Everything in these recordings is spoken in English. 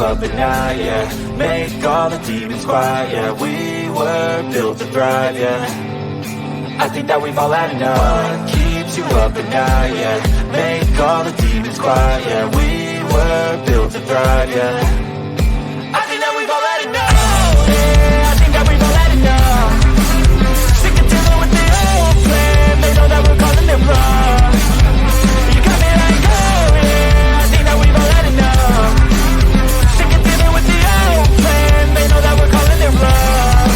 up at night, yeah. Make all the demons quiet, yeah. We were built to thrive, yeah. I think that we've all had enough. What keeps you up at night, yeah. Make all the demons quiet, yeah. We were built to thrive, yeah. I think that we've all had enough. Yeah, I think that we've all had enough. Sick of dealing with the old plan. They know that we're calling it wrong. You got me like, oh yeah, I think that we've all had enough. Sick of dealing with the old plan. They know that we're calling it wrong.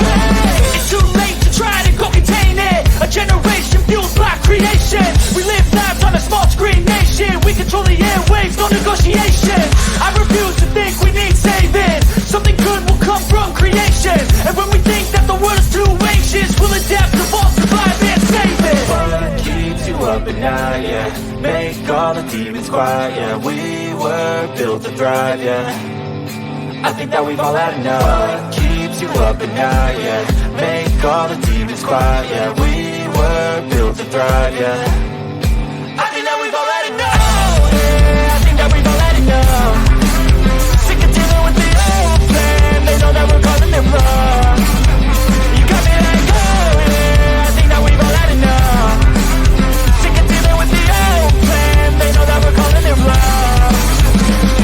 Hey, it's too late to try to go contain it. A generation fueled by creation. We live lives on a small screen nation. We control the airwaves, no negotiation. I refuse to think we need saving. Something good will come from creation. And when we think that the world is too anxious, we'll adapt, evolve, survive, and save it. What keeps you up at night, yeah. Make all the demons quiet, yeah. We were built to thrive, yeah. I think that we've all had enough. What keeps you up at night, yeah. Make all the demons quiet, yeah. We were built to thrive, yeah. I think that we've all had enough. Yeah, I think that we've all had enough. Sick of dealing with the old plan. They know that we're calling it wrong. You got me like, oh yeah, I think that we've all had enough. Sick of dealing with the old plan. They know that we're calling it wrong.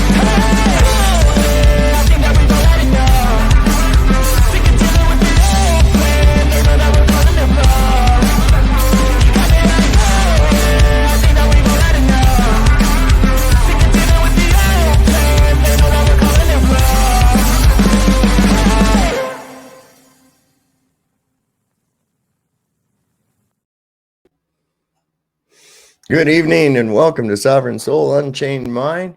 Hey, oh yeah, I think that we've all had enough. Sick of dealing with the old plan. They know that we're calling it wrong. You got me like, oh yeah, I think that we've all had enough. Sick of dealing with the old plan. They know that we're calling it wrong. Good evening and welcome to Sovereign Soul Unchained Mind,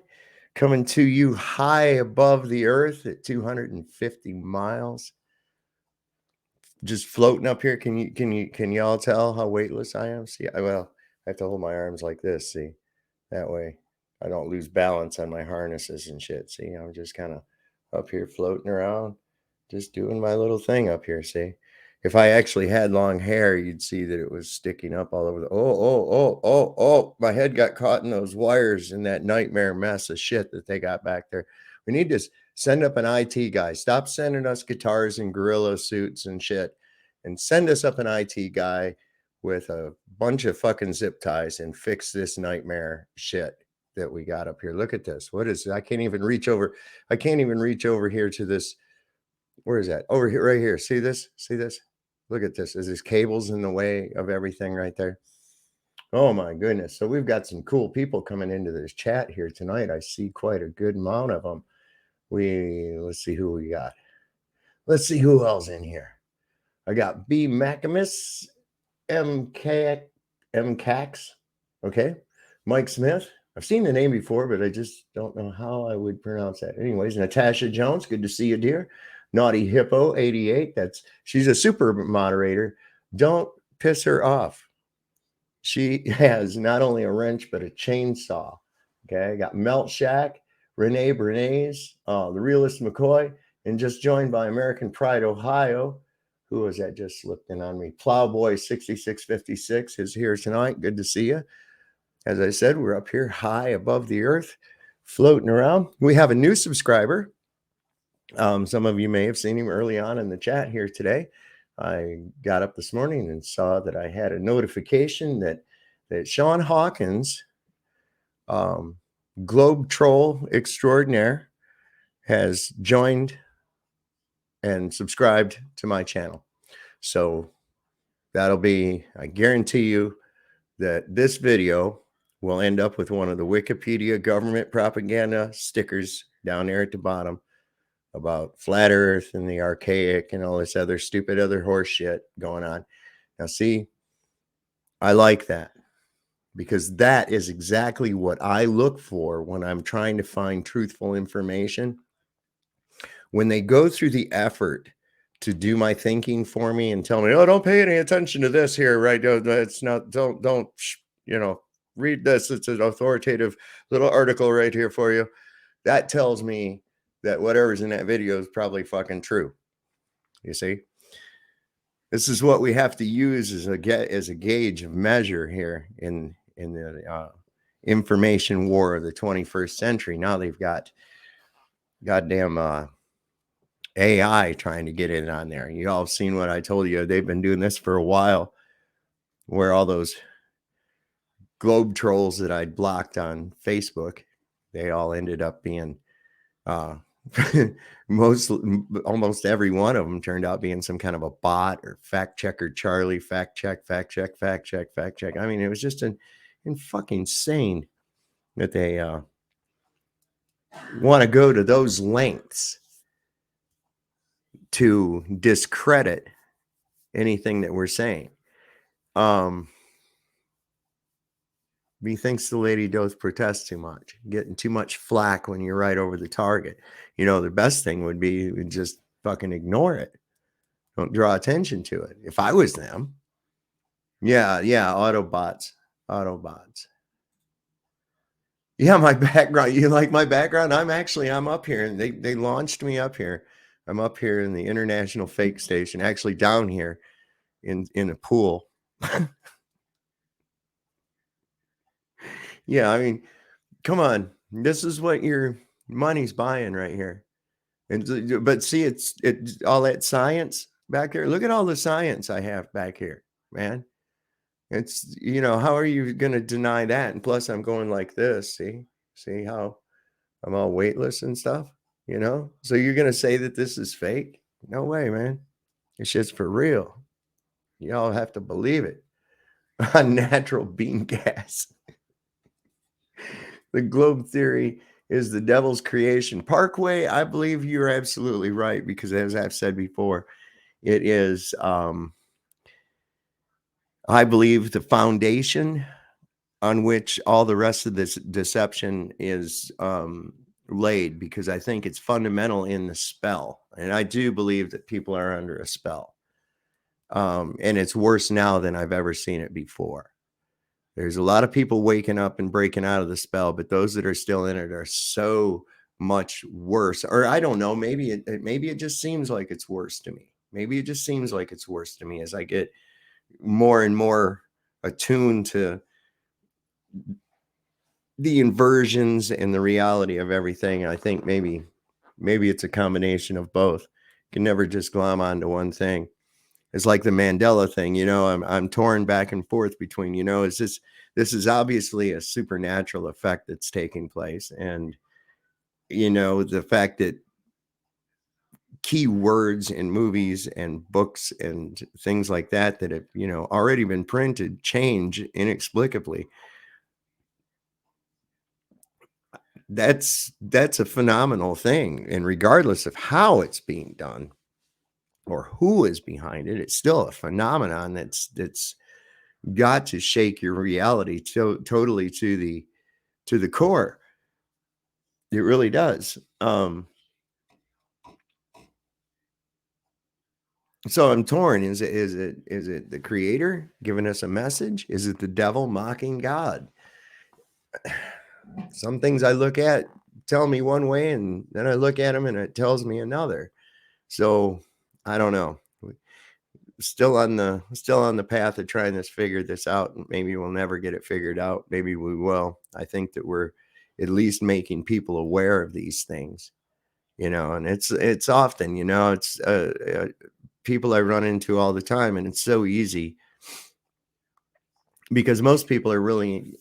coming to you high above the earth at 250 miles. Just floating up here. Can y'all tell how weightless I am? See, I have to hold my arms like this, see? That way I don't lose balance on my harnesses and shit. See, I'm just kind of up here floating around, just doing my little thing up here, see? If I actually had long hair, you'd see that it was sticking up all over the... Oh, my head got caught in those wires in that nightmare mess of shit that they got back there. We need to send up an IT guy. Stop sending us guitars and gorilla suits and shit, and send us up an IT guy with a bunch of fucking zip ties and fix this nightmare shit that we got up here. Look at this. What is it? I can't even reach over here to this. Where is that? Over here, right here. See this? See this? Look at this. Is this cables in the way of everything right there? Oh my goodness. So we've got some cool people coming into this chat here tonight. I see quite a good amount of them. Let's see who we got. Let's see who else in here. I got B. Macamus, MCax. Okay. Mike Smith. I've seen the name before, but I just don't know how I would pronounce that. Anyways, Natasha Jones. Good to see you, dear. Naughty Hippo 88. She's a super moderator. Don't piss her off. She has not only a wrench, but a chainsaw. Okay. I got Melt Shack, Renee Bernays, the realist McCoy, and just joined by American Pride, Ohio. Who was that just slipped in on me? Plowboy 6656 is here tonight. Good to see you. As I said, we're up here high above the earth, floating around. We have a new subscriber. Some of you may have seen him early on in the chat here today. I got up this morning and saw that I had a notification that Sean Hawkins, Globe Troll extraordinaire, has joined and subscribed to my channel. So that'll be, I guarantee you that this video will end up with one of the Wikipedia government propaganda stickers down there at the bottom about flat earth and the archaic and all this other stupid other horse shit going on. Now, see, I like that because that is exactly what I look for when I'm trying to find truthful information. When they go through the effort to do my thinking for me and tell me, oh, don't pay any attention to this here, right? It's not, don't, read this. It's an authoritative little article right here for you. That tells me that whatever's in that video is probably fucking true. You see, this is what we have to use as a gauge of measure here in the information war of the 21st century. Now they've got goddamn AI trying to get in on there. You all seen what I told you. They've been doing this for a while, where all those globe trolls that I'd blocked on Facebook, they all ended up being almost every one of them turned out being some kind of a bot or fact checker Charlie, fact check. I mean, it was just fucking insane that they want to go to those lengths to discredit anything that we're saying. Methinks the lady doth protest too much, getting too much flack when you're right over the target. You know, the best thing would be just fucking ignore it. Don't draw attention to it. If I was them. Yeah, Autobots. Yeah, my background. You like my background? I'm up here, and they launched me up here. I'm up here in the International Fake Station, actually down here in a pool. Yeah, I mean, come on. This is what your money's buying right here. And but see, it's all that science back there. Look at all the science I have back here, man. It's, how are you going to deny that? And plus, I'm going like this. See how I'm all weightless and stuff, So you're going to say that this is fake? No way, man. It's just for real. Y'all have to believe it. Unnatural bean gas. The globe theory is the devil's creation. Parkway, I believe you're absolutely right, because as I've said before, it is, I believe, the foundation on which all the rest of this deception is laid, because I think it's fundamental in the spell. And I do believe that people are under a spell. And it's worse now than I've ever seen it before. There's a lot of people waking up and breaking out of the spell, but those that are still in it are so much worse. Or I don't know, maybe it just seems like it's worse to me. Maybe it just seems like it's worse to me as I get more and more attuned to the inversions and the reality of everything. I think maybe it's a combination of both. You can never just glom onto one thing. It's like the Mandela thing, I'm torn back and forth between, this is obviously a supernatural effect that's taking place. And, the fact that key words in movies and books and things like that have, already been printed change inexplicably. That's a phenomenal thing. And regardless of how it's being done or who is behind it, it's still a phenomenon that's got to shake your reality totally to the core. It really does. So I'm torn. Is it the creator giving us a message? Is it the devil mocking God? Some things I look at tell me one way, and then I look at them and it tells me another. So I don't know. Still on the path of trying to figure this out. Maybe we'll never get it figured out. Maybe we will. I think that we're at least making people aware of these things, and it's often, it's people I run into all the time, and it's so easy because most people are really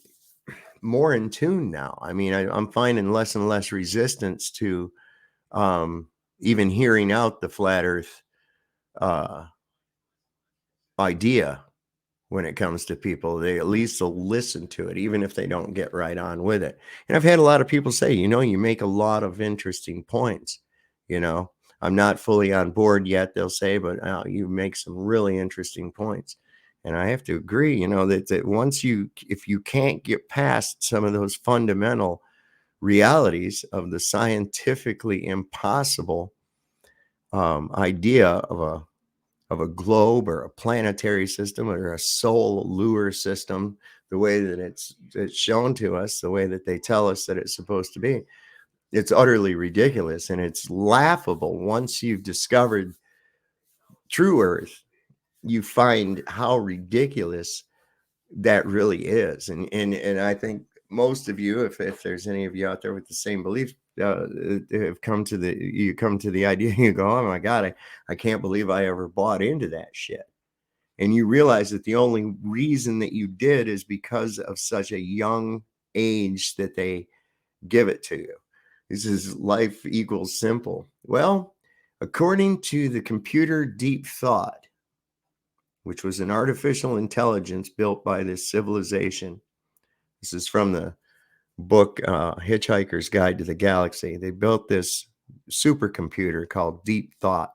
more in tune now. I mean, I'm finding less and less resistance to even hearing out the flat earth idea. When it comes to people, they at least will listen to it, even if they don't get right on with it. And I've had a lot of people say, you make a lot of interesting points. I'm not fully on board yet, they'll say, but you make some really interesting points. And I have to agree, that once if you can't get past some of those fundamental realities of the scientifically impossible idea of a globe or a planetary system or a solar system, the way that it's shown to us, the way that they tell us that it's supposed to be, it's utterly ridiculous. And it's laughable. Once you've discovered true Earth, you find how ridiculous that really is. And I think most of you, if there's any of you out there with the same beliefs, have come to the idea, you go, oh my God, I can't believe I ever bought into that shit. And you realize that the only reason that you did is because of such a young age that they give it to you. This is life equals simple. Well, according to the computer Deep Thought, which was an artificial intelligence built by this civilization, this is from the book Hitchhiker's Guide to the Galaxy. They built this supercomputer called Deep Thought,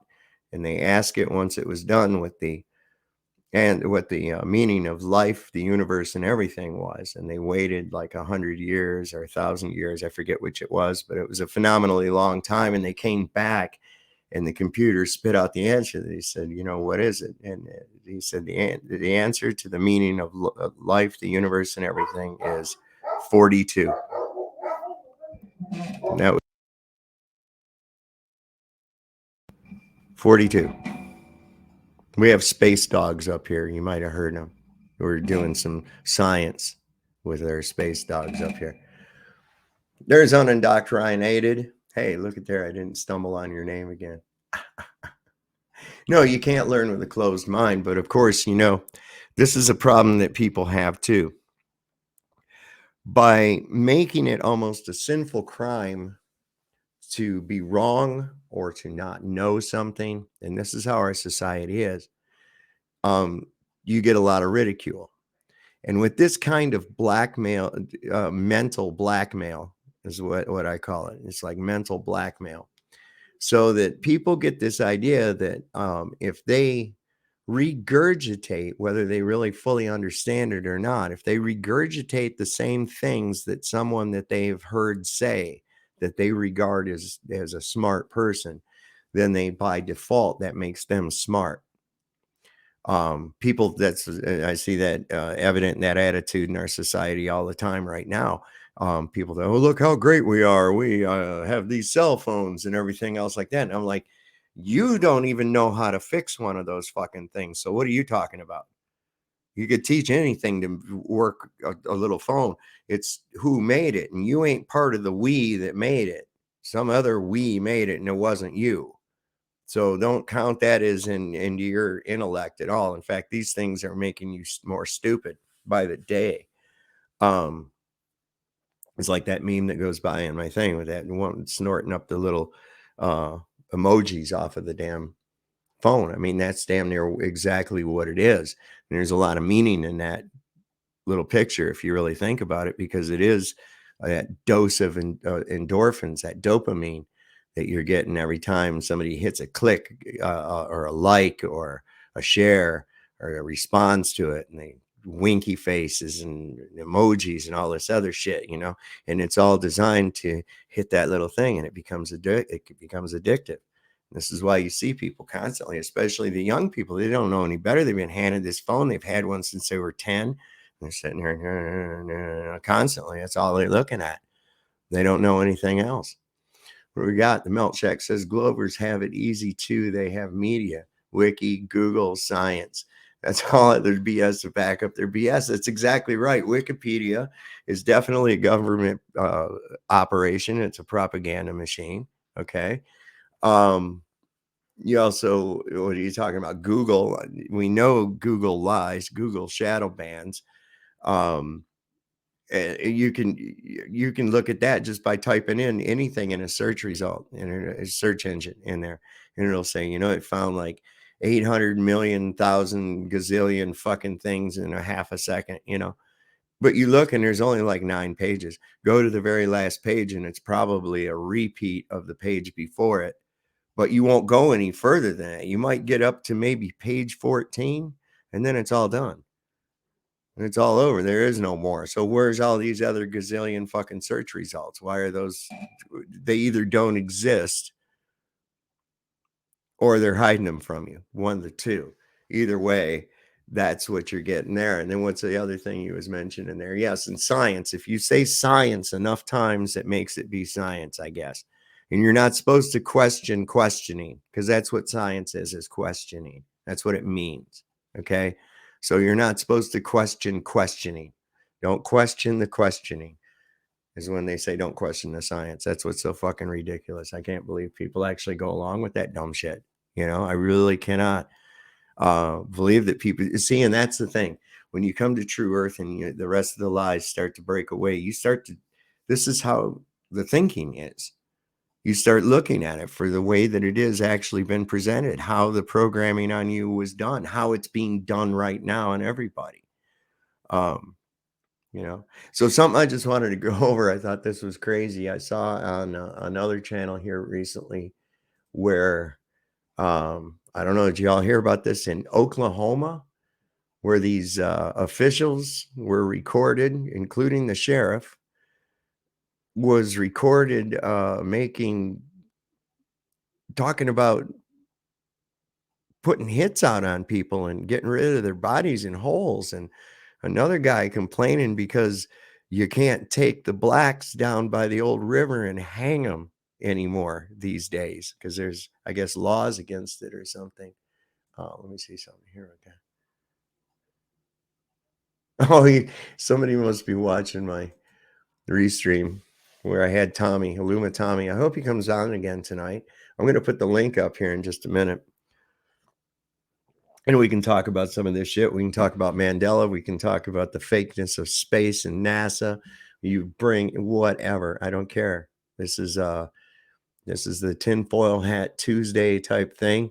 and they asked it once it was done with the meaning of life, the universe, and everything was. And they waited like 100 years or 1,000 years. I forget which it was, but it was a phenomenally long time. And they came back and the computer spit out the answer. They said, you know, what is it? And he said, the answer to the meaning of life, the universe, and everything is 42. And that was 42. We have space dogs up here. You might have heard them. We're doing some science with our space dogs up here. There's unindoctrinated. Hey, look at there. I didn't stumble on your name again. No, you can't learn with a closed mind. But of course, you know, this is a problem that people have too. By making it almost a sinful crime to be wrong or to not know something, and this is how our society is, you get a lot of ridicule. And with this kind of blackmail, mental blackmail is what I call it. It's like mental blackmail. So that people get this idea that if they regurgitate, whether they really fully understand it or not, if they regurgitate the same things that someone that they've heard say that they regard as a smart person, then they, by default, that makes them smart. People, I see that evident in that attitude in our society all the time right now. People that, oh, look how great we are. We have these cell phones and everything else like that. And I'm like, you don't even know how to fix one of those fucking things. So what are you talking about? You could teach anything to work a little phone. It's who made it. And you ain't part of the we that made it. Some other we made it and it wasn't you. So don't count that as into your intellect at all. In fact, these things are making you more stupid by the day. It's like that meme that goes by in my thing with that one snorting up the little emojis off of the damn phone. I mean, that's damn near exactly what it is. And there's a lot of meaning in that little picture if you really think about it, because it is that dose of endorphins, that dopamine that you're getting every time somebody hits a click or a like or a share or a response to it, and they winky faces and emojis and all this other shit, you know, and it's all designed to hit that little thing, and it becomes addictive. This is why you see people constantly, especially the young people, they don't know any better. They've been handed this phone. They've had one since they were 10. They're sitting here constantly. That's all they're looking at. They don't know anything else. What we got? The Melt Check says Glovers have it easy too. They have media, wiki, Google, science. That's all. There's BS to back up their BS. That's exactly right. Wikipedia is definitely a government operation. It's a propaganda machine. Okay. You also, what are you talking about? Google. We know Google lies. Google shadow bans. You can look at that just by typing in anything in a search result in a search engine in there, and it'll say, you know, it found like 800 million thousand gazillion fucking things in a half a second, you know. But you look and there's only like 9 pages. Go to the very last page and it's probably a repeat of the page before it. But you won't go any further than that. You might get up to maybe page 14 and then it's all done. And it's all over. There is no more. So where's all these other gazillion fucking search results? Why are those? They either don't exist or they're hiding them from you. One of the two. Either way, that's what you're getting there. And then what's the other thing you was mentioning there? Yes, in science, if you say science enough times, it makes it be science, I guess. And you're not supposed to question questioning, because that's what science is questioning. That's what it means. Okay. So you're not supposed to question questioning. Don't question the questioning. is when they say don't question the science. That's what's so fucking ridiculous. I can't believe people actually go along with that dumb shit. I really cannot believe that people see. And that's the thing. When you come to True Earth and the rest of the lies start to break away, this is how the thinking is. You start looking at it for the way that it is actually been presented, how the programming on you was done, how it's being done right now on everybody. So something I just wanted to go over. I thought this was crazy. I saw on another channel here recently where I don't know, did y'all hear about this in Oklahoma, where these officials were recorded, including the sheriff, was recorded talking about putting hits out on people and getting rid of their bodies in holes, and another guy complaining because you can't take the blacks down by the old river and hang them anymore these days because there's, I guess, laws against it or something. Let me see something here. Okay. Oh, somebody must be watching my restream where I had Tommy, Illuma Tommy. I hope he comes on again tonight. I'm going to put the link up here in just a minute. And we can talk about some of this shit. We can talk about Mandela. We can talk about the fakeness of space and NASA. You bring whatever. I don't care. This is the tinfoil hat Tuesday type thing.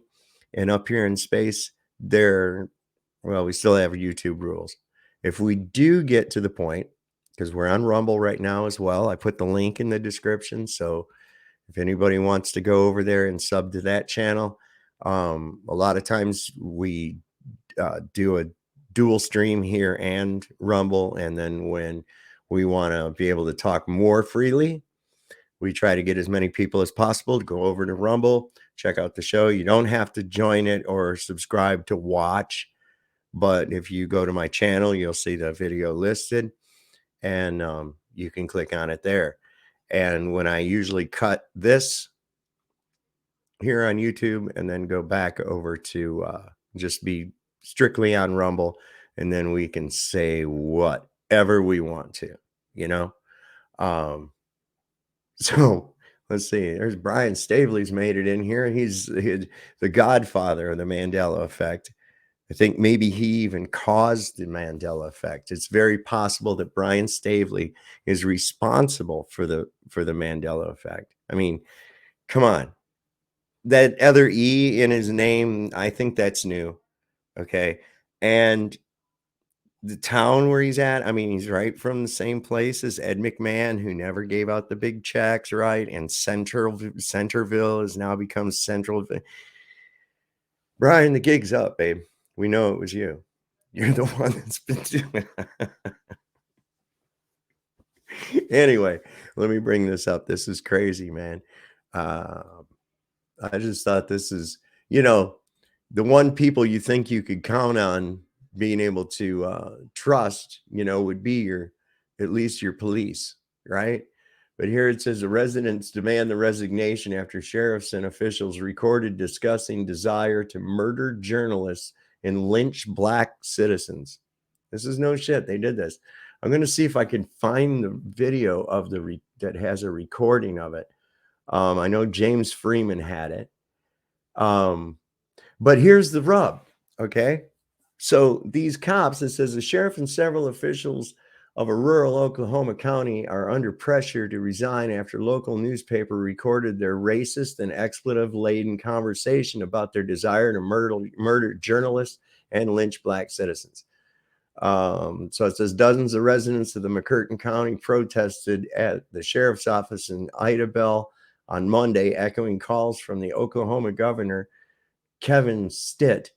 And up here in space, we still have YouTube rules. If we do get to the point, because we're on Rumble right now as well, I put the link in the description. So if anybody wants to go over there and sub to that channel, a lot of times we do a dual stream here and Rumble. And then when we want to be able to talk more freely, we try to get as many people as possible to go over to Rumble, check out the show. You don't have to join it or subscribe to watch. But if you go to my channel, you'll see the video listed and you can click on it there. And when I usually cut this here on YouTube and then go back over to just be strictly on Rumble, and then we can say whatever we want to, So let's see. There's Brian Staveley's made it in here. He's the godfather of the Mandela effect. I think maybe he even caused the Mandela effect. It's very possible that Brian Staveley is responsible for the Mandela effect. I mean, come on. That other E in his name, I think that's new. Okay. And the town where he's at, I mean, he's right from the same place as Ed McMahon, who never gave out the big checks, right? And Centerville has now become Central. Brian, the gig's up, babe. We know it was you. You're the one that's been doing it. Anyway, let me bring this up. This is crazy, man. I just thought this is, the one people you think you could count on being able to trust, would be at least your police, right? But here it says the residents demand the resignation after sheriffs and officials recorded discussing desire to murder journalists and lynch black citizens. This is no shit. They did this. I'm going to see if I can find the video of that has a recording of it. I know James Freeman had it. But here's the rub. Okay. So these cops, it says the sheriff and several officials of a rural Oklahoma county are under pressure to resign after local newspaper recorded their racist and expletive-laden conversation about their desire to murder journalists and lynch black citizens. So it says dozens of residents of the McCurtain County protested at the sheriff's office in Idabel on Monday, echoing calls from the Oklahoma governor, Kevin Stitt,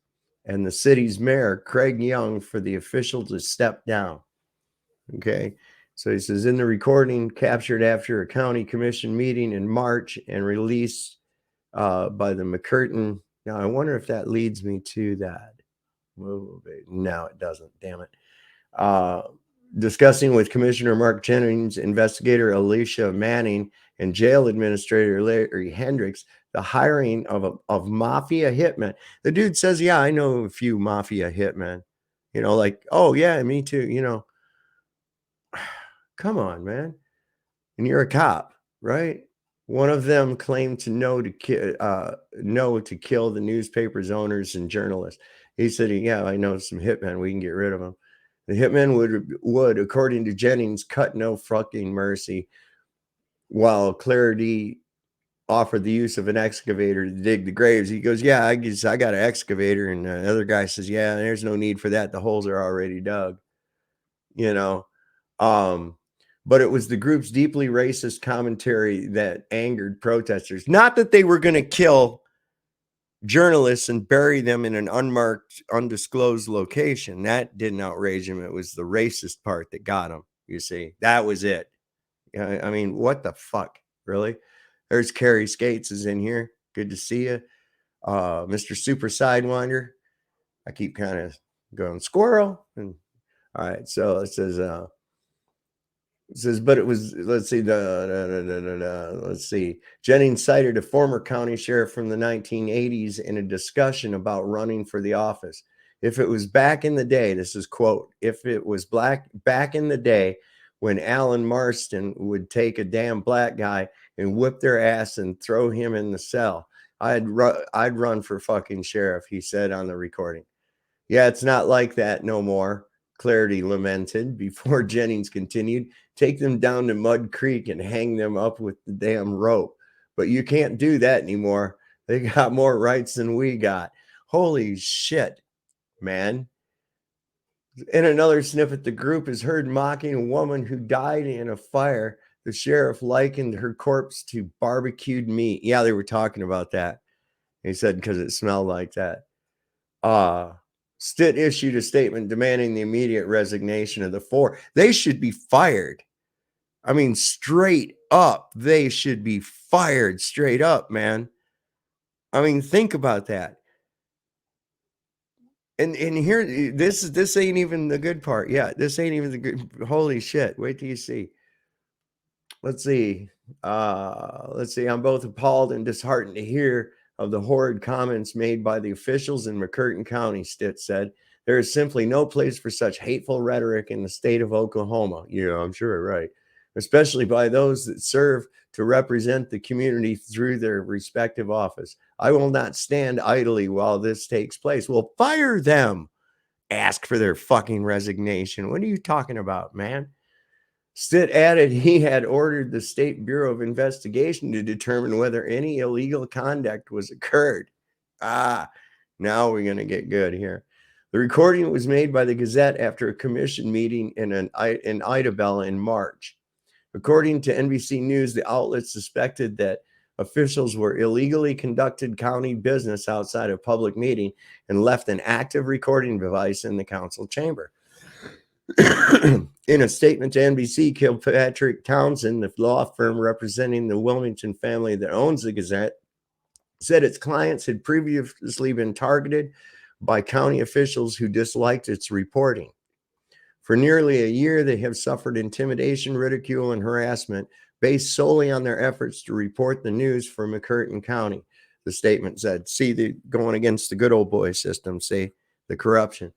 and the city's mayor, Craig Young, for the official to step down. Okay. So he says in the recording captured after a county commission meeting in March and released by the McCurtain. Now, I wonder if that leads me to that. No, it doesn't. Damn it. Discussing with Commissioner Mark Jennings, investigator Alicia Manning, and jail administrator Larry Hendricks, the hiring of mafia hitmen. The dude says, yeah, I know a few mafia hitmen. Like, oh, yeah, me too. Come on, man. and you're a cop, right? One of them claimed to know to kill the newspaper's owners and journalists. He said, "Yeah, I know some hitmen. We can get rid of them." The hitmen would, according to Jennings, cut no fucking mercy, while Clarity offered the use of an excavator to dig the graves. He goes, "Yeah, I guess I got an excavator," and the other guy says, "Yeah, there's no need for that. The holes are already dug." You know, but it was the group's deeply racist commentary that angered protesters. Not that they were going to kill journalists and bury them in an unmarked, undisclosed location. That didn't outrage him. It was the racist part that got him. You see, that was it. I mean, what the fuck, really? There's Carrie Skates is in here. Good to see you, Mr. Super Sidewinder. I keep kind of going squirrel. And all right, so it says, but it was, let's see, let's see. Jennings cited a former county sheriff from the 1980s in a discussion about running for the office. If it was back in the day, this is quote, if it was back in the day when Alan Marston would take a damn black guy and whip their ass and throw him in the cell, I'd run for fucking sheriff, he said on the recording. Yeah, it's not like that no more, Clarity lamented before Jennings continued. Take them down to Mud Creek and hang them up with the damn rope. But you can't do that anymore. They got more rights than we got. Holy shit, man. In another snippet, the group is heard mocking a woman who died in a fire. The sheriff likened her corpse to barbecued meat. Yeah, they were talking about that. He said because it smelled like that. Stitt issued a statement demanding the immediate resignation of the four. They should be fired. I mean, straight up, they should be fired straight up, man. I mean, think about that. And here, this ain't even the good part. Yeah, this ain't even the good. Holy shit! Wait till you see. Let's see. I'm both appalled and disheartened to hear of the horrid comments made by the officials in McCurtain County, Stitt said. There is simply no place for such hateful rhetoric in the state of Oklahoma. Yeah, I'm sure, right. Especially by those that serve to represent the community through their respective office. I will not stand idly while this takes place. Well, fire them. Ask for their fucking resignation. What are you talking about, man? Stitt added he had ordered the State Bureau of Investigation to determine whether any illegal conduct was occurred. Now we're going to get good here. The recording was made by the Gazette after a commission meeting in Idabel in March. According to NBC News, the outlet suspected that officials were illegally conducted county business outside a public meeting and left an active recording device in the council chamber. In a statement to NBC, Kilpatrick Townsend, the law firm representing the Wilmington family that owns the Gazette, said its clients had previously been targeted by county officials who disliked its reporting. For nearly a year, they have suffered intimidation, ridicule, and harassment based solely on their efforts to report the news for McCurtain County, the statement said. See, the going against the good old boy system, see, the corruption.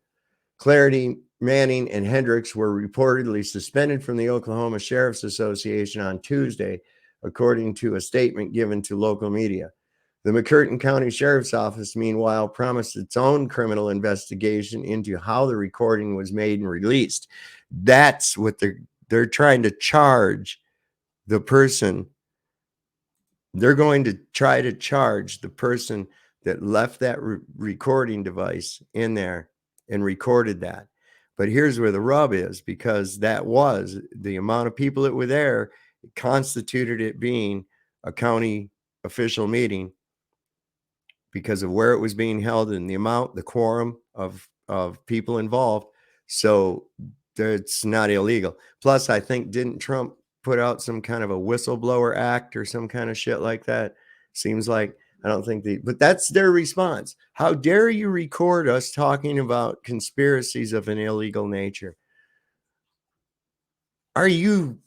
Clarity, Manning, and Hendricks were reportedly suspended from the Oklahoma Sheriff's Association on Tuesday, according to a statement given to local media. The McCurtain County Sheriff's Office, meanwhile, promised its own criminal investigation into how the recording was made and released. That's what they're trying to charge the person. They're going to try to charge the person that left that recording device in there and recorded that. But here's where the rub is, because that was the amount of people that were there constituted it being a county official meeting because of where it was being held and the amount, the quorum of people involved. So it's not illegal. Plus, I think, didn't Trump put out some kind of a whistleblower act or some kind of shit like that? Seems like, I don't think but that's their response. How dare you record us talking about conspiracies of an illegal nature? Are you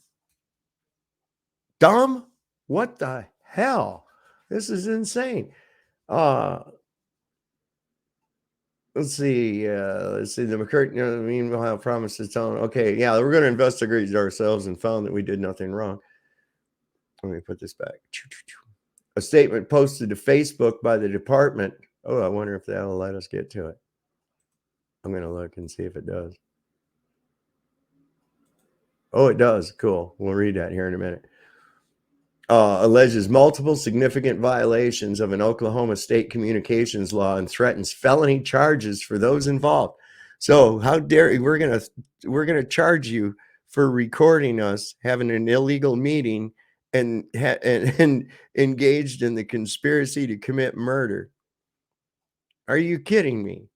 dumb? What the hell? This is insane. Let's see. The McCurtain, meanwhile, promised its own. Okay, yeah, we're going to investigate ourselves and found that we did nothing wrong. Let me put this back. A statement posted to Facebook by the department. Oh, I wonder if that'll let us get to it. I'm going to look and see if it does. Oh, it does. Cool. We'll read that here in a minute. Alleges multiple significant violations of an Oklahoma state communications law and threatens felony charges for those involved. So how dare you? We're gonna charge you for recording us having an illegal meeting and engaged in the conspiracy to commit murder. Are you kidding me?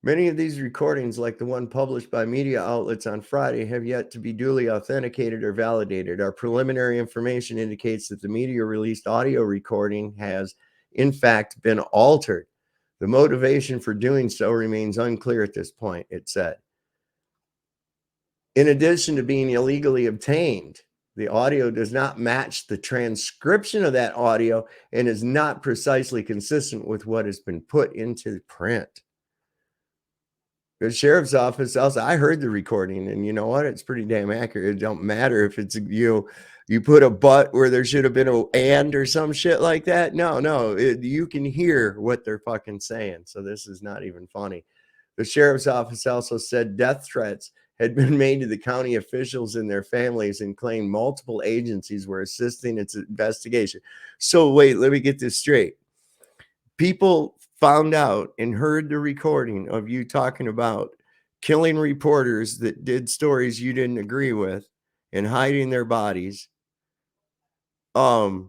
Many of these recordings, like the one published by media outlets on Friday, have yet to be duly authenticated or validated. Our preliminary information indicates that the media released audio recording has, in fact, been altered. The motivation for doing so remains unclear at this point, it said. In addition to being illegally obtained, the audio does not match the transcription of that audio and is not precisely consistent with what has been put into print. The sheriff's office also, I heard the recording, and you know what? It's pretty damn accurate. It don't matter if it's you put a but where there should have been a and or some shit like that. No, you can hear what they're fucking saying. So this is not even funny. The sheriff's office also said death threats had been made to the county officials and their families and claimed multiple agencies were assisting its investigation. So wait, let me get this straight. People found out and heard the recording of you talking about killing reporters that did stories you didn't agree with and hiding their bodies. The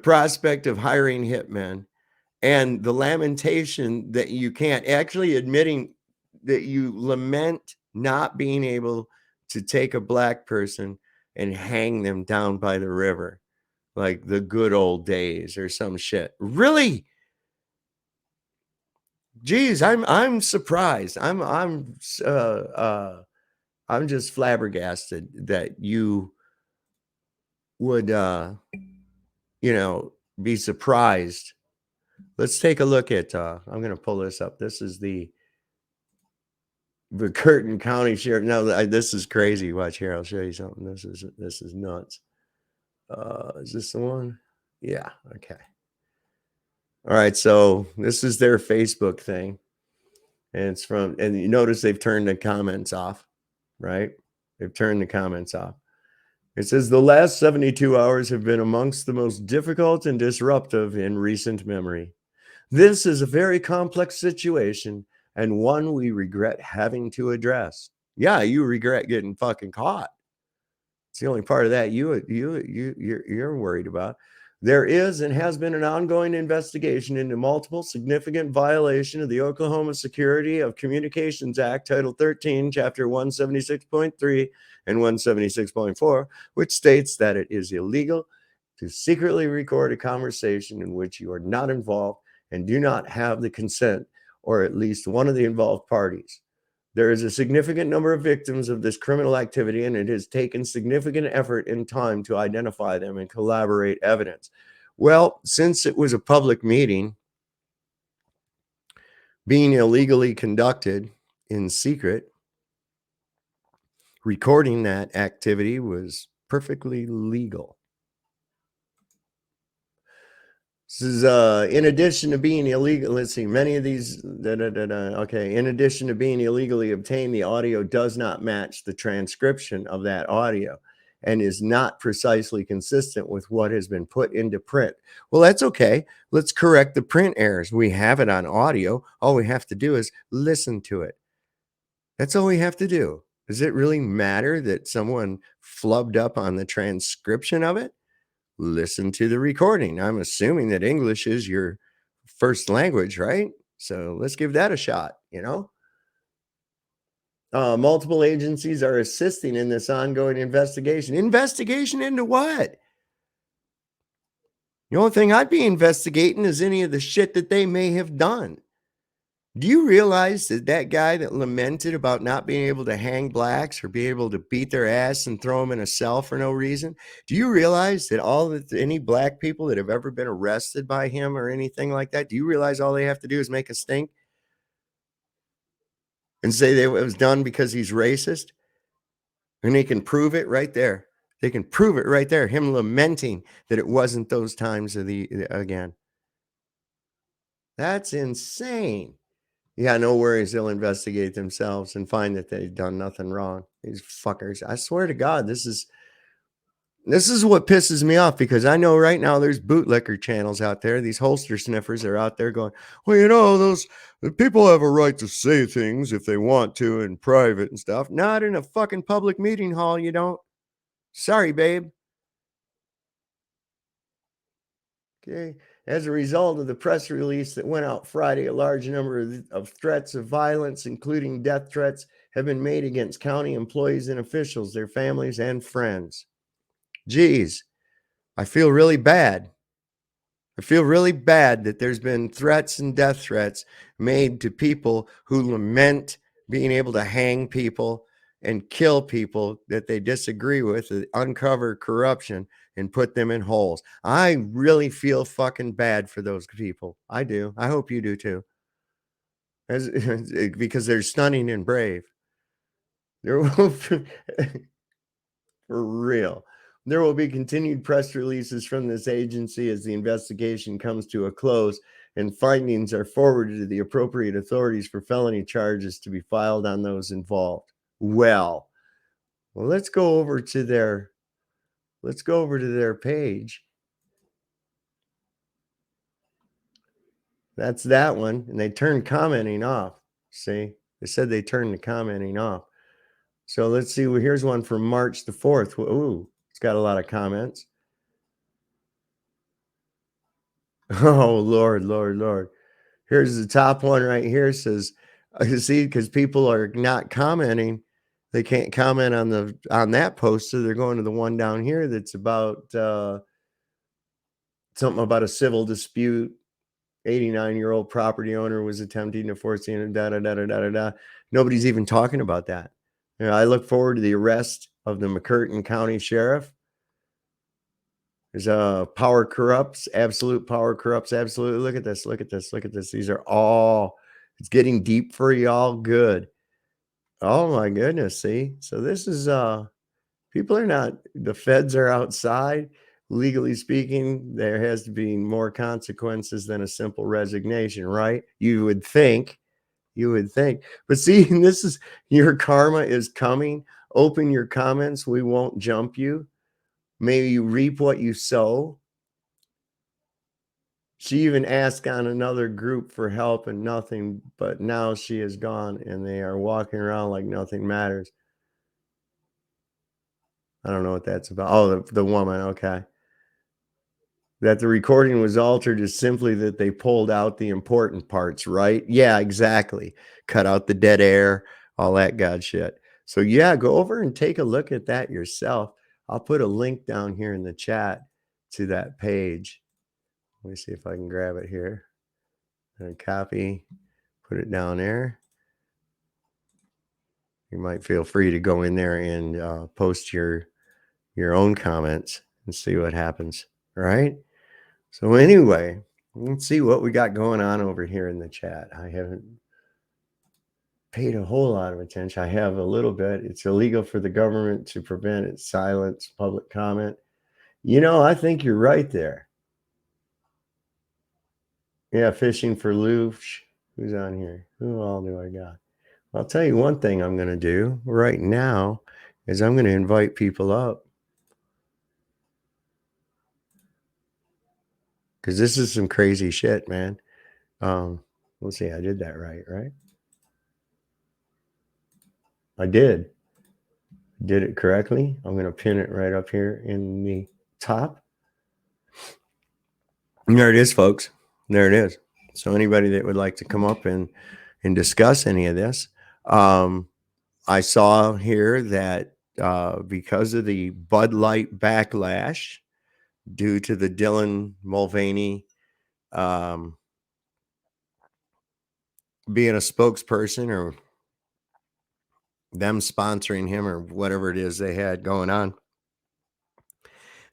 prospect of hiring hitmen and the lamentation that you can't, actually admitting that you lament not being able to take a black person and hang them down by the river like the good old days or some shit. Really? Geez, I'm surprised. I'm just flabbergasted that you would be surprised. Let's take a look at I'm going to pull this up. This is the Curtin County Sheriff. No, this is crazy. Watch here. I'll show you something. This is nuts. Is this the one? Yeah. Okay. All right. So this is their Facebook thing. And it's and you notice they've turned the comments off, right? They've turned the comments off. It says the last 72 hours have been amongst the most difficult and disruptive in recent memory. This is a very complex situation and one we regret having to address. Yeah, you regret getting fucking caught. It's the only part of that you're worried about. There is and has been an ongoing investigation into multiple significant violations of the Oklahoma Security of Communications Act, Title 13, Chapter 176.3 and 176.4, which states that it is illegal to secretly record a conversation in which you are not involved and do not have the consent or at least one of the involved parties. There is a significant number of victims of this criminal activity, and it has taken significant effort and time to identify them and collaborate evidence. Well, since it was a public meeting being illegally conducted in secret, recording that activity was perfectly legal. This is in addition to being illegal. Let's see, many of these. Okay, in addition to being illegally obtained, the audio does not match the transcription of that audio and is not precisely consistent with what has been put into print. Well, that's okay. Let's correct the print errors. We have it on audio. All we have to do is listen to it. That's all we have to do. Does it really matter that someone flubbed up on the transcription of it? Listen to the recording. I'm assuming that English is your first language, right? So let's give that a shot, Multiple agencies are assisting in this ongoing investigation. Investigation into what? The only thing I'd be investigating is any of the shit that they may have done. Do you realize that that guy that lamented about not being able to hang blacks or be able to beat their ass and throw them in a cell for no reason? Do you realize that any black people that have ever been arrested by him or anything like that, do you realize all they have to do is make a stink and say that it was done because he's racist? And they can prove it right there. They can prove it right there. Him lamenting that it wasn't those times again. That's insane. Yeah, no worries. They'll investigate themselves and find that they've done nothing wrong. These fuckers. I swear to God, this is what pisses me off, because I know right now there's bootlicker channels out there. These holster sniffers are out there going, well, those people have a right to say things if they want to in private and stuff. Not in a fucking public meeting hall, you don't. Sorry, babe. Okay. As a result of the press release that went out Friday, a large number of threats of violence, including death threats, have been made against county employees and officials, their families, and friends. Geez, I feel really bad. I feel really bad that there's been threats and death threats made to people who lament being able to hang people and kill people that they disagree with, uncover corruption and put them in holes. I really feel fucking bad for those people. I do. I hope you do too. Because they're stunning and brave. They're for real. There will be continued press releases from this agency as the investigation comes to a close and findings are forwarded to the appropriate authorities for felony charges to be filed on those involved. Well, let's go over to their page. That's that one. And they turned commenting off. See, they said they turned the commenting off. So let's see. Well, here's one from March the 4th. Ooh, it's got a lot of comments. Oh, Lord. Here's the top one right here. It says, see, because people are not commenting. They can't comment on that post. So they're going to the one down here that's about something about a civil dispute. 89-year-old property owner was attempting to force the Nobody's even talking about that. I look forward to the arrest of the McCurtain County Sheriff. There's power corrupts, absolute power corrupts, absolutely. Look at this. These are all, it's getting deep for y'all. Good. Oh my goodness. See, so this is people are not, the feds are outside. Legally speaking, there has to be more consequences than a simple resignation, right? You would think. But see, this is, your karma is coming. Open your comments. We won't jump you. Maybe you reap what you sow. She even asked on another group for help and nothing, but now she is gone and they are walking around like nothing matters. I don't know what that's about. Oh, the woman. Okay. That the recording was altered is simply that they pulled out the important parts, right? Yeah, exactly. Cut out the dead air, all that god shit. So yeah, go over and take a look at that yourself. I'll put a link down here in the chat to that page. Let me see if I can grab it here. And copy, put it down there. You might feel free to go in there and post your own comments and see what happens, right? So anyway, let's see what we got going on over here in the chat. I haven't paid a whole lot of attention. I have a little bit. It's illegal for the government to prevent its silence public comment. I think you're right there. Yeah, fishing for Loosh. Who's on here? Who all do I got? I'll tell you one thing I'm going to do right now is I'm going to invite people up. Because this is some crazy shit, man. Let's see. I did that right? I did it correctly. I'm going to pin it right up here in the top. And there it is, folks. There it is. So anybody that would like to come up and discuss any of this, I saw here that because of the Bud Light backlash due to the Dylan Mulvaney being a spokesperson, or them sponsoring him, or whatever it is they had going on,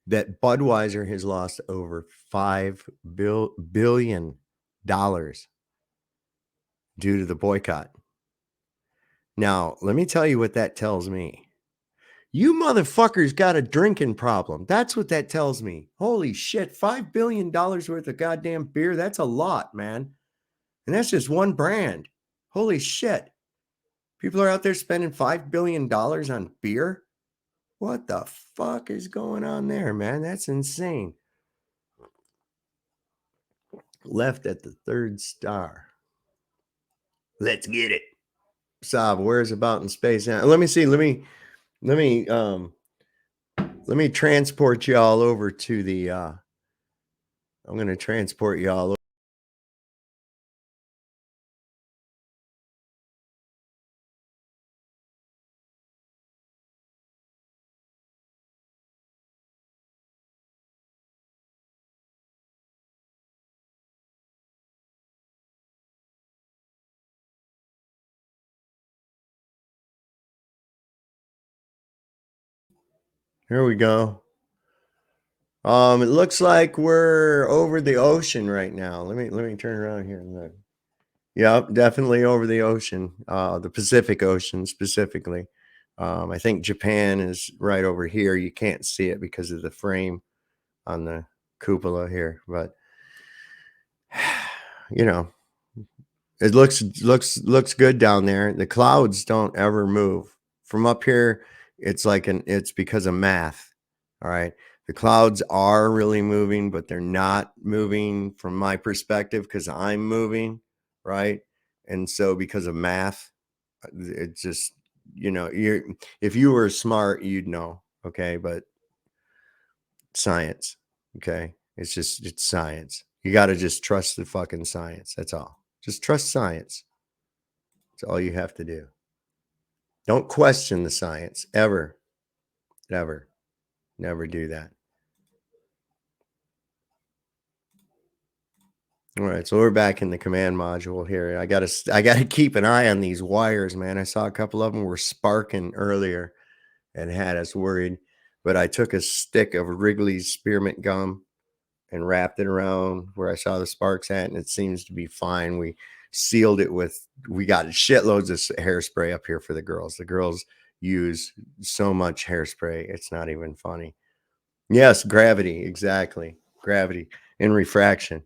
that Budweiser has lost over $5 billion due to the boycott. Now, let me tell you what that tells me. You motherfuckers got a drinking problem. That's what that tells me. Holy shit. $5 billion worth of goddamn beer. That's a lot, man. And that's just one brand. Holy shit. People are out there spending $5 billion on beer. What the fuck is going on there, man? That's insane. Left at the 3rd star. Let's get it. Saab, where's about in space now? Let me see. Let me transport y'all over to the I'm going to transport y'all. Here we go. It looks like we're over the ocean right now. Let me turn around here and look. Yep, definitely over the ocean. The Pacific Ocean specifically. I think Japan is right over here. You can't see it because of the frame on the cupola here, but you know, it looks good down there. The clouds don't ever move. From up here, it's because of math. All right. The clouds are really moving, but they're not moving from my perspective because I'm moving, right? And so because of math, it just, if you were smart, you'd know, okay? But science, okay? It's science. You got to just trust the fucking science. That's all. Just trust science. That's all you have to do. Don't question the science ever. Never. Never do that. All right, so we're back in the command module here. I gotta keep an eye on these wires, man. I saw a couple of them were sparking earlier and had us worried. But I took a stick of Wrigley's spearmint gum and wrapped it around where I saw the sparks at, and it seems to be fine. We sealed it we got shitloads of hairspray up here for the girls. The girls use so much hairspray, it's not even funny. Yes, gravity, exactly. Gravity and refraction.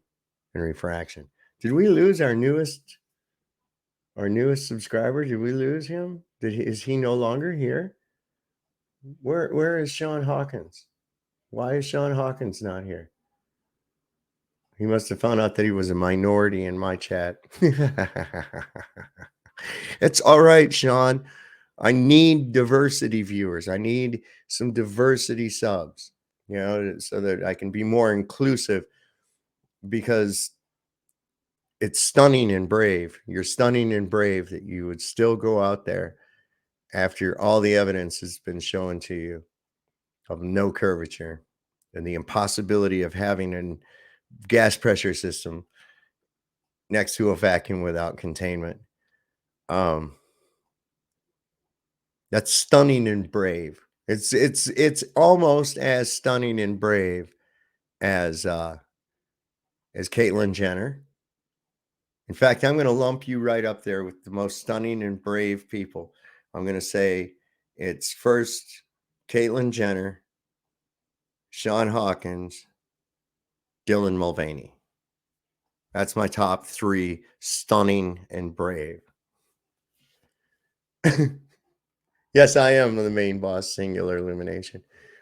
Did we lose our newest subscriber? Did we lose him? Is he no longer here? Where is Sean Hawkins? Why is Sean Hawkins not here? He must have found out that he was a minority in my chat. It's all right, Sean. I need diversity viewers. I need some diversity subs, so that I can be more inclusive, because it's stunning and brave. You're stunning and brave that you would still go out there after all the evidence has been shown to you of no curvature and the impossibility of having a gas pressure system next to a vacuum without containment. That's stunning and brave. It's almost as stunning and brave as Caitlyn Jenner. In fact, I'm going to lump you right up there with the most stunning and brave people. I'm going to say it's first Caitlyn Jenner, Sean Hawkins, Dylan Mulvaney. That's my top 3 stunning and brave. Yes, I am the main boss, singular illumination.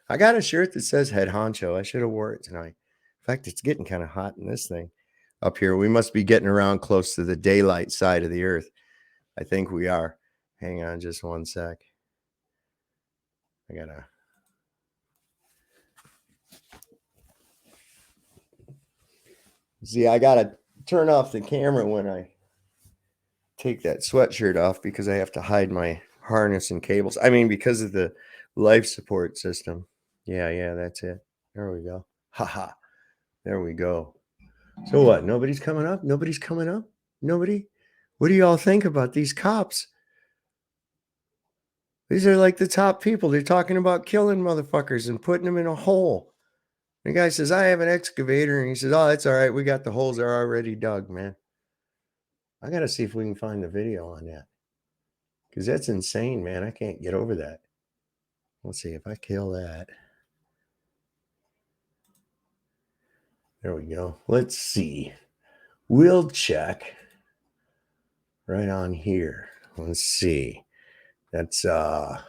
I got a shirt that says head honcho. I should have wore it tonight. In fact, it's getting kind of hot in this thing up here. We must be getting around close to the daylight side of the earth. I think we are. Hang on just one sec. I gotta turn off the camera when I take that sweatshirt off, because I have to hide my harness and cables. I mean, because of the life support system. Yeah, that's it. There we go. Haha. There we go. So what? Nobody's coming up? Nobody? What do y'all think about these cops? These are like the top people. They're talking about killing motherfuckers and putting them in a hole. The guy says, I have an excavator. And he says, oh, that's all right. We got the holes are already dug, man. I got to see if we can find the video on that, because that's insane, man. I can't get over that. Let's see if I kill that. There we go. Let's see. We'll check right on here. Let's see. That's what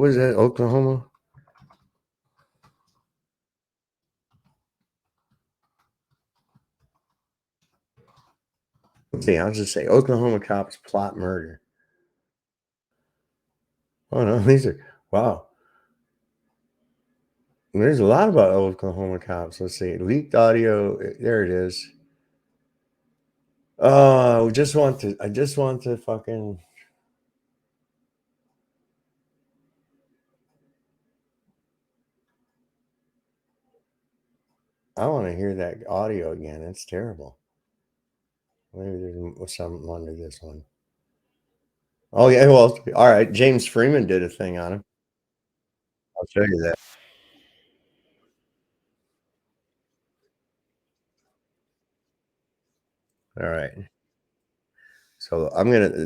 was that? Oklahoma? Let's see, I'll just say Oklahoma cops plot murder. Oh no, these are wow. There's a lot about Oklahoma cops. Let's see. Leaked audio. There it is. Oh, I just want to fucking. I want to hear that audio again. It's terrible. Maybe there's something under this one. Oh yeah, well, all right. James Freeman did a thing on him. I'll show you that. All right. So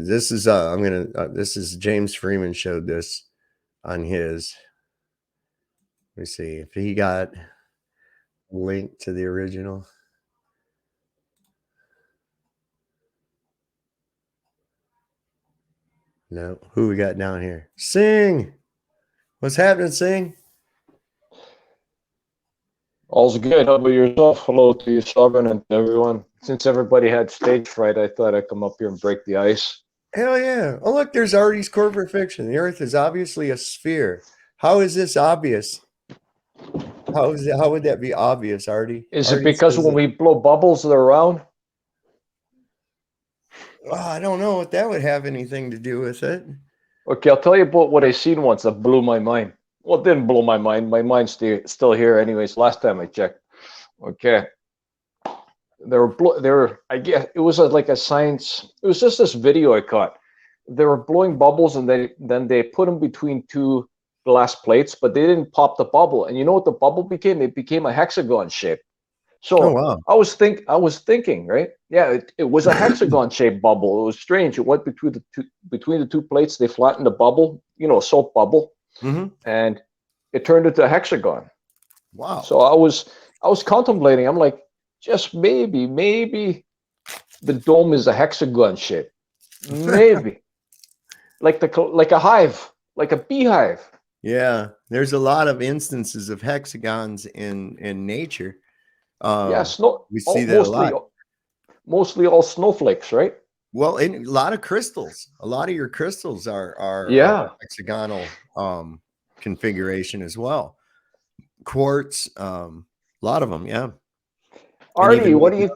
this is James Freeman showed this on his. Let me see if he got a link to the original. No, who we got down here? Sing. What's happening, Sing? All's good. How about yourself? Hello to you, Sovereign, and to everyone. Since everybody had stage fright, I thought I'd come up here and break the ice. Hell yeah. Oh, look, there's Artie's corporate fiction. The Earth is obviously a sphere. How is this obvious? How would that be obvious, Artie? Is it because when we blow bubbles around? Oh, I don't know what that would have anything to do with it. Okay, I'll tell you about what I seen once that blew my mind. Well, it didn't blow my mind. My mind's still here anyways, last time I checked. Okay. I guess it was like a science, it was just this video I caught. They were blowing bubbles and then they put them between two glass plates, but they didn't pop the bubble. And you know what the bubble became? It became a hexagon shape. So Oh, wow. I was thinking, right? Yeah, it was a hexagon shaped bubble. It was strange. It went between the two plates. They flattened the bubble, a soap bubble, and it turned into a hexagon. Wow. So I was contemplating. I'm like, just maybe the dome is a hexagon shape. Maybe like a hive, like a beehive. Yeah, there's a lot of instances of hexagons in nature. Yeah, we see that a lot. Mostly all snowflakes, right? Well, and a lot of crystals. A lot of your crystals are hexagonal configuration as well. Quartz, a lot of them, yeah. Artie, what do you?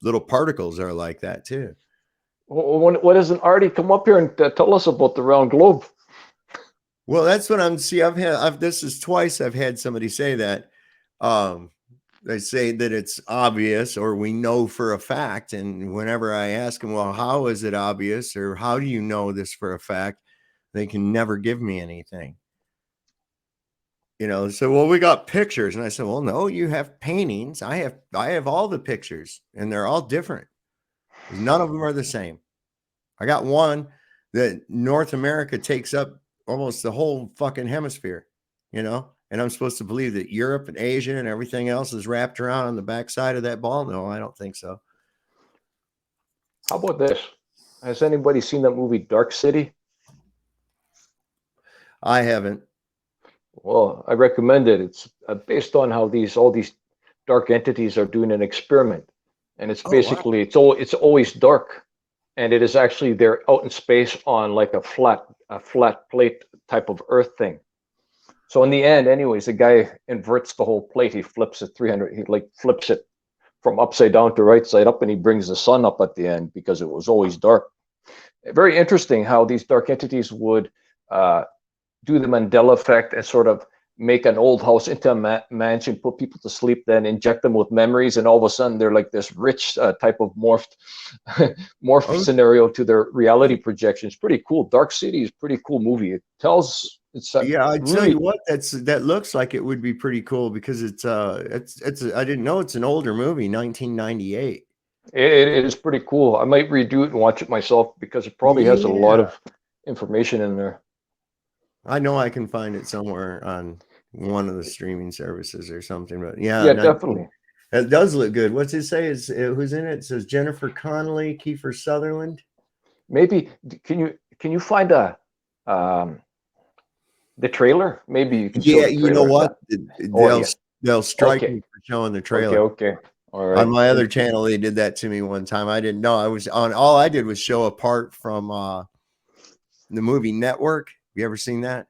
Little particles are like that too. What doesn't Artie come up here and tell us about the round globe? Well, that's what I'm. See, this is twice I've had somebody say that. They say that it's obvious or we know for a fact. And whenever I ask them, well, how is it obvious or how do you know this for a fact? They can never give me anything. So, well, we got pictures. And I said, well, no, you have paintings. I have all the pictures and they're all different. None of them are the same. I got one that North America takes up almost the whole fucking hemisphere, and I'm supposed to believe that Europe and Asia and everything else is wrapped around on the backside of that ball. No, I don't think so. How about this? Has anybody seen that movie Dark City? I haven't. Well, I recommend it. It's based on how all these dark entities are doing an experiment, and it's basically it's always dark, and it is actually they're out in space on like a flat plate type of Earth thing. So in the end, anyways, the guy inverts the whole plate. He flips it 300. He flips it from upside down to right side up, and he brings the sun up at the end because it was always dark. Very interesting how these dark entities would do the Mandela effect and sort of make an old house into a mansion, put people to sleep, then inject them with memories, and all of a sudden they're like this rich type of morphed scenario to their reality projections. Pretty cool. Dark City is a pretty cool movie. It tells. I tell you what, that looks like it would be pretty cool because it's I didn't know it's an older movie, 1998. It is pretty cool. I might redo it and watch it myself because it probably has a lot Yeah. of information in there. I know I can find it somewhere on one of the streaming services or something, but yeah, Yeah, definitely. it does look good. What's it say? Is who's in it? It says Jennifer Connelly, Kiefer Sutherland. Maybe can you find um the trailer? Maybe you can show Yeah, the you know trailer. what? Oh yeah. They'll strike Okay. me for showing the Okay. trailer. Okay. All On right. my other channel, they did that to me one time. I didn't know. I was on. All I did was show a part from the movie Network. You ever seen that?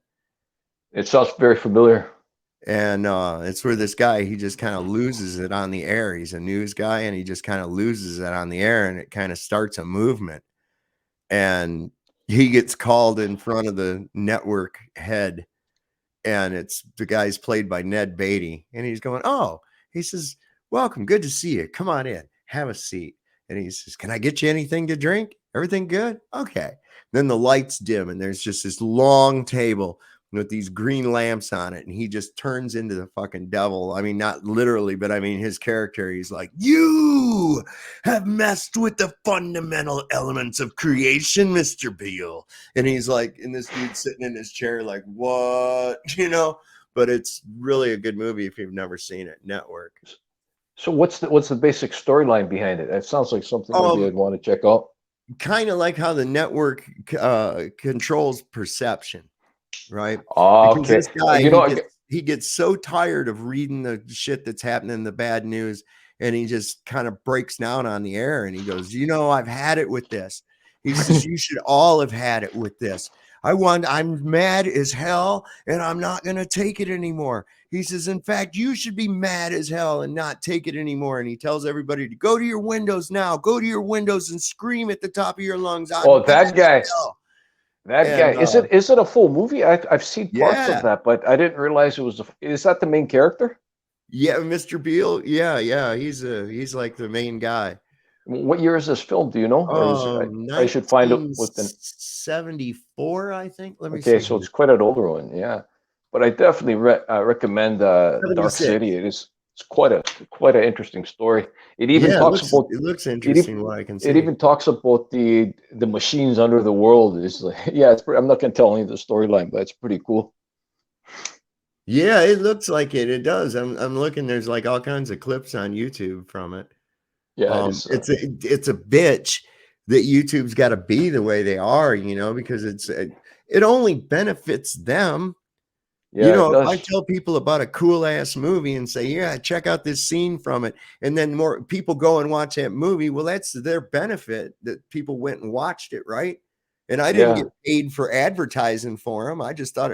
It sounds very familiar. And it's where this guy, he just kind of loses it on the air. He's a news guy, and he just kind of loses it on the air, and it kind of starts a movement. And he gets called in front of the network head, and it's the guy's played by Ned Beatty, and he's going, "Oh," he says, "Welcome, good to see you. Come on in, have a seat." And he says, "Can I get you anything to drink? Everything good? Okay." Then the lights dim, and there's just this long table with these green lamps on it, and he just turns into the fucking devil. I mean, not literally, but I mean his character. He's like, "You have messed with the fundamental elements of creation, Mr. Beale." And he's like, and this dude's sitting in his chair, like, "What?" You know. But it's really a good movie if you've never seen it. Network. So what's the basic storyline behind it? That sounds like something maybe I'd want to check out. Kind of like how the network controls perception, right? Because Okay. this guy, You know, he gets so tired of reading the shit that's happening, the bad news, and he just kind of breaks down on the air, and he goes, I've had it with this." He says, "You should all have had it with this. I'm mad as hell, and I'm not going to take it anymore." He says, "In fact, you should be mad as hell and not take it anymore." And he tells everybody to go to your windows now, go to your windows and scream at the top of your lungs, "I'm oh, mad that as guy. hell." That guy. And Is it a full movie? I've seen parts of yeah, that, but I didn't realize it was is that the main character? yeah, Mr. Beale, yeah, he's like the main guy. What year is this film? Do you know? Or is I should find it within. 1974, I think. Let me Okay, see so here. it's quite an older one, yeah. But I definitely recommend Dark 76. City. It's quite an interesting story. It even Yeah, talks about it looks it interesting even what I can it see. even talks about the machines under the world. It's like, yeah, I'm not gonna tell any of the storyline, but it's pretty cool. Yeah, it looks like it. It does. I'm looking. There's like all kinds of clips on YouTube from it. Yeah, it is. It's a bitch that YouTube's got to be the way they are, because it only benefits them. Yeah, it If I does. tell people about a cool ass movie and say, "Yeah, check out this scene from it," and then more people go and watch that movie, well, that's their benefit that people went and watched it, right? And I didn't Yeah. get paid for advertising for them. I just thought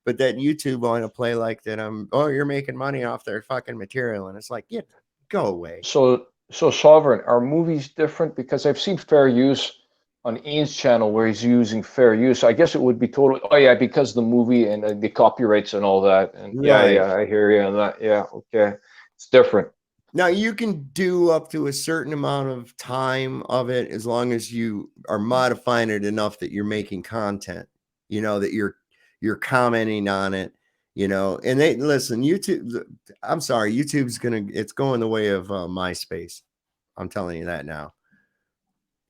but that YouTube want to play like that. You're making money off their fucking material. And it's like, yeah, go away. So Sovereign, are movies different? Because I've seen Fair Use on Ian's channel where he's using Fair Use. I guess it would be totally. Oh yeah, because the movie and the copyrights and all that. And yeah, Right. I hear you on that. Yeah, okay, it's different. Now you can do up to a certain amount of time of it as long as you are modifying it enough that you're making content, that you're commenting on it, and they listen, YouTube, I'm sorry, it's going the way of MySpace. I'm telling you that now.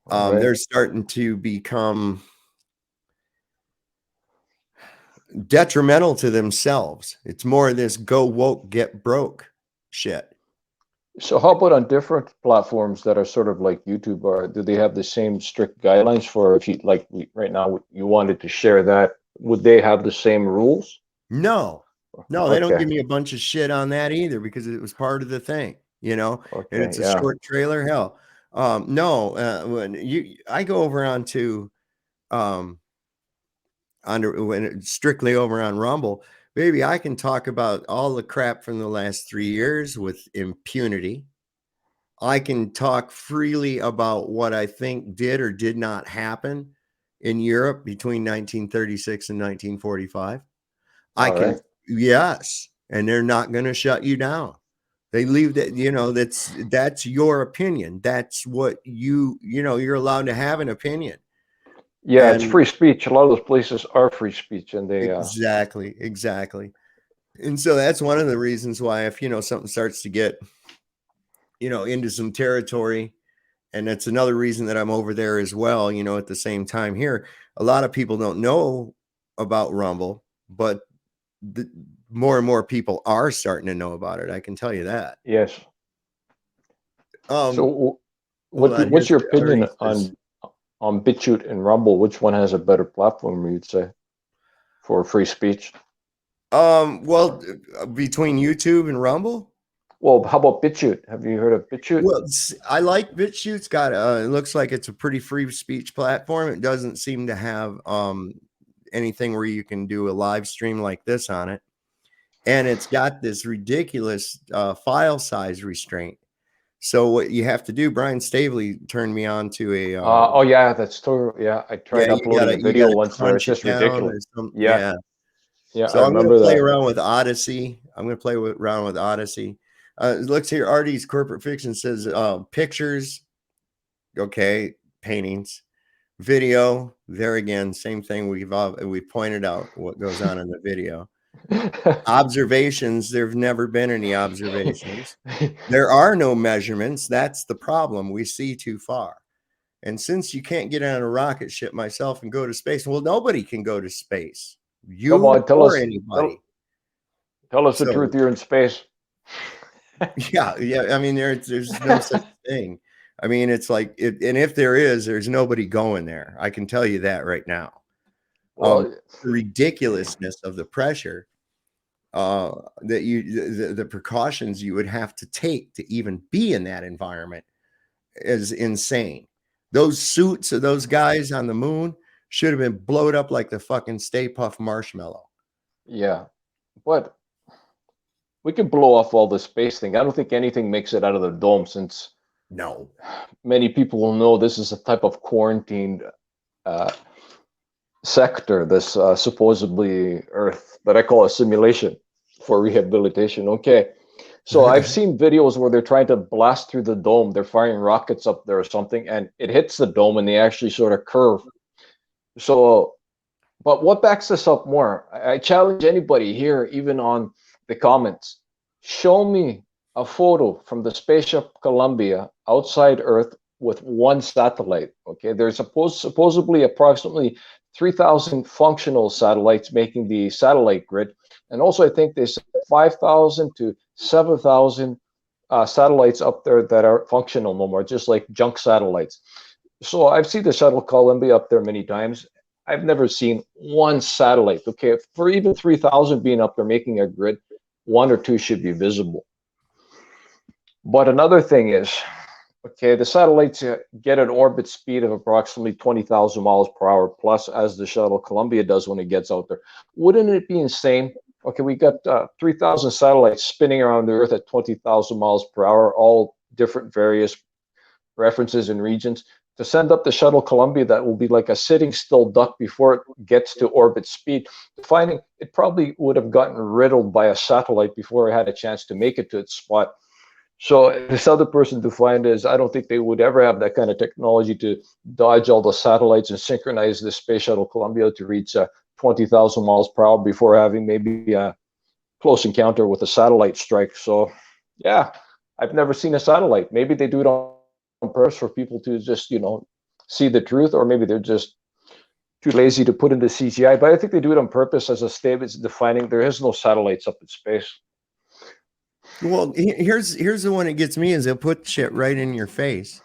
All right. They're starting to become detrimental to themselves. It's more of this go woke, get broke shit. So how about on different platforms that are sort of like YouTube? Or do they have the same strict guidelines for if you like right now you wanted to share that? Would they have the same rules? No, they don't Okay. give me a bunch of shit on that either because it was part of the thing, and Okay. it's a Yeah. short trailer. Hell, no, I go over onto, when it's strictly over on Rumble, baby, I can talk about all the crap from the last 3 years with impunity. I can talk freely about what I think did or did not happen in Europe between 1936 and 1945. I All can, right. yes, and they're not going to shut you down. They leave that, that's your opinion. That's what you're allowed to have an opinion. Yeah, it's And free speech. A lot of those places are free speech, and they exactly. And so that's one of the reasons why if something starts to get into some territory, And that's another reason that I'm over there as well. You know, at the same time here, a lot of people don't know about Rumble, but more and more people are starting to know about it. I can tell you that. Yes. So Hold on, what's here's your the opinion says, on BitChute and Rumble? Which one has a better platform, you'd say, for free speech? well, between YouTube and Rumble. Well, how about BitChute? Have you heard of BitChute? Well, I like BitChute's got it looks like it's a pretty free speech platform. It doesn't seem to have anything where you can do a live stream like this on it. And it's got this ridiculous file size restraint. So what you have to do, Brian Stavely turned me on to a Oh yeah, that's true. Yeah, I tried uploading a you video gotta once there. It's crunch it just down or ridiculous. something. Yeah, yeah, I So I'm going to remember play that. around with Odyssey. I'm going to play around with Odyssey. It looks here. Artie's Corporate Fiction says pictures. Okay. Paintings, video. There again, same thing. We've pointed out what goes on in the video. Observations. There've never been any observations. There are no measurements. That's the problem. We see too far. And since you can't get on a rocket ship myself and go to space, well, nobody can go to space. You Come on, or anybody. tell us the So- truth. You're in space. Yeah. I mean, there's no such thing. I mean, it's like, and if there is, there's nobody going there. I can tell you that right now. Well, The ridiculousness of the pressure, that the precautions you would have to take to even be in that environment is insane. Those suits of those guys on the moon should have been blowed up like the fucking Stay Puft Marshmallow. yeah, but we can blow off all the space thing. I don't think anything makes it out of the dome, since No. many people will know this is a type of quarantined sector, this supposedly Earth that I call a simulation for rehabilitation. Okay. So I've seen videos where they're trying to blast through the dome. They're firing rockets up there or something, and it hits the dome and they actually sort of curve. So, but what backs this up more? I challenge anybody here, even on the comments, show me a photo from the spaceship Columbia outside Earth with one satellite. Okay, there's supposedly approximately 3,000 functional satellites making the satellite grid, and also I think there's 5,000 to 7,000 satellites up there that are functional no more, just like junk satellites. So I've seen the shuttle Columbia up there many times. I've never seen one satellite. Okay, for even 3,000 being up there making a grid, one or two should be visible. But another thing is, okay, the satellites get an orbit speed of approximately 20,000 miles per hour plus, as the shuttle Columbia does when it gets out there. Wouldn't it be insane? Okay, we got 3,000 satellites spinning around the Earth at 20,000 miles per hour, all different various references and regions. To send up the shuttle Columbia, that will be like a sitting still duck before it gets to orbit speed. Finding it probably would have gotten riddled by a satellite before it had a chance to make it to its spot. So this other person defined as, I don't think they would ever have that kind of technology to dodge all the satellites and synchronize the space shuttle Columbia to reach 20,000 miles per hour before having maybe a close encounter with a satellite strike. So yeah, I've never seen a satellite. Maybe they do it on purpose for people to just, see the truth, or maybe they're just too lazy to put in the CGI. But I think they do it on purpose as a statement defining there is no satellites up in space. Well, here's the one that gets me is they'll put shit right in your face.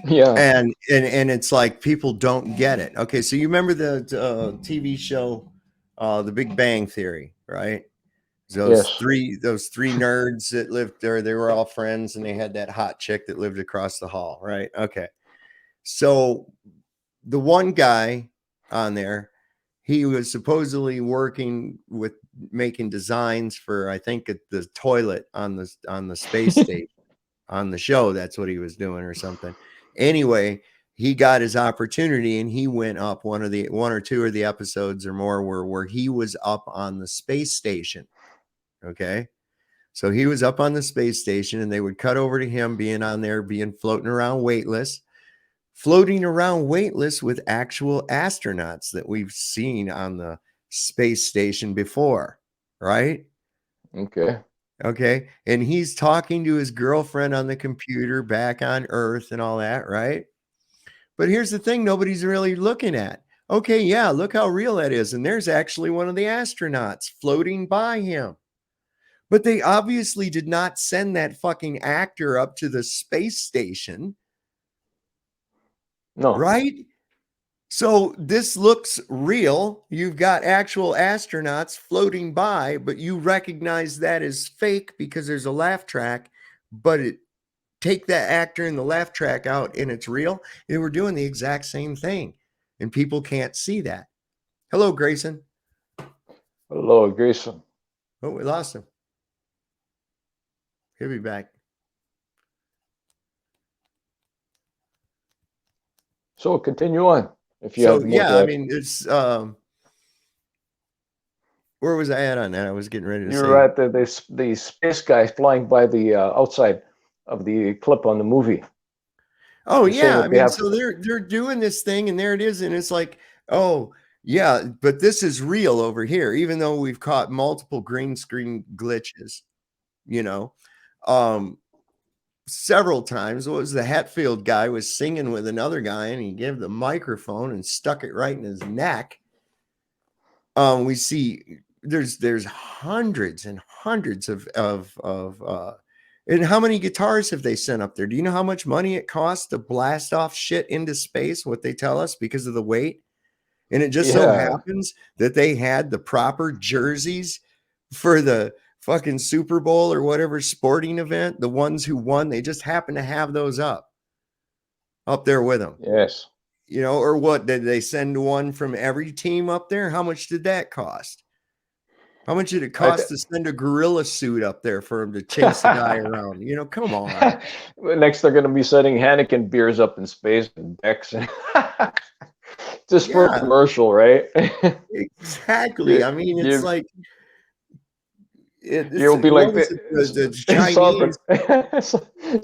Yeah. And it's like people don't get it. Okay, so you remember the TV show The Big Bang Theory, right? Those Yes. three nerds that lived there, they were all friends, and they had that hot chick that lived across the hall, right? Okay. So the one guy on there, he was supposedly working with making designs for, I think, the toilet on the space station on the show. That's what he was doing or something. Anyway, he got his opportunity and he went up one or two of the episodes or more where he was up on the space station. Okay. So he was up on the space station and they would cut over to him being on there, floating around weightless with actual astronauts that we've seen on the space station before. Right. Okay. Okay. And he's talking to his girlfriend on the computer back on Earth and all that, right? But here's the thing nobody's really looking at. Okay, yeah, look how real that is. And there's actually one of the astronauts floating by him. But they obviously did not send that fucking actor up to the space station, No. right? So this looks real. You've got actual astronauts floating by, but you recognize that as fake because there's a laugh track, but take that actor in the laugh track out and it's real. They were doing the exact same thing, and people can't see that. Hello, Grayson. Hello, Grayson. Oh, we lost him. He'll be back. So continue on. If you So have more yeah, to I add. mean, it's where was I at on that? I was getting ready to You say. were at the space guy flying by the outside of the clip on the movie. Oh You're saying yeah, that I they mean, have- so they're doing this thing, and there it is, and it's like, oh yeah, but this is real over here, even though we've caught multiple green screen glitches, you know, several times. What was the Hatfield guy was singing with another guy, and he gave the microphone and stuck it right in his neck. We see there's hundreds and hundreds of and how many guitars have they sent up there? Do you know how much money it costs to blast off shit into space? What they tell us because of the weight. And it just so Yeah. happens that they had the proper jerseys for the fucking Super Bowl or whatever sporting event. The ones who won, they just happen to have those up there with them. Yes. You know, or what? Did they send one from every team up there? How much did that cost? How much did it cost to send a gorilla suit up there for him to chase the guy around? You know, come on. Next, they're going to be sending Hanneken beers up in space and Bex. Just for a Yeah. commercial, right? Exactly. I mean, it's You- like You'll be like the Chinese.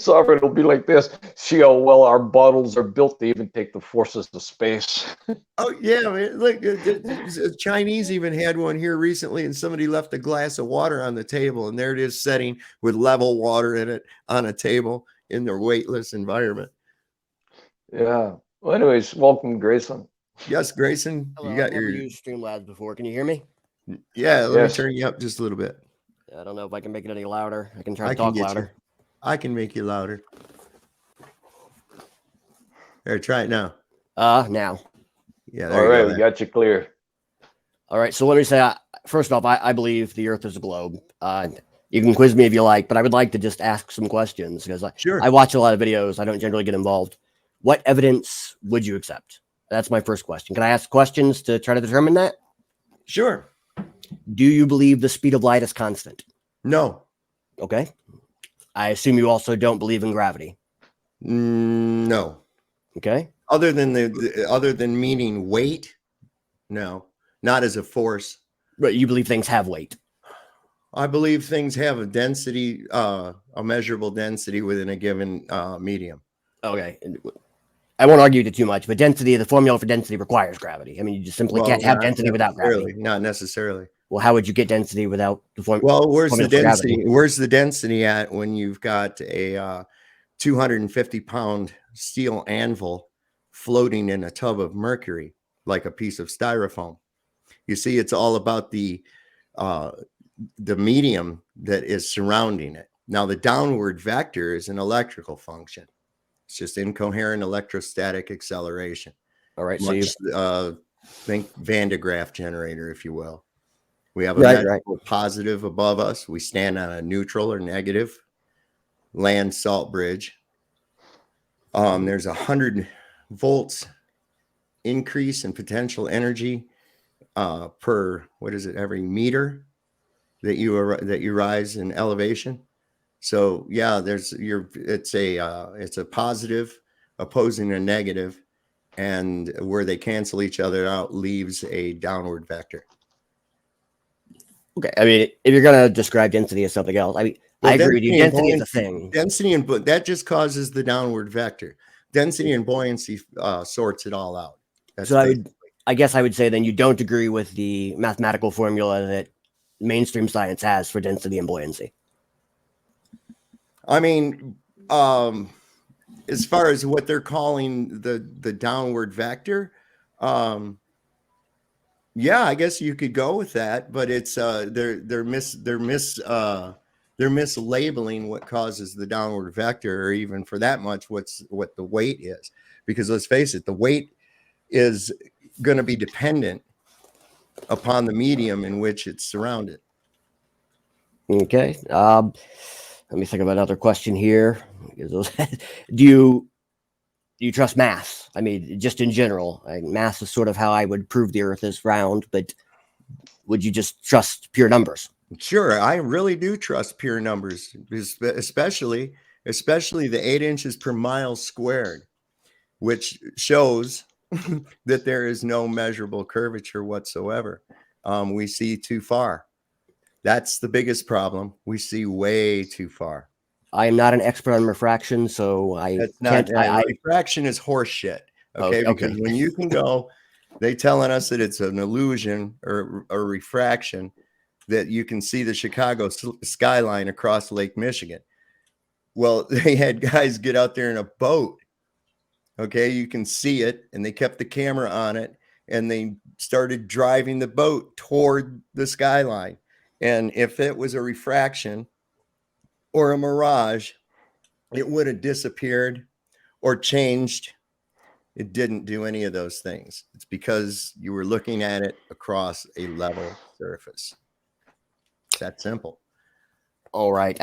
Sovereign will be like this. See how well our bottles are built to even take the forces to space. Oh yeah, man. Look, the Chinese even had one here recently, and somebody left a glass of water on the table, and there it is, setting with level water in it on a table in their weightless environment. Yeah. Well, anyways, welcome, Grayson. Yes, Grayson, Hello, you got I've never your used Streamlabs before. Can you hear me? yeah. Let Yes. me turn you up just a little bit. I don't know if I can make it any louder. I can try I to can talk get you. louder. I can make you louder. There, try it now. Now. Yeah, All there right, you we go. got you clear. All right. So let me say, first off, I believe the Earth is a globe. You can quiz me if you like, but I would like to just ask some questions because Sure. I watch a lot of videos. I don't generally get involved. What evidence would you accept? That's my first question. Can I ask questions to try to determine that? Sure. Do you believe the speed of light is constant? No. Okay. I assume you also don't believe in gravity. No. Okay. Other than meaning weight, no, not as a force. But you believe things have weight. I believe things have a density, a measurable density within a given medium. Okay. I won't argue it too much, but density, the formula for density requires gravity. I mean, you just simply can't have not density without gravity. necessarily, Not necessarily. Well, how would you get density without the formula? Well, where's the formula for density? gravity? Where's the density at when you've got a 250-pound steel anvil floating in a tub of mercury like a piece of styrofoam? You see, it's all about the medium that is surrounding it. Now, the downward vector is an electrical function. It's just incoherent electrostatic acceleration. All right. So you Much, think Van de Graaff generator, if you will. We have a Right, measurable positive above us. We stand on a neutral or negative land salt bridge. There's 100 volts increase in potential energy per every meter that you rise in elevation. So yeah, it's a positive opposing a negative, and where they cancel each other out leaves a downward vector. okay. I mean, if you're gonna describe density as something else, I mean, Well, I agree with you. density and Density is a buoyancy- thing. Density and that just causes the downward vector. Density and buoyancy sorts it all out. That's So I guess I would say then you don't agree with the mathematical formula that mainstream science has for density and buoyancy. I mean, as far as what they're calling the downward vector, yeah, I guess you could go with that, but it's they're mislabeling what causes the downward vector, or even for that much, what the weight is. Because let's face it, the weight is going to be dependent upon the medium in which it's surrounded. Okay. Let me think of another question here. Do you trust math? I mean, just in general, math is sort of how I would prove the Earth is round, but would you just trust pure numbers? Sure, I really do trust pure numbers, especially the 8 inches per mile squared, which shows that there is no measurable curvature whatsoever. We see too far. That's the biggest problem. We see way too far. I am not an expert on refraction, so refraction is horse shit. Okay, because when you can go, they telling us that it's an illusion or a refraction, that you can see the Chicago skyline across Lake Michigan. Well, they had guys get out there in a boat. Okay, you can see it, and they kept the camera on it, and they started driving the boat toward the skyline. And if it was a refraction or a mirage, it would have disappeared or changed. It didn't do any of those things. It's because you were looking at it across a level surface. It's that simple. All right.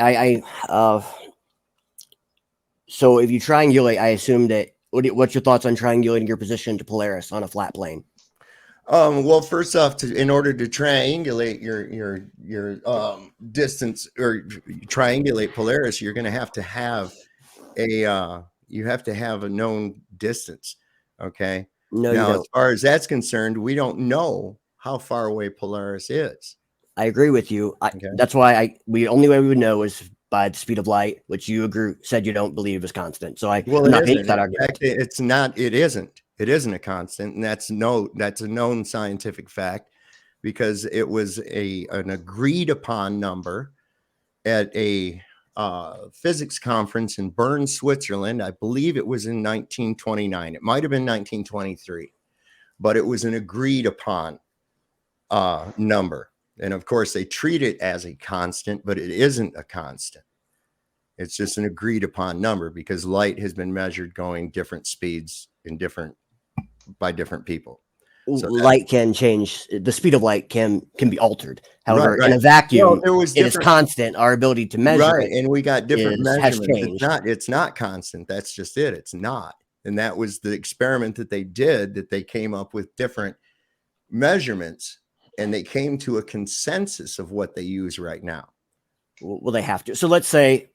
So if you triangulate, I assume that what's your thoughts on triangulating your position to Polaris on a flat plane? Well, first off, in order to triangulate your distance, or triangulate Polaris, you're going to have a known distance. Okay. No, now, you don't. As far as that's concerned, we don't know how far away Polaris is. I agree with you. That's why the only way we would know is by the speed of light, which you said you don't believe is constant. So I'm not making that argument. In fact, it's not. It isn't. It isn't a constant, and that's a known scientific fact, because it was an agreed upon number at a physics conference in Bern, Switzerland. I believe it was in 1929. It might have been 1923, but it was an agreed upon number. And of course, they treat it as a constant, but it isn't a constant. It's just an agreed upon number, because light has been measured going different speeds by different people. So light can change. The speed of light can be altered. However, in a vacuum, it is constant. Our ability to measure it, and we got different measurements. It's not constant. That's just it. It's not. And that was the experiment that they did, that they came up with different measurements, and they came to a consensus of what they use right now. Well, they have to. So let's say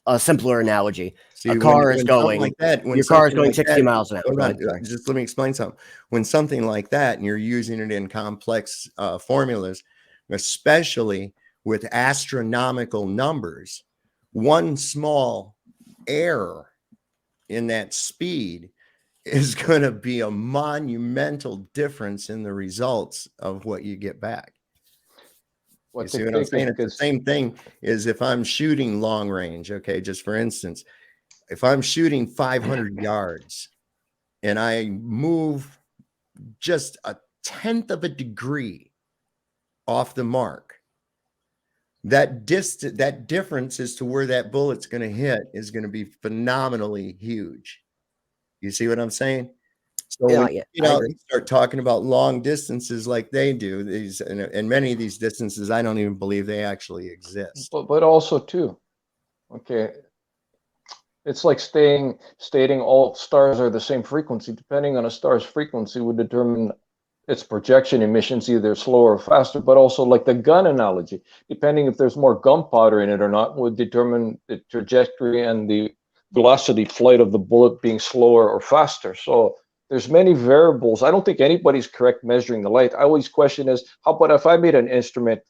a simpler analogy. A car is going like that. Your car is going 60 miles an hour. Just let me explain something. When something like that, and you're using it in complex formulas, especially with astronomical numbers, one small error in that speed is going to be a monumental difference in the results of what you get back. You see what I'm saying? It's the same thing as if I'm shooting long range. Okay, just for instance, if I'm shooting 500 yards and I move just a 1/10 of a degree off the mark, that difference as to where that bullet's going to hit is going to be phenomenally huge. You see what I'm saying? So when, start talking about long distances like they do, these and many of these distances, I don't even believe they actually exist. But also too, okay, it's like stating all stars are the same frequency. Depending on a star's frequency would determine its projection emissions, either slower or faster. But also, like the gun analogy, depending if there's more gunpowder in it or not, would determine the trajectory and the velocity flight of the bullet being slower or faster. So there's many variables. I don't think anybody's correct measuring the light. I always question is, how about if I made an instrument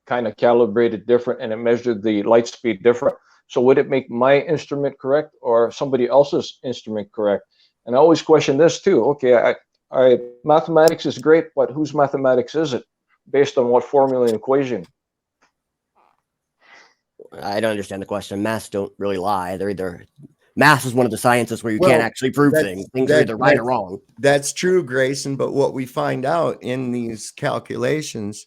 kind of calibrated different and it measured the light speed different? So would it make my instrument correct or somebody else's instrument correct? And I always question this too. Okay, mathematics is great, but whose mathematics is it? Based on what formula and equation? I don't understand the question. Maths don't really lie. They're either math is one of the sciences where you Well, can't actually prove that's- things. Things are either right or wrong. That's true, Grayson. But what we find out in these calculations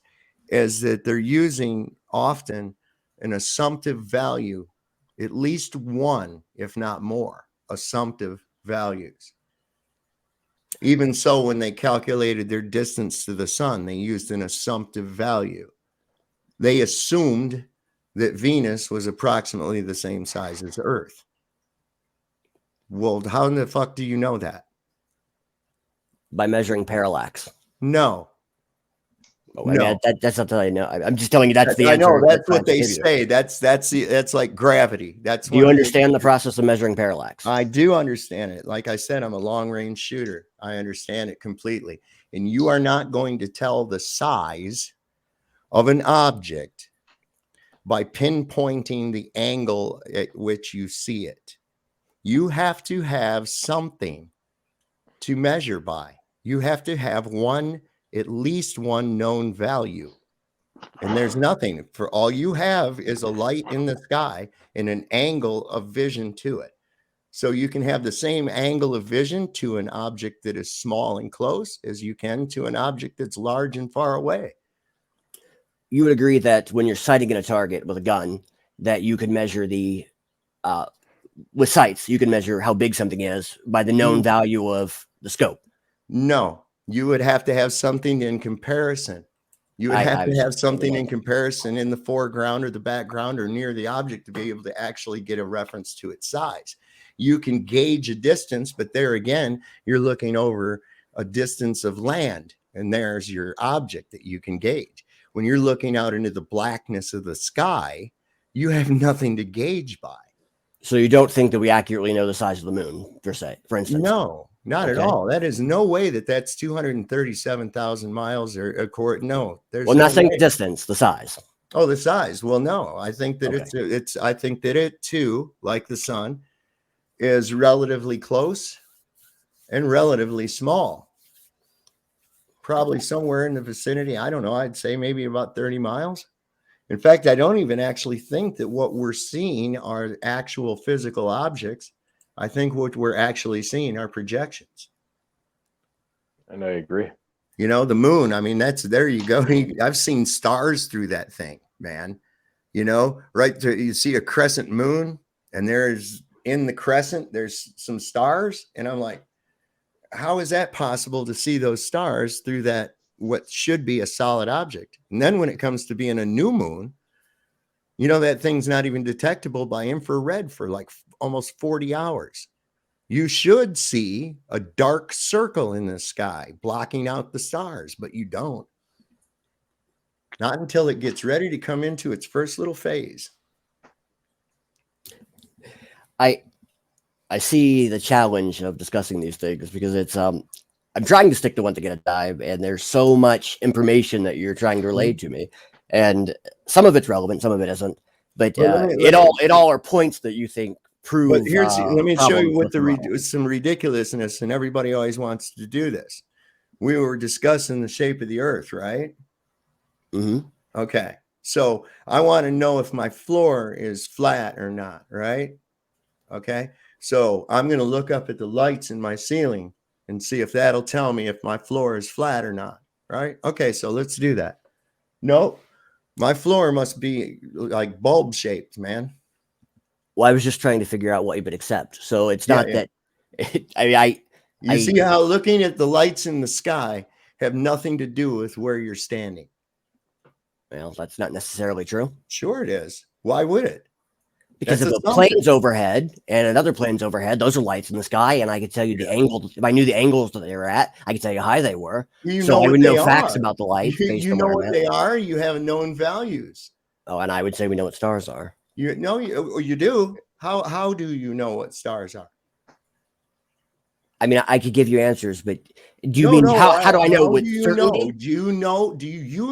is that they're using often an assumptive value, at least one, if not more, assumptive values. Even so, when they calculated their distance to the sun, they used an assumptive value. They assumed that Venus was approximately the same size as Earth. Well, how in the fuck do you know that? By measuring parallax. No. Oh, I mean, that's not that I know. I'm just telling you that's the I answer. know that's what they give you. say. That's like gravity. That's Do you understand the process of measuring parallax? I do understand it. Like I said, I'm a long range shooter. I understand it completely. And you are not going to tell the size of an object by pinpointing the angle at which you see it. You have to have something to measure by. You have to have at least one known value. And there's nothing. For all you have is a light in the sky and an angle of vision to it. So you can have the same angle of vision to an object that is small and close as you can to an object that's large and far away. You would agree that when you're sighting at a target with a gun, that you could measure the with sights, you can measure how big something is by the known value of the scope. No, you would have to have something in comparison. You would have to have something in comparison in the foreground or the background or near the object to be able to actually get a reference to its size. You can gauge a distance, but there again, you're looking over a distance of land, and there's your object that you can gauge. When you're looking out into the blackness of the sky, you have nothing to gauge by. So you don't think that we accurately know the size of the moon, for instance? No, not at all. That is no way that's 237,000 miles or a quarter. No, there's not saying the distance, the size. Oh, the size. Well, no, I think that I think that it too, like the sun, is relatively close and relatively small. Probably somewhere in the vicinity. I don't know. I'd say maybe about 30 miles. In fact, I don't even actually think that what we're seeing are actual physical objects. I think what we're actually seeing are projections. And I agree. You know, the moon, I mean, there you go. I've seen stars through that thing, man. You know, right there, you see a crescent moon, and there's in the crescent, there's some stars. And I'm like, how is that possible to see those stars through that, what should be a solid object? And then when it comes to being a new moon, you know, that thing's not even detectable by infrared for like almost 40 hours. You should see a dark circle in the sky blocking out the stars, but you don't. Not until it gets ready to come into its first little phase. I see the challenge of discussing these things because it's I'm trying to stick to one to get a dive, and there's so much information that you're trying to relay to me, and some of it's relevant, some of it isn't. But it all are points that you think prove. But here's let me show you what some ridiculousness, and everybody always wants to do this. We were discussing the shape of the Earth, right? Mm-hmm. Okay, so I want to know if my floor is flat or not, right? Okay, so I'm going to look up at the lights in my ceiling and see if that'll tell me if my floor is flat or not, right? Okay, so let's do that. Nope, my floor must be like bulb shaped, man. Well, I was just trying to figure out what you would accept. So it's not that. You see how looking at the lights in the sky have nothing to do with where you're standing. Well, that's not necessarily true. Sure it is. Why would it? Because if the plane's overhead and another plane's overhead, those are lights in the sky, and I could tell you the angle. If I knew the angles that they were at, I could tell you how high they were. So I would know facts about the lights. You know what they are. You have known values. Oh, and I would say we know what stars are. You do. How do you know what stars are? I mean, I could give you answers, but do you mean how do I know with certainty? Do you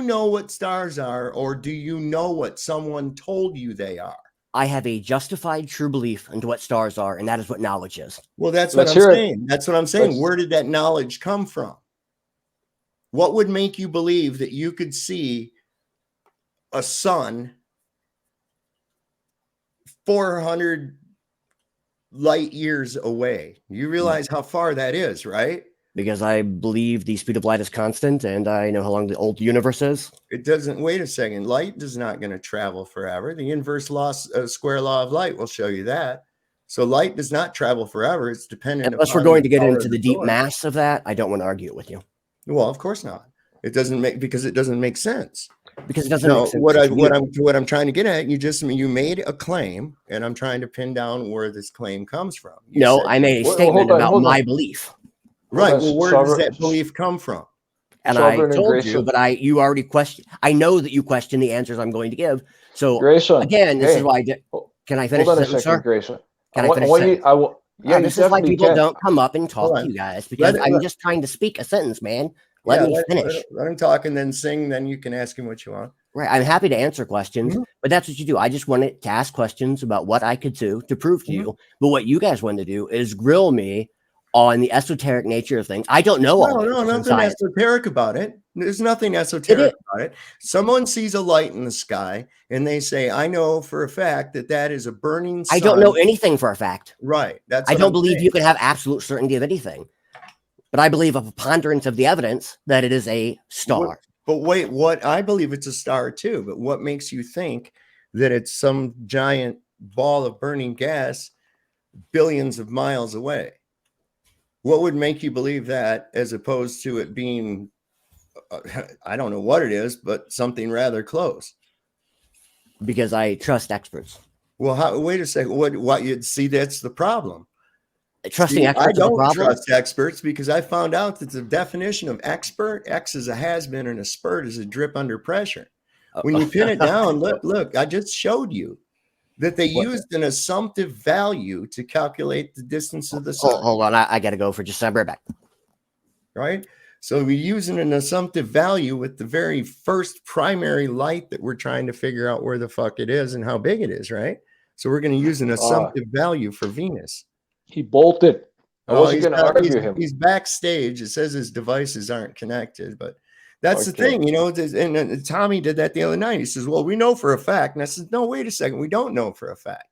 know what stars are, or do you know what someone told you they are? I have a justified true belief into what stars are, and that is what knowledge is. Well, that's what I'm saying. That's what I'm saying. Where did that knowledge come from? What would make you believe that you could see a sun 400 light years away. You realize how far that is, right? Because I believe the speed of light is constant, and I know how long the old universe is. It doesn't. Wait a second. Light is not going to travel forever. The inverse law, square law of light will show you that. So light does not travel forever. It's dependent. Unless we're upon going the to get power into of the deep source. mass of that, I don't want to argue it with you. Well, of course not. It doesn't make, because it doesn't make sense. Because it doesn't No, make sense. what I'm trying to get at, you made a claim, and I'm trying to pin down where this claim comes from. You No, said- I made a Well, statement hold on, about hold my on. belief. right. Well, Well, where does sovereign- that belief come from? And Sovereign I and told Grayson. you, but you already questioned. I know that you question the answers I'm going to give. So Grayson, again, this hey, is why I did. Can I finish hold the on a sentence, second, sir? Grayson. Can I want- finish want the you, sentence? I will, yeah, you This is why definitely people can. don't come up and talk Hold to on. you guys, because I'm just trying to speak a sentence, man. Let me finish. Let him talk and then sing. Then you can ask him what you want. Right. I'm happy to answer questions, Mhm. but that's what you do. I just wanted to ask questions about what I could do to prove to Mhm. you. But what you guys want to do is grill me on the esoteric nature of things. I don't know all this. No, in nothing science. esoteric about it. There's nothing esoteric about it. Someone sees a light in the sky and they say, "I know for a fact that that is a burning sun." I don't know anything for a fact. Right. That's. I what don't I'm believe saying. you can have absolute certainty of anything. But I believe a preponderance of the evidence that it is a star. But wait, what? I believe it's a star too. But what makes you think that it's some giant ball of burning gas billions of miles away? What would make you believe that, as opposed to it being, I don't know what it is, but something rather close? Because I trust experts. Well, wait a second. What you see? That's the problem. Trusting See, experts I is a don't problem. trust experts because I found out that the definition of expert, X is a has-been and a spurt is a drip under pressure. When you pin it down, look, I just showed you that they used an assumptive value to calculate the distance of the sun. Hold on, I got to go for just a second. Right back. Right? So we're using an assumptive value with the very first primary light that we're trying to figure out where the fuck it is and how big it is, right? So we're going to use an assumptive value for Venus. He bolted. I wasn't he's going to argue him. He's backstage. It says his devices aren't connected, but that's the thing, and Tommy did that the other night. He says, "Well, we know for a fact." And I said, "No, wait a second. We don't know for a fact."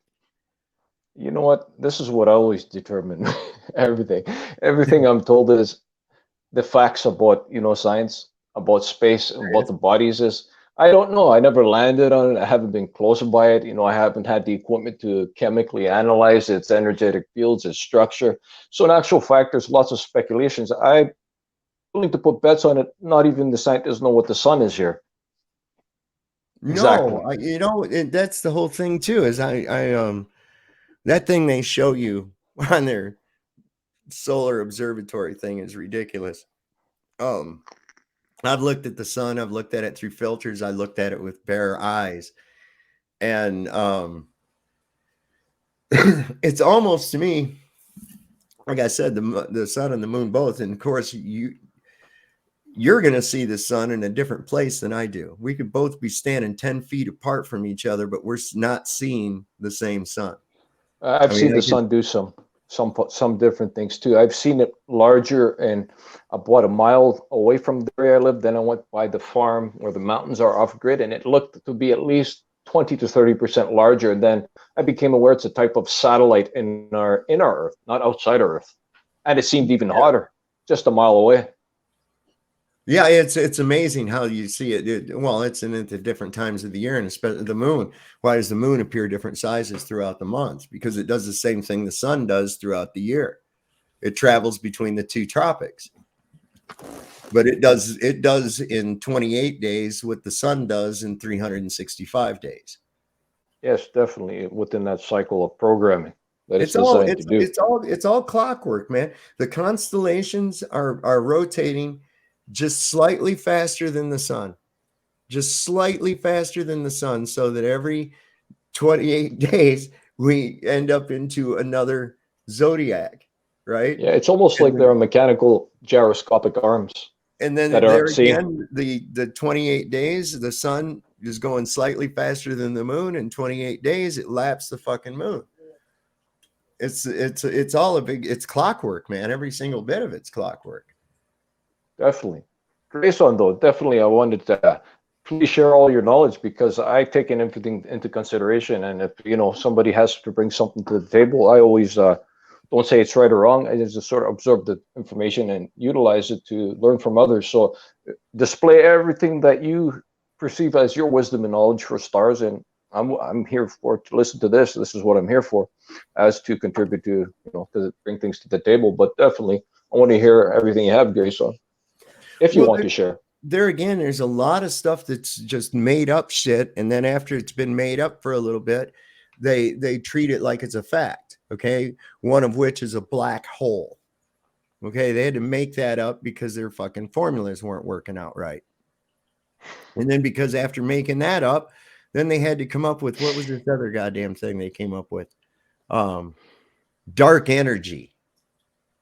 You know what? This is what I always determine. Everything I'm told is the facts about, science, about space, about the bodies is, I don't know. I never landed on it. I haven't been close by it. I haven't had the equipment to chemically analyze its energetic fields, its structure. So in actual fact, there's lots of speculations. I'm willing to put bets on it. Not even the scientists know what the sun is here. Exactly. No, that's the whole thing too. Is that thing they show you on their solar observatory thing is ridiculous. I've looked at the sun. I've looked at it through filters. I looked at it with bare eyes, and it's almost, to me, like I said, the sun and the moon both. And of course, you're going to see the sun in a different place than I do. We could both be standing 10 feet apart from each other, but we're not seeing the same sun. I've seen the sun do some different things too. I've seen it larger and about a mile away from the area I live. Then I went by the farm where the mountains are off grid, and it looked to be at least 20 to 30% larger. Then I became aware it's a type of satellite in our Earth, not outside Earth, and it seemed even hotter, just a mile away. Yeah, it's amazing how you see it. It's in the different times of the year, and especially the moon. Why does the moon appear different sizes throughout the months? Because it does the same thing the sun does throughout the year. It travels between the two tropics. But it does in 28 days what the sun does in 365 days. Yes, definitely within that cycle of programming that It's all designed to do. it's all clockwork, man. The constellations are rotating just slightly faster than the sun. Just slightly faster than the sun, so that every 28 days we end up into another zodiac, right? Yeah, it's almost like there are mechanical gyroscopic arms. And then that there aren't seen. again, the 28 days, the sun is going slightly faster than the moon. In 28 days, it laps the fucking moon. It's all it's clockwork, man. Every single bit of it's clockwork. Definitely. Grayson, though, definitely I wanted to please share all your knowledge, because I take everything into consideration. And if somebody has to bring something to the table, I always don't say it's right or wrong. I just sort of absorb the information and utilize it to learn from others. So display everything that you perceive as your wisdom and knowledge for stars, and I'm here to listen to this. This is what I'm here for, as to contribute to to bring things to the table. But definitely, I want to hear everything you have, Grayson, if you want to share. There again, there's a lot of stuff that's just made up shit, and then after it's been made up for a little bit, they treat it like it's a fact. Okay, one of which is a black hole. Okay, they had to make that up because their fucking formulas weren't working out right. And then because after making that up, then they had to come up with, what was this other goddamn thing they came up with? Dark energy.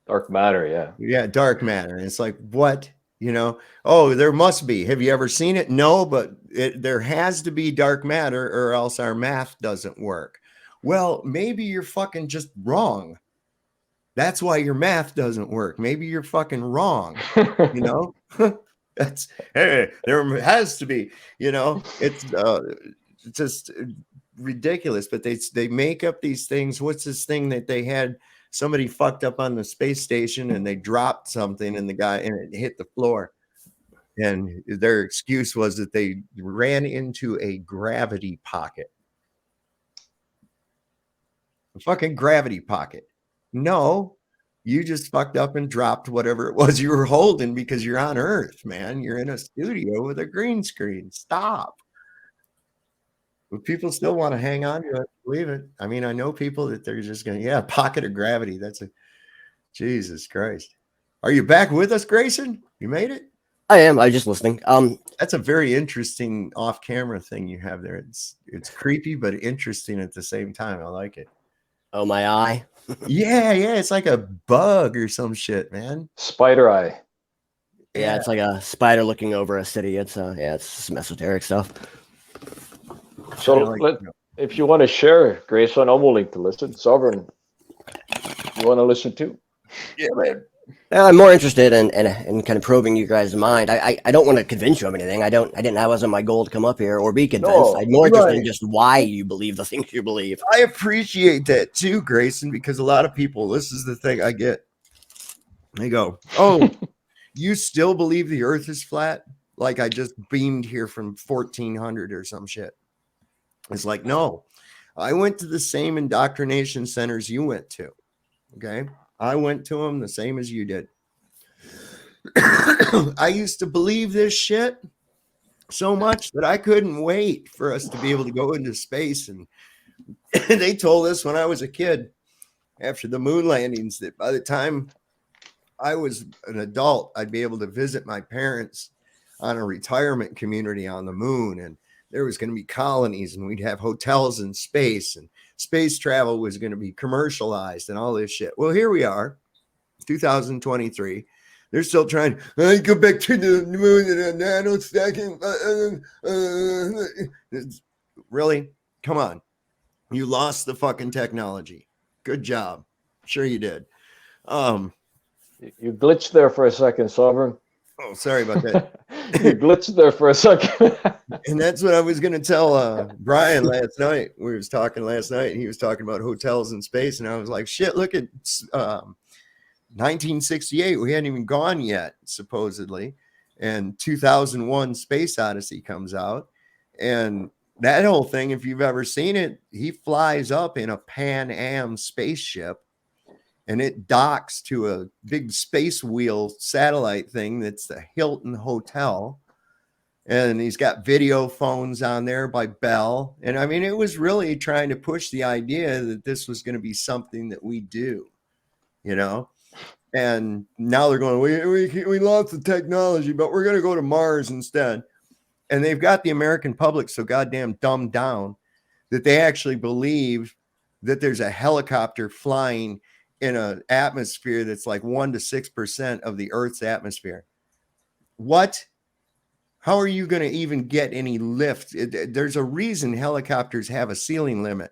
Dark matter, yeah. Yeah, dark matter. And it's like, what? Oh, there must be. Have you ever seen it? No, but there has to be dark matter, or else our math doesn't work. Well, maybe you're fucking just wrong. That's why your math doesn't work. Maybe you're fucking wrong. That's, hey, there has to be. It's just ridiculous. But they make up these things. What's this thing that they had? Somebody fucked up on the space station and they dropped something and it hit the floor. And their excuse was that they ran into a gravity pocket. A fucking gravity pocket. No, you just fucked up and dropped whatever it was you were holding, because you're on Earth, man. You're in a studio with a green screen. Stop. But people still want to hang on to it, believe it. I mean, I know people that they're just going, yeah, pocket of gravity. That's Jesus Christ. Are you back with us, Grayson? You made it? I am. I'm just listening. That's a very interesting off-camera thing you have there. It's creepy, but interesting at the same time. I like it. Oh, my eye. Yeah. It's like a bug or some shit, man. Spider eye. Yeah, it's like a spider looking over a city. It's some esoteric stuff. So if you want to share, Grayson, I'm willing to listen. Sovereign, you want to listen too? Yeah, man. I'm more interested in kind of probing you guys' mind. I don't want to convince you of anything. That wasn't my goal to come up here or be convinced. No, I'm more interested in just why you believe the things you believe. I appreciate that too, Grayson, because a lot of people, this is the thing I get. They go, oh, you still believe the earth is flat? Like I just beamed here from 1400 or some shit. It's like, no, I went to the same indoctrination centers you went to. Okay. I went to them the same as you did. I used to believe this shit so much that I couldn't wait for us to be able to go into space. And they told us when I was a kid, after the moon landings, that by the time I was an adult, I'd be able to visit my parents on a retirement community on the moon. And there was going to be colonies, and we'd have hotels in space, and space travel was going to be commercialized and all this shit. Well, here we are, 2023. They're still trying to go back to the moon in a nanosecond. Really? Come on. You lost the fucking technology. Good job. Sure you did. You glitched there for a second, Sovereign. Oh, sorry about that. You glitched there for a second. And that's what I was going to tell Brian last night. We was talking last night, and he was talking about hotels in space, and I was like, shit, look at 1968. We hadn't even gone yet, supposedly. And 2001 Space Odyssey comes out. And that whole thing, if you've ever seen it, he flies up in a Pan Am spaceship, and it docks to a big space wheel satellite thing that's the Hilton Hotel. And he's got video phones on there by Bell. And I mean, it was really trying to push the idea that this was going to be something that we do, And now they're going, we lost the technology, but we're going to go to Mars instead. And they've got the American public so goddamn dumbed down that they actually believe that there's a helicopter flying in an atmosphere that's like 1% to 6% of the Earth's atmosphere. What? How are you going to even get any lift? There's a reason helicopters have a ceiling limit.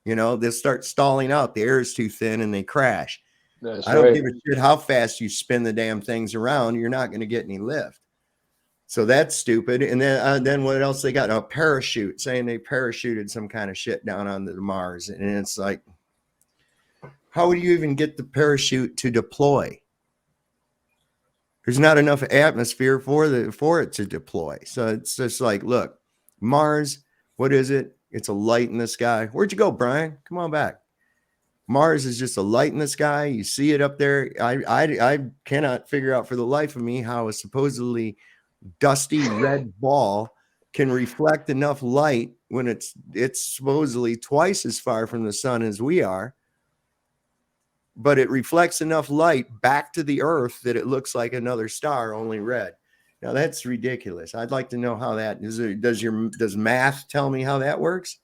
They'll start stalling out. The air is too thin and they crash. I don't give a shit how fast you spin the damn things around. You're not going to get any lift. So that's stupid. And then what else they got? A parachute, saying they parachuted some kind of shit down onto the Mars. And it's like, how would you even get the parachute to deploy? There's not enough atmosphere for it to deploy. So it's just like, look, Mars, what is it? It's a light in the sky. Where'd you go, Brian? Come on back. Mars is just a light in the sky. You see it up there. I cannot figure out for the life of me how a supposedly dusty red ball can reflect enough light when it's supposedly twice as far from the sun as we are, but it reflects enough light back to the earth that it looks like another star, only red. Now that's ridiculous. I'd like to know how that is. Does math tell me how that works?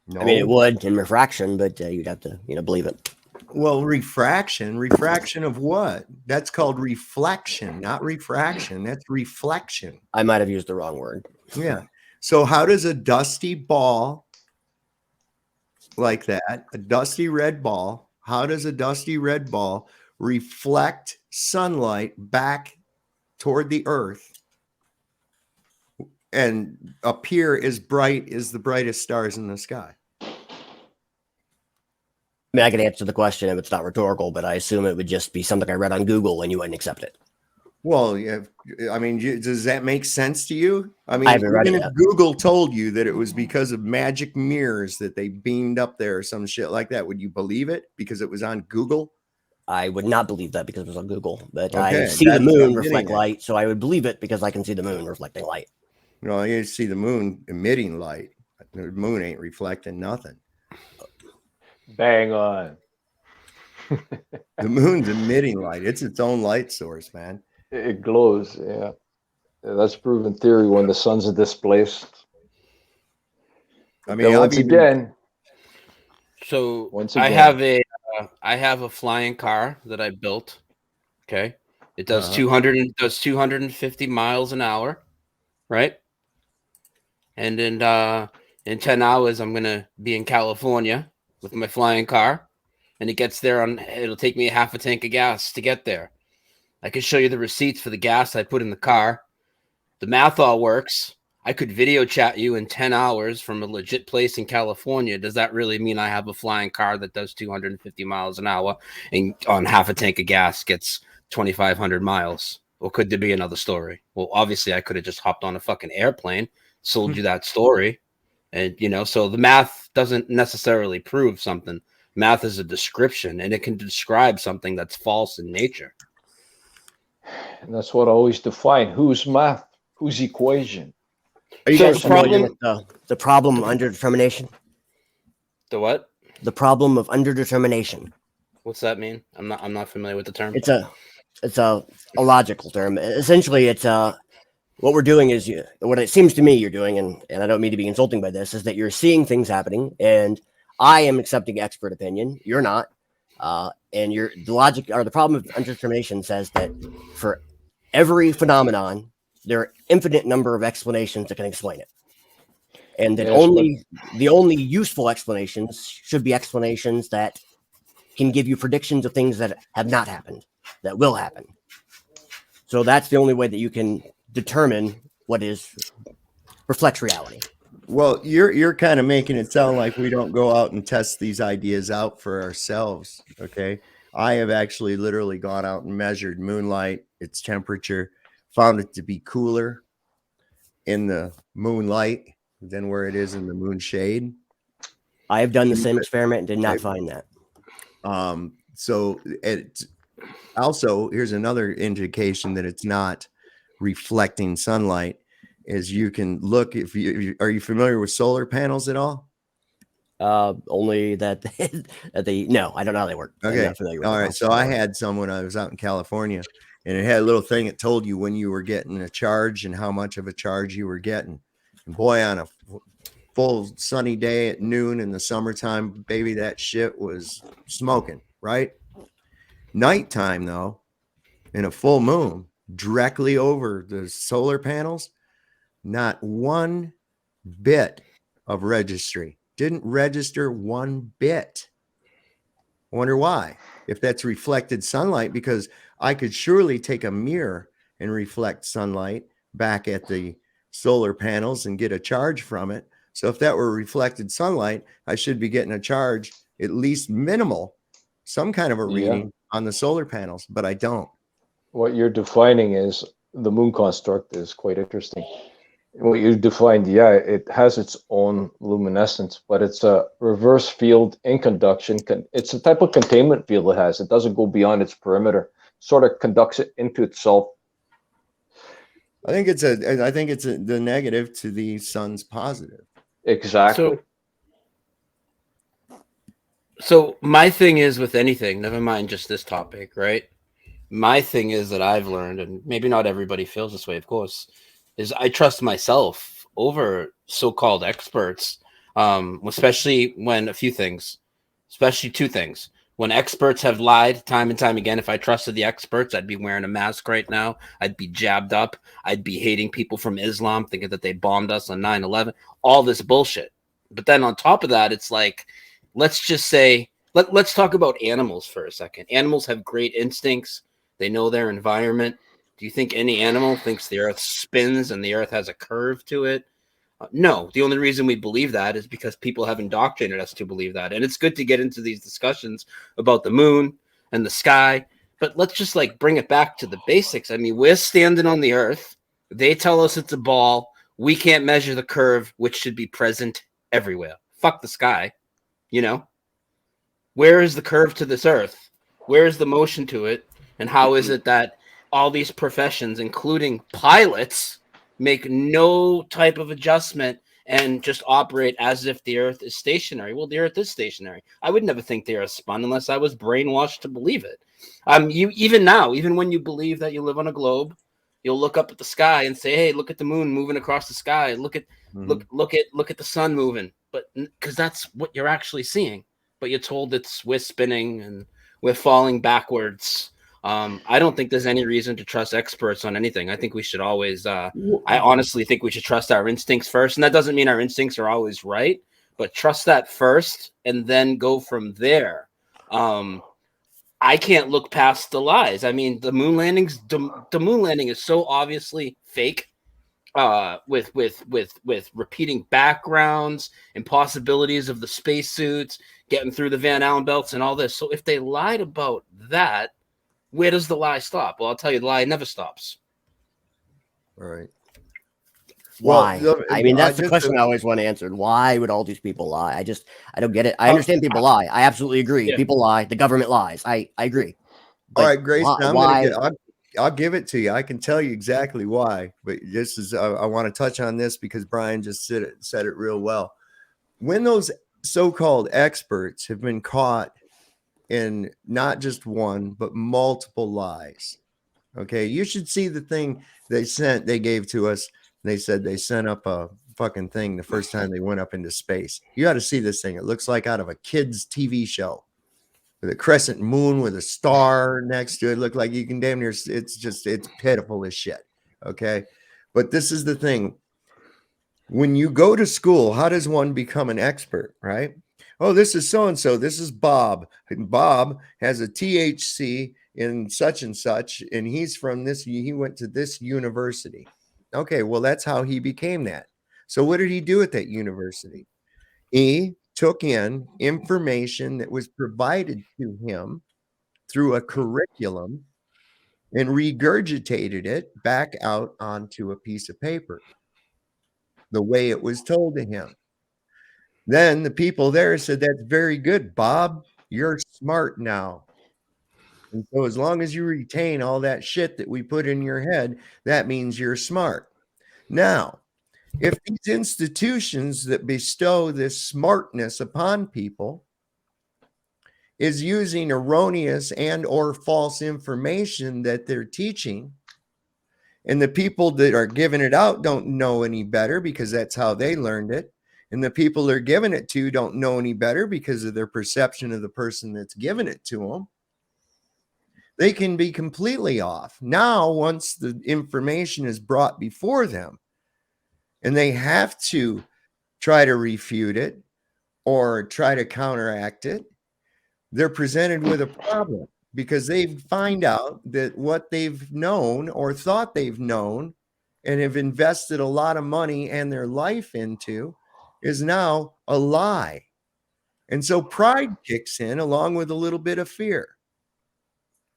No. I mean, it would in refraction, but you'd have to, believe it. Well, refraction of what? That's called reflection, not refraction. That's reflection. I might have used the wrong word. Yeah. So how does a dusty ball like that, a dusty red ball, how does a dusty red ball reflect sunlight back toward the earth and appear as bright as the brightest stars in the sky? I mean, I can answer the question if it's not rhetorical, but I assume it would just be something I read on Google and you wouldn't accept it. Well, yeah. I mean, does that make sense to you? I mean, I haven't read it even yet. if Google told you that it was because of magic mirrors that they beamed up there or some shit like that, would you believe it because it was on Google? I would not believe that because it was on Google, but Okay, I see the that's what moon I'm getting reflect at. light, so I would believe it because I can see the moon reflecting light. You see the moon emitting light. The moon ain't reflecting nothing. Bang on. The moon's emitting light. It's its own light source, man. It glows. Yeah. That's proven theory when the sun's displaced. I mean, Then once again, So Once I again. have a flying car that I built. Okay, it does Uh-huh. 250 miles an hour, right? And in 10 hours, I'm gonna be in California with my flying car, and it gets there it'll take me a half a tank of gas to get there. I can show you the receipts for the gas I put in the car. The math all works. I could video chat you in 10 hours from a legit place in California. Does that really mean I have a flying car that does 250 miles an hour and on half a tank of gas gets 2,500 miles? Or could there be another story? Well, obviously, I could have just hopped on a fucking airplane, sold you that story. And, so the math doesn't necessarily prove something. Math is a description, and it can describe something that's false in nature. and that's what I always define. Whose math? Whose equation? Are you So guys the familiar problem- with the problem of underdetermination? The what? The problem of underdetermination. What's that mean? I'm not familiar with the term. It's a logical term. Essentially, it's what we're doing is what it seems to me you're doing, and I don't mean to be insulting by this, is that you're seeing things happening, and I am accepting expert opinion. You're not, and the logic or the problem of underdetermination says that for every phenomenon, there are infinite number of explanations that can explain it, and that Yes, the only useful explanations should be explanations that can give you predictions of things that have not happened, that will happen. So that's the only way that you can determine what reflects reality. Well, you're kind of making it sound like we don't go out and test these ideas out for ourselves. Okay. I have actually literally gone out and measured moonlight, its temperature, found it to be cooler in the moonlight than where it is in the moon shade. I have done the same experiment and did not find that. So it also, here's another indication that it's not reflecting sunlight is you can look are you familiar with solar panels at all? Only that no, I don't know how they work. I'm Okay. not familiar with All them. right. So I had some when I was out in California, and it had a little thing that told you when you were getting a charge and how much of a charge you were getting. And boy, on a full sunny day at noon in the summertime, baby, that shit was smoking, right? Nighttime, though, in a full moon, directly over the solar panels, not one bit of registry. Didn't register one bit. I wonder why. If that's reflected sunlight, because I could surely take a mirror and reflect sunlight back at the solar panels and get a charge from it. So if that were reflected sunlight, I should be getting a charge, at least minimal, some kind of a Yeah. reading on the solar panels, but I don't. What you're defining is the moon construct is quite interesting. What you defined, yeah, it has its own luminescence, but it's a reverse field in conduction. It's a type of containment field it has. It doesn't go beyond its perimeter, sort of conducts it into itself. I think it's the negative to the sun's positive. Exactly. So my thing is with anything, never mind just this topic, right? My thing is that I've learned, and maybe not everybody feels this way, of course, is I trust myself over so-called experts, especially when especially two things. When experts have lied time and time again, if I trusted the experts, I'd be wearing a mask right now. I'd be jabbed up. I'd be hating people from Islam, thinking that they bombed us on 9/11, all this bullshit. But then on top of that, it's like, let's just say, let's talk about animals for a second. Animals have great instincts. They know their environment. Do you think any animal thinks the earth spins and the earth has a curve to it? No. The only reason we believe that is because people have indoctrinated us to believe that. And it's good to get into these discussions about the moon and the sky, but let's just like bring it back to the basics. I mean, we're standing on the earth. They tell us it's a ball. We can't measure the curve, which should be present everywhere. Fuck the sky. You know, where is the curve to this earth? Where is the motion to it? And how is it that all these professions, including pilots, make no type of adjustment and just operate as if the earth is stationary? Well, the earth is stationary. I would never think the earth spun unless I was brainwashed to believe it. You even now, even when you believe that you live on a globe, you'll look up at the sky and say, "Hey, look at the moon moving across the sky. Look at look at the sun moving." But because that's what you're actually seeing. But you're told we're spinning and we're falling backwards. I don't think there's any reason to trust experts on anything. I think we should always, I honestly think we should trust our instincts first. And that doesn't mean our instincts are always right, but trust that first and then go from there. I can't look past the lies. I mean, the moon landing is so obviously fake. With repeating backgrounds, impossibilities of the spacesuits, getting through the Van Allen belts and all this. So if they lied about that, where does the lie stop? Well, I'll tell you, the lie never stops. All right. Why? Well, I mean, that's the question I always want answered. Why would all these people lie? I don't get it. I understand people lie. I absolutely agree. Yeah. People lie. The government lies. I agree. All right, Grayson, why? I'll give it to you. I can tell you exactly why, but this is I want to touch on this because Brian just said it real well. When those so-called experts have been caught in not just one but multiple lies, okay, you should see the thing they gave to us. They said they sent up a fucking thing the first time they went up into space. You got to see this thing. It looks like out of a kid's TV show. With a crescent moon with a star next to it. Look like you can damn near, it's pitiful as shit. Okay. But this is the thing. When you go to school, how does one become an expert, right? Oh, this is so-and-so. This is Bob. And Bob has a THC in such and such, and he's from this, he went to this university. Okay. Well, that's how he became that. So what did he do at that university? He took in information that was provided to him through a curriculum and regurgitated it back out onto a piece of paper the way it was told to him. Then the people there said, "That's very good, Bob. You're smart now." And so as long as you retain all that shit that we put in your head, that means you're smart. Now, if these institutions that bestow this smartness upon people is using erroneous and or false information that they're teaching, and the people that are giving it out don't know any better because that's how they learned it, and the people they're giving it to don't know any better because of their perception of the person that's giving it to them, they can be completely off. Now, once the information is brought before them, and they have to try to refute it or try to counteract it, they're presented with a problem. because they find out that what they've known or thought they've known and have invested a lot of money and their life into is now a lie. And so pride kicks in along with a little bit of fear.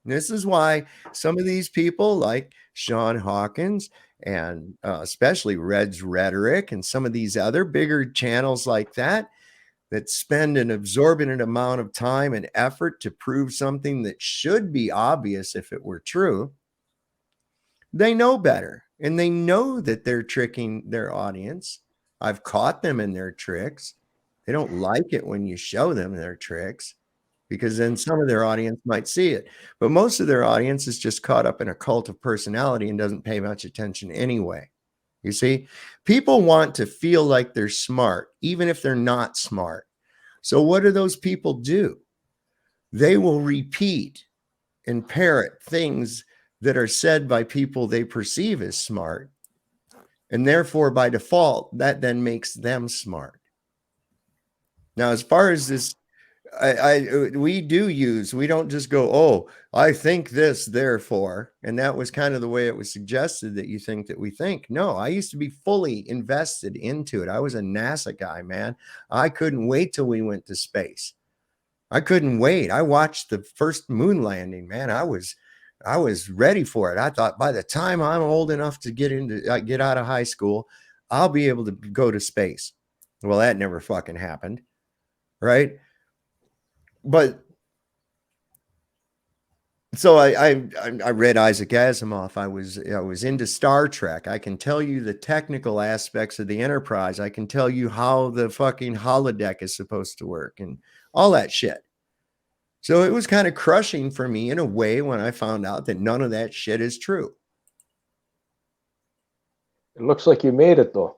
And this is why some of these people like Sean Hawkins and especially Red's Rhetoric and some of these other bigger channels like that spend an exorbitant amount of time and effort to prove something that should be obvious if it were true, they know better. And they know that they're tricking their audience. I've caught them in their tricks. They don't like it when you show them their tricks, because then some of their audience might see it. But most of their audience is just caught up in a cult of personality and doesn't pay much attention anyway. You see, people want to feel like they're smart, even if they're not smart. So what do those people do? They will repeat and parrot things that are said by people they perceive as smart. And therefore, by default, that then makes them smart. Now, as far as this, we don't just go, oh, I think this, therefore. And that was kind of the way it was suggested, that you think that we think. No, I used to be fully invested into it. I was a NASA guy, man. I couldn't wait till we went to space. I couldn't wait. I watched the first moon landing, man. I was ready for it. I thought by the time I'm old enough to get out of high school, I'll be able to go to space. Well, that never fucking happened. Right. But so I read Isaac Asimov. I was into Star Trek. I can tell you the technical aspects of the Enterprise. I can tell you how the fucking holodeck is supposed to work and all that shit. So it was kind of crushing for me in a way when I found out that none of that shit is true. It looks like you made it though.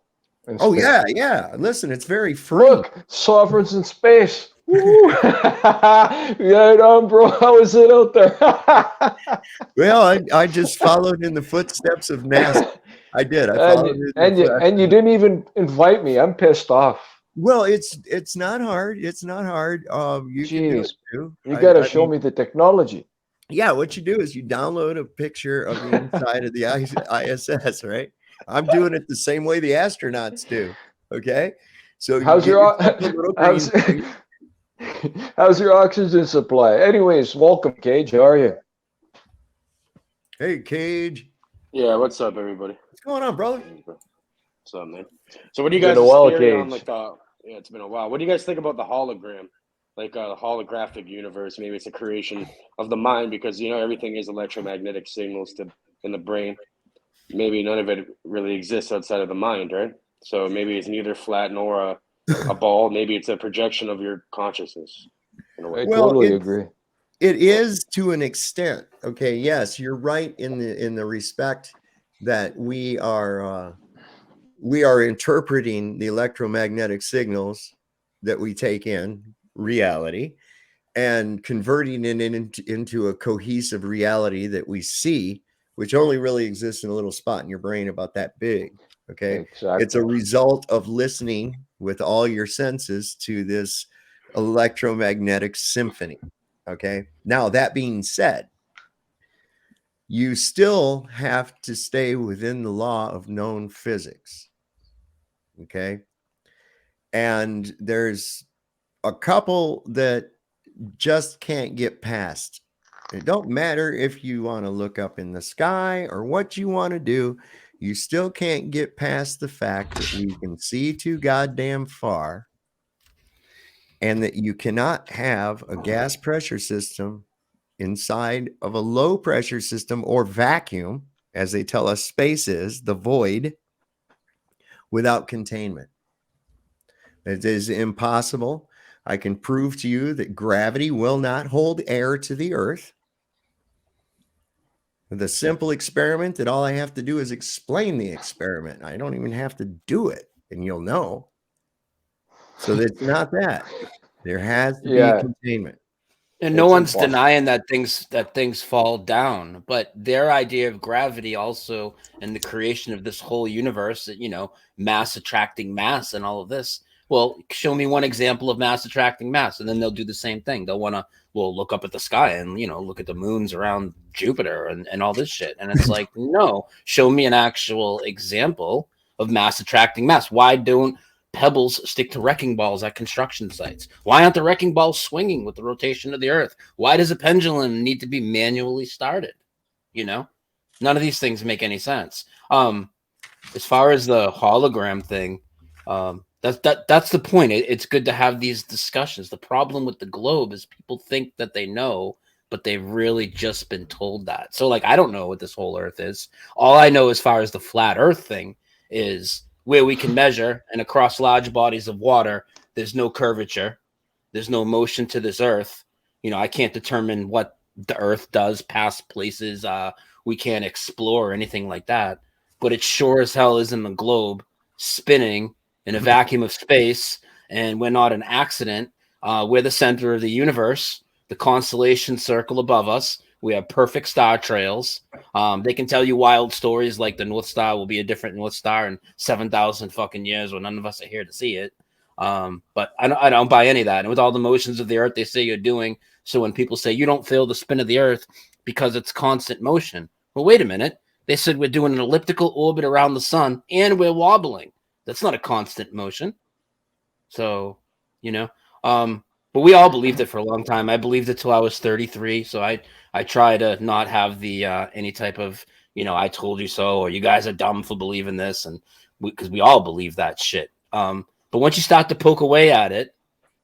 Oh yeah. Listen, it's very free. Look, sovereigns in space. Woo! Right on, bro. How is it out there? Well, I just followed in the footsteps of NASA. I did. I followed and you didn't even invite me. I'm pissed off. Well, it's not hard. It's not hard. You can do it too. You got to show me the technology. Yeah, what you do is you download a picture of the inside of the ISS, right? I'm doing it the same way the astronauts do. Okay, so how's your oxygen supply? Anyways, welcome, Cage. How are you? Hey, Cage. Yeah, what's up, everybody? What's going on, brother? What's up, man? So, what do you guys on, like, yeah, it's been a while. What do you guys think about the hologram, like the holographic universe? Maybe it's a creation of the mind, because everything is electromagnetic signals in the brain. Maybe none of it really exists outside of the mind, right? So maybe it's neither flat nor a ball. Maybe it's a projection of your consciousness. I totally agree. It is to an extent. Okay, yes, you're right in the respect that we are interpreting the electromagnetic signals that we take in reality and converting it into a cohesive reality that we see, which only really exists in a little spot in your brain about that big. Okay. Exactly. It's a result of listening with all your senses to this electromagnetic symphony. Okay. Now, that being said, you still have to stay within the law of known physics. Okay. And there's a couple that just can't get past. It don't matter if you want to look up in the sky or what you want to do. You still can't get past the fact that we can see too goddamn far, and that you cannot have a gas pressure system inside of a low pressure system or vacuum, as they tell us space is, the void, without containment. It is impossible. I can prove to you that gravity will not hold air to the earth. With a simple experiment that all I have to do is explain the experiment. I don't even have to do it, and you'll know. So it's not that. There has to be containment. And no one's denying that things fall down, but their idea of gravity also, and the creation of this whole universe, mass attracting mass and all of this, Well, show me one example of mass attracting mass, and then they'll do the same thing. They'll want to, well, look up at the sky and, you know, look at the moons around Jupiter and all this shit. And it's like, no, show me an actual example of mass attracting mass. Why don't pebbles stick to wrecking balls at construction sites? Why aren't the wrecking balls swinging with the rotation of the earth? Why does a pendulum need to be manually started? You know, none of these things make any sense. As far as the hologram thing, that's the point. It's good to have these discussions. The problem with the globe is people think that they know, but they've really just been told that. So, like, I don't know what this whole earth is. All I know as far as the flat earth thing is where we can measure, and across large bodies of water, there's no curvature. There's no motion to this earth. You know, I can't determine what the earth does past places we can't explore or anything like that. But it sure as hell is in the globe, spinning in a vacuum of space, and we're not an accident. We're the center of the universe, the constellation circle above us. We have perfect star trails. They can tell you wild stories like the North Star will be a different North Star in 7,000 fucking years when none of us are here to see it. But I don't buy any of that. And with all the motions of the earth they say you're doing, so when people say you don't feel the spin of the earth because it's constant motion, well, wait a minute. They said we're doing an elliptical orbit around the sun and we're wobbling. That's not a constant motion. So, you know, but we all believed it for a long time. I believed it till I was 33. So I try to not have the any type of, you know, I told you so, or you guys are dumb for believing this, and because we all believe that shit. But once you start to poke away at it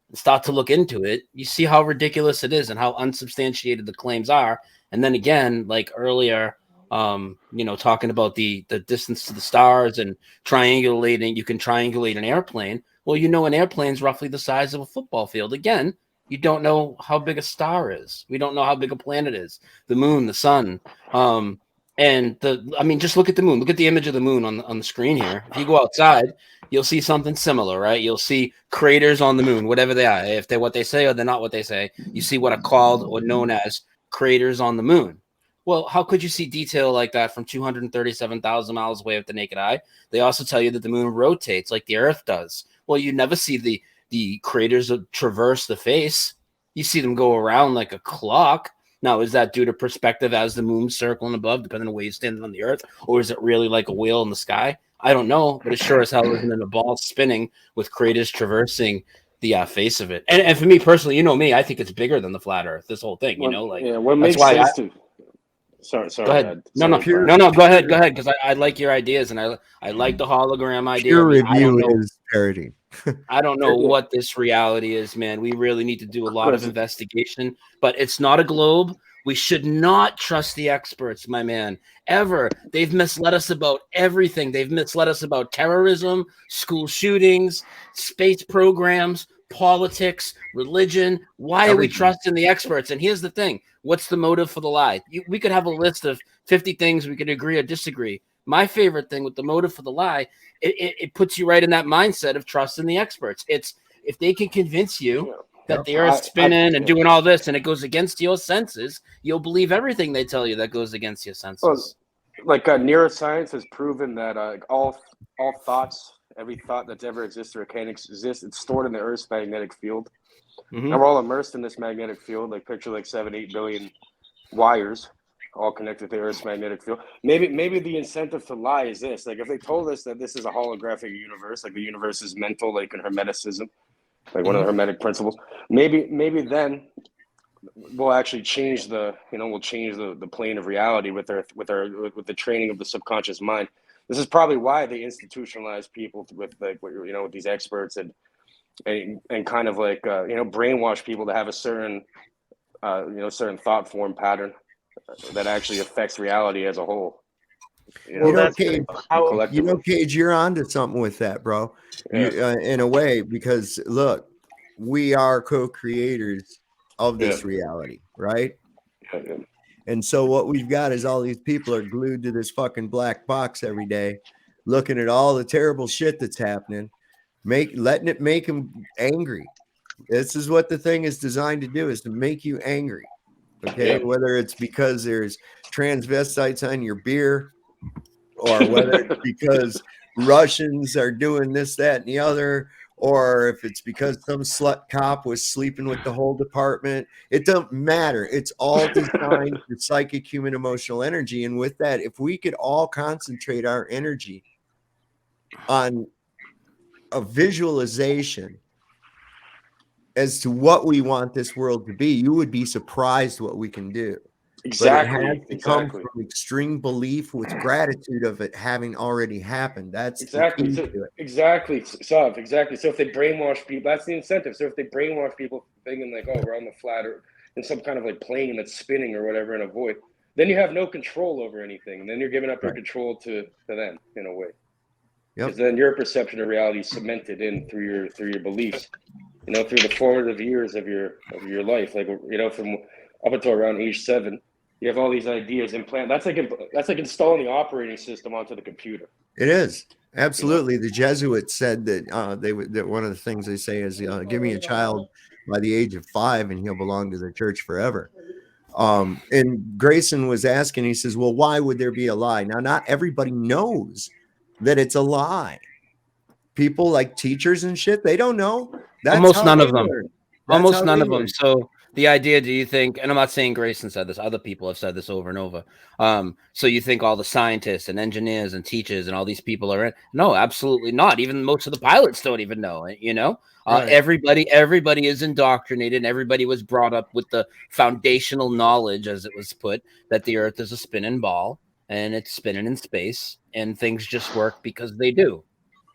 and start to look into it, you see how ridiculous it is and how unsubstantiated the claims are. And then again, like earlier, you know, talking about the distance to the stars and triangulating, you can triangulate an airplane. Well, you know, an airplane's roughly the size of a football field. Again, you don't know how big a star is. We don't know how big a planet is. The moon, the sun, just look at the moon. Look at the image of the moon on the screen here. If you go outside, you'll see something similar, right? You'll see craters on the moon, whatever they are. If they're what they say or they're not what they say, you see what are called or known as craters on the moon. Well, how could you see detail like that from 237,000 miles away with the naked eye? They also tell you that the moon rotates like the earth does. Well, you never see the craters that traverse the face. You see them go around like a clock. Now, is that due to perspective as the moon's circling above, depending on where you're standing on the earth? Or is it really like a wheel in the sky? I don't know, but it sure as hell isn't in a ball spinning with craters traversing the face of it. And for me personally, you know me, I think it's bigger than the flat earth, this whole thing, you know? Like, yeah, what makes sense to... Sorry. Go ahead. No. Go ahead. Because I like your ideas, and I like the hologram idea. Peer review is parody. I don't know what this reality is, man. We really need to do a lot of investigation, but it's not a globe. We should not trust the experts, my man. Ever. They've misled us about everything. They've misled us about terrorism, school shootings, space programs, politics, religion. Why are we trusting the experts? And here's the thing. What's the motive for the lie? We could have a list of 50 things we could agree or disagree. My favorite thing with the motive for the lie, it puts you right in that mindset of trusting the experts. It's if they can convince you that the earth's spinning and doing all this and it goes against your senses, you'll believe everything they tell you that goes against your senses. Well, like neuroscience has proven that all thoughts, every thought that's ever existed or can exist, it's stored in the Earth's magnetic field. Mm-hmm. And we're all immersed in this magnetic field. Like picture like 7-8 billion wires all connected to the Earth's magnetic field. Maybe the incentive to lie is this. Like if they told us that this is a holographic universe, like the universe is mental, like in Hermeticism, like one of the Hermetic principles, maybe then we'll actually change the plane of reality with the training of the subconscious mind. This is probably why they institutionalize people with with these experts and kind of like brainwash people to have a certain certain thought form pattern that actually affects reality as a whole. Cage, you're onto something with that, bro. Yeah. In a way, because look, we are co-creators of this reality, right? Yeah. And so what we've got is all these people are glued to this fucking black box every day, looking at all the terrible shit that's happening, letting it make them angry. This is what the thing is designed to do, is to make you angry. Okay, whether it's because there's transvestites on your beer, or whether it's because Russians are doing this, that, and the other, or if it's because some slut cop was sleeping with the whole department. It doesn't matter. It's all designed for psychic, human, emotional energy. And with that, if we could all concentrate our energy on a visualization as to what we want this world to be, you would be surprised what we can do. Exactly. But it has to come from extreme belief with gratitude of it having already happened. That's exactly the key so, to it. exactly. So if they brainwash people, that's the incentive. So if they brainwash people thinking like, oh, we're on the flat or in some kind of like plane that's spinning or whatever in a void, then you have no control over anything. And then you're giving up your control to them in a way. Because then your perception of reality is cemented in through your beliefs, you know, through the formative years of your life. Like, you know, from up until around age 7. You have all these ideas implanted. That's like installing the operating system onto the computer. It is absolutely. The Jesuits said that that one of the things they say is, "Give me a child by the age of 5, and he'll belong to the church forever." And Grayson was asking. He says, "Well, why would there be a lie?" Now, not everybody knows that it's a lie. People like teachers and shit, they don't know. That's almost none of them. Almost none of them. So the idea, do you think, and I'm not saying Grayson said this, other people have said this over and over. So you think all the scientists and engineers and teachers and all these people are in? No, absolutely not. Even most of the pilots don't even know it, you know? Right. Everybody is indoctrinated, and everybody was brought up with the foundational knowledge, as it was put, that the earth is a spinning ball and it's spinning in space and things just work because they do.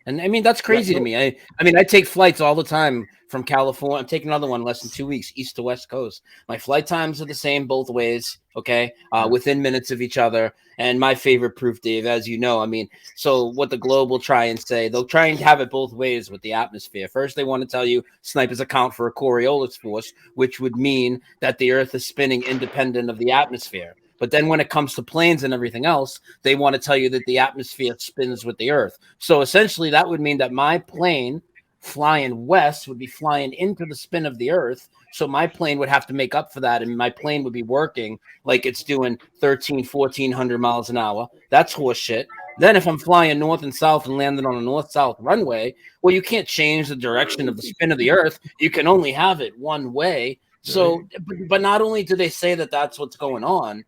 And I mean, that's crazy to me. I mean, I take flights all the time from California. I'm taking another one less than 2 weeks, east to west coast. My flight times are the same both ways. Okay. Within minutes of each other. And my favorite proof, Dave, as you know, I mean, so what the globe will try and say, they'll try and have it both ways with the atmosphere. First, they want to tell you snipers account for a Coriolis force, which would mean that the earth is spinning independent of the atmosphere. But then when it comes to planes and everything else, they want to tell you that the atmosphere spins with the earth. So essentially, that would mean that my plane flying west would be flying into the spin of the earth. So my plane would have to make up for that. And my plane would be working like it's doing 1,400 miles an hour. That's horseshit. Then if I'm flying north and south and landing on a north-south runway, well, you can't change the direction of the spin of the earth. You can only have it one way. So, but not only do they say that that's what's going on,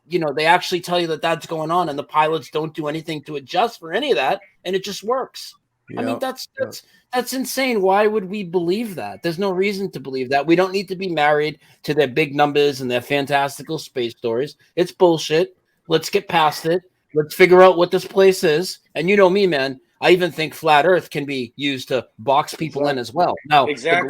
you know, they actually tell you that that's going on, and the pilots don't do anything to adjust for any of that, and it just works. I mean, that's insane. Why would we believe that? There's no reason to believe that. We don't need to be married to their big numbers and their fantastical space stories. It's bullshit. Let's get past it. Let's figure out what this place is. And you know me, man. I even think flat Earth can be used to box people in as well. Now, the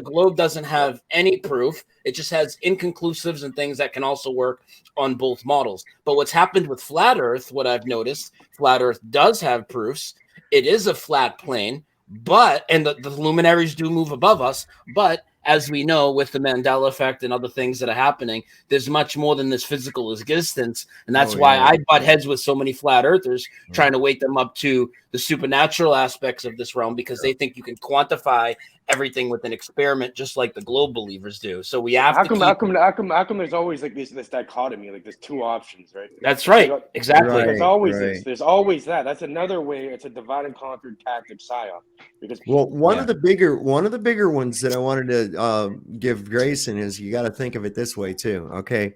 globe doesn't have any proof. It just has inconclusives and things that can also work on both models. But what's happened with flat Earth, what I've noticed, flat Earth does have proofs. It is a flat plane, and the luminaries do move above us. But as we know, with the Mandela effect and other things that are happening, there's much more than this physical existence. And that's why I butt heads with so many flat earthers, trying to wake them up to the supernatural aspects of this realm, because they think you can quantify everything with an experiment, just like the globe believers do. So we have how come there's always like this dichotomy, like there's two options, right? That's right. Exactly. Right, there's always this. There's always that. That's another way. It's a divide and conquer tactic, psyop. Because one of the bigger ones that I wanted to give Grayson is, you got to think of it this way too. Okay,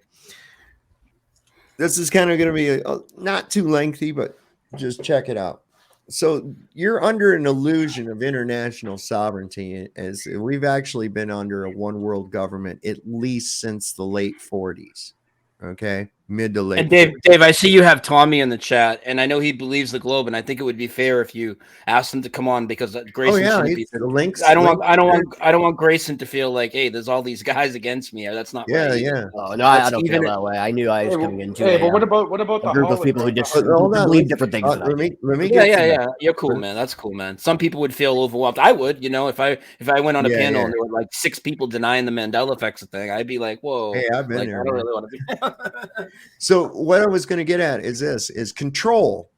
this is kind of going to be not too lengthy, but just check it out. So you're under an illusion of international sovereignty, as we've actually been under a one world government at least since the late 40s. Okay, mid to late. And Dave, I see you have Tommy in the chat, and I know he believes the globe, and I think it would be fair if you asked him to come on, because Grayson shouldn't be. The links. I don't want Grayson to feel like, hey, there's all these guys against me. That's not right. Yeah. Oh no, I don't feel that way. I knew I was coming into but what about the group of people who just believe different things? Let me yeah. You're cool, man. That's cool, man. Some people would feel overwhelmed. I would, you know, if I went on a panel and there were like 6 people denying the Mandela effects thing, I'd be like, whoa. Hey, I've been there. I don't really want to be. So what I was going to get at is control.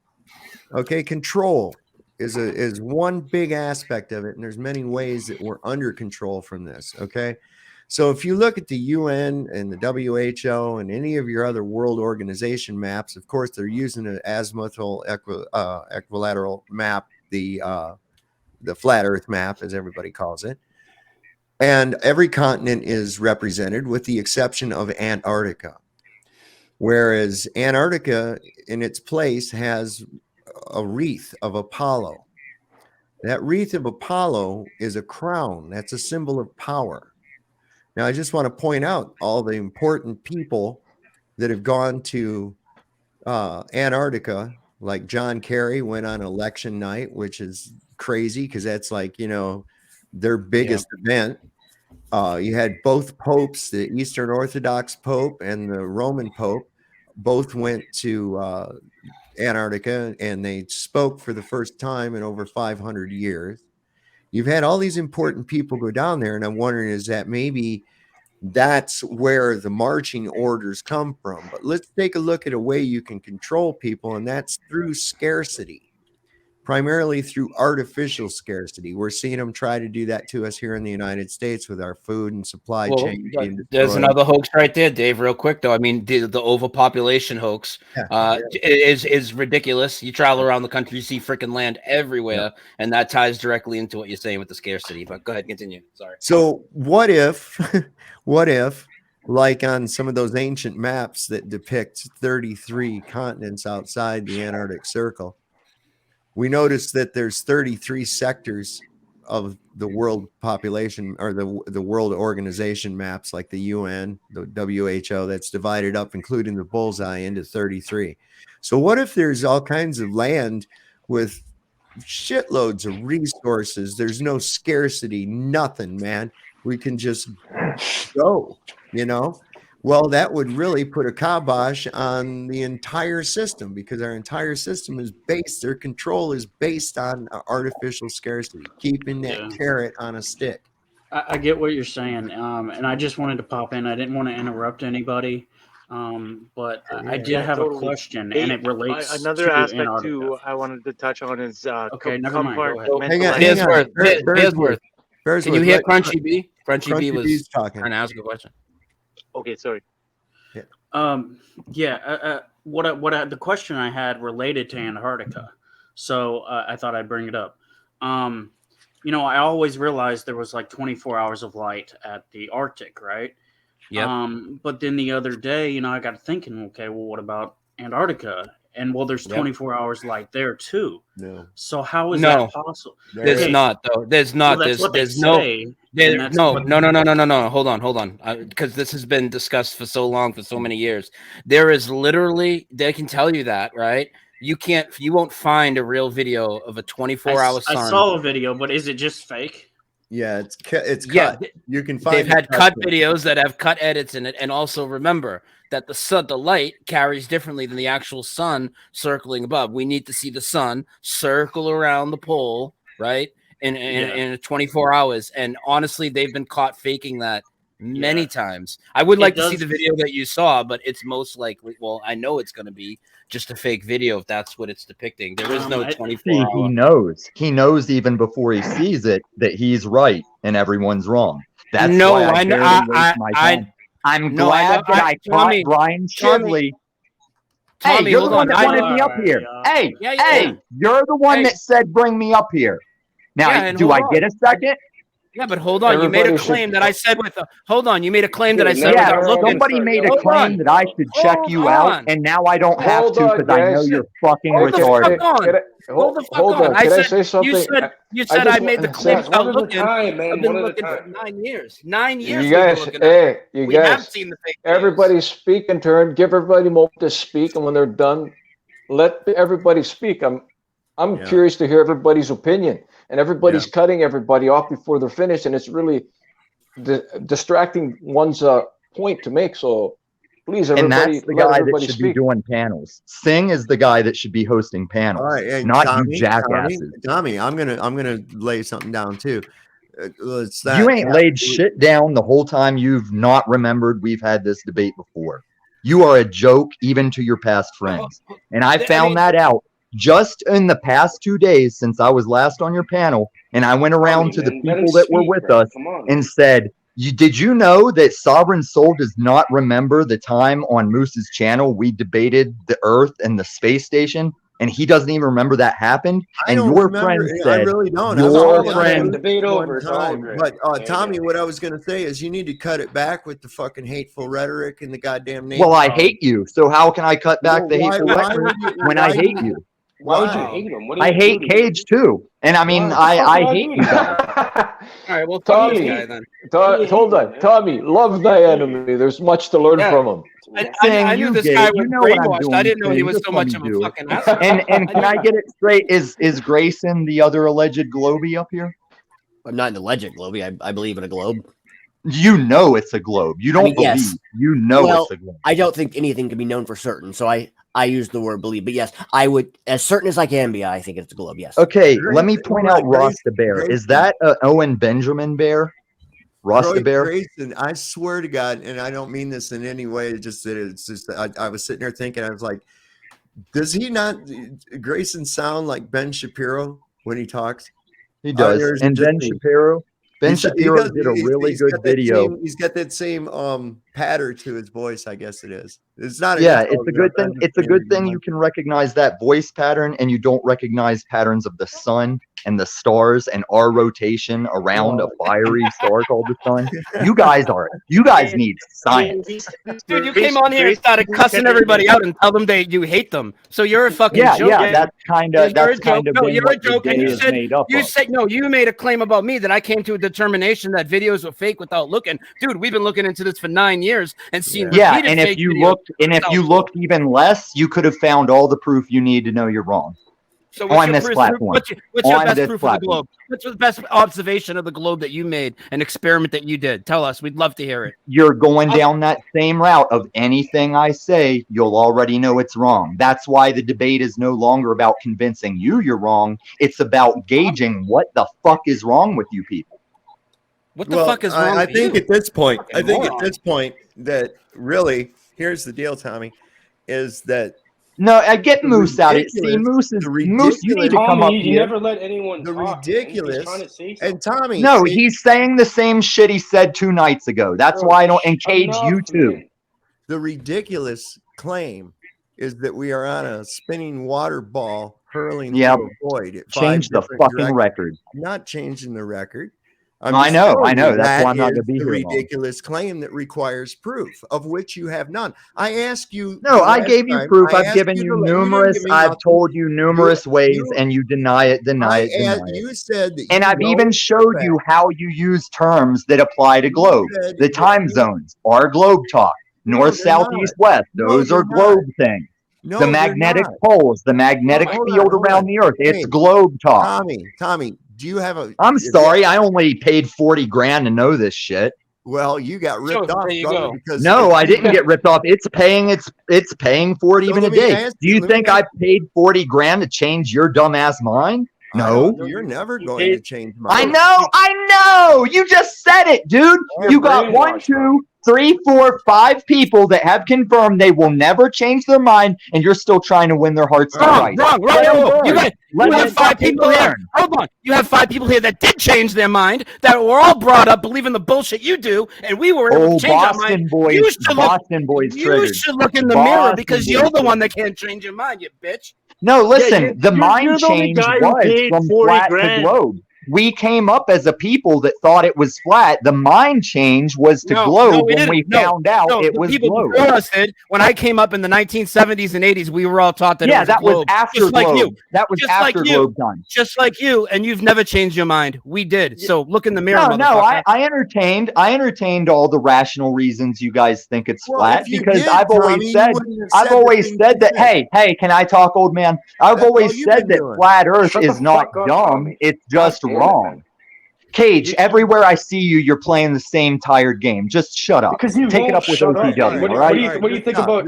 Okay, control is one big aspect of it, and there's many ways that we're under control from this. Okay, so if you look at the UN and the WHO and any of your other world organization maps, of course they're using an azimuthal equilateral map, the the flat Earth map, as everybody calls it. And every continent is represented with the exception of Antarctica. Whereas Antarctica, in its place, has a wreath of Apollo. That wreath of Apollo is a crown. That's a symbol of power. Now, I just want to point out all the important people that have gone to Antarctica, like John Kerry went on election night, which is crazy because that's like, you know, their biggest event. You had both popes, the Eastern Orthodox Pope and the Roman Pope, both went to Antarctica, and they spoke for the first time in over 500 years. You've had all these important people go down there, and I'm wondering, is that maybe that's where the marching orders come from? But let's take a look at a way you can control people, and that's through scarcity. Primarily through artificial scarcity. We're seeing them try to do that to us here in the United States with our food and supply chain. There's another hoax right there, Dave. Real quick though, I mean the overpopulation hoax is ridiculous. You travel around the country, you see freaking land everywhere, and that ties directly into what you're saying with the scarcity. But go ahead, continue. Sorry. So what if, like on some of those ancient maps that depict 33 continents outside the Antarctic Circle, we noticed that there's 33 sectors of the world population, or the world organization maps, like the UN, the WHO, that's divided up, including the bullseye, into 33. So what if there's all kinds of land with shitloads of resources? There's no scarcity, nothing, man. We can just go, you know? Well, that would really put a kibosh on the entire system, because our entire system is based, their control is based on artificial scarcity, keeping that carrot on a stick. I get what you're saying. And I just wanted to pop in. I didn't want to interrupt anybody. But I did have a question, and it relates another to aspect Antarctica. too I wanted to touch on is okay, never mind. Go ahead. Hang on. Bearsworth. Can you hear Crunchy B? Crunchy B was talking. trying to ask a question. Okay, sorry. The question I had related to Antarctica, so I thought I'd bring it up. You know, I always realized there was like 24 hours of light at the Arctic, right? Yeah. But then the other day, you know, I got thinking, okay, well, what about Antarctica? And well, there's 24 hours light there too. No. So how is that possible? There's not though. There's not. Well, there's no. No. Hold on. Because this has been discussed for so long, for so many years. There is literally, they can tell you that, right? You won't find a real video of a 24-hour sun. I saw a video, but is it just fake? Yeah, it's cut. You can find. They've had cut videos that have cut edits in it, and also remember that the light carries differently than the actual sun circling above. We need to see the sun circle around the pole, right? In 24 hours. And honestly, they've been caught faking that many times. I would like to see the video that you saw, but it's most likely, well, I know it's going to be just a fake video if that's what it's depicting. There is no 24-hour. He knows even before he sees it that he's right and everyone's wrong. That's I'm glad that I taught Brian Shively. Hey, you're the one that wanted me up here. Hey, you're the one that said bring me up here. Now, do I get a second? Yeah, but hold on. You made a claim that I said with a hold on. You made a claim that I said without looking. Somebody made a claim that I should check you out, and now I don't have to because I know you're fucking retarded. Hold on. Can I say something? You said I made the claim without looking. I've been looking for 9 years. 9 years. You guys, have seen the fake. Everybody speak in turn. Give everybody a moment to speak, and when they're done, let everybody speak. I'm curious to hear everybody's opinion. And everybody's cutting everybody off before they're finished, and it's really distracting one's point to make. So please, everybody, and that's the guy that should be doing panels. Singh is the guy that should be hosting panels, not Tommy, you jackasses. Tommy, I'm gonna lay something down too. You ain't laid shit down the whole time. You've not remembered we've had this debate before. You are a joke even to your past friends, and I found that out just in the past 2 days since I was last on your panel, and I went around to the people that were with us and said, did you know that Sovereign Soul does not remember the time on Moose's channel we debated the Earth and the space station? and he doesn't even remember that happened. And your friend I said, really don't. your I friend, debate over. But Tommy, what I was going to say is you need to cut it back with the fucking hateful rhetoric and the goddamn name. well, I hate you. So how can I cut back the hateful why rhetoric would you- when I hate you? Why would you hate him? What did I he hate do to Cage too. And I mean, I hate you guys. All right, well, Tommy, Tommy, guy then. hold on, Tommy. Love thy enemy. There's much to learn Yeah. from him. I knew this guy was brainwashed. I didn't know he was so much of a fucking asshole. And can I get it straight? Is Grayson the other alleged Globey up here? I'm not an alleged Globey. I believe in a globe. You know it's a globe. You don't believe. Yes. You know Well, it's a globe. I don't think anything can be known for certain. So I use the word believe. But yes, I would, as certain as I can be, I think it's a globe. Yes. Okay, let me point out Rasta Bear. Is that Owen Benjamin Bear? Rasta Bear? Grayson, I swear to God, and I don't mean this in any way, it's just I was sitting there thinking, I was like, does he not, Grayson, sound like Ben Shapiro when he talks? He does. And Ben Shapiro? Ben Shapiro did a really good video. He's got that same patter to his voice, I guess it is. It's not. Yeah, it's a good thing. It's a good thing you can recognize that voice pattern, and you don't recognize patterns of the sun and the stars and our rotation around a fiery star called the sun. You guys need science. Dude, you came on here and started cussing everybody out and tell them you hate them. So you're a fucking joke. Yeah, that's kind of No, you're a joke. And you made a claim about me that I came to a determination that videos were fake without looking. Dude, we've been looking into this for 9 years and seen repeated and fake if you videos. looked even less, you could have found all the proof you need to know you're wrong. So on this platform. What's your best proof of the globe? What's the best observation of the globe that you made, an experiment that you did? Tell us. We'd love to hear it. You're going down that same route of anything I say, you'll already know it's wrong. That's why the debate is no longer about convincing you're wrong. It's about gauging what the fuck is wrong with you people. What the fuck is wrong I with think you? at this point, that really, here's the deal, Tommy, is that no, I get Moose out. See, Moose, you need to come up here. You never let anyone talk. Ridiculous. And Tommy, no, he's saying the same shit he said 2 nights ago. That's why I don't engage you too. The ridiculous claim is that we are on a spinning water ball hurling through a void. Change the fucking record. I'm not changing the record. I know. That's why I'm not going to be here. Ridiculous claim that requires proof, of which you have none. I ask you. No, I gave you proof. I've given you numerous. I've told you numerous ways, and you deny it. You said that. And I've even showed you how you use terms that apply to globe. The time zones are globe talk. North, south, east, west. Those are globe things. The magnetic poles, the magnetic field around the earth. It's globe talk. Tommy. Do you have a? I'm sorry, I only paid 40 grand to know this shit. Well, you got ripped off. Because no, I didn't get ripped off. It's paying for it even today. Do you think I paid 40 grand to change your dumbass mind? No, you're never going to change mine. I know. You just said it, dude. You got 1, 2, 3, 4, 5 people that have confirmed they will never change their mind, and you're still trying to win their hearts. Wrong. You have 5 people here. Hold on. You have 5 people here that did change their mind, that were all brought up believing the bullshit you do, and we were able to change our mind. Boston boys. You should look in the mirror because you're the one that can't change your mind, you bitch. No, listen. The mind change was from flat to globe. We came up as a people that thought it was flat. The mind change was to globe when we found out it was globe. Before us did. When I came up in the 1970s and 80s, we were all taught that it was was after just globe. Like you. That was just after like globe time. Just like you, and you've never changed your mind. We did. So look in the mirror. I entertained all the rational reasons you guys think it's flat because I've always said that. Hey, can I talk, old man? I've always said that flat Earth is not dumb. It's just wrong. Cage, everywhere I see you, you're playing the same tired game. Just shut up. Because you take it up with OTW, all right? What do you think about?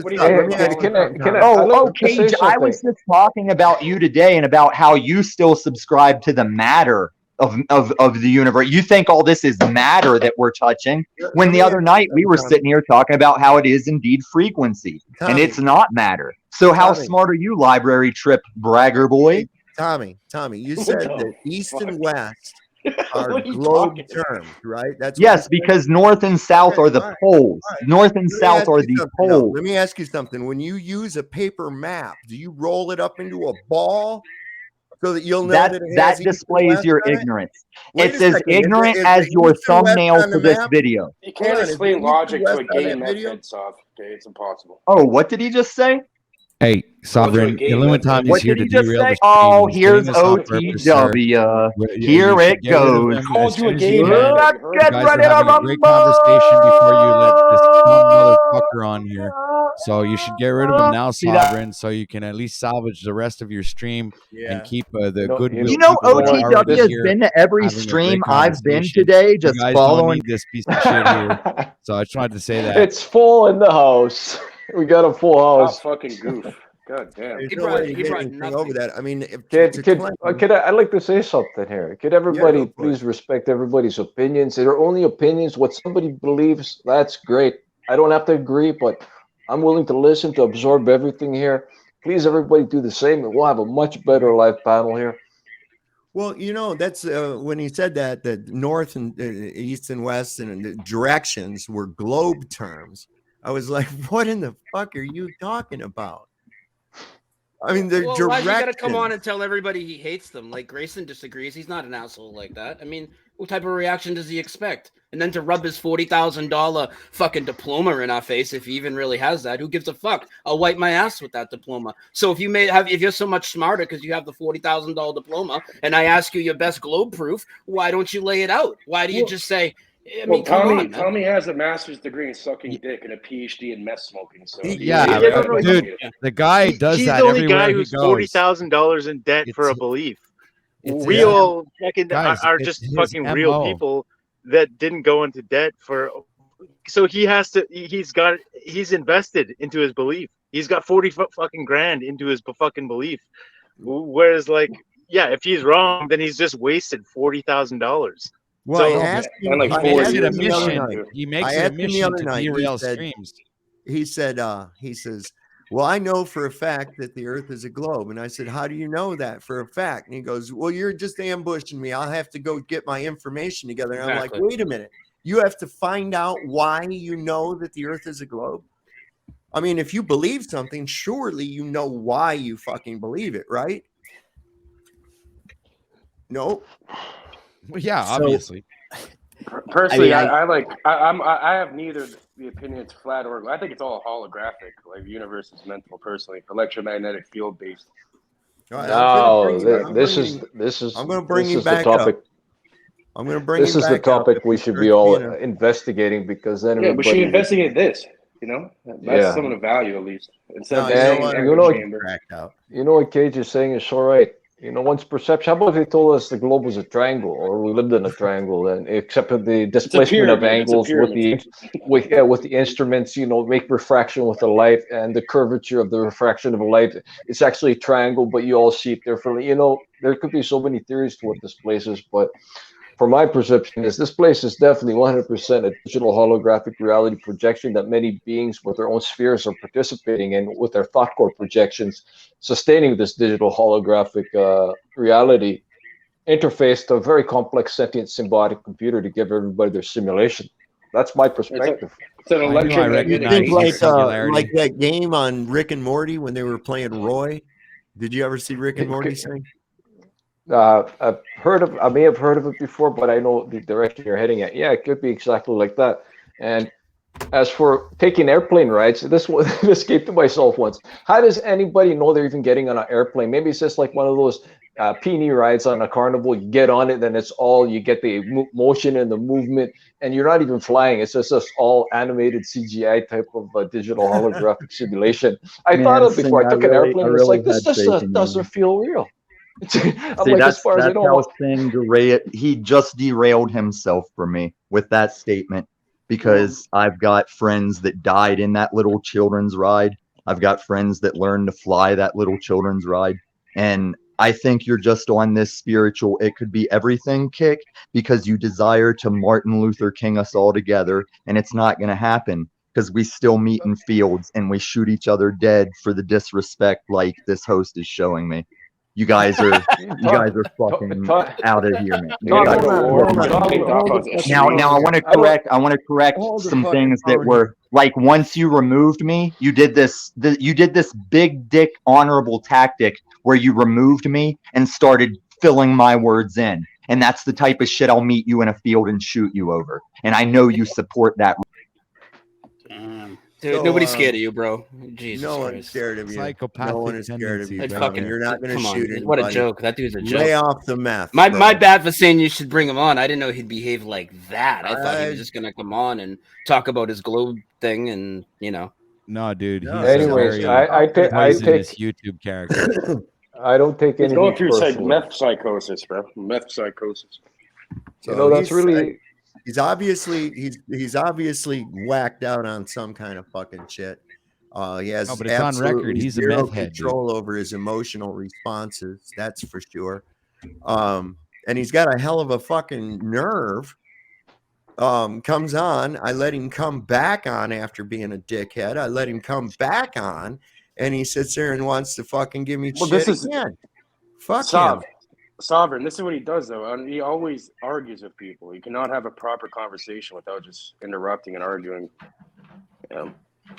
Cage, I was just talking about you today and about how you still subscribe to the matter of the universe. You think all this is matter that we're touching, when the other night we were sitting here talking about how it is indeed frequency, and it's not matter. So how smart are you, library trip bragger boy? Tommy, you said that east and west are What are you globe talking terms, right? That's what Yes, you said? because north and south Okay, are the all right, poles. all right. North and Let me south ask are you the something, though. poles. Let me ask you something. When you use a paper map, do you roll it up into a ball so that you'll know that it That has east and displays west your on it? ignorance. Wait It's a as second. ignorant Is as the your east and west thumbnail on for the this map? video. You Hold can't on. Is the explain east and logic to west a on gay that video? method, Soft. Okay, it's impossible. Oh, what did he just say? Hey, Sovereign, game Illumin Tom method. is What here did to he just derail say? the stream. Oh, He's doing here's this on purpose, sir. OTW. You Here should it get rid of goes. him Called as you soon a as gay you method. can. Let's You heard You get me. guys ready are to having a great conversation before you let this dumb motherfucker on here. So you should get rid of him now, See that? Sovereign, so you can at least salvage the rest of your stream Yeah. and keep the You know- goodwill You know, people that are OTW already has here been to every having a stream great I've been conversation. today, You just guys don't following. need this piece of shit here. So I just wanted to say that. It's full in the house. We got a full Hot house. fucking goof. God damn. There's He no brought- way to he get brought anything nothing. over that. I mean, if I'd like to say something here. Could everybody go for please respect everybody's opinions? They're only opinions. What somebody believes, that's great. I don't have to agree, but I'm willing to listen, to absorb everything here. Please, everybody do the same, and we'll have a much better live panel here. Well, you know, that's when he said that the north and east and west and the directions were globe terms. I was like, what in the fuck are you talking about? I mean, they're Well, why you gotta directions. come on and tell everybody he hates them? Like Grayson disagrees. He's not an asshole like that. I mean, what type of reaction does he expect? And then to rub his $40,000 fucking diploma in our face, if he even really has that, who gives a fuck? I'll wipe my ass with that diploma. So if you're so much smarter because you have the $40,000 diploma, and I ask you your best globe proof, why don't you lay it out? Why do you just say? I mean, Tommy has a master's degree in sucking dick and a PhD in meth smoking. So Yeah, dude, the guy does He's that the only everywhere guy he who's goes. $40,000 in debt for a belief. We all fucking guys, are it's just his fucking real MO. people that didn't go into debt for. So he has to. He's invested into his belief. He's got 40 fucking grand into his fucking belief. Whereas, like, yeah, if he's wrong, then he's just wasted $40,000. Well, So, I asked him, and like I 4 asked years him the other mission. night. He makes I it a asked him the mission other to night. derail He said, streams. he says, well, I know for a fact that the earth is a globe. And I said, how do you know that for a fact? And he goes, well, you're just ambushing me. I'll have to go get my information together. And Exactly. I'm like, wait a minute. You have to find out why you know that the earth is a globe. I mean, if you believe something, surely you know why you fucking believe it, right? No. Well, yeah, So- obviously. Personally, I have neither the opinion it's flat or I think it's all holographic. Like the universe is mental. Personally, electromagnetic field based. No, this is I'm going to bring this you is the back topic. up. I'm going to bring This you is the back up topic if we you should start be all being a- investigating, because then Yeah, but she everybody investigated this. You know, that's Yeah. some of the value at least. Instead of No, saying what? echo You know- chamber. Cracked out. You know what Cage is saying is all right. You know, one's perception. How about if they told us the globe was a triangle, or we lived in a triangle, and except for the displacement of pyramid, it's a angles with the instruments, you know, make refraction with the light and the curvature of the refraction of the light. It's actually a triangle, but you all see it differently. You know, there could be so many theories to what this place is, but from my perception is this place is definitely 100% a digital holographic reality projection that many beings with their own spheres are participating in with their thought core projections, sustaining this digital holographic reality interface to a very complex sentient symbiotic computer to give everybody their simulation. That's my perspective. It's an I electromagnetic. recognize Think like singularity. like that game on Rick and Morty when they were playing Roy. Did you ever see Rick and Morty thing? I may have heard of it before, but I know the direction you're heading at. Yeah, it could be exactly like that. And as for taking airplane rides, this came to myself once. How does anybody know they're even getting on an airplane? Maybe it's just like one of those peony rides on a carnival. You get on it, then it's all you get the motion and the movement, and you're not even flying. It's just all animated CGI type of digital holographic simulation. I thought of it before I took an airplane. And it's like this just doesn't feel real. I'm See, like, that's as far as I how know, Singh he just derailed himself for me with that statement, because I've got friends that died in that little children's ride. I've got friends that learned to fly that little children's ride. And I think you're just on this spiritual, it could be everything kick, because you desire to Martin Luther King us all together. And it's not going to happen, because we still meet in fields and we shoot each other dead for the disrespect like this host is showing me. You guys are fucking out of here, man. Now I want to correct some things that were like, once you removed me, you did this big dick honorable tactic where you removed me and started filling my words in. And that's the type of shit I'll meet you in a field and shoot you over. And I know you support that. Dude, So, nobody's scared of you, bro. Jesus no Christ. one's scared of you. Psychopathic No one is scared of you. tendencies, Bro. Fucking- You're not going to come on, shoot dude. anybody. What a joke. That dude's a joke. Lay off the meth. My bro. bad for saying you should bring him on. I didn't know he'd behave like that. I thought he was just gonna come on and talk about his globe thing, and No, dude. He's Anyways, a very I take poisonous YouTube character. I don't take He's anything going through personally. meth psychosis, bro. Meth psychosis. So that's really. he's obviously whacked out on some kind of fucking shit. He has but it's on record. absolutely He's a zero meth head, dude. control over his emotional responses. That's for sure. And he's got a hell of a fucking nerve. Comes on. I let him come back on after being a dickhead. I let him come back on, and he sits there and wants to fucking give me shit again. Fuck him. Sovereign, this is what he does, though. And he always argues with people. He cannot have a proper conversation without just interrupting and arguing. Yeah.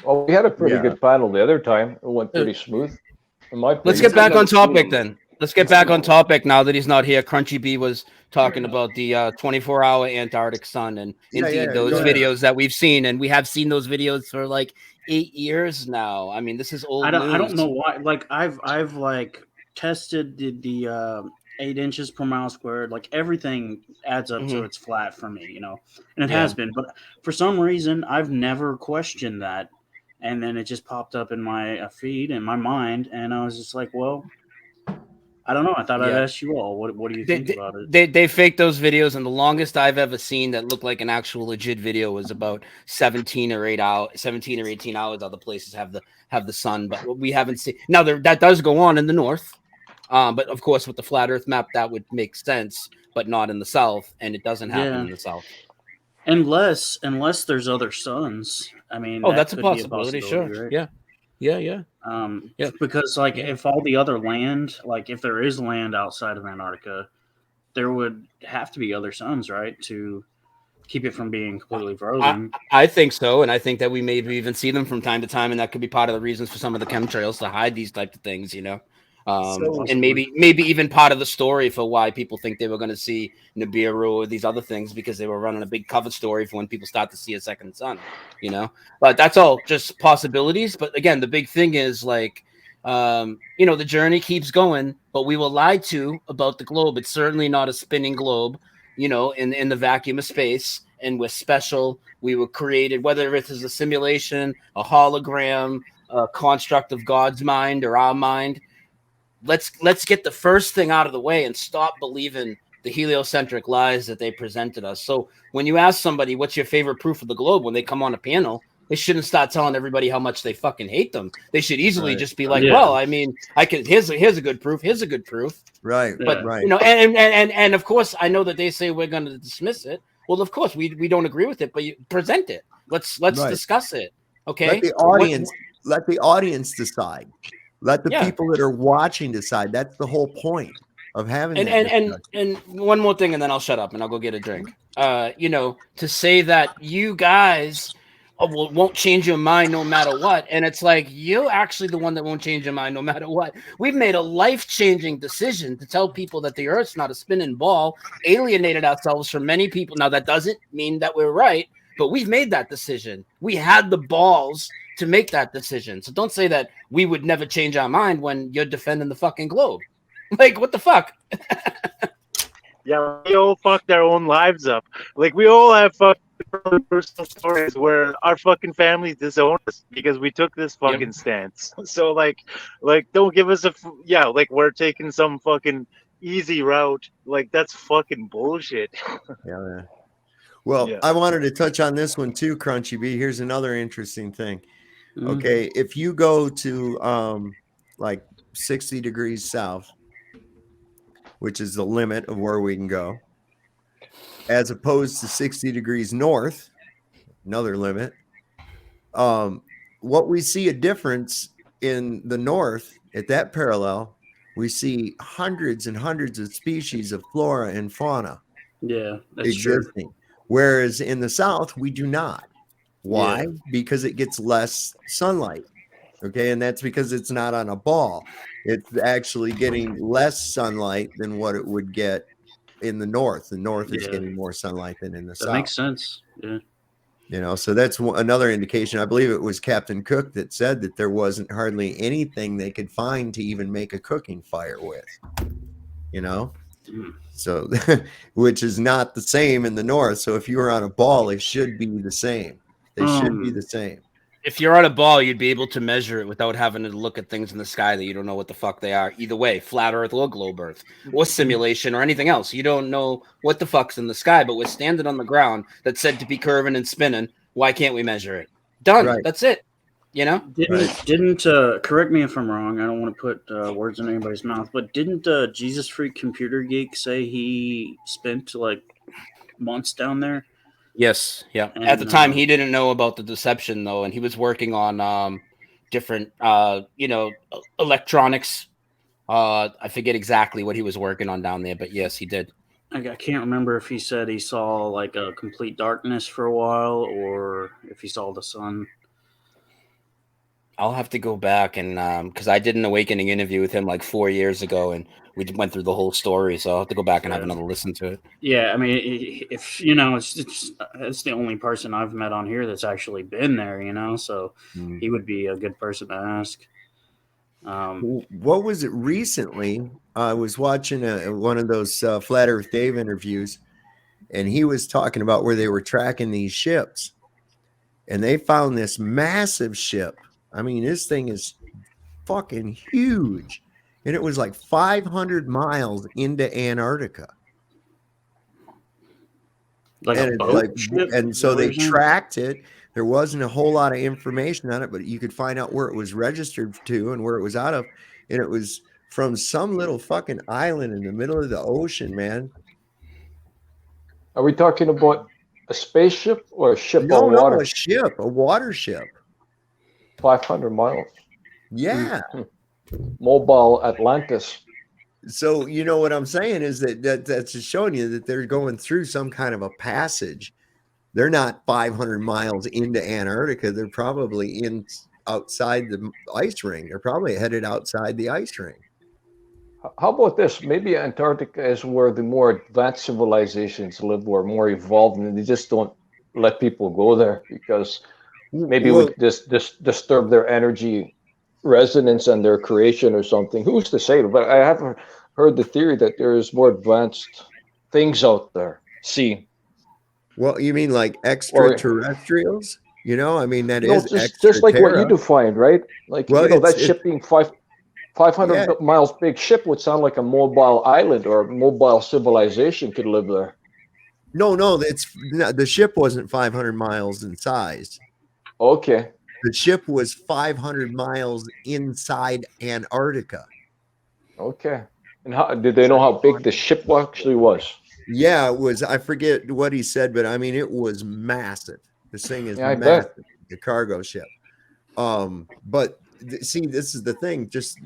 Well, we had a pretty good panel the other time. It went pretty smooth. Let's get back on topic then. Let's get back on topic now that he's not here. Crunchy B was talking about the 24-hour Antarctic sun, and indeed those videos that we've seen, and we have seen those videos for like 8 years now. I mean, this is old. I don't know why. Like I've like tested the 8 inches per mile squared. Like everything adds up so it's flat for me, and it has been. But for some reason, I've never questioned that. And then it just popped up in my feed in my mind, and I was just like, well, I don't know. I thought I'd ask you all. What do you think about it? They faked those videos, and the longest I've ever seen that looked like an actual legit video was about 17 or 18 hours. Other places have the sun, but we haven't seen. Now that does go on in the north, but of course with the flat Earth map that would make sense, but not in the south, and it doesn't happen in the south. Unless there's other suns. I mean, that's a possibility. Sure. Right? Yeah. Because like if all the other land, like if there is land outside of Antarctica, there would have to be other suns, right, to keep it from being completely frozen. I think so, and I think that we maybe even see them from time to time, and that could be part of the reasons for some of the chemtrails to hide these types of things, and maybe even part of the story for why people think they were going to see Nibiru or these other things, because they were running a big cover story for when people start to see a second sun, But that's all just possibilities. But again, the big thing is like, the journey keeps going, but we were lied to about the globe. It's certainly not a spinning globe, in the vacuum of space, and we're special. We were created, whether it is a simulation, a hologram, a construct of God's mind or our mind. Let's get the first thing out of the way and stop believing the heliocentric lies that they presented us. So when you ask somebody what's your favorite proof of the globe when they come on a panel, they shouldn't start telling everybody how much they fucking hate them. They should easily just be like, well, I mean, I can here's a good proof, here's a good proof. Right. But right. And of course I know that they say we're gonna dismiss it. Well, of course we don't agree with it, but you present it. Let's discuss it. Okay. Let the audience decide. Let the people that are watching decide. That's the whole point of having and one more thing, and then I'll shut up and I'll go get a drink. To say that you guys won't change your mind no matter what, and it's like you're actually the one that won't change your mind no matter what. We've made a life-changing decision to tell people that the Earth's not a spinning ball, alienated ourselves from many people. Now that doesn't mean that we're right, but we've made that decision. We had the balls to make that decision. So don't say that we would never change our mind when you're defending the fucking globe. Like, what the fuck? Yeah, we all fucked our own lives up. Like, we all have fucking personal stories where our fucking families disown us because we took this fucking stance. So, like, don't give us like we're taking some fucking easy route. Like, that's fucking bullshit. Yeah. Well, I wanted to touch on this one too, Crunchy B. Here's another interesting thing. Okay, if you go to like 60 degrees south, which is the limit of where we can go, as opposed to 60 degrees north, another limit, what we see a difference in the north at that parallel we see hundreds and hundreds of species of flora and fauna that's existing. true. Whereas in the South, we do not. Why? Yeah. Because it gets less sunlight. Okay. And that's because it's not on a ball. It's actually getting less sunlight than what it would get in the North. The North is getting more sunlight than in the South. That makes sense. Yeah. You know, so that's another indication. I believe it was Captain Cook that said that there wasn't hardly anything they could find to even make a cooking fire with, you know, so which is not the same in the North. So if you were on a ball, it should be the same. They should be the same. If you're on a ball, you'd be able to measure it without having to look at things in the sky that you don't know what the fuck they are. Either way, flat Earth or globe Earth or simulation or anything else. You don't know what the fuck's in the sky, but we're standing on the ground that's said to be curving and spinning. Why can't we measure it? Done. Right. That's it. You know? Didn't correct me if I'm wrong. I don't want to put words in anybody's mouth, but didn't Jesus Freak Computer Geek say he spent like months down there? Yes, yeah. And, at the time, he didn't know about the deception though, and he was working on different, electronics. I forget exactly what he was working on down there, but yes, he did. I can't remember if he said he saw like a complete darkness for a while, or if he saw the sun. I'll have to go back and because I did an Awakening interview with him like 4 years ago, and we went through the whole story. So I'll have to go back and have another listen to it. Yeah, I mean, if you know, it's the only person I've met on here that's actually been there. You know, so he would be a good person to ask. What was it recently? I was watching one of those Flat Earth Dave interviews, and he was talking about where they were tracking these ships, and they found this massive ship. I mean, this thing is fucking huge. And it was like 500 miles into Antarctica. And so they tracked it. There wasn't a whole lot of information on it, but you could find out where it was registered to and where it was out of. And it was from some little fucking island in the middle of the ocean, man. Are we talking about a spaceship or a ship on water? No, a ship, a water ship. 500 miles. Yeah. Mobile Atlantis. So you know what I'm saying is that's just showing you that they're going through some kind of a passage. They're not 500 miles into Antarctica. They're probably outside the ice ring. They're probably headed outside the ice ring. How about this? Maybe Antarctica is where the more advanced civilizations live, or more evolved, and they just don't let people go there because maybe we just disturb their energy resonance and their creation or something. Who's to say? But I have heard the theory that there's more advanced things out there. See, well, you mean like extraterrestrials? You know, I mean that is just like what you defined, right? Like that ship being 500 miles big ship would sound like a mobile island or a mobile civilization could live there. No, the ship wasn't 500 miles in size. Okay. The ship was 500 miles inside Antarctica. Okay. And how did they know how big the ship actually was? Yeah, it was. I forget what he said, but I mean, it was massive. This thing is massive. The cargo ship. But see, this is the thing. Just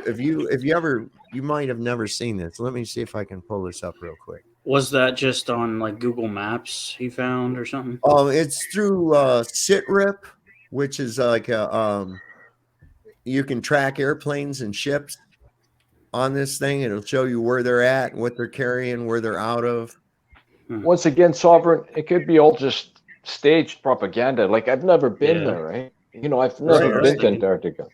if you might have never seen this. Let me see if I can pull this up real quick. Was that just on like Google Maps he found or something? It's through SITREP, which is like you can track airplanes and ships on this thing. It'll show you where they're at, what they're carrying, where they're out of. Once again, Sovereign, it could be all just staged propaganda. Like I've never been there, right? You know, I've never been to Antarctica.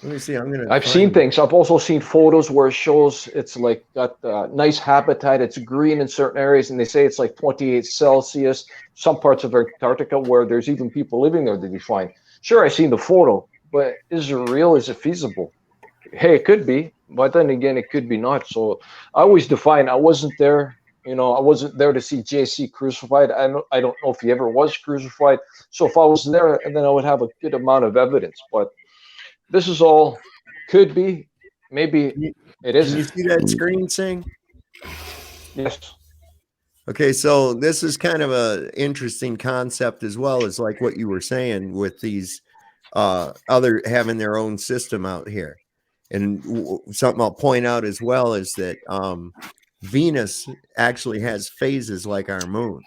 Let me see. I've seen things. I've also seen photos where it shows it's like got nice habitat. It's green in certain areas, and they say it's like 28 Celsius. Some parts of Antarctica where there's even people living there that you find. Sure, I've seen the photo, but is it real? Is it feasible? Hey, it could be, but then again, it could be not. So I always define. I wasn't there. You know, I wasn't there to see JC crucified. I don't know if he ever was crucified. So if I was there, then I would have a good amount of evidence. But this is all could be, maybe it is. Can you see that screen, Sing? Yes. Okay, so this is kind of a interesting concept as well as like what you were saying with these other having their own system out here. And something I'll point out as well is that Venus actually has phases like our moon.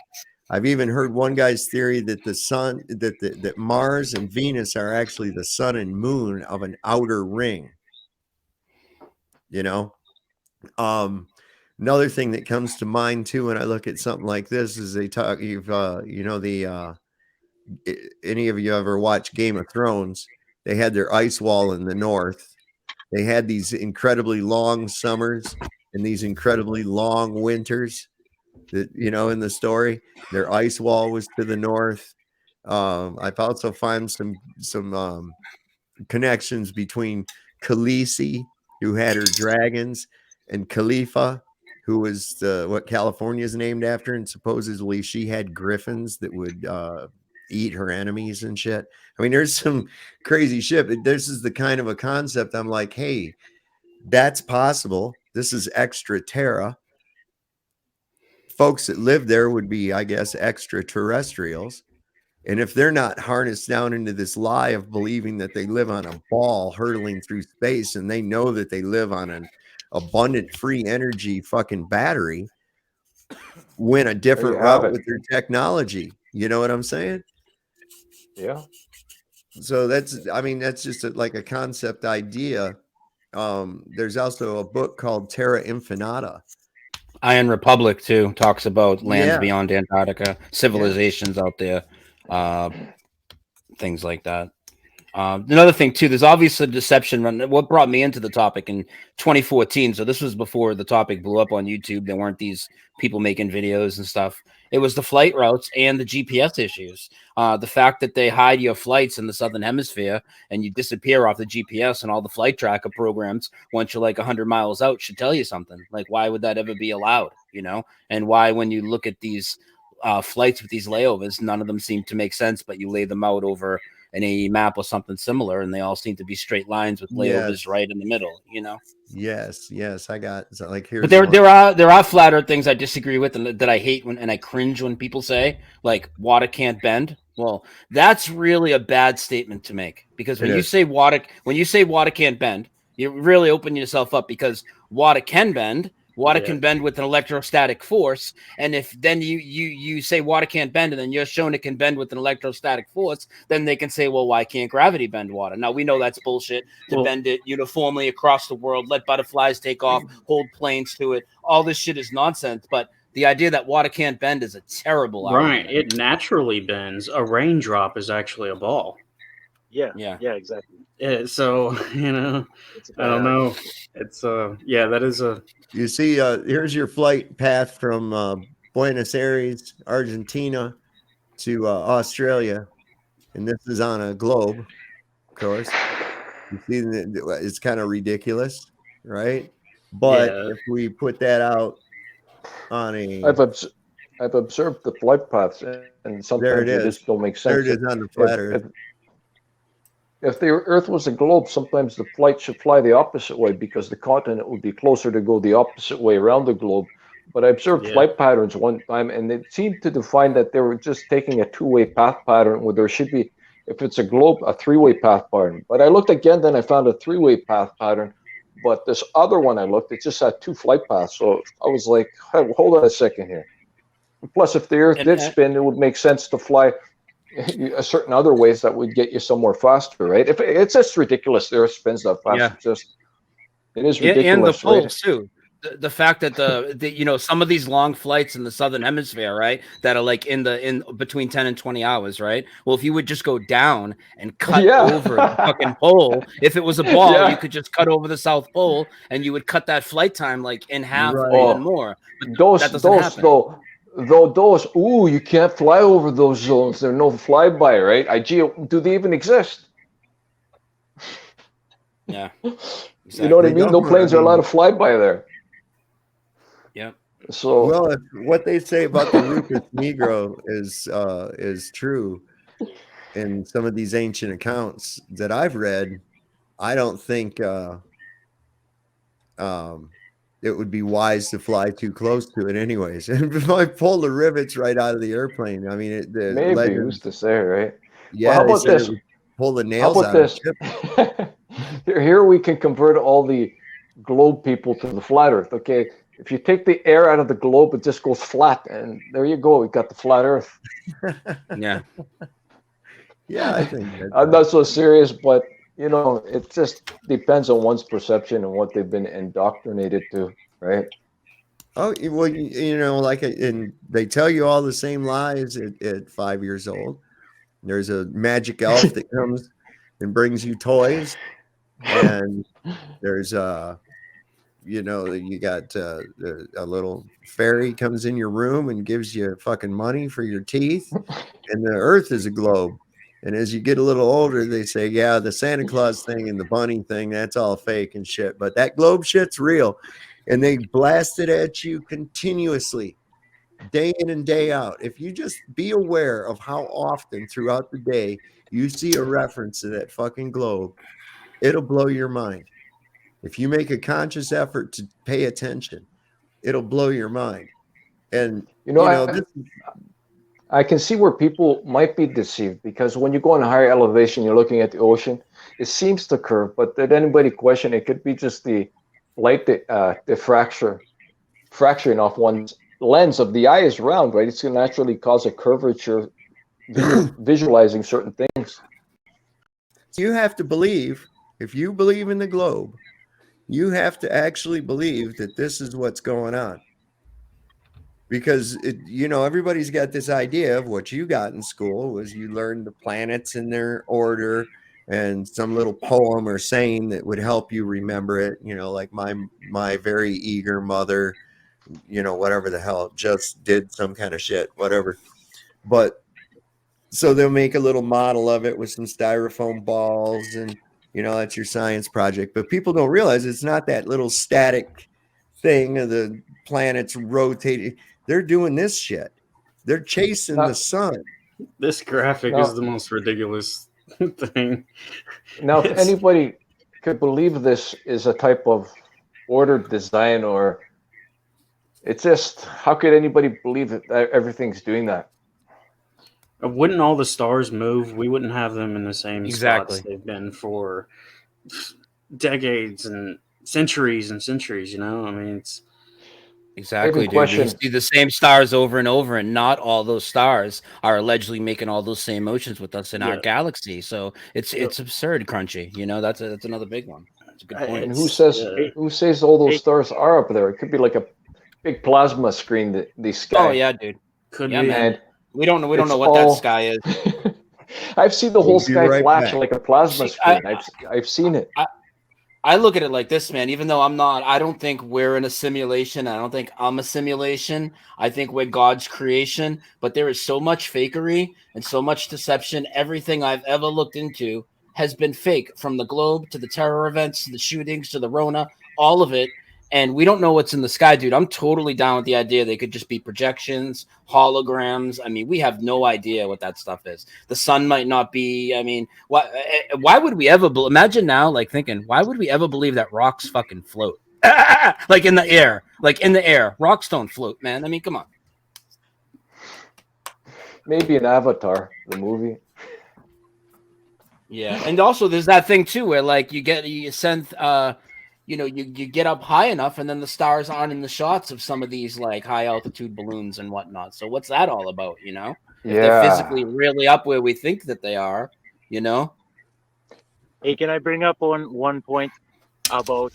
I've even heard one guy's theory that the sun, that Mars and Venus are actually the sun and moon of an outer ring. You know, another thing that comes to mind too when I look at something like this is they talk. You've you know, the any of you ever watched Game of Thrones? They had their ice wall in the north. They had these incredibly long summers and these incredibly long winters. That, you know, in the story, their ice wall was to the north. I've also found some connections between Khaleesi, who had her dragons, and Khalifa, who was what California is named after, and supposedly she had griffins that would eat her enemies and shit. I mean, there's some crazy shit, but this is the kind of a concept I'm like, hey, that's possible. This is extra terra. Folks that live there would be, I guess, extraterrestrials. And if they're not harnessed down into this lie of believing that they live on a ball hurtling through space, and they know that they live on an abundant free energy fucking battery, went a different route with their technology. You know what I'm saying? Yeah. So that's, I mean, that's just like a concept idea. There's also a book called Terra Infinita. Iron Republic too talks about lands beyond Antarctica, civilizations out there, things like that. Another thing too, there's obviously deception. What brought me into the topic in 2014, so this was before the topic blew up on YouTube. There weren't these people making videos and stuff. It was the flight routes and the GPS issues. The fact that they hide your flights in the Southern Hemisphere and you disappear off the GPS and all the flight tracker programs once you're like 100 miles out should tell you something. Like, why would that ever be allowed? You know, and why, when you look at these flights with these layovers, none of them seem to make sense, but you lay them out over an AE map or something similar, and they all seem to be straight lines with layovers right in the middle, you know? Yes. I got, so like, here. But there are flat earth things I disagree with and that I hate and I cringe when people say, like, water can't bend. Well, that's really a bad statement to make, because when you say water can't bend, you really open yourself up, because water can bend. Water can bend with an electrostatic force, and if then you say water can't bend, and then you're shown it can bend with an electrostatic force, then they can say, well, why can't gravity bend water? Now we know that's bullshit to bend it uniformly across the world, let butterflies take off, hold planes to it. All this shit is nonsense, but the idea that water can't bend is a terrible argument. Right, it naturally bends. A raindrop is actually a ball. Yeah, exactly. So, you know, I don't know. It's that is a. You see, here's your flight path from Buenos Aires, Argentina, to Australia, and this is on a globe, of course. You see, it's kind of ridiculous, right? But if we put that out on a, I've observed the flight paths, and sometimes they just don't make sense. There it is on the flat Earth. If the Earth was a globe, sometimes the flight should fly the opposite way, because the continent would be closer to go the opposite way around the globe. But I observed flight patterns one time, and it seemed to define that they were just taking a two-way path pattern, where there should be, if it's a globe, a three-way path pattern. But I looked again, then I found a three-way path pattern. But this other one I looked, it just had two flight paths. So I was like, hey, hold on a second here. Plus, if the Earth did spin, it would make sense to fly a certain other ways that would get you somewhere faster, right? If it's just ridiculous, the Earth spins that fast. It is ridiculous. And the poles too. The fact that the some of these long flights in the Southern Hemisphere, right, that are like in between 10 and 20 hours, right? Well, if you would just go down and cut over the fucking pole, if it was a ball, you could just cut over the South Pole, and you would cut that flight time like in half or even more. But that doesn't happen. Those, you can't fly over those zones. There are no flyby, right? Do they even exist? Yeah. Exactly. You know what I mean? No planes are allowed to fly by there. Yeah. So, well, what they say about the Rufus Negro is true in some of these ancient accounts that I've read. I don't think it would be wise to fly too close to it anyways. And if I pull the rivets right out of the airplane, I mean, maybe who's to say, right? Yeah. Well, how about this? Pull the nails out. How about this? Here we can convert all the globe people to the flat Earth. Okay, if you take the air out of the globe, it just goes flat, and there you go. We got the flat Earth. Yeah. Yeah, I think I'm not so serious, but you know, it just depends on one's perception and what they've been indoctrinated to, right? Oh, well, you know, like, and they tell you all the same lies at 5 years old. There's a magic elf that comes and brings you toys, and there's you know, you got a little fairy comes in your room and gives you fucking money for your teeth, and the Earth is a globe. And as you get a little older, they say, yeah, the Santa Claus thing and the bunny thing, that's all fake and shit. But that globe shit's real. And they blast it at you continuously, day in and day out. If you just be aware of how often throughout the day you see a reference to that fucking globe, it'll blow your mind. If you make a conscious effort to pay attention, it'll blow your mind. And, you know I can see where people might be deceived, because when you go on a higher elevation, you're looking at the ocean, it seems to curve, but did anybody question it could be just the light fracturing off one's lens of the eye is round, right? It's going to naturally cause a curvature visualizing certain things. You have to believe, if you believe in the globe, you have to actually believe that this is what's going on. Because, you know, everybody's got this idea of what you got in school was you learned the planets in their order and some little poem or saying that would help you remember it. You know, like my very eager mother, you know, whatever the hell, just did some kind of shit, whatever. But so they'll make a little model of it with some styrofoam balls, and, you know, that's your science project. But people don't realize it's not that little static thing of the planets rotating. They're doing this shit. They're chasing the sun. This graphic is the most ridiculous thing. Now, if anybody could believe this is a type of ordered design, or it's just, how could anybody believe that everything's doing that? Wouldn't all the stars move? We wouldn't have them in the same Exactly. spots they've been for decades and centuries, you know? I mean, it's... Exactly, dude. You see the same stars over and over, and not all those stars are allegedly making all those same motions with us in our galaxy. So it's absurd, Crunchy. You know, that's another big one. That's a good point. And who says all those stars are up there? It could be like a big plasma screen that the sky. Oh yeah, dude. Could be. Man. We don't know what that sky is. I've seen the whole sky flash like a plasma screen. I've seen it. I look at it like this, man. Even though I don't think we're in a simulation. I don't think I'm a simulation. I think we're God's creation. But there is so much fakery and so much deception. Everything I've ever looked into has been fake, from the globe to the terror events to the shootings to the Rona, all of it. And we don't know what's in the sky, dude. I'm totally down with the idea they could just be projections, holograms. I mean, we have no idea what that stuff is. The sun might not be. I mean, why would we ever imagine now, like thinking, why would we ever believe that rocks fucking float? Like in the air. Like in the air. Rocks don't float, man. I mean, come on. Maybe an Avatar, the movie. Yeah. And also there's that thing too where like you send you know, you get up high enough and then the stars aren't in the shots of some of these like high altitude balloons and whatnot. So what's that all about, you know? If they're physically really up where we think that they are, you know? Hey, can I bring up one point about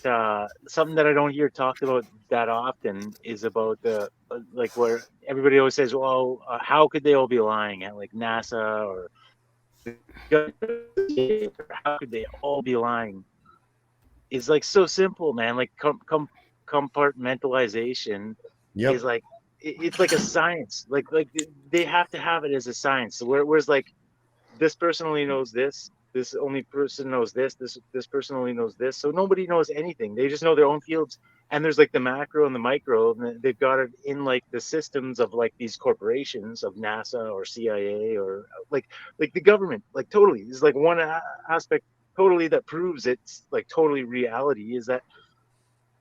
something that I don't hear talked about that often, is about the like where everybody always says, well, how could they all be lying at like NASA, or how could they all be lying? Is like so simple, man. Like compartmentalization is like it's like a science. Like they have to have it as a science. So whereas like this person only knows this only person knows this person only knows this. So nobody knows anything. They just know their own fields. And there's like the macro and the micro, and they've got it in like the systems of like these corporations of NASA or CIA or like the government. Like totally, is like one aspect. Totally, that proves it's like totally reality, is that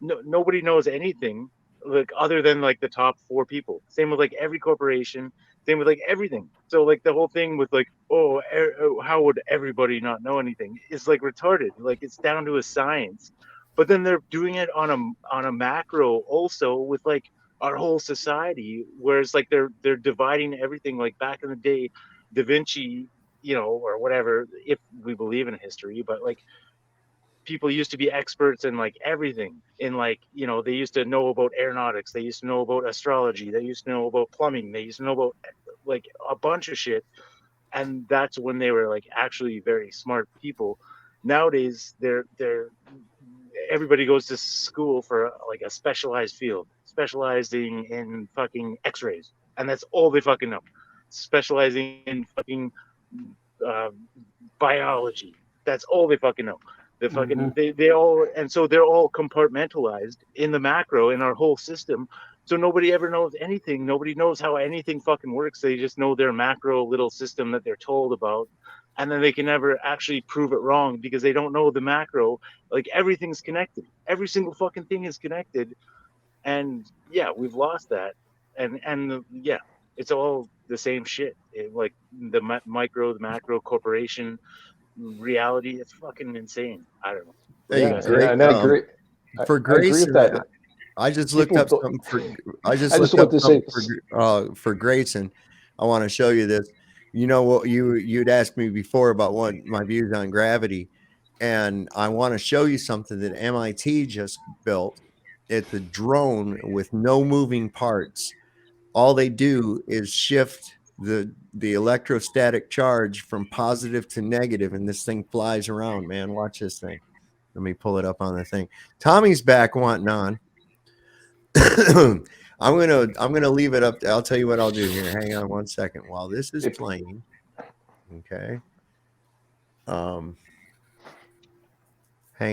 nobody knows anything, like other than like the top 4 people. Same with like every corporation. Same with like everything. So like the whole thing with like, how would everybody not know anything? Is like retarded. Like it's down to a science. But then they're doing it on a macro also with like our whole society, whereas like they're dividing everything. Like back in the day, Da Vinci, or whatever, if we believe in history, but like people used to be experts in like everything, in like, they used to know about aeronautics, they used to know about astrology, they used to know about plumbing, they used to know about like a bunch of shit. And that's when they were like actually very smart people. Nowadays they're everybody goes to school for like a specialized field, specializing in fucking x-rays, and that's all they fucking know. Specializing in fucking biology, that's all they fucking know. The fucking they all, and so they're all compartmentalized in the macro in our whole system. So nobody ever knows anything. Nobody knows how anything fucking works. They just know their macro little system that they're told about, and then they can never actually prove it wrong because they don't know the macro. Like everything's connected. Every single fucking thing is connected, and yeah, we've lost that. And yeah, it's all the same shit. Like the micro, the macro corporation reality, it's fucking insane. I don't know. Hey, Yeah, great. and I agree. For I agree Grayson, with that. I just looked People up don't- something for. I I just just looked want up to say something for Grayson. I want to show you this. You know what you'd asked me before about what my views on gravity, and I want to show you something that MIT just built. It's a drone with no moving parts. All they do is shift the electrostatic charge from positive to negative, and this thing flies around. Man, watch this thing. Let me pull it up on the thing. Tommy's back wanting on. I'm gonna leave it up. I'll tell you what I'll do here. Hang on one second while this is playing. Okay. Hang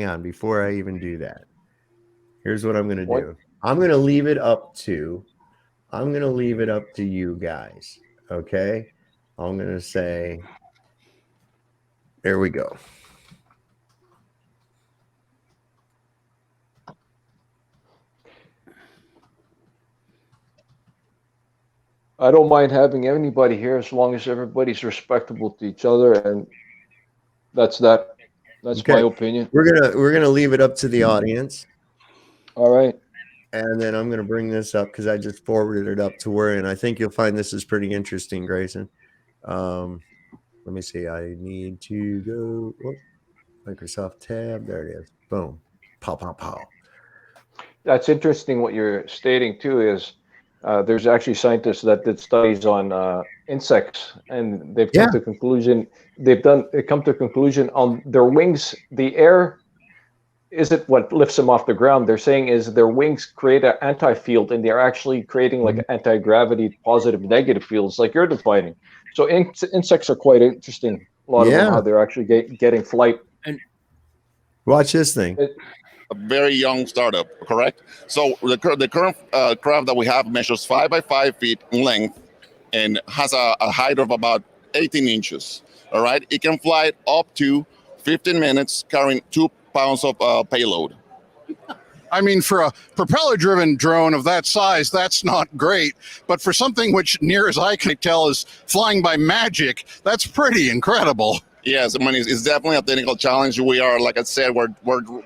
on before I even do that. Here's what I'm gonna do. I'm gonna leave it up to you guys. Okay. I'm gonna say, there we go. I don't mind having anybody here as long as everybody's respectable to each other, and that's that. That's Okay. my opinion. We're gonna leave it up to the audience. All right. And then I'm gonna bring this up because I just forwarded it up to where, and I think you'll find this is pretty interesting, Grayson. Let me see. I need to go. Whoop, Microsoft tab. There it is. Boom. Pow, pow, pow. That's interesting. What you're stating too is there's actually scientists that did studies on insects, and they've come to conclusion. They come to conclusion on their wings. The air isn't what lifts them off the ground. They're saying is their wings create an anti-field, and they're actually creating like anti-gravity, positive, negative fields, like you're defining. So insects are quite interesting. A lot of them, how they're actually getting flight. And watch this thing. A very young startup, correct? So the current craft that we have measures 5 by 5 feet in length and has a height of about 18 inches. All right, it can fly up to 15 minutes, carrying 2 pounds of payload. I mean, for a propeller-driven drone of that size, that's not great. But for something which, near as I can tell, is flying by magic, that's pretty incredible. Yes, I mean, it's definitely a technical challenge. We are, like I said, we're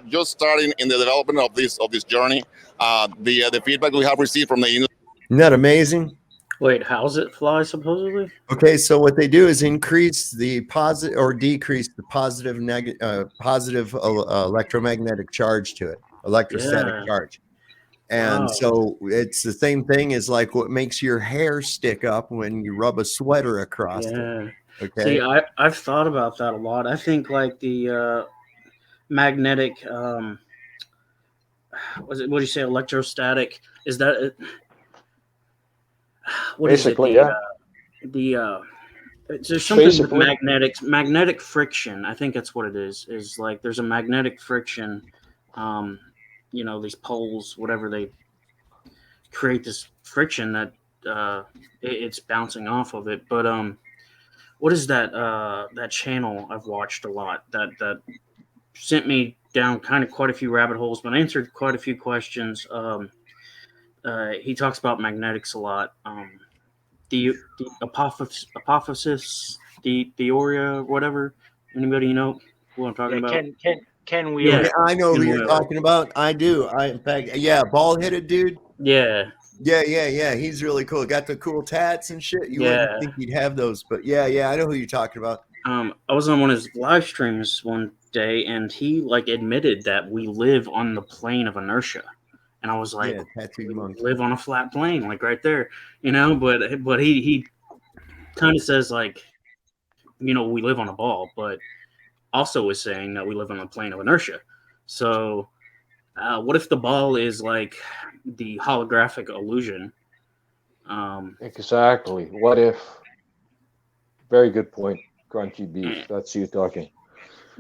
just starting in the development of this journey. The feedback we have received from the industry. Isn't that amazing? Wait, how's it fly supposedly? Okay, so what they do is increase the positive or decrease the positive electromagnetic charge to it, electrostatic charge. And so it's the same thing as like what makes your hair stick up when you rub a sweater across it. Okay. See, I've thought about that a lot. I think like the magnetic, what do you say, electrostatic? Is that what basically, is it? There's something with magnetic friction. I think that's what it is. Is like there's a magnetic friction. These poles, whatever, they create this friction that it's bouncing off of it. But what is that that channel I've watched a lot that sent me down kind of quite a few rabbit holes, but answered quite a few questions. he talks about magnetics a lot. The apophysis, the theoria, whatever. Anybody know what I'm talking about? Ken Wheeler. Yeah, I know Ken who you're Wheeler. talking about. I do. In fact, yeah, bald-headed dude. Yeah. Yeah. He's really cool. Got the cool tats and shit. You wouldn't think he'd have those, but yeah, I know who you're talking about. I was on one of his live streams one day, and he like admitted that we live on the plane of inertia, and I was like, tattoo monkey. Live on a flat plane, like right there, you know. But he kind of says like, you know, we live on a ball, but also is saying that we live on the plane of inertia. So, what if the ball is like the holographic illusion? Exactly. What if? Very good point, Crunchy Beef. That's you talking.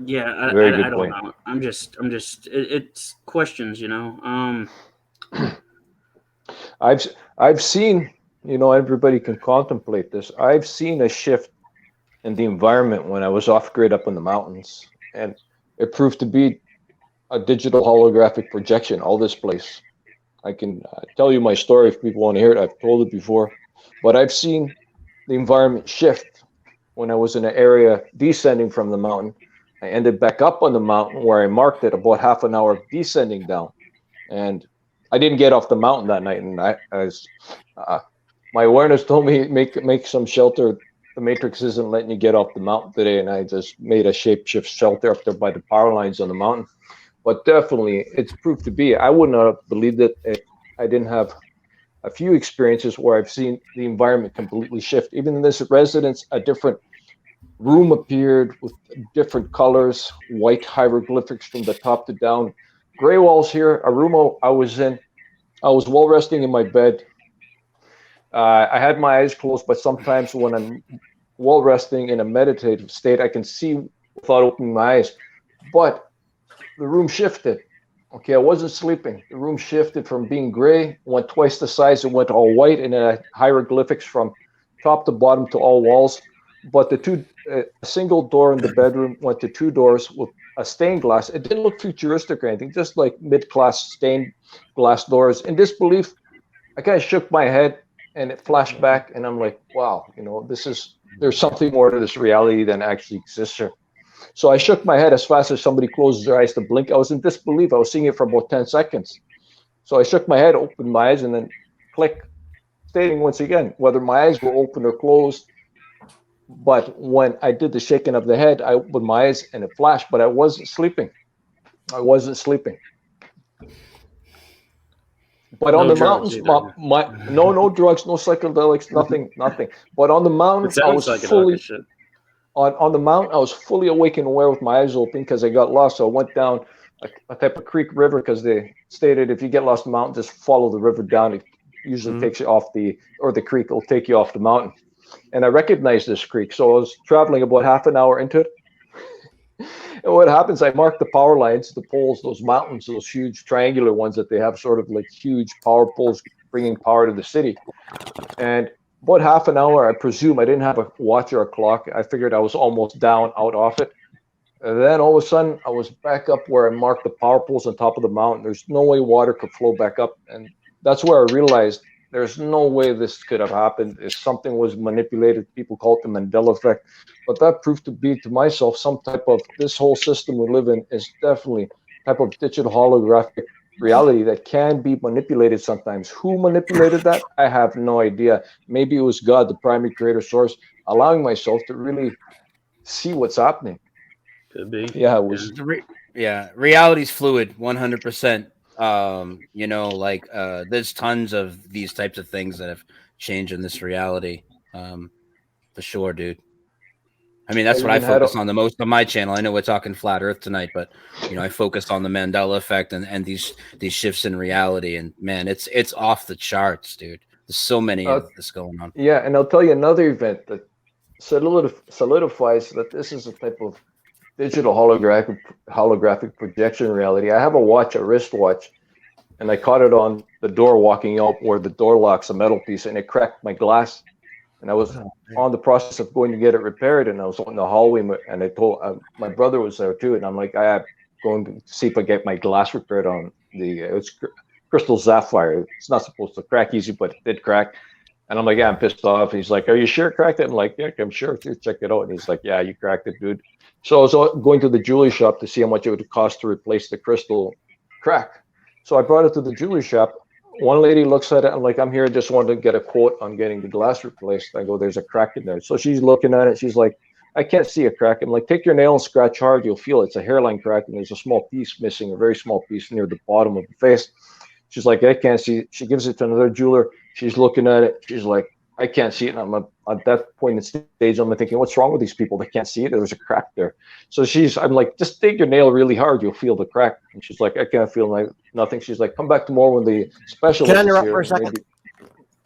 Yeah, I don't know. I'm just. It's questions, you know. I've seen, you know, everybody can contemplate this. I've seen a shift in the environment when I was off grid up in the mountains, and it proved to be a digital holographic projection. All this place. I can tell you my story if people want to hear it. I've told it before, but I've seen the environment shift when I was in an area descending from the mountain. I ended back up on the mountain where I marked it about half an hour of descending down, and I didn't get off the mountain that night. And my awareness told me make some shelter. The Matrix isn't letting you get off the mountain today, and I just made a shapeshift shelter up there by the power lines on the mountain. But definitely, it's proved to be. I would not have believed it if I didn't have a few experiences where I've seen the environment completely shift. Even in this residence, a different room appeared with different colors, white hieroglyphics from the top to down, gray walls here. A room I was in, I was well resting in my bed. I had my eyes closed, but sometimes when I'm well resting in a meditative state, I can see without opening my eyes. But the room shifted. Okay, I wasn't sleeping. The room shifted from being gray, went twice the size, and went all white, and then hieroglyphics from top to bottom to all walls. But a single door in the bedroom went to two doors with a stained glass. It didn't look futuristic or anything, just like mid-class stained glass doors. In disbelief, I kind of shook my head, and it flashed back, and I'm like, wow, you know, there's something more to this reality than actually exists here. So I shook my head as fast as somebody closes their eyes to blink. I was in disbelief. I was seeing it for about 10 seconds. So I shook my head, opened my eyes, and then click, stating once again, whether my eyes were open or closed. But when I did the shaking of the head, I opened my eyes and it flashed, but I wasn't sleeping. But on the mountains, no drugs, no psychedelics, nothing. But on the mountain, I was fully on the mountain. I was fully awake and aware with my eyes open because I got lost. So I went down a type of creek river because they stated if you get lost in the mountain, just follow the river down. It usually takes you off the creek will take you off the mountain. And I recognized this creek, so I was traveling about half an hour into it. And what happens, I marked the power lines, the poles, those mountains, those huge triangular ones that they have, sort of like huge power poles bringing power to the city. And about half an hour, I presume, I didn't have a watch or a clock. I figured I was almost down, out off it. And then all of a sudden, I was back up where I marked the power poles on top of the mountain. There's no way water could flow back up. And that's where I realized there's no way this could have happened. If something was manipulated, people call it the Mandela effect. But that proved to be, to myself, some type of, this whole system we live in is definitely type of digital holographic reality that can be manipulated sometimes. Who manipulated that? I have no idea. Maybe it was God, the primary creator source, allowing myself to really see what's happening. Could be. Yeah, it was. Reality's fluid, 100%. You know, like there's tons of these types of things that have changed in this reality. For sure, dude. I mean, that's what I focus on the most on my channel. I know we're talking flat Earth tonight, but you know, I focus on the Mandela effect and these shifts in reality. And man, it's off the charts, dude. There's so many of this going on. Yeah, and I'll tell you another event that solidifies that this is a type of digital holographic projection reality. I have a watch, a wristwatch, and I caught it on the door walking out where the door locks a metal piece, and it cracked my glass. And I was on the process of going to get it repaired, and I was in the hallway, and I told my brother was there too, and I'm like, I am going to see if I get my glass repaired on the. crystal sapphire. It's not supposed to crack easy, but it did crack. And I'm like, yeah, I'm pissed off. He's like, are you sure it cracked it? I'm like, yeah, I'm sure. Dude, check it out. And he's like, yeah, you cracked it, dude. So I was going to the jewelry shop to see how much it would cost to replace the crystal crack. So I brought it to the jewelry shop. One lady looks at it. I'm like, I'm here. Just wanted to get a quote on getting the glass replaced. I go, there's a crack in there. So she's looking at it. She's like, I can't see a crack. I'm like, take your nail and scratch hard. You'll feel it. It's a hairline crack. And there's a small piece missing, a very small piece near the bottom of the face. She's like, I can't see it. She gives it to another jeweler. She's looking at it. She's like, I can't see it. And I'm at that point in stage, I'm thinking, what's wrong with these people? They can't see it. There's a crack there. So I'm like, just take your nail really hard. You'll feel the crack. And she's like, I can't feel nothing. She's like, come back tomorrow when the specialist is here. For a second?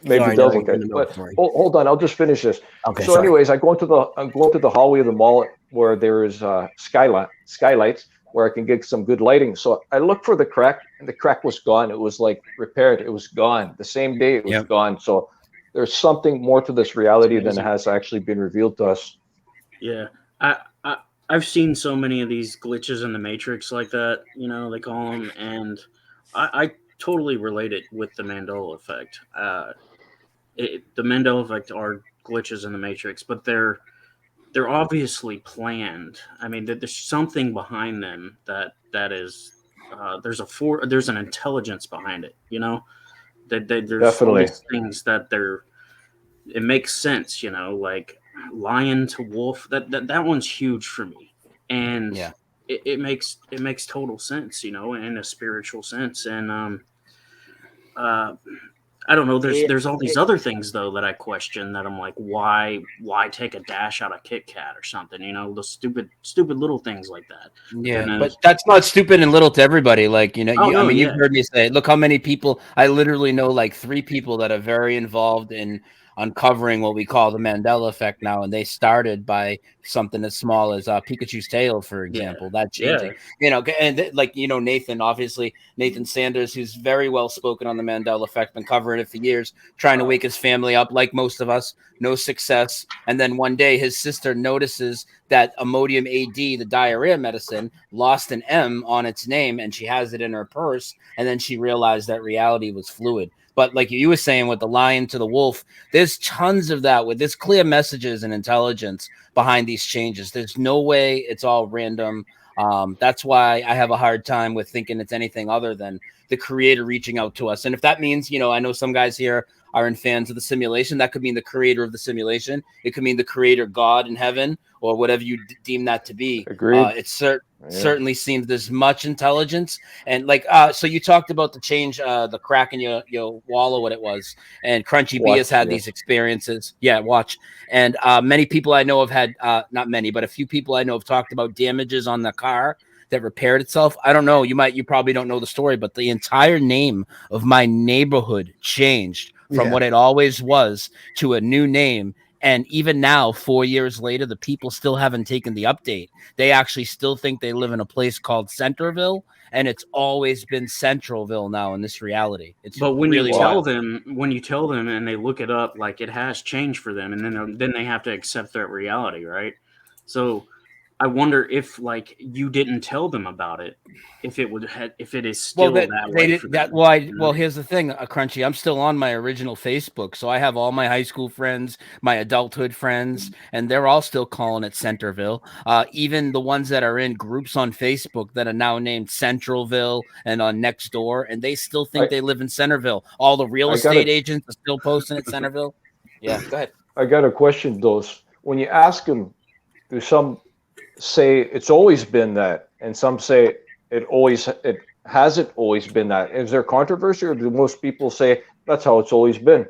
Maybe they'll look at it. But hold on, I'll just finish this. Okay, so anyways, I'm going to the hallway of the mall where there is skylights where I can get some good lighting. So I looked for the crack, and the crack was gone. It was like repaired. It was gone. The same day it was gone. So there's something more to this reality than has actually been revealed to us. Yeah. I've seen so many of these glitches in the Matrix like that, they call them, and I totally relate it with the Mandela effect. The Mandela effect are glitches in the Matrix, but they're obviously planned. I mean, there's something behind them that is there's an intelligence behind it. That there's Definitely all these things that it makes sense. Like lion to wolf. That one's huge for me, and it makes total sense. In a spiritual sense, and I don't know. There's all these other things though that I question. That I'm like, why take a dash out of Kit Kat or something? The stupid little things like that. Yeah, but that's not stupid and little to everybody. Like you've heard me say, look how many people. I literally know like 3 people that are very involved in uncovering what we call the Mandela effect now, and they started by something as small as Pikachu's tail, for example. That changing, Nathan Sanders, who's very well spoken on the Mandela effect, been covering it for years, trying to wake his family up, like most of us. No success, and then one day his sister notices that Imodium AD, the diarrhea medicine, lost an M on its name, and she has it in her purse, and then she realized that reality was fluid. But like you were saying with the lion to the wolf, there's tons of that with this clear messages and intelligence behind these changes. There's no way it's all random. That's why I have a hard time with thinking it's anything other than the creator reaching out to us. And if that means, I know some guys here are fans of the simulation. That could mean the creator of the simulation. It could mean the creator, God in heaven, or whatever you deem that to be. Agreed. Certainly seems there's much intelligence. And so you talked about the change, the crack in your wall or what it was. And Crunchy B has had these experiences. Yeah, watch. And many people I know have had, not many, but a few people I know have talked about damages on the car that repaired itself. I don't know. You probably don't know the story, but the entire name of my neighborhood changed from what it always was to a new name. And even now, 4 years later, the people still haven't taken the update. They actually still think they live in a place called Centerville, and it's always been Centralville now in this reality. But when you tell them, and they look it up, like it has changed for them, and then they have to accept that reality, right? So I wonder if like you didn't tell them about it, if it is still that way. Well, here's the thing, Crunchy. I'm still on my original Facebook, so I have all my high school friends, my adulthood friends, and they're all still calling it Centerville. Even the ones that are in groups on Facebook that are now named Centralville and on Nextdoor, and they still think they live in Centerville. All the real estate agents are still posting at Centerville. Yeah, go ahead. I got a question, though. When you ask them, do some say it's always been that, and some say it hasn't always been that? Is there controversy, or do most people say that's how it's always been?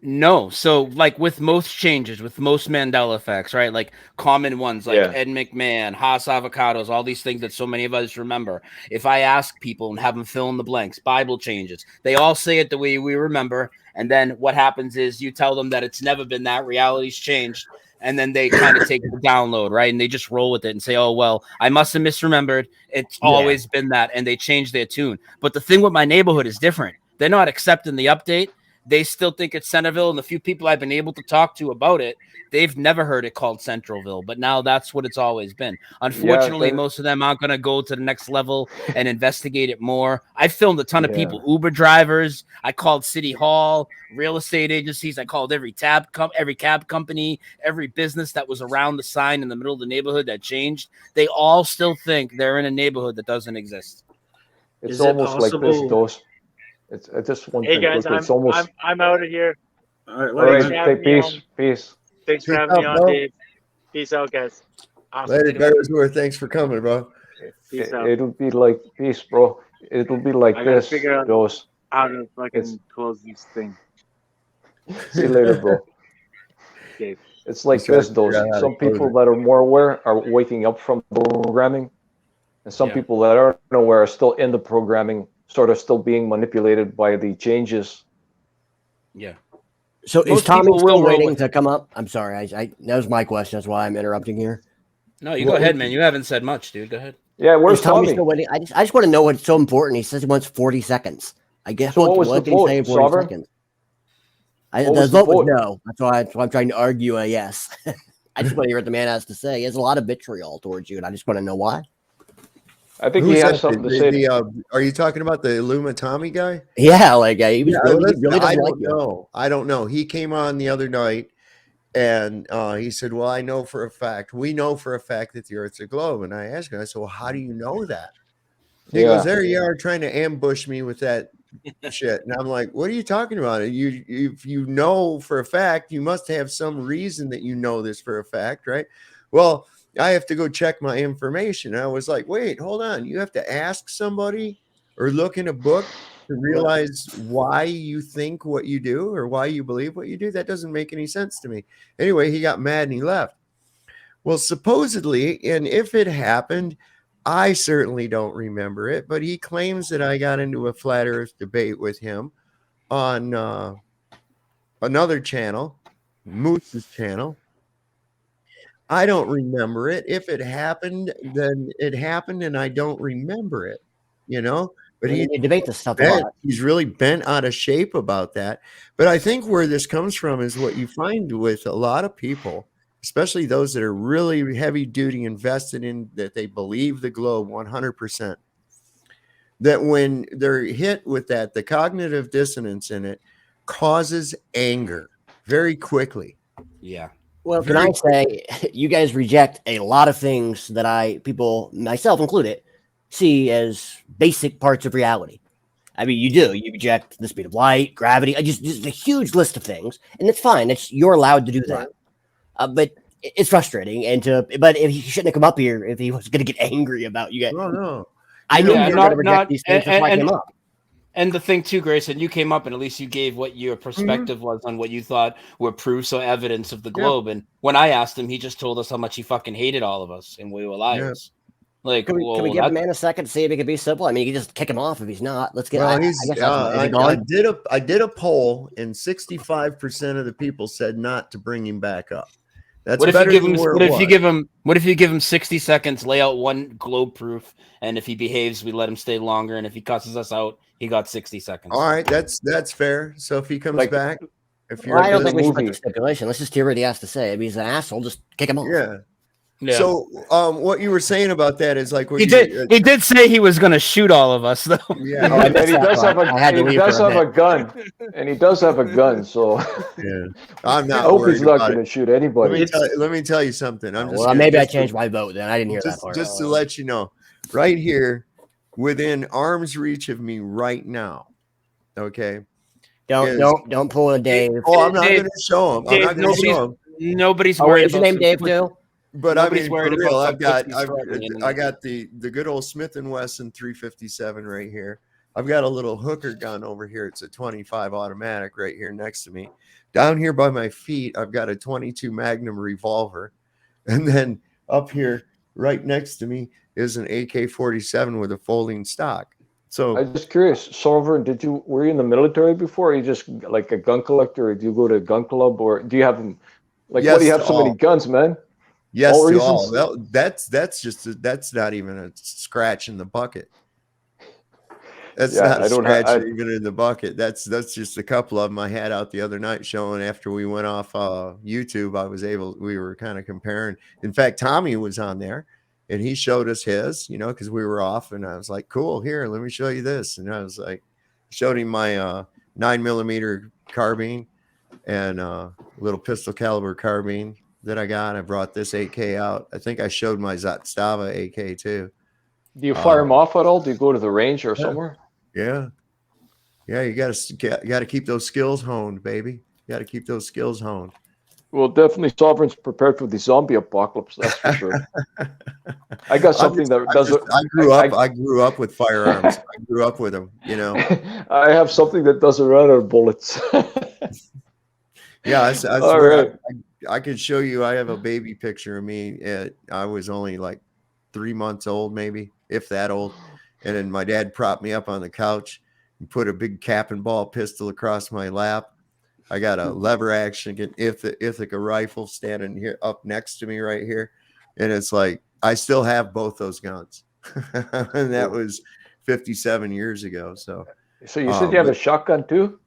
No. So like with most changes, with most Mandela effects, right? Like common ones like Ed McMahon, Haas Avocados, all these things that so many of us remember. If I ask people and have them fill in the blanks, Bible changes, they all say it the way we remember. And then what happens is you tell them that it's never been that, reality's changed. And then they kind of take the download, right? And they just roll with it and say, oh, well, I must have misremembered. It's always been that. And they change their tune. But the thing with my neighborhood is different. They're not accepting the update. they still think it's Centerville. And the few people I've been able to talk to about it, they've never heard it called Centralville, but now that's what it's always been. Unfortunately, most of them aren't going to go to the next level and investigate it more. I filmed a ton of people, Uber drivers. I called City Hall, real estate agencies. I called every cab company, every business that was around the sign in the middle of the neighborhood that changed. They all still think they're in a neighborhood that doesn't exist. It's almost like this, Dose. It's just one thing. Hey guys, I'm out of here. All right, peace. Thanks for having me on, Dave. Peace out, guys. Awesome. Later, Bearsworth. Thanks for coming, bro. It'll be like peace, bro. It'll be like this. Figure out Dose. how to fucking close these things. See you later, bro. Dave. It's like this, Dose. Some people that are more aware are waking up from programming, and some people that aren't aware are still in the programming, sort of still being manipulated by the changes. Yeah. So is Tommy still waiting to come up? I'm sorry. I that was my question. That's why I'm interrupting here. No, you go ahead, man. You haven't said much, dude. Go ahead. Yeah, where's Tommy? Tommy? Still waiting? I just want to know what's so important. He says he wants 40 seconds. I guess So what was what the did he vote, say in 40 Sovereign? seconds? What The was the vote was vote? no. That's why I'm trying to argue a yes. I just want to hear what the man has to say. He has a lot of vitriol towards you, and I just want to know why. I think he has something to say. Are you talking about the Illuma Tommy guy? Yeah, like he was really doesn't I like don't you. know. I don't know. He came on the other night and he said, well, I know for a fact, we know for a fact that the Earth's a globe. And I asked him, I said, well, how do you know that? He goes, there you are trying to ambush me with that shit. And I'm like, what are you talking about? If you know for a fact, you must have some reason that you know this for a fact, right? Well, I have to go check my information. I was like, wait, hold on. You have to ask somebody or look in a book to realize why you think what you do or why you believe what you do. That doesn't make any sense to me. Anyway, he got mad and he left. Well, supposedly, and if it happened, I certainly don't remember it, but he claims that I got into a flat earth debate with him on another channel, Moose's channel. I don't remember it. If it happened, then it happened, and I don't remember it, you know. But he debate this stuff a lot. He's really bent out of shape about that. But I think where this comes from is what you find with a lot of people, especially those that are really heavy duty invested in that they believe the globe 100%. That when they're hit with that, the cognitive dissonance in it causes anger very quickly. Yeah. Well, can I say you guys reject a lot of things that people, myself included, see as basic parts of reality. I mean, you do. You reject the speed of light, gravity, just a huge list of things, and it's fine. You're allowed to do that. But it's frustrating. But if he shouldn't have come up here if he was going to get angry about you guys. No. I know you're going to reject these things. That's why I came up. And the thing too, Grayson, you came up and at least you gave what your perspective was on what you thought were proofs or evidence of the globe. And when I asked him, he just told us how much he fucking hated all of us and we were liars. Like, can we give the man a second to see if it could be simple? I mean, you can just kick him off if he's not. Let's get. Well, I did a poll, and 65% of the people said not to bring him back up. That's what if better you give than him? where What it if you was. give him? What if you give him 60 seconds, lay out one globe proof, and if he behaves, we let him stay longer, and if he cusses us out, he got 60 seconds. All right, that's fair. So if he comes back, if you're, I don't think we should put the stipulation. Let's just hear what he has to say. If he's an asshole, just kick him off. Yeah. Yeah. So, what you were saying about that is like what He did say he was going to shoot all of us, though. Yeah, and he does have a gun, and he does have a gun. So yeah, I'm not. I hope he's not going to shoot anybody. Let me tell you something. Maybe I changed my vote. Then I didn't hear that part. Just to let you know, right here, within arm's reach of me right now. Okay. Don't pull a Dave. Oh, I'm not going to show him. I'm not going to show him. Nobody's worried. Is your name Dave too? But Nobody's I mean, worried for real, about I got the good old Smith & Wesson 357 right here. I've got a little hooker gun over here. It's a 25 automatic right here next to me. Down here by my feet, I've got a 22 Magnum revolver. And then up here right next to me is an AK-47 with a folding stock. So I'm just curious, Sovereign, were you in the military before? Or are you just like a gun collector, or do you go to a gun club, or do you have them? Like, yes, why do you have so many guns, man? Yes, all to reasons? all. That's not even a scratch in the bucket. That's not scratching even in the bucket. That's just a couple of them I had out the other night showing after we went off YouTube. We were kind of comparing. In fact, Tommy was on there and he showed us his, because we were off, and I was like, cool, here, let me show you this. And I was like, showed him my 9mm carbine and little pistol caliber carbine that I got. I brought this AK out. I think I showed my Zastava AK too. Do you fire them off at all? Do you go to the range or somewhere? Yeah. You got to keep those skills honed, baby. You got to keep those skills honed. Well, definitely Sovereign's prepared for the zombie apocalypse. That's for sure. I got something that doesn't. I grew up with firearms. I grew up with them. I have something that doesn't run out of bullets. Yeah, I could show you. I have a baby picture of me. I was only like 3 months old, maybe, if that old. And then my dad propped me up on the couch and put a big cap and ball pistol across my lap. I got a lever action Ithaca rifle standing here up next to me right here. And it's like, I still have both those guns. And that was 57 years ago. So you said you have a shotgun too?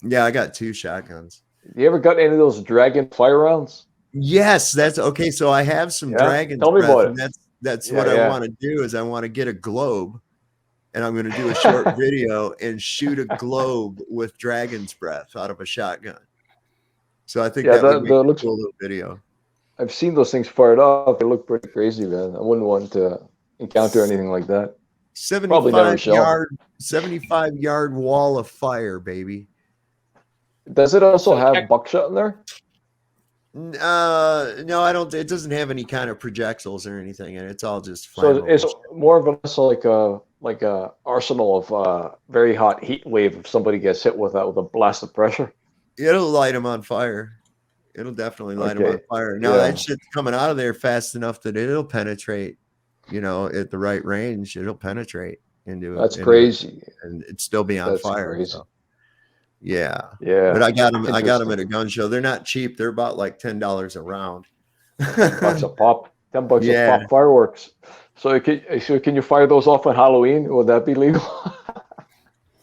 Yeah, I got 2 shotguns. You ever got any of those Dragon fire rounds? Yes, that's okay. So I have some Dragon. Tell me about it. That's what I want to do is I want to get a globe, and I'm going to do a short video and shoot a globe with Dragon's breath out of a shotgun. So I think that would be a cool little video. I've seen those things fired off. They look pretty crazy, man. I wouldn't want to encounter anything like that. 75-yard wall of fire, baby. Does it also have buckshot in there? No, I don't. It doesn't have any kind of projectiles or anything, and it's all just so it's more of like a arsenal of very hot heat wave. If somebody gets hit with that with a blast of pressure, it'll light them on fire. It'll definitely light them on fire. Now that shit's coming out of there fast enough that it'll penetrate. At the right range, it'll penetrate into it. That's crazy, and it'd still be on fire. Crazy. So. Yeah. But I got them at a gun show. They're not cheap. They're about like $10 a round. $10 a pop. $10 a pop fireworks. So can you fire those off on Halloween? Would that be legal?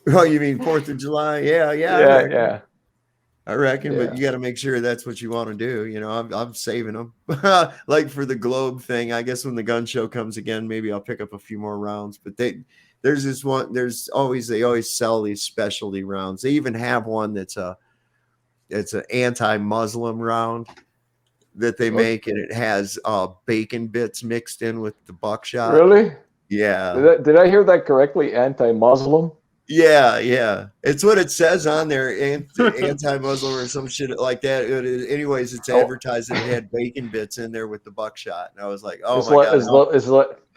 Oh, you mean 4th of July? Yeah. I reckon, but you got to make sure that's what you want to do. I'm saving them. Like for the globe thing, I guess when the gun show comes again, maybe I'll pick up a few more rounds. But there's this one. They always sell these specialty rounds. They even have one it's an anti-Muslim round that they make, and it has bacon bits mixed in with the buckshot. Really? Yeah. Did I hear that correctly? Anti-Muslim? Yeah. It's what it says on there, anti-Muslim or some shit like that. Anyways, it's advertising it had bacon bits in there with the buckshot, and I was like, "Oh my god!"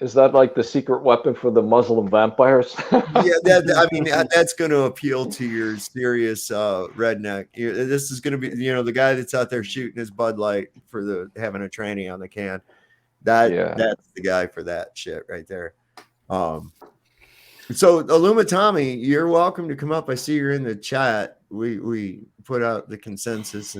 Is that like the secret weapon for the Muslim vampires? That's going to appeal to your serious redneck. This is going to be, the guy that's out there shooting his Bud Light for having a tranny on the can. That's the guy for that shit right there. So Illuma Tommy, you're welcome to come up. I see you're in the chat. We put out the consensus.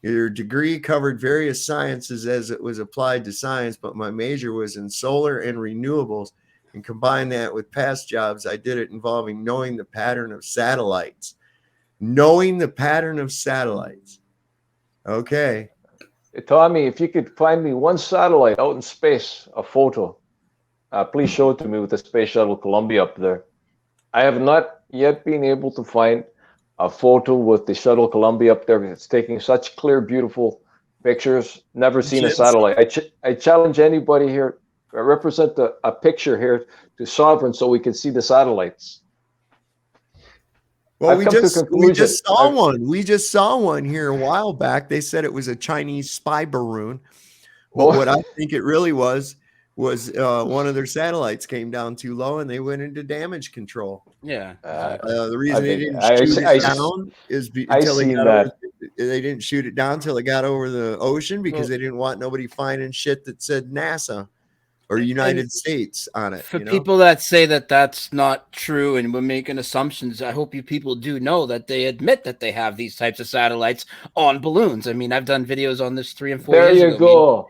Your degree covered various sciences as it was applied to science, but my major was in solar and renewables. And combine that with past jobs, I did it involving knowing the pattern of satellites. Okay. Tommy, if you could find me one satellite out in space, a photo, please show it to me with the Space Shuttle Columbia up there. I have not yet been able to find a photo with the Shuttle Columbia up there. It's taking such clear, beautiful pictures. Never seen a satellite. I challenge anybody here. I represent a picture here to Sovereign so we can see the satellites. Well, we just saw one. We just saw one here a while back. They said it was a Chinese spy balloon. Well, what I think it really was one of their satellites came down too low and they went into damage control. Yeah. The reason they didn't shoot it down is until they didn't shoot it down until it got over the ocean because they didn't want nobody finding shit that said NASA or United States on it. For people that say that that's not true and we're making assumptions, I hope you people do know that they admit that they have these types of satellites on balloons. I mean, I've done videos on this 3 and 4 years ago. There you go.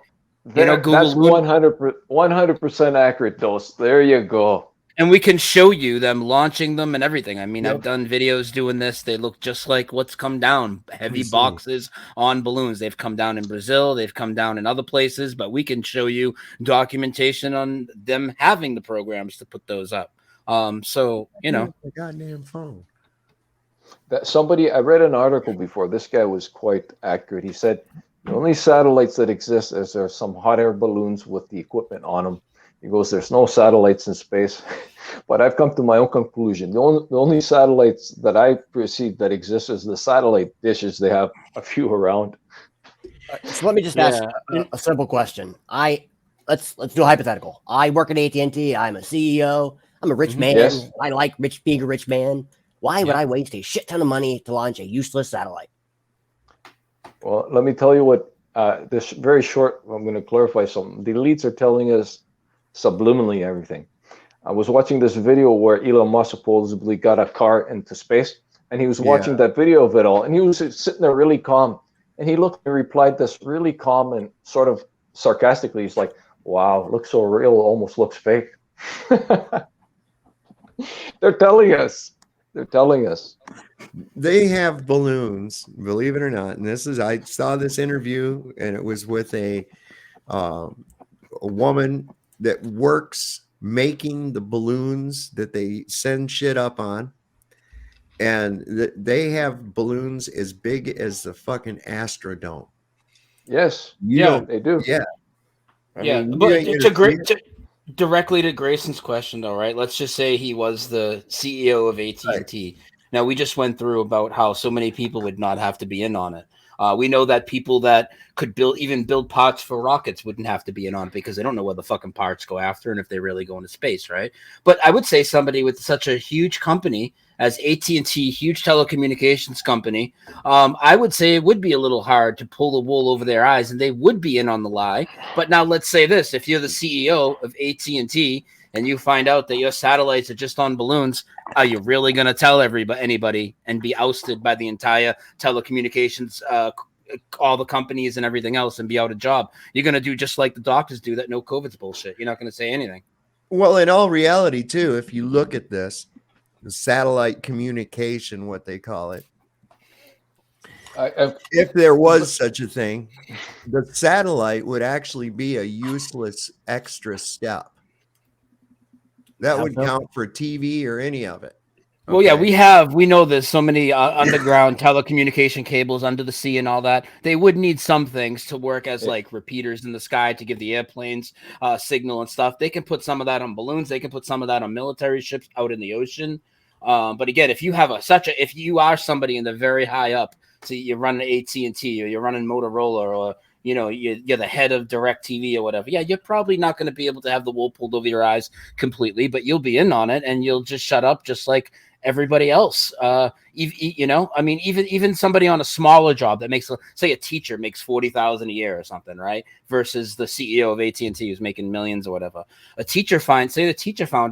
Google that's 100% accurate, Dose. There you go. And we can show you them launching them and everything. I mean, Yep. I've done videos doing this. They look just like what's come down. Heavy see. boxes on balloons. They've come down in Brazil. They've come down in other places, but we can show you documentation on them having the programs to put those up. So, you know. The goddamn phone. That somebody, I read an article before. This guy was quite accurate. He said the only satellites that exist is there are some hot air balloons with the equipment on them. He goes, there's no satellites in space. But I've come to my own conclusion. The only satellites that I perceive that exist is the satellite dishes. They have a few around. So let me just ask a simple question. Let's do a hypothetical. I work at AT&T. I'm a CEO. I'm a rich man. Yes. I like being a rich man. Why would I waste a shit ton of money to launch a useless satellite? Well, let me tell you what, this very short, I'm going to clarify something. The elites are telling us subliminally everything. I was watching this video where Elon Musk supposedly got a car into space, and he was watching that video of it all, and he was sitting there really calm, and he looked and replied this really calm and sort of sarcastically. He's like, wow, it looks so real, almost looks fake. They're telling us. They're telling us. They have balloons, believe it or not. And I saw this interview, and it was with a woman that works making the balloons that they send shit up on. And they have balloons as big as the fucking Astrodome. Yes. They do. Yeah. I mean, but directly to Grayson's question, though, right? Let's just say he was the CEO of AT&T. Right. Now, we just went through about how so many people would not have to be in on it. We know that people that could build parts for rockets wouldn't have to be in on it because they don't know where the fucking parts go after and if they really go into space, right? But I would say somebody with such a huge company as AT&T, huge telecommunications company, I would say it would be a little hard to pull the wool over their eyes, and they would be in on the lie. But now let's say this: if you're the CEO of AT&T and you find out that your satellites are just on balloons, are you really going to tell anybody and be ousted by the entire telecommunications, all the companies and everything else, and be out of job? You're going to do just like the doctors do that no COVID's bullshit. You're not going to say anything. Well, in all reality, too, if you look at this, the satellite communication, what they call it, if there was such a thing, the satellite would actually be a useless extra step. That would count for TV or any of it. Okay. Well, yeah, we know there's so many underground telecommunication cables under the sea and all that. They would need some things to work as like repeaters in the sky to give the airplanes signal and stuff. They can put some of that on balloons. They can put some of that on military ships out in the ocean. But again, if you have if you are somebody in the very high up, so you're running AT&T or you're running Motorola or you're the head of DirecTV or whatever. Yeah, you're probably not going to be able to have the wool pulled over your eyes completely, but you'll be in on it and you'll just shut up just like everybody else. Even somebody on a smaller job that makes, say, a teacher makes $40,000 a year or something, right? Versus the CEO of AT&T who's making millions or whatever. The teacher found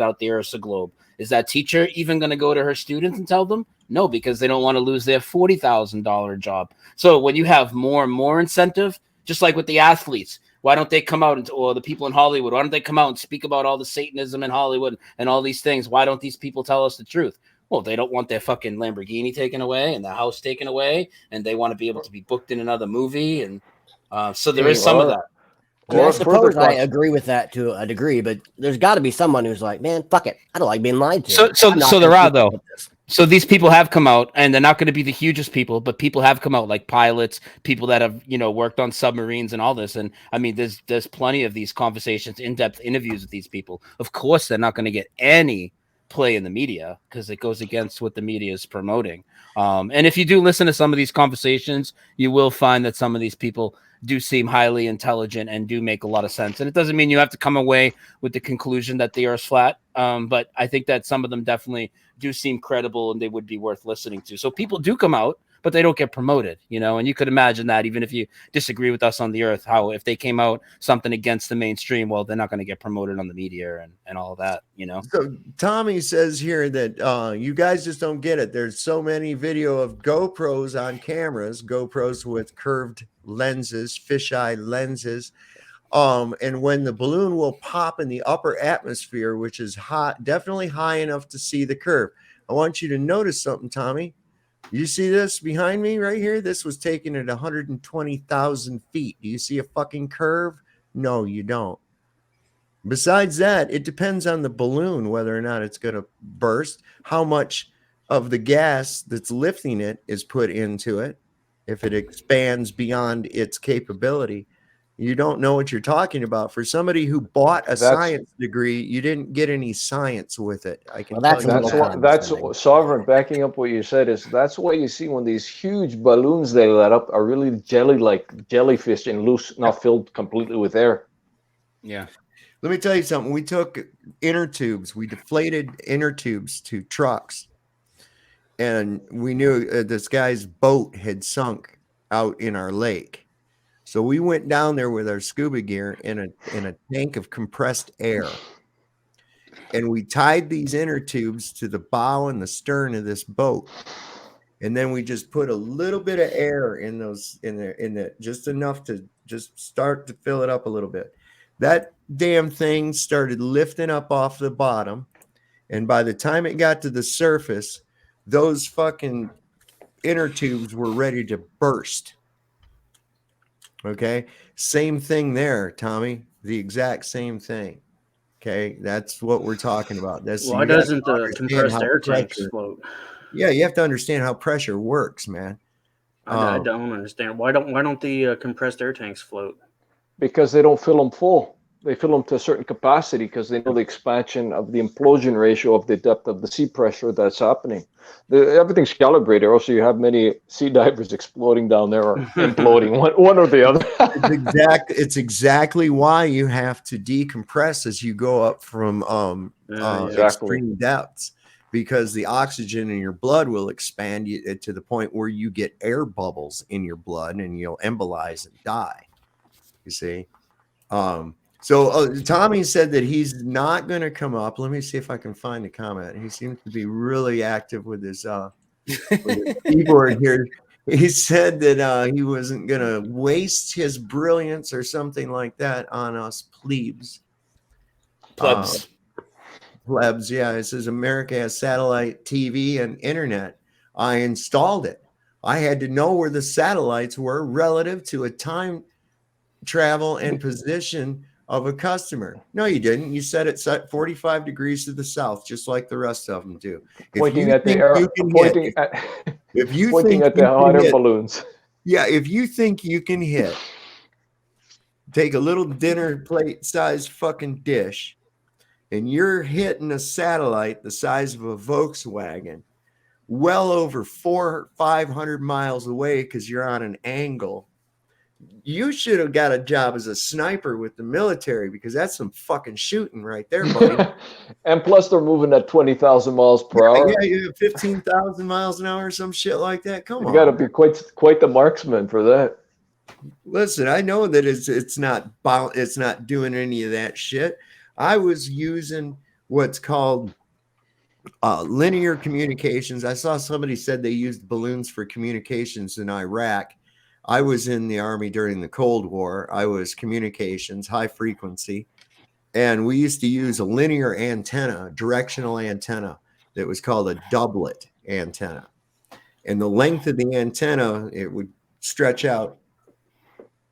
out the Earth's a globe. Is that teacher even going to go to her students and tell them? No, because they don't want to lose their $40,000 job. So when you have more and more incentive, just like with the athletes, why don't they come out or the people in Hollywood, why don't they come out and speak about all the Satanism in Hollywood and all these things? Why don't these people tell us the truth? Well, they don't want their fucking Lamborghini taken away and their house taken away, and they want to be able to be booked in another movie. And so there is some of that. I suppose I agree with that to a degree, but there's got to be someone who's like, man, fuck it. I don't like being lied to. So there are, though. So these people have come out, and they're not going to be the hugest people, but people have come out, like pilots, people that have, worked on submarines and all this. And I mean, there's plenty of these conversations, in-depth interviews with these people. Of course, they're not going to get any play in the media because it goes against what the media is promoting. And if you do listen to some of these conversations, you will find that some of these people do seem highly intelligent and do make a lot of sense. And it doesn't mean you have to come away with the conclusion that the Earth's flat. But I think that some of them definitely do seem credible and they would be worth listening to. So people do come out, but they don't get promoted, and you could imagine that even if you disagree with us on the Earth, how if they came out something against the mainstream, well, they're not going to get promoted on the media and all that, So Tommy says here that you guys just don't get it. There's so many video of GoPros on cameras, GoPros with curved lenses, fisheye lenses, And when the balloon will pop in the upper atmosphere, which is hot, definitely high enough to see the curve. I want you to notice something, Tommy. You see this behind me right here? This was taken at 120,000 feet. Do you see a fucking curve? No, you don't. Besides that, it depends on the balloon whether or not it's going to burst, how much of the gas that's lifting it is put into it. If it expands beyond its capability, you don't know what you're talking about. For somebody who bought a science degree, you didn't get any science with it. I can tell you that's what Sovereign, backing up what you said, is that's what you see when these huge balloons they let up are really like jellyfish and loose, not filled completely with air. Yeah. Let me tell you something. We took inner tubes. We deflated inner tubes to trucks. And we knew this guy's boat had sunk out in our lake. So we went down there with our scuba gear in a tank of compressed air. And we tied these inner tubes to the bow and the stern of this boat. And then we just put a little bit of air in those, in the just enough to just start to fill it up a little bit. That damn thing started lifting up off the bottom. And by the time it got to the surface, those fucking inner tubes were ready to burst. Okay. Same thing there, Tommy. The exact same thing. Okay. That's what we're talking about. Why doesn't the compressed air tanks float? Yeah. You have to understand how pressure works, man. I don't understand. Why don't the compressed air tanks float? Because they don't fill them full. They fill them to a certain capacity because they know the expansion of the implosion ratio of the depth of the sea pressure that's happening. Everything's calibrated. Also, you have many sea divers exploding down there or imploding, one or the other. It's exactly why you have to decompress as you go up from extreme depths, because the oxygen in your blood will expand to the point where you get air bubbles in your blood and you'll embolize and die. You see? So Tommy said that he's not going to come up. Let me see if I can find the comment. He seems to be really active with his keyboard here. He said that he wasn't going to waste his brilliance or something like that on us plebes. Plebs. Plebs, yeah. It says America has satellite TV and internet. I installed it. I had to know where the satellites were relative to a time travel and position of a customer. No, you didn't. You set it 45 degrees to the south, just like the rest of them do. Pointing at the hot air balloons. Yeah, if you think you can hit, take a little dinner plate sized fucking dish, and you're hitting a satellite the size of a Volkswagen, well over 400 or 500 miles away because you're on an angle, you should have got a job as a sniper with the military, because that's some fucking shooting right there, buddy. And plus they're moving at 20,000 miles per hour. Yeah, you have 15,000 miles an hour or some shit like that. Come on. You got to be quite the marksman for that. Listen, I know that it's not doing any of that shit. I was using what's called linear communications. I saw somebody said they used balloons for communications in Iraq. I was in the Army during the Cold War. I was communications, high frequency. And we used to use a linear antenna, directional antenna, that was called a doublet antenna. And the length of the antenna, it would stretch out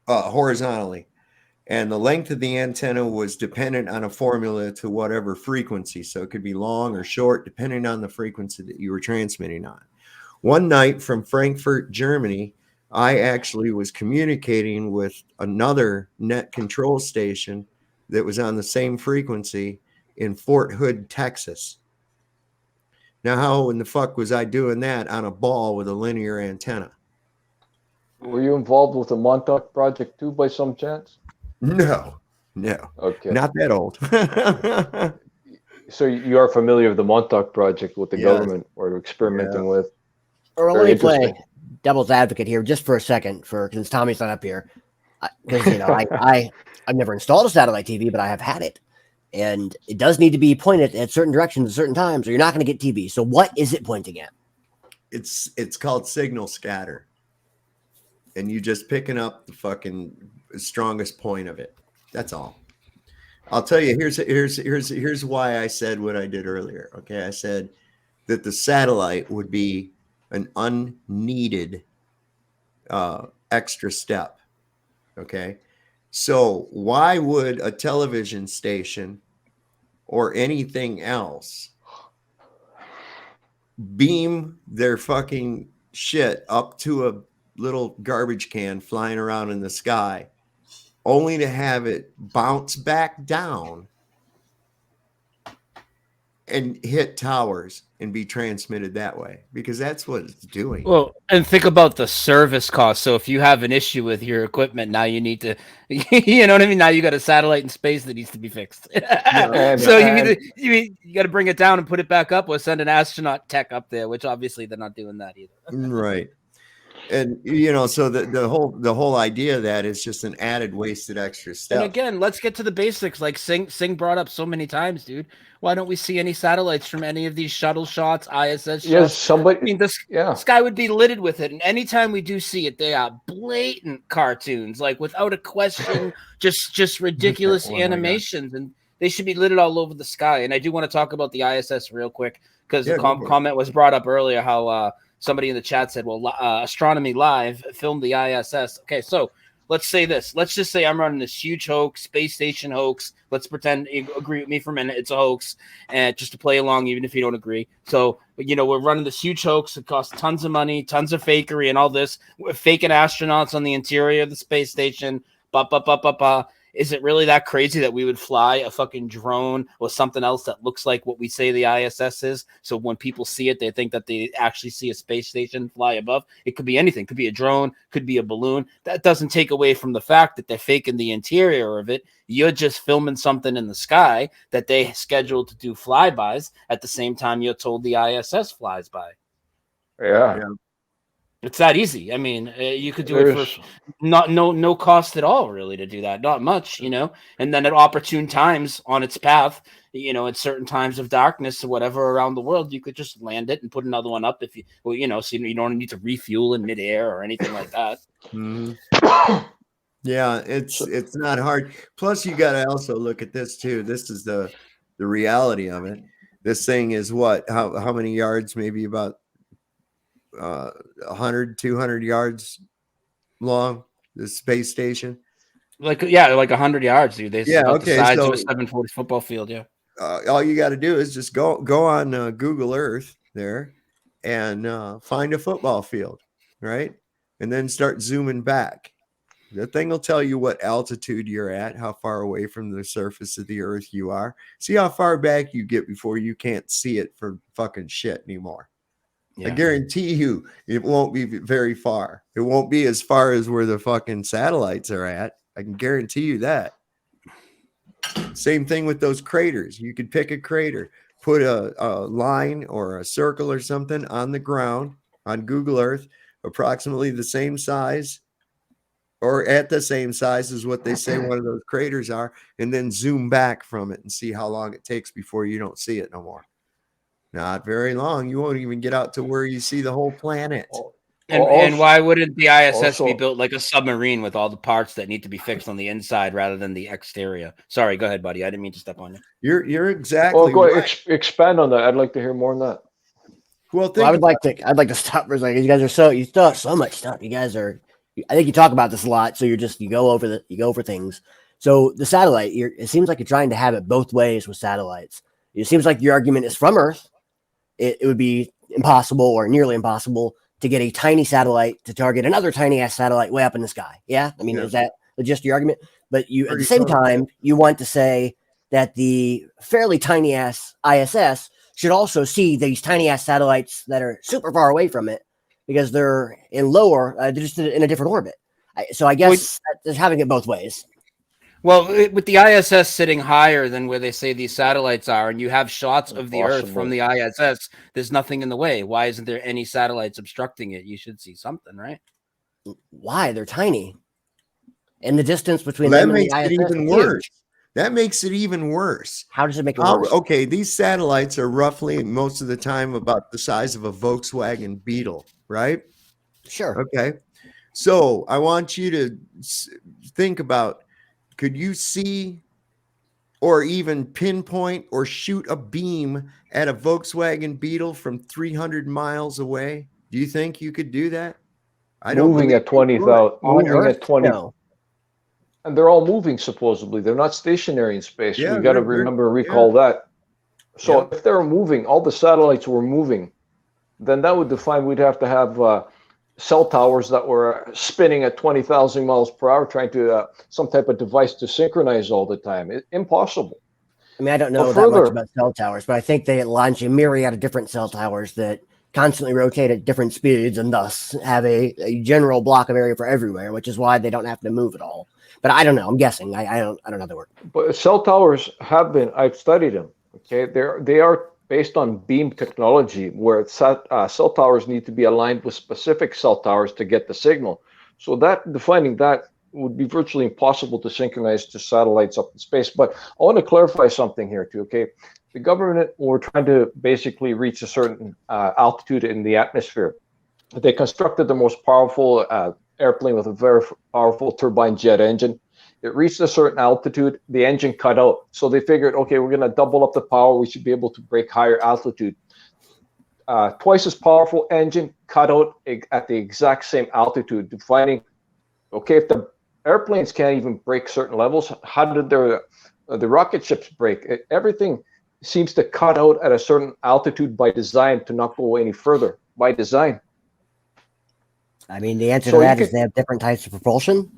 horizontally. And the length of the antenna was dependent on a formula to whatever frequency. So it could be long or short, depending on the frequency that you were transmitting on. One night from Frankfurt, Germany, I actually was communicating with another net control station that was on the same frequency in Fort Hood, Texas. Now, how in the fuck was I doing that on a ball with a linear antenna? Were you involved with the Montauk Project too, by some chance? No. Okay. Not that old. So you are familiar with the Montauk Project, with the government or experimenting with? Or let me play devil's advocate here just for a second, since Tommy's not up here, because I've never installed a satellite TV, but I have had it, and it does need to be pointed at certain directions at certain times, or you're not going to get TV. So what is it pointing at? It's called signal scatter, and you just picking up the fucking strongest point of it. That's all. I'll tell you. Here's why I said what I did earlier. Okay, I said that the satellite would be an unneeded extra step. Okay, so why would a television station or anything else beam their fucking shit up to a little garbage can flying around in the sky only to have it bounce back down and hit towers and be transmitted that way? Because that's what it's doing. Well, and think about the service cost. So if you have an issue with your equipment, now you need to, you know what I mean? Now you got a satellite in space that needs to be fixed. So you got to bring it down and put it back up, or send an astronaut tech up there, which obviously they're not doing that either. Right. And so the whole idea of that is just an added wasted extra step. And again, let's get to the basics. Like Sing brought up so many times, dude. Why don't we see any satellites from any of these shuttle shots, ISS shots? Yes, somebody. I mean, the sky would be littered with it. And anytime we do see it, they are blatant cartoons, like without a question, just ridiculous animations, and they should be littered all over the sky. And I do want to talk about the ISS real quick because the comment was brought up earlier how somebody in the chat said, well, Astronomy Live filmed the ISS. Okay, so let's say this. Let's just say I'm running this huge hoax, space station hoax. Let's pretend you agree with me for a minute. It's a hoax, and just to play along, even if you don't agree. So, we're running this huge hoax. It costs tons of money, tons of fakery and all this. We're faking astronauts on the interior of the space station. Is it really that crazy that we would fly a fucking drone or something else that looks like what we say the ISS is? So when people see it, they think that they actually see a space station fly above. It could be anything. Could be a drone, could be a balloon. That doesn't take away from the fact that they're faking the interior of it. You're just filming something in the sky that they scheduled to do flybys at the same time you're told the ISS flies by. Yeah. It's that easy. I mean, you could do it for no cost at all, really, to do that. Not much, and then at opportune times on its path, at certain times of darkness or whatever around the world, you could just land it and put another one up if you, so you don't need to refuel in midair or anything like that. Mm-hmm. Yeah, it's not hard. Plus, you got to also look at this too. This is the reality of it. This thing is what? How many yards? Maybe about 100, 200 yards long, the space station. Like 100 yards, dude. The size of a 740 football field. Yeah. All you got to do is just go on Google Earth there and find a football field, right? And then start zooming back. The thing will tell you what altitude you're at, how far away from the surface of the Earth you are. See how far back you get before you can't see it for fucking shit anymore. Yeah. I guarantee you it won't be very far. It won't be as far as where the fucking satellites are at. I can guarantee you that. Same thing with those craters. You could pick a crater, put a line or a circle or something on the ground on Google Earth, approximately the same size or at the same size as what they say one of those craters are, and then zoom back from it and see how long it takes before you don't see it no more. Not very long. You won't even get out to where you see the whole planet. And why wouldn't the ISS be built like a submarine with all the parts that need to be fixed on the inside rather than the exterior? Sorry, go ahead, buddy. I didn't mean to step on you. You're exactly. Well, go ahead, expand on that. I'd like to hear more on that. Well, I'd like to stop for a second. You guys are you still have so much stuff. You guys are. I think you talk about this a lot, so you go over things. So the satellite, it seems like you're trying to have it both ways with satellites. It seems like your argument is from Earth. It would be impossible or nearly impossible to get a tiny satellite to target another tiny ass satellite way up in the sky. Yeah. I mean, is that just your argument? But you, at the same time, you want to say that the fairly tiny ass ISS should also see these tiny ass satellites that are super far away from it because they're they're just in a different orbit. So I guess that's having it both ways. Well, with the ISS sitting higher than where they say these satellites are, and you have shots of the Earth from the ISS, there's nothing in the way. Why isn't there any satellites obstructing it? You should see something, right? Why? They're tiny. And the distance between them and the ISS makes it even worse. That makes it even worse. How does it make it worse? Okay, these satellites are roughly, most of the time, about the size of a Volkswagen Beetle, right? Sure. Okay. So I want you to think about could you see or even pinpoint or shoot a beam at a Volkswagen Beetle from 300 miles away? Do you think you could do that? I don't moving believe at 20,000, moving Earth? at 20. No. And they're all moving supposedly. They're not stationary in space. Yeah, We got to they're- remember, recall that. So Yeah. if they're moving, all the satellites were moving, then that would define we'd have to have cell towers that were spinning at 20,000 miles per hour, trying to some type of device to synchronize all the time. Impossible. I mean, I don't know Well, that much further- about cell towers, but I think they launch a myriad of different cell towers that constantly rotate at different speeds and thus have a general block of area for everywhere, which is why they don't have to move at all. But I don't know. I'm guessing. I don't know how they work. But cell towers have been, I've studied them. Okay, they are based on beam technology, where cell towers need to be aligned with specific cell towers to get the signal. So that defining that would be virtually impossible to synchronize to satellites up in space. But I want to clarify something here too. Okay, the government were trying to basically reach a certain altitude in the atmosphere. They constructed the most powerful airplane with a very powerful turbine jet engine. It reached a certain altitude, the engine cut out. So they figured, okay, we're going to double up the power. We should be able to break higher altitude. Twice as powerful engine cut out at the exact same altitude, defining, okay, if the airplanes can't even break certain levels, how did the rocket ships break? Everything seems to cut out at a certain altitude by design to not go any further by design. I mean, the answer So to you that is could- they have different types of propulsion.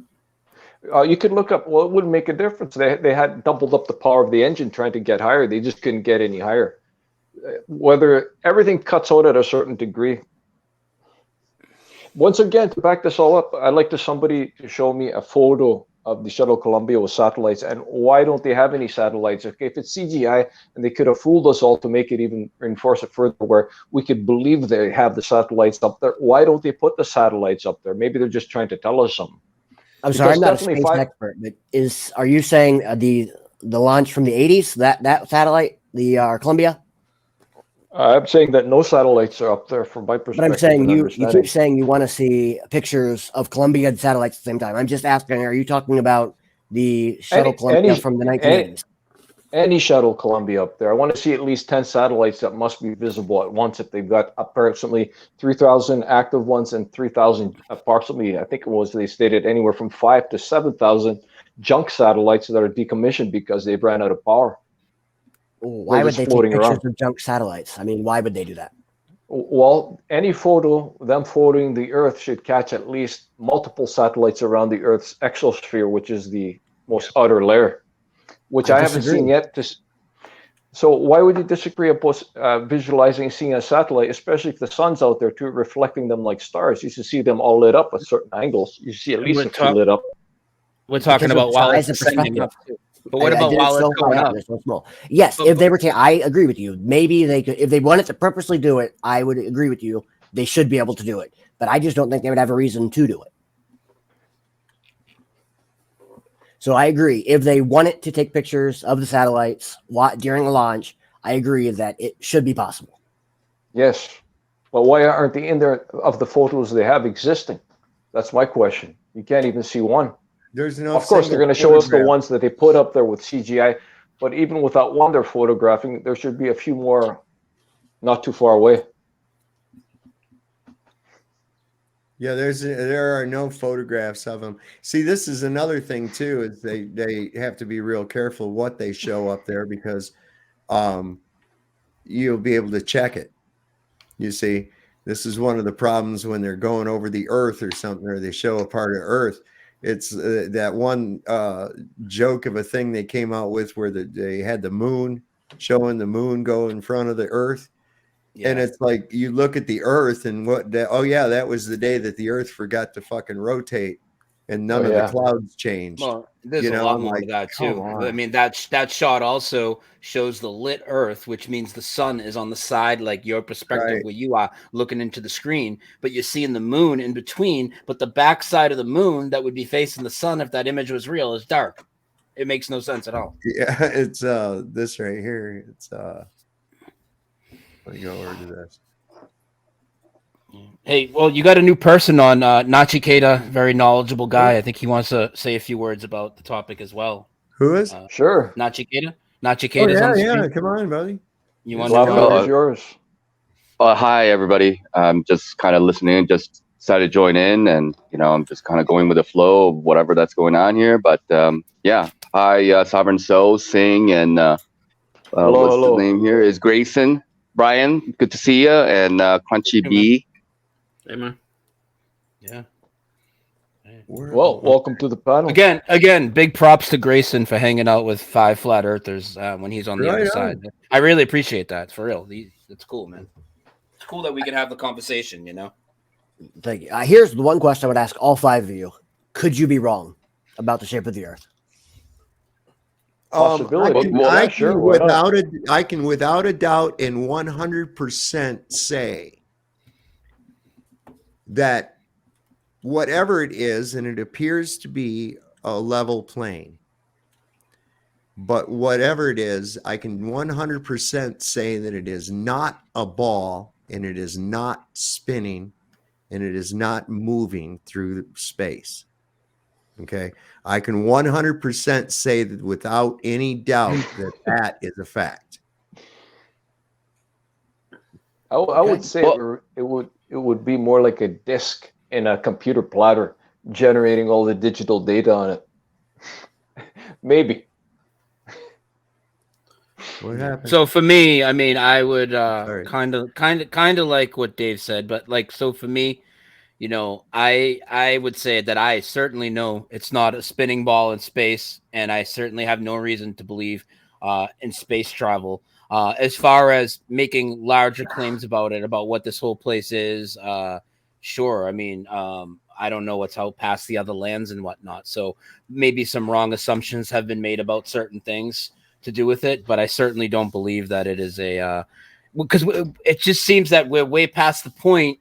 You could look up, well, it wouldn't make a difference. They had doubled up the power of the engine trying to get higher. They just couldn't get any higher. Whether everything cuts out at a certain degree. Once again, to back this all up, I'd like somebody to show me a photo of the shuttle Columbia with satellites, and why don't they have any satellites? Okay, if it's CGI and they could have fooled us all to make it even reinforce it further where we could believe they have the satellites up there, why don't they put the satellites up there? Maybe they're just trying to tell us something. I'm sorry, I'm not a definitely space expert, but are you saying the launch from the 80s, that satellite, the Columbia? I'm saying that no satellites are up there from my perspective. But I'm saying and you understanding. keep saying you want to see pictures of Columbia and satellites at the same time. I'm just asking, are you talking about the shuttle Columbia from the 1980s? Any shuttle Columbia up there. I want to see at least 10 satellites that must be visible at once if they've got approximately 3,000 active ones and 3,000 approximately, I think it was, they stated anywhere from 5,000 to 7,000 junk satellites that are decommissioned because they've ran out of power. Why would they take floating pictures around. of junk satellites? I mean, why would they do that? Well, any photo, them floating the Earth should catch at least multiple satellites around the Earth's exosphere, which is the most outer layer, which I haven't seen disagree. yet. So why would you disagree about visualizing seeing a satellite, especially if the sun's out there too, reflecting them like stars? You should see them all lit up at certain angles. You see at least a few lit up. We're talking Because of about while size it's and ascending up. perspective. But what I about did it while so it's going high up? they're so small. Yes, if they were, I agree with you. Maybe they could, if they wanted to purposely do it, I would agree with you. They should be able to do it, but I just don't think they would have a reason to do it. So I agree. If they wanted to take pictures of the satellites during a launch, I agree that it should be possible. Yes, but why aren't they in there of the photos they have existing? That's my question. You can't even see one. There's no. Of course, they're going to show us the photograph. ones that they put up there with CGI, but even without one they're photographing, there should be a few more not too far away. Yeah, there are no photographs of them. See, this is another thing too, is they have to be real careful what they show up there because you'll be able to check it. You see, this is one of the problems when they're going over the Earth or something, or they show a part of Earth. It's that one joke of a thing they came out with where they had the moon, showing the moon go in front of the Earth. Yeah. And it's like you look at the Earth and oh yeah, that was the day that the Earth forgot to fucking rotate and none of the clouds changed. Well, there's You a know, lot I'm more like, to that come too. on. I mean, that shot also shows the lit Earth, which means the sun is on the side, like your perspective Right. where you are looking into the screen, but you're seeing the moon in between. But the back side of the moon that would be facing the sun, if that image was real, is dark. It makes no sense at all. Yeah, it's this right here. It's let me go over to this. Hey, well, you got a new person on, Nachiketa, very knowledgeable guy. I think he wants to say a few words about the topic as well. Who is? Sure. Nachiketa? Oh, Nachiketa's on the yeah. screen. Come on, buddy. You want The to floor is yours. Hi, everybody. I'm just kind of listening, just decided to join in, and I'm just kind of going with the flow of whatever that's going on here. But yeah, hi, Sovereign Soul, Sing, and what's the name here is Grayson. Brian, good to see you, and Crunchy B. Hey, man. Yeah. Well, welcome to the panel. Again, big props to Grayson for hanging out with 5 flat earthers when he's on the other side. I really appreciate that. For real. It's cool, man. It's cool that we can have the conversation, Thank you. Here's the one question I would ask all 5 of you. Could you be wrong about the shape of the earth? Possibility. I can without a doubt and 100% say that whatever it is, and it appears to be a level plane, but whatever it is, I can 100% say that it is not a ball, and it is not spinning, and it is not moving through space. Okay. I can 100% say that without any doubt that is a fact. I would say it would be more like a disk in a computer platter generating all the digital data on it. Maybe. What happened? So for me, I mean, I would kind of like what Dave said, but so for me, I would say that I certainly know it's not a spinning ball in space, and I certainly have no reason to believe in space travel. As far as making larger claims about what this whole place is, sure. I mean, I don't know what's out past the other lands and whatnot, so maybe some wrong assumptions have been made about certain things to do with it, but I certainly don't believe that it is because it just seems that we're way past the point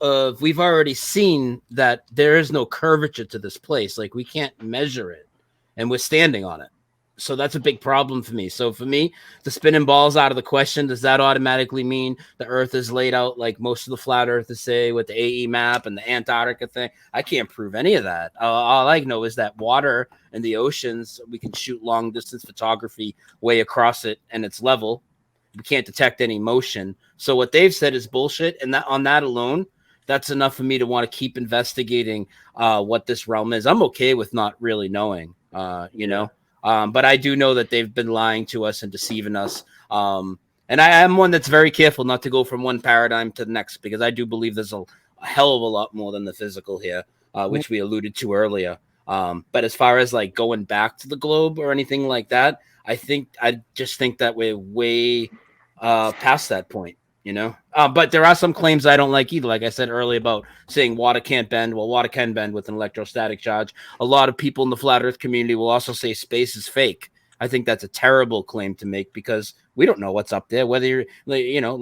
of we've already seen that there is no curvature to this place. Like, we can't measure it, and we're standing on it. So that's a big problem for me. So for me, the spinning ball's out of the question. Does that automatically mean the Earth is laid out like most of the flat earthers say with the AE map and the Antarctica thing? I can't prove any of that. All I know is that water in the oceans, we can shoot long distance photography way across it, and it's level. We can't detect any motion. So what they've said is bullshit. And that on that alone, that's enough for me to want to keep investigating what this realm is. I'm okay with not really knowing, but I do know that they've been lying to us and deceiving us. And I am one that's very careful not to go from one paradigm to the next, because I do believe there's a hell of a lot more than the physical here, which we alluded to earlier. But as far as like going back to the globe or anything like that, I just think that we're way past that point. But there are some claims I don't like either. Like I said earlier about saying water can't bend. Well, water can bend with an electrostatic charge. A lot of people in the flat earth community will also say space is fake. I think that's a terrible claim to make, because we don't know what's up there. Whether you're,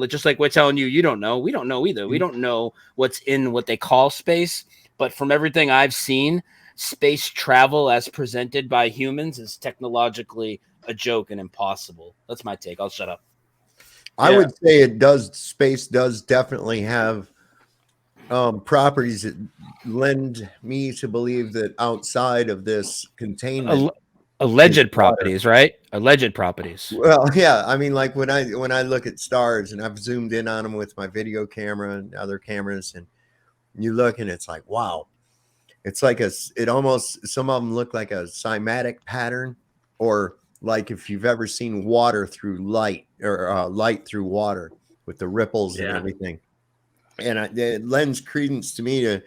just like we're telling you, you don't know. We don't know either. We don't know what's in what they call space. But from everything I've seen, space travel as presented by humans is technologically a joke and impossible. That's my take. I'll shut up. I would say space does definitely have properties that lend me to believe that outside of this containment, alleged properties, right? Alleged properties. Well, yeah. I mean, like when I look at stars, and I've zoomed in on them with my video camera and other cameras, and you look and it's like, wow, it's like some of them look like a cymatic pattern, or like if you've ever seen water through light, or light through water with the ripples and everything. And it lends credence to me to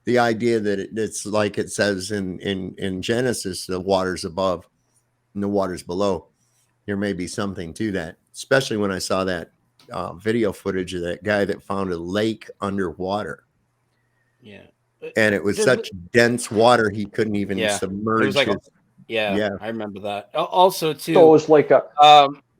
the idea that it's like it says in Genesis, the water's above and the water's below. There may be something to that, especially when I saw that video footage of that guy that found a lake underwater. Yeah. And it was such dense water he couldn't even submerge. It was like yeah, I remember that. Also, too, so it's like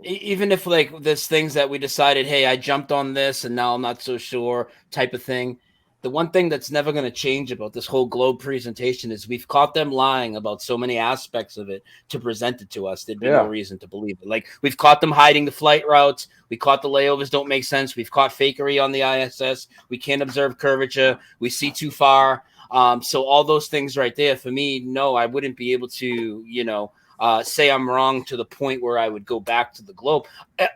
even if like there's things that we decided, hey, I jumped on this and now I'm not so sure type of thing. the one thing that's never going to change about this whole globe presentation is we've caught them lying about so many aspects of it to present it to us. There'd be no reason to believe it. Like, we've caught them hiding the flight routes. We caught the layovers don't make sense. We've caught fakery on the ISS. We can't observe curvature. We see too far. So all those things right there, for me, no, I wouldn't be able to, say I'm wrong to the point where I would go back to the globe.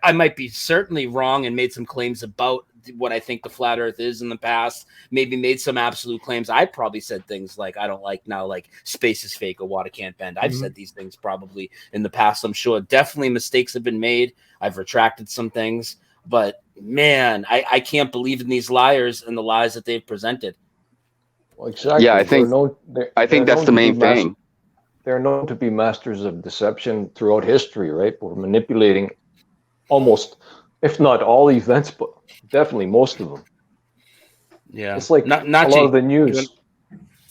I might be certainly wrong and made some claims about what I think the flat earth is in the past, maybe made some absolute claims. I probably said things like, I don't like now, like space is fake or water can't bend. I've said these things probably in the past. I'm sure definitely mistakes have been made. I've retracted some things, but man, I can't believe in these liars and the lies that they've presented. Well, exactly. Yeah, I think that's the main thing. They're known to be masters of deception throughout history, right? We're manipulating almost, if not all events, but definitely most of them. Yeah, it's like a lot of the news.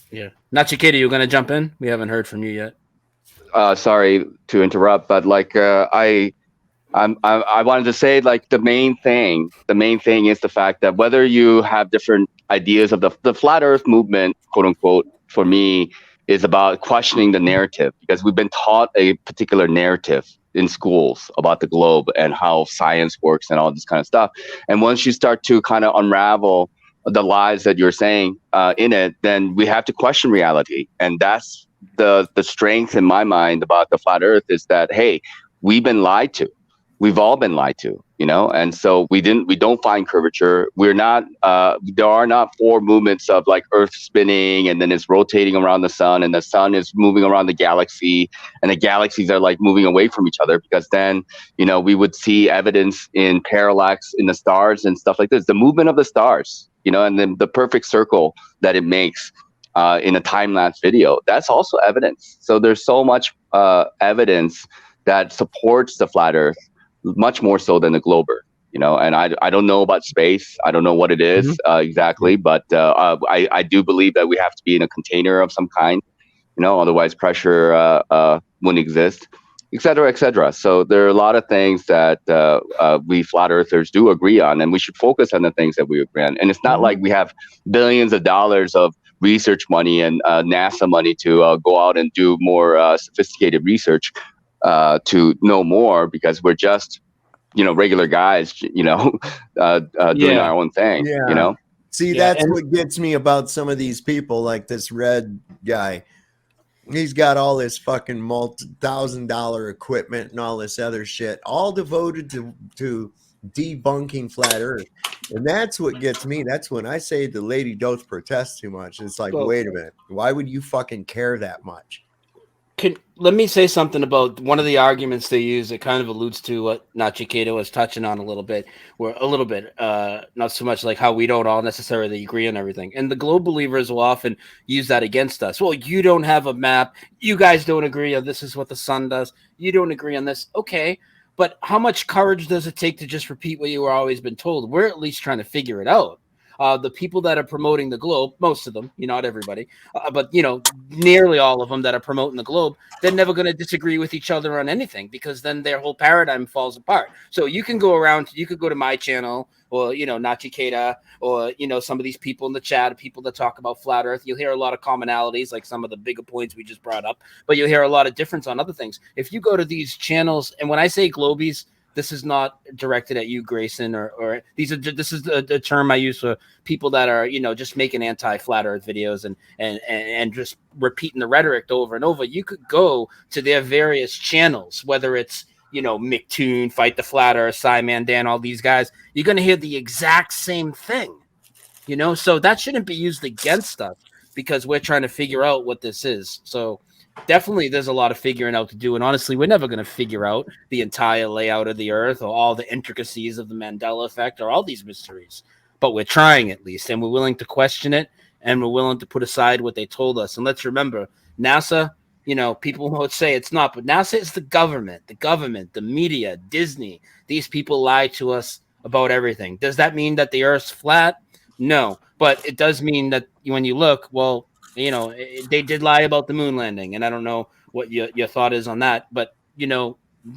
Yeah, Nachiketa, you're going to jump in? We haven't heard from you yet. Sorry to interrupt, but like I wanted to say, like, the main thing is the fact that whether you have different ideas of the flat Earth movement, quote unquote, for me, is about questioning the narrative, because we've been taught a particular narrative in schools about the globe and how science works and all this kind of stuff. And once you start to kind of unravel the lies that you're saying in it, then we have to question reality. And that's the strength in my mind about the flat Earth, is that, hey, we've been lied to. We've all been lied to, and so we don't find curvature. We're not, there are not four movements of like Earth spinning and then it's rotating around the sun and the sun is moving around the galaxy and the galaxies are like moving away from each other, because then, we would see evidence in parallax in the stars and stuff like this, the movement of the stars, and then the perfect circle that it makes in a time-lapse video. That's also evidence. So there's so much evidence that supports the flat Earth, much more so than the globe Earth, and I don't know about space. I don't know what it is exactly, but I do believe that we have to be in a container of some kind, otherwise pressure wouldn't exist, et cetera, et cetera. So there are a lot of things that we flat earthers do agree on, and we should focus on the things that we agree on. And it's not like we have billions of dollars of research money and NASA money to go out and do more sophisticated research to know more, because we're just, regular guys, doing our own thing, See, that's what gets me about some of these people, like this red guy. He's got all this fucking $1,000 equipment and all this other shit, all devoted to debunking flat Earth. And that's what gets me. That's when I say the lady does protest too much. It's like, wait a minute. Why would you fucking care that much? Let me say something about one of the arguments they use. It kind of alludes to what Nachiketa was touching on a little bit, not so much like how we don't all necessarily agree on everything. And the globe believers will often use that against us. Well, you don't have a map. You guys don't agree on this is what the sun does. You don't agree on this. Okay. But how much courage does it take to just repeat what you were always been told? We're at least trying to figure it out. The people that are promoting the globe, most of them, not everybody, but nearly all of them that are promoting the globe, they're never going to disagree with each other on anything, because then their whole paradigm falls apart. So you can go around, you could go to my channel, or Nachiketa, or some of these people in the chat, people that talk about flat Earth. You'll hear a lot of commonalities, like some of the bigger points we just brought up, but you'll hear a lot of difference on other things. If you go to these channels, and when I say globies, this is not directed at you, Grayson, or this is the term I use for people that are, just making anti-flat Earth videos and just repeating the rhetoric over and over. You could go to their various channels, whether it's, McToon, Fight the Flat Earth, Simon Dan, all these guys. You're going to hear the exact same thing, so that shouldn't be used against us, because we're trying to figure out what this is. So definitely there's a lot of figuring out to do, and honestly, we're never going to figure out the entire layout of the Earth or all the intricacies of the Mandela effect or all these mysteries, but we're trying at least, and we're willing to question it, and we're willing to put aside what they told us. And let's remember, NASA, people won't say it's not, but NASA is the government, the media, Disney. These people lie to us about everything. Does that mean that the Earth's flat? No, but it does mean that when you look, well, they did lie about the moon landing, and I don't know what your thought is on that. But,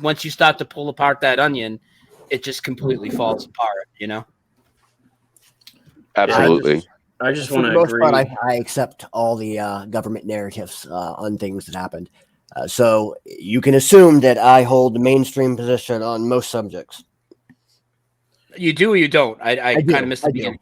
once you start to pull apart that onion, it just completely falls apart, Absolutely. I just For want the to most agree. part, I accept all the government narratives on things that happened. So you can assume that I hold the mainstream position on most subjects. You do or you don't? I do, kind of missed the I do. beginning.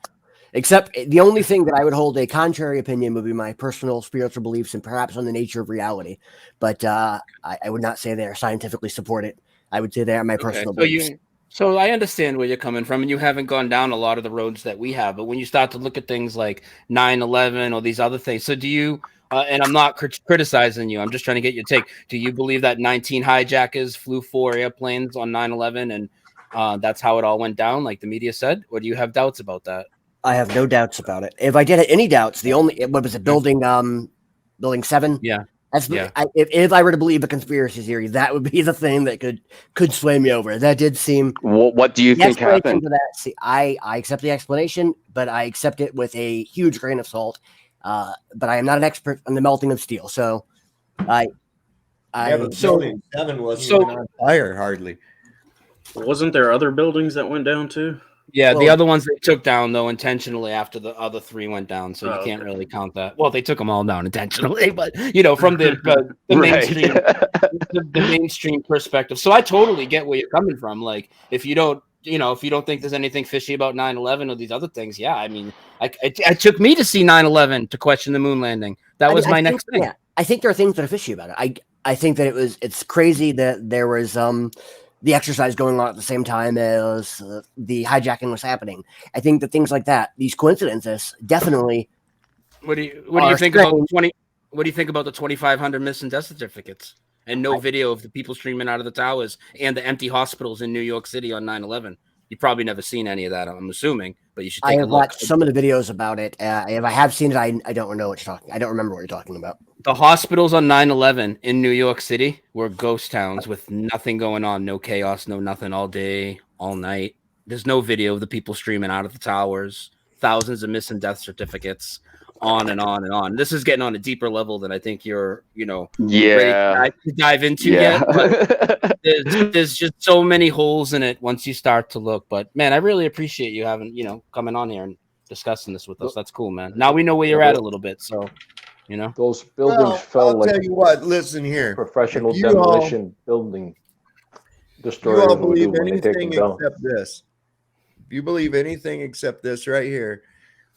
Except the only thing that I would hold a contrary opinion would be my personal spiritual beliefs and perhaps on the nature of reality. But I would not say they're scientifically supported. I would say they are my personal beliefs. So I understand where you're coming from, and you haven't gone down a lot of the roads that we have. But when you start to look at things like 9/11 or these other things, so do you? And I'm not criticizing you. I'm just trying to get your take. Do you believe that 19 hijackers flew 4 airplanes on 9/11, and that's how it all went down, like the media said? Or do you have doubts about that? I have no doubts about it. If I did have any doubts, what was it? Building 7. Yeah. If I were to believe a conspiracy theory, that would be the thing that could sway me over. That did seem. What do you think happened? I accept the explanation, but I accept it with a huge grain of salt. But I am not an expert on the melting of steel, so Building 7 wasn't even on fire hardly. Wasn't there other buildings that went down too? Yeah, the other ones they took down though intentionally after the other 3 went down, so you can't really count that. Well, they took them all down intentionally, but from the mainstream, the mainstream perspective. So I totally get where you're coming from. Like if you don't think there's anything fishy about 9/11 or these other things, yeah, I mean, it took me to see 9/11 to question the moon landing. That was my next thing. Yeah, I think there are things that are fishy about it. I think that it's crazy that there was the exercise going on at the same time as the hijacking was happening. I think that things like that, these coincidences, definitely. What do you think about What do you think about the 2,500 missing death certificates and no video of the people streaming out of the towers and the empty hospitals in New York City on 9/11? You've probably never seen any of that, I'm assuming, but you should take a look. I have watched some of the videos about it. If I have seen it, I don't know what you're talking. I don't remember what you're talking about. The hospitals on 9/11 in New York City were ghost towns with nothing going on, no chaos, no nothing, all day, all night. There's no video of the people streaming out of the towers, thousands of missing death certificates, on and on and on. This is getting on a deeper level than I think you're, ready to dive into yet. But there's just so many holes in it once you start to look. But man, I really appreciate you having, coming on here and discussing this with us. That's cool, man. Now we know where you're at a little bit, so. Those buildings fell I'll like tell you what. Listen here, professional demolition building destroyer. You all believe anything except this. If you believe anything except this right here,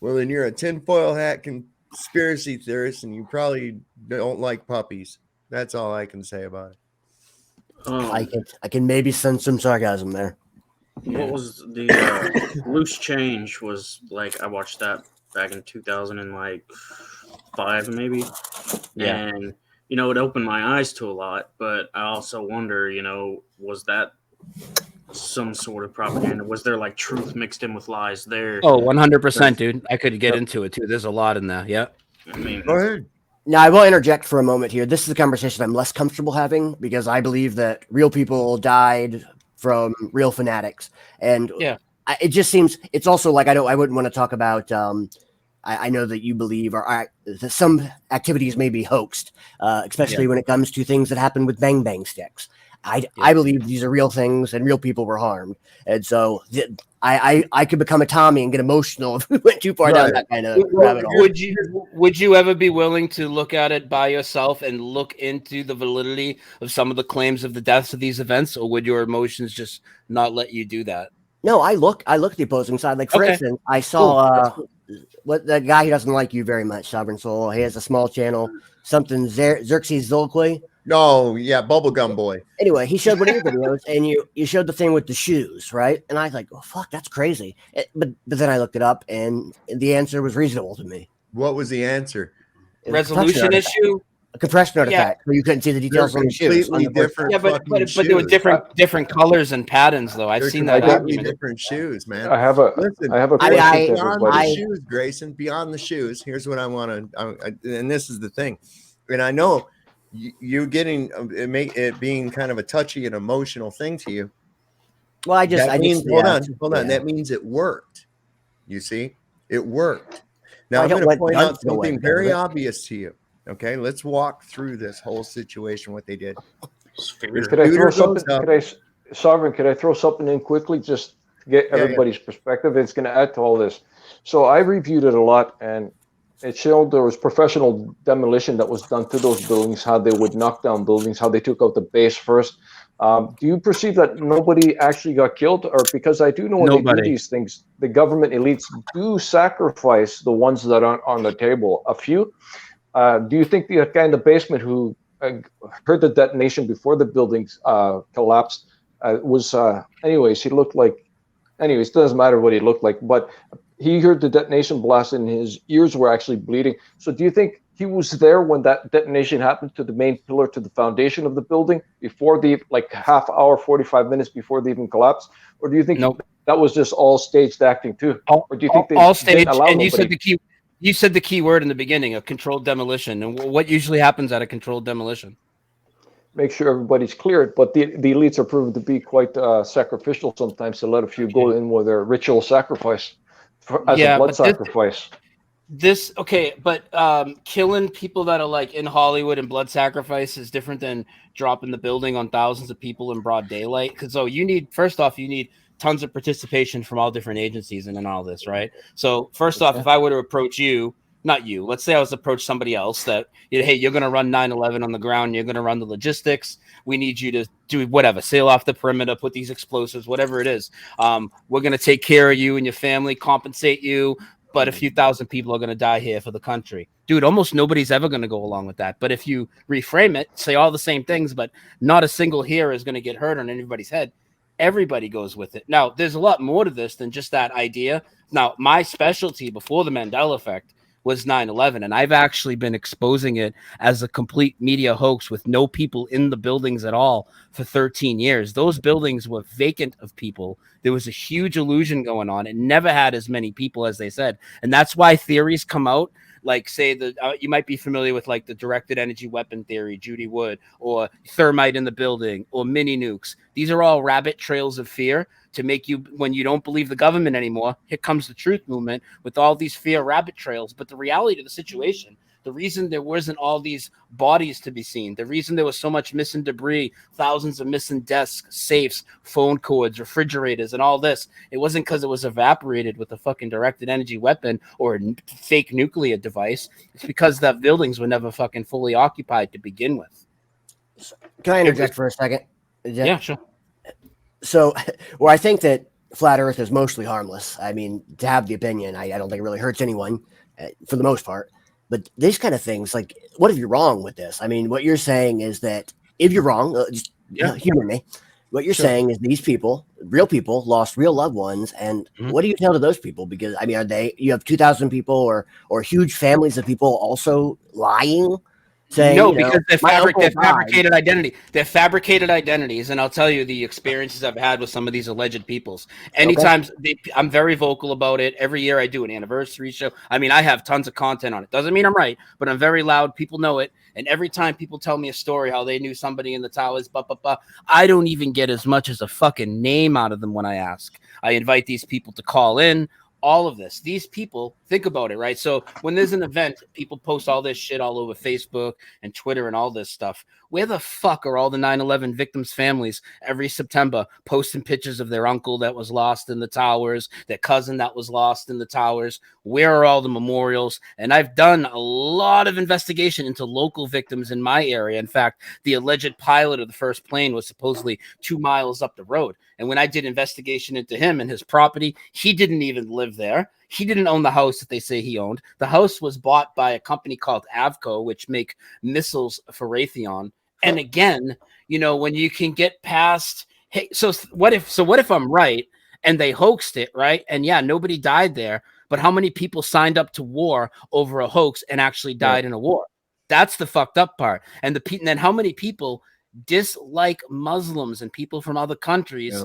well, then you're a tinfoil hat conspiracy theorist, and you probably don't like puppies. That's all I can say about it. I can maybe sense some sarcasm there. What was the Loose Change? Was like I watched that back in 2005 maybe. Yeah. And it opened my eyes to a lot, but I also wonder, was that some sort of propaganda? Was there like truth mixed in with lies there? Oh, 100%, dude. I could get into it too. There's a lot in there. Yeah. I mean, go ahead. Now, I will interject for a moment here. This is a conversation I'm less comfortable having because I believe that real people died from real fanatics. And it just seems, it's also like, I wouldn't want to talk about, I know that you believe that some activities may be hoaxed, especially when it comes to things that happen with bang bang sticks. I believe these are real things and real people were harmed. And so I could become a Tommy and get emotional if we went too far down that kind of rabbit hole. Would you ever be willing to look at it by yourself and look into the validity of some of the claims of the deaths of these events, or would your emotions just not let you do that? No, I look at the opposing side. Like, for instance, I saw what the guy who doesn't like you very much, Sovereign Soul. He has a small channel, something Xerxes Zolkly. No, yeah, Bubblegum Boy. Anyway, he showed one of your videos, and you showed the thing with the shoes, right? And I was like, oh, fuck, that's crazy. But then I looked it up, and the answer was reasonable to me. What was the answer? Resolution issue? A compression artifact, so you couldn't see the details on the shoes. Different but there were different colors and patterns, though. I've seen that. Different shoes, man. I have a question. Beyond the shoes, Grayson. Beyond the shoes, here's what I want to. And this is the thing, and I know you getting it being kind of a touchy and emotional thing to you. Well, hold on. That means it worked. You see, it worked. Now I'm going to point out something very obvious to you. Okay, let's walk through this whole situation. What they did. Could I throw something? Sovereign, could I throw something in quickly, just to get everybody's perspective? It's going to add to all this. So I reviewed it a lot, and it showed there was professional demolition that was done to those buildings, how they would knock down buildings, how they took out the base first. Do you perceive that nobody actually got killed? Or because I do know when they do these things, the government elites do sacrifice the ones that aren't on the table. A few. Do you think the guy in the basement who heard the detonation before the buildings collapsed was, anyways, he looked like, anyways, it doesn't matter what he looked like, but he heard the detonation blast and his ears were actually bleeding. So do you think he was there when that detonation happened to the main pillar, to the foundation of the building, before the, like, half hour, 45 minutes before they even collapsed? Or do you think that was just all staged acting too? Or do you think they all staged? And nobody? you said the key word in the beginning, a controlled demolition. And what usually happens at a controlled demolition? Make sure everybody's cleared, but the elites are proven to be quite sacrificial sometimes, to let a few go in with their ritual sacrifice as a blood sacrifice. But killing people that are like in Hollywood and blood sacrifice is different than dropping the building on thousands of people in broad daylight. Because you need tons of participation from all different agencies and all this, right? So first off, if I were to approach you, not you, let's say I was approach somebody else that, hey, you're going to run 9/11 on the ground, you're going to run the logistics, we need you to do whatever, sail off the perimeter, put these explosives, whatever it is. We're going to take care of you and your family, compensate you, but a few thousand people are going to die here for the country. Dude, almost nobody's ever going to go along with that. But if you reframe it, say all the same things, but not a single hair is going to get hurt on anybody's head, everybody goes with it. Now, there's a lot more to this than just that idea. Now, my specialty before the Mandela effect was 9/11, and I've actually been exposing it as a complete media hoax with no people in the buildings at all for 13 years. Those buildings were vacant of people. There was a huge illusion going on. It never had as many people as they said, and that's why theories come out like, say, you might be familiar with like the directed energy weapon theory, Judy Wood, or thermite in the building, or mini nukes. These are all rabbit trails of fear to make you, when you don't believe the government anymore, here comes the truth movement with all these fear rabbit trails. But the reality of the situation, the reason there wasn't all these bodies to be seen, the reason there was so much missing debris, thousands of missing desks, safes, phone cords, refrigerators, and all this, it wasn't because it was evaporated with a fucking directed energy weapon or a fake nuclear device. It's because the buildings were never fucking fully occupied to begin with. Can I interject for a second? Yeah, sure. So, I think that flat Earth is mostly harmless. I mean, to have the opinion, I don't think it really hurts anyone for the most part. But these kind of things, like, what if you're wrong with this? I mean, what you're saying is that if you're wrong, just humor me. What you're saying is these people, real people, lost real loved ones. And what do you tell to those people? Because, I mean, you have 2,000 people or huge families of people also lying? Saying, no, because they're fabricated identity. They're fabricated identities, and I'll tell you the experiences I've had with some of these alleged peoples. Anytime I'm very vocal about it. Every year I do an anniversary show. I mean, I have tons of content on it. Doesn't mean I'm right, but I'm very loud. People know it. And every time people tell me a story how they knew somebody in the towers, I don't even get as much as a fucking name out of them when I ask. I invite these people to call in. All of this, these people, think about it, right? So when there's an event, people post all this shit all over Facebook and Twitter and all this stuff. Where the fuck are all the 9/11 victims' families every September posting pictures of their uncle that was lost in the towers, their cousin that was lost in the towers? Where are all the memorials? And I've done a lot of investigation into local victims in my area. In fact, the alleged pilot of the first plane was supposedly 2 miles up the road. And when I did investigation into him and his property, he didn't even live there. He didn't own the house that they say he owned. The house was bought by a company called Avco, which make missiles for Raytheon. And again, you know, when you can get past, hey, so what if I'm right and they hoaxed it, right? And yeah, nobody died there, but how many people signed up to war over a hoax and actually died in a war? That's the fucked up part. And then how many people dislike Muslims and people from other countries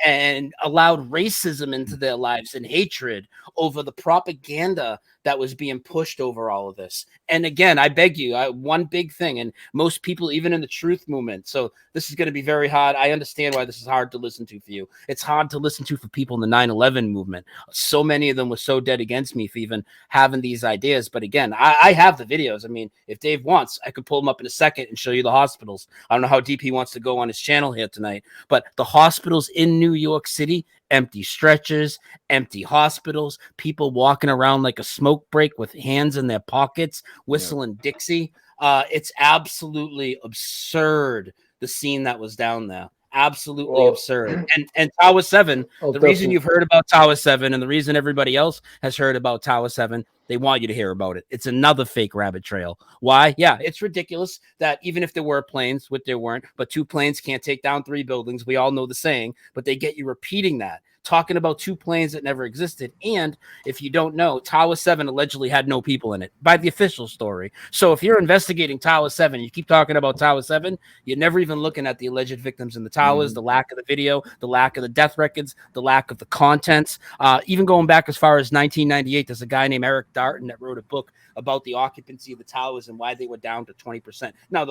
and allowed racism into their lives and hatred over the propaganda that was being pushed over all of this. And again, I beg you, one big thing, and most people, even in the truth movement, so this is going to be very hard. I understand why this is hard to listen to for you. It's hard to listen to for people in the 9/11 movement. So many of them were so dead against me for even having these ideas. But again, I have the videos. I mean, if Dave wants, I could pull them up in a second and show you the hospitals. I don't know know how deep he wants to go on his channel here tonight, but the hospitals in New York City, empty stretchers, empty hospitals, people walking around like a smoke break with hands in their pockets, whistling Dixie. It's absolutely absurd, the scene that was down there. Absolutely absurd. And Tower 7, the reason you've heard about Tower 7 and the reason everybody else has heard about Tower 7, they want you to hear about it. It's another fake rabbit trail. Why? Yeah, it's ridiculous that even if there were planes, which there weren't, but 2 planes can't take down 3 buildings. We all know the saying, but they get you repeating that, talking about 2 planes that never existed. And if you don't know, Tower 7 allegedly had no people in it by the official story. So if you're investigating Tower 7, you keep talking about Tower 7, you're never even looking at the alleged victims in the towers, the lack of the video, the lack of the death records, the lack of the contents. Even going back as far as 1998, there's a guy named Eric Darton that wrote a book about the occupancy of the towers and why they were down to 20%. Now,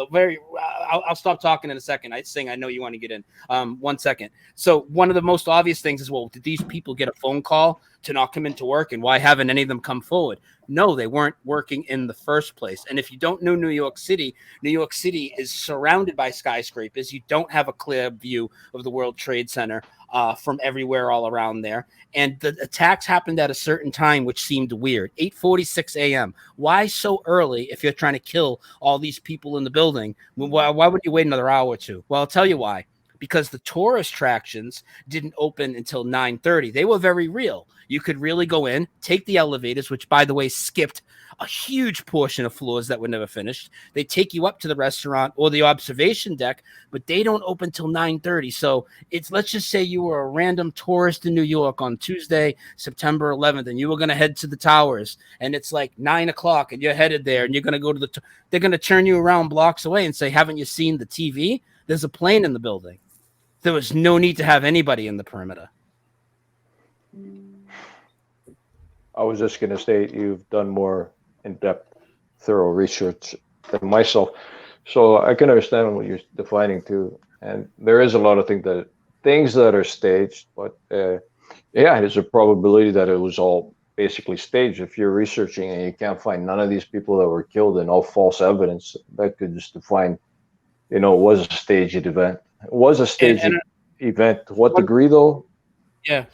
I'll stop talking in a second. I know you want to get in. 1 second. So one of the most obvious things is, well, did these people get a phone call to not come into work, and why haven't any of them come forward? No, they weren't working in the first place. And if you don't know New York City is surrounded by skyscrapers. You don't have a clear view of the World Trade Center from everywhere all around there. And the attacks happened at a certain time, which seemed weird. 8:46 a.m. Why so early if you're trying to kill all these people in the building? Why would you wait another hour or two? Well, I'll tell you why. Because the tourist attractions didn't open until 9:30. They were very real. You could really go in, take the elevators, which, by the way, skipped a huge portion of floors that were never finished. They take you up to the restaurant or the observation deck, but they don't open till 9:30. So let's just say you were a random tourist in New York on Tuesday, September 11th, and you were going to head to the towers, and it's like 9 o'clock, and you're headed there, and you're going to go to they're going to turn you around blocks away and say, haven't you seen the TV? There's a plane in the building. There was no need to have anybody in the perimeter. I was just going to say you've done more in-depth, thorough research than myself, so I can understand what you're defining too. And there is a lot of things that are staged, but yeah, there's a probability that it was all basically staged. If you're researching and you can't find none of these people that were killed and all false evidence, that could just define, it was a staged event. It was a staged event. To what degree, though? Yeah.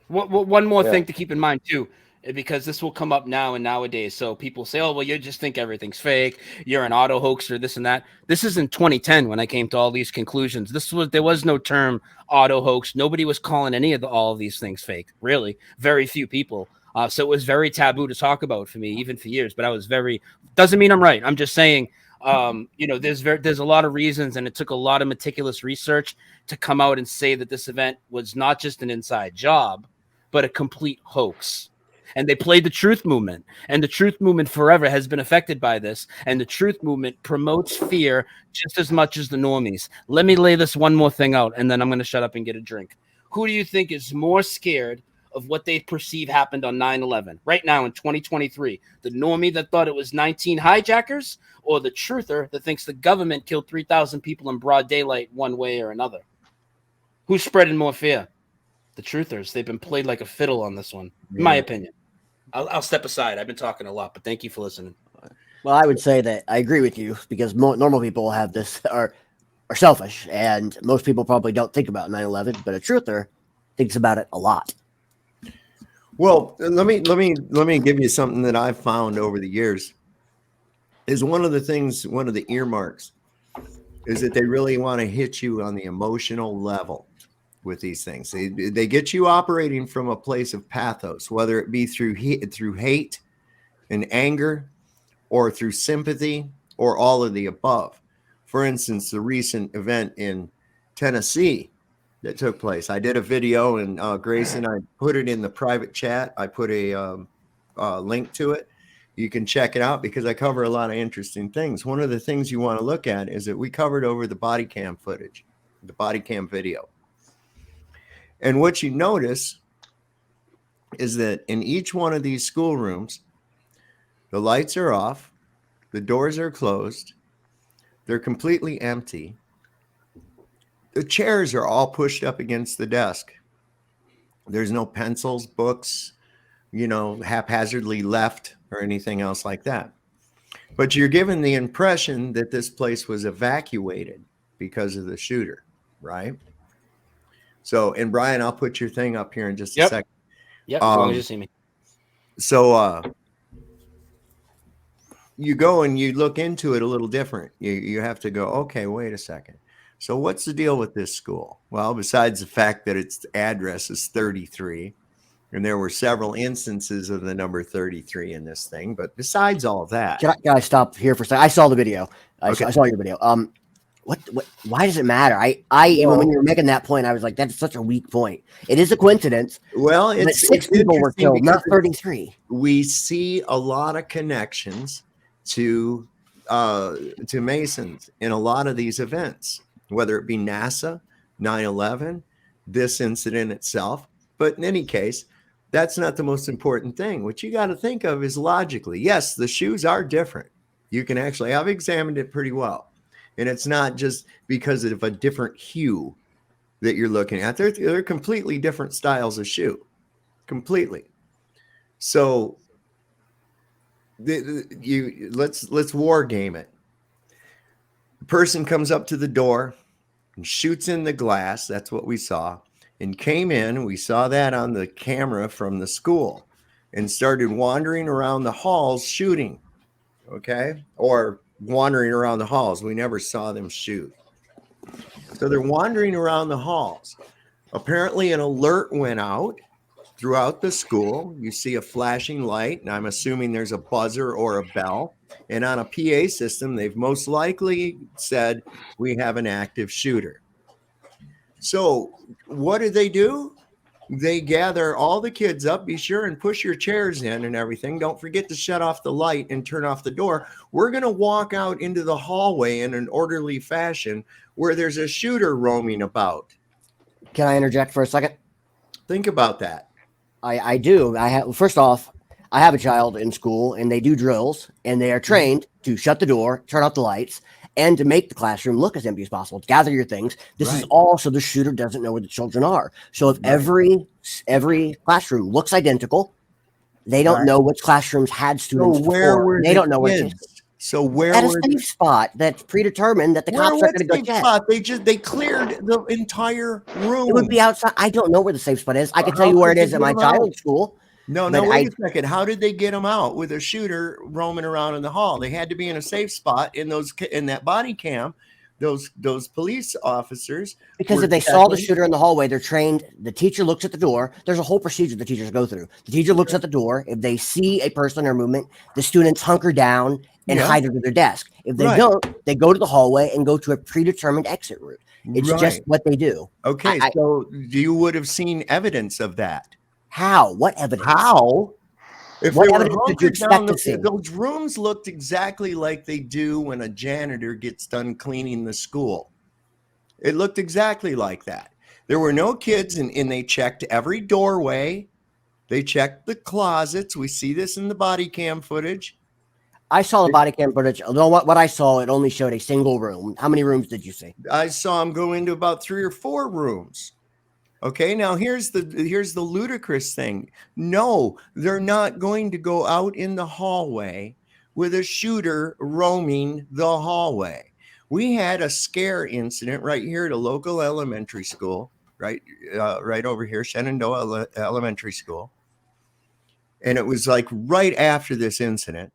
One more thing to keep in mind, too, because this will come up now and nowadays. So people say, oh, well, you just think everything's fake. You're an auto hoaxer, this and that. This is in 2010 when I came to all these conclusions. There was no term auto hoax. Nobody was calling all of these things fake, really. Very few people. So it was very taboo to talk about for me, even for years. But I was doesn't mean I'm right. I'm just saying, there's a lot of reasons, and it took a lot of meticulous research to come out and say that this event was not just an inside job, but a complete hoax. And they played the truth movement, and the truth movement forever has been affected by this. And the truth movement promotes fear just as much as the normies. Let me lay this one more thing out, and then I'm going to shut up and get a drink. Who do you think is more scared of what they perceive happened on 9/11 right now in 2023? The normie that thought it was 19 hijackers, or the truther that thinks the government killed 3,000 people in broad daylight one way or another? Who's spreading more fear? The truthers. They've been played like a fiddle on this one, in my opinion. I'll step aside. I've been talking a lot, but thank you for listening. Well, I would say that I agree with you, because normal people have this are selfish, and most people probably don't think about 9/11, but a truther thinks about it a lot. Well, let me give you something that I've found over the years. Is one of the earmarks is that they really want to hit you on the emotional level with these things. They get you operating from a place of pathos, whether it be through hate and anger, or through sympathy, or all of the above. For instance, the recent event in Tennessee that took place. I did a video, and Grayson, I put it in the private chat. I put a link to it. You can check it out, because I cover a lot of interesting things. One of the things you want to look at is that we covered over the body cam footage, the body cam video. And what you notice is that in each one of these schoolrooms, the lights are off, the doors are closed, they're completely empty. The chairs are all pushed up against the desk. There's no pencils, books, haphazardly left or anything else like that. But you're given the impression that this place was evacuated because of the shooter, right? So, and Brian, I'll put your thing up here in just a second. Yep, as long as you see me. So you go and you look into it a little different. You have to go, okay, wait a second. So what's the deal with this school? Well, besides the fact that its address is 33, and there were several instances of the number 33 in this thing, but besides all of that. Can I stop here for a second? I saw the video. I Okay. saw your video. What, why does it matter? Even when you were making that point, I was like, that's such a weak point. It is a coincidence. Well, but six people were killed, not 33. We see a lot of connections to Masons in a lot of these events, whether it be NASA, 9/11, this incident itself. But in any case, that's not the most important thing. What you got to think of is logically. Yes, the shoes are different. You can actually, I've examined it pretty well. And it's not just because of a different hue that you're looking at. They're completely different styles of shoe. Completely. So let's war game it. The person comes up to the door and shoots in the glass. That's what we saw. And came in. We saw that on the camera from the school and started wandering around the halls shooting. Okay. Or wandering around the halls. We never saw them shoot. So they're wandering around the halls. Apparently an alert went out throughout the school. You see a flashing light, and I'm assuming there's a buzzer or a bell. And on a PA system, they've most likely said, we have an active shooter. So what do? They gather all the kids up. Be sure and push your chairs in and everything. Don't forget to shut off the light and turn off the door. We're going to walk out into the hallway in an orderly fashion where there's a shooter roaming about. Can I interject for a second? Think about that. I do. First off, I have a child in school, and they do drills, and they are trained to shut the door, turn off the lights, and to make the classroom look as empty as possible. Gather your things. This is all so the shooter doesn't know where the children are. So if every classroom looks identical, they don't know which classrooms had students before. They don't know where it is. So where at a safe spot that's predetermined that the cops are going to go check. They cleared the entire room. It would be outside. I don't know where the safe spot is. I can tell you where it is at my child's school. No, wait a second. How did they get them out with a shooter roaming around in the hall? They had to be in a safe spot in that body cam. Those police officers, because if they saw the shooter in the hallway, they're trained. The teacher looks at the door. There's a whole procedure the teachers go through. The teacher looks at the door. If they see a person or movement, the students hunker down and hide under their desk. If they don't, they go to the hallway and go to a predetermined exit route. It's just what they do. Okay, so you would have seen evidence of that. How? What evidence? How? If what they evidence were did you expect to see? Those rooms looked exactly like they do when a janitor gets done cleaning the school. It looked exactly like that. There were no kids, and they checked every doorway. They checked the closets. We see this in the body cam footage. I saw the body cam footage. Although what I saw, it only showed a single room. How many rooms did you see? I saw them go into about 3 or 4 rooms. Okay, now here's the ludicrous thing. No, they're not going to go out in the hallway with a shooter roaming the hallway. We had a scare incident right here at a local elementary school, right over here, Shenandoah Elementary School. And it was like right after this incident.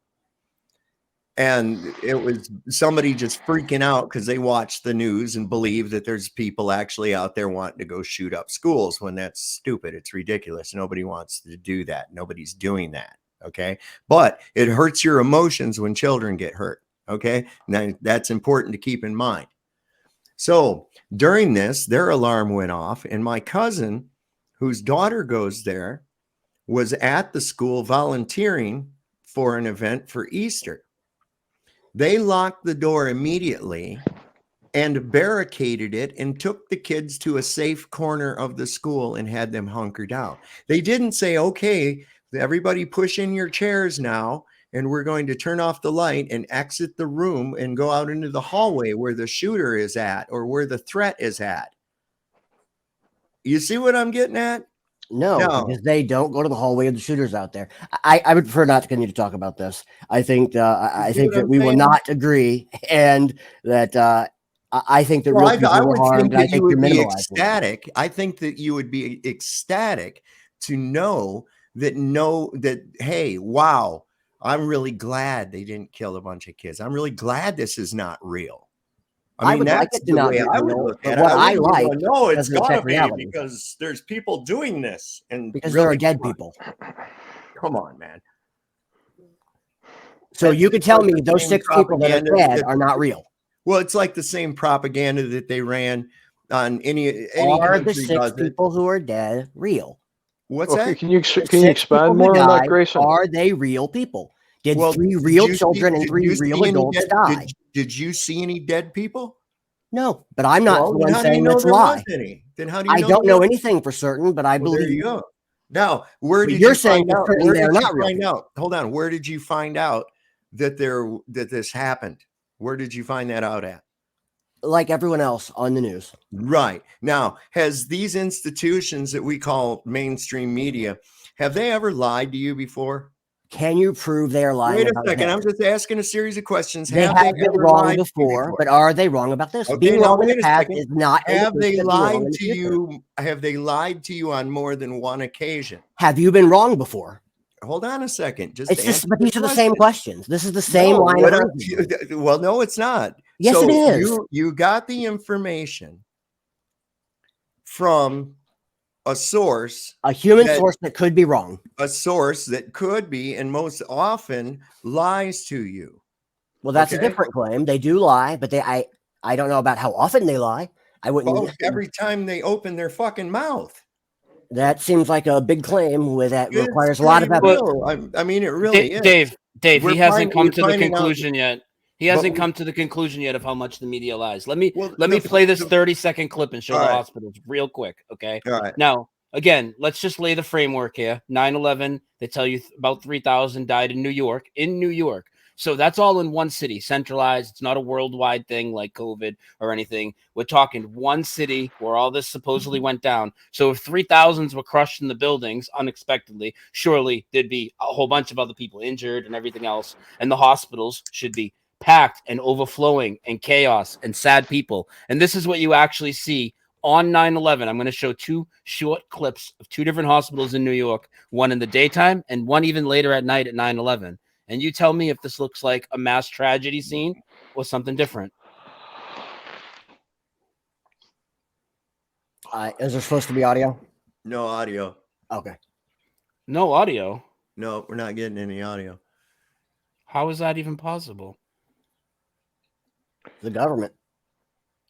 And it was somebody just freaking out because they watched the news and believe that there's people actually out there wanting to go shoot up schools, when that's stupid. It's ridiculous. Nobody wants to do that. Nobody's doing that. Okay. But it hurts your emotions when children get hurt. Okay. Now that's important to keep in mind. So during this, their alarm went off, and my cousin, whose daughter goes there, was at the school volunteering for an event for Easter. They locked the door immediately and barricaded it and took the kids to a safe corner of the school and had them hunkered down. They didn't say, okay, everybody push in your chairs now, and we're going to turn off the light and exit the room and go out into the hallway where the shooter is at or where the threat is at. You see what I'm getting at? No, because they don't go to the hallway of the shooters out there. I would prefer not to continue to talk about this. I think that we will not agree, and that I think that Well, real people I were would harmed. think And I that you think you're would be minimalizing it. ecstatic. I think that you would be ecstatic to know that hey, wow, I'm really glad they didn't kill a bunch of kids. I'm really glad this is not real. I would like that's it to the not way be I would real, look but at it. what I wouldn't be like going, no, it's doesn't affect gotta be reality. because there's people doing this, and Because there really, are dead people. come on, man. So That's you could just tell like me the those same 6 people that are propaganda dead are not real. Well, it's like the same propaganda that they ran on any Are the country 6 does it. people who are dead real? What's Okay, that? can you The expand 6 people who more on that, died, Grayson? are they real people? Did Well, 3 did real you see- children and did 3 you real see any adults dead- die? Did you see any dead people? No, but I'm not the Well, then one how do you saying know that's a there lie. was any? Then how do you I know don't there know was? anything for certain, but I Well, there believe. you go. Now, where But did you're you saying find for out? certain Where they're did you not real find people. out? Hold on. Where did you find out that this happened? Where did you find that out at? Like everyone else on the news. Right. Now, has these institutions that we call mainstream media, have they ever lied to you before? Can you prove they are lying Wait a about second. this? I'm just asking a series of questions. They have been ever wrong lied to you before, but are they wrong about this? Okay, Being now wrong in wait the a past second. is not Have they indicative of being wrong lied in the to future. you? Have they lied to you on more than one occasion? Have you been wrong before? Hold on a second. Just It's just, answer but the these are the same question. questions. This is the same No, line what of I- reasoning. well, no, it's not. Yes, So it is. You got the information from a source, A human source that could be wrong. a source that could be, and most often lies to you. Well, that's a Okay? different claim. They do lie, but I don't know about how often they lie. I wouldn't. Well, every time they open their fucking mouth. That seems like a big claim that It's requires a lot of evidence. real. I mean, it really is. Dave, We're he hasn't come we're to the finding out- conclusion yet. He but hasn't we- come to the conclusion yet of how much the media lies. Let me the- play this the- 30-second clip and show All the right. hospitals real quick, okay? All right. Now, again, let's just lay the framework here. 9/11, they tell you about 3,000 died in New York. So that's all in one city, centralized. It's not a worldwide thing like COVID or anything. We're talking one city where all this supposedly went down. So if 3,000s were crushed in the buildings unexpectedly, surely there'd be a whole bunch of other people injured and everything else. And the hospitals should be packed and overflowing and chaos and sad people. And this is what you actually see on 9/11. I'm going to show 2 short clips of 2 different hospitals in New York, one in the daytime and one even later at night at 9/11. And you tell me if this looks like a mass tragedy scene or something different. Is there supposed to be audio? No audio. Okay. No audio? No, we're not getting any audio. How is that even possible? The government.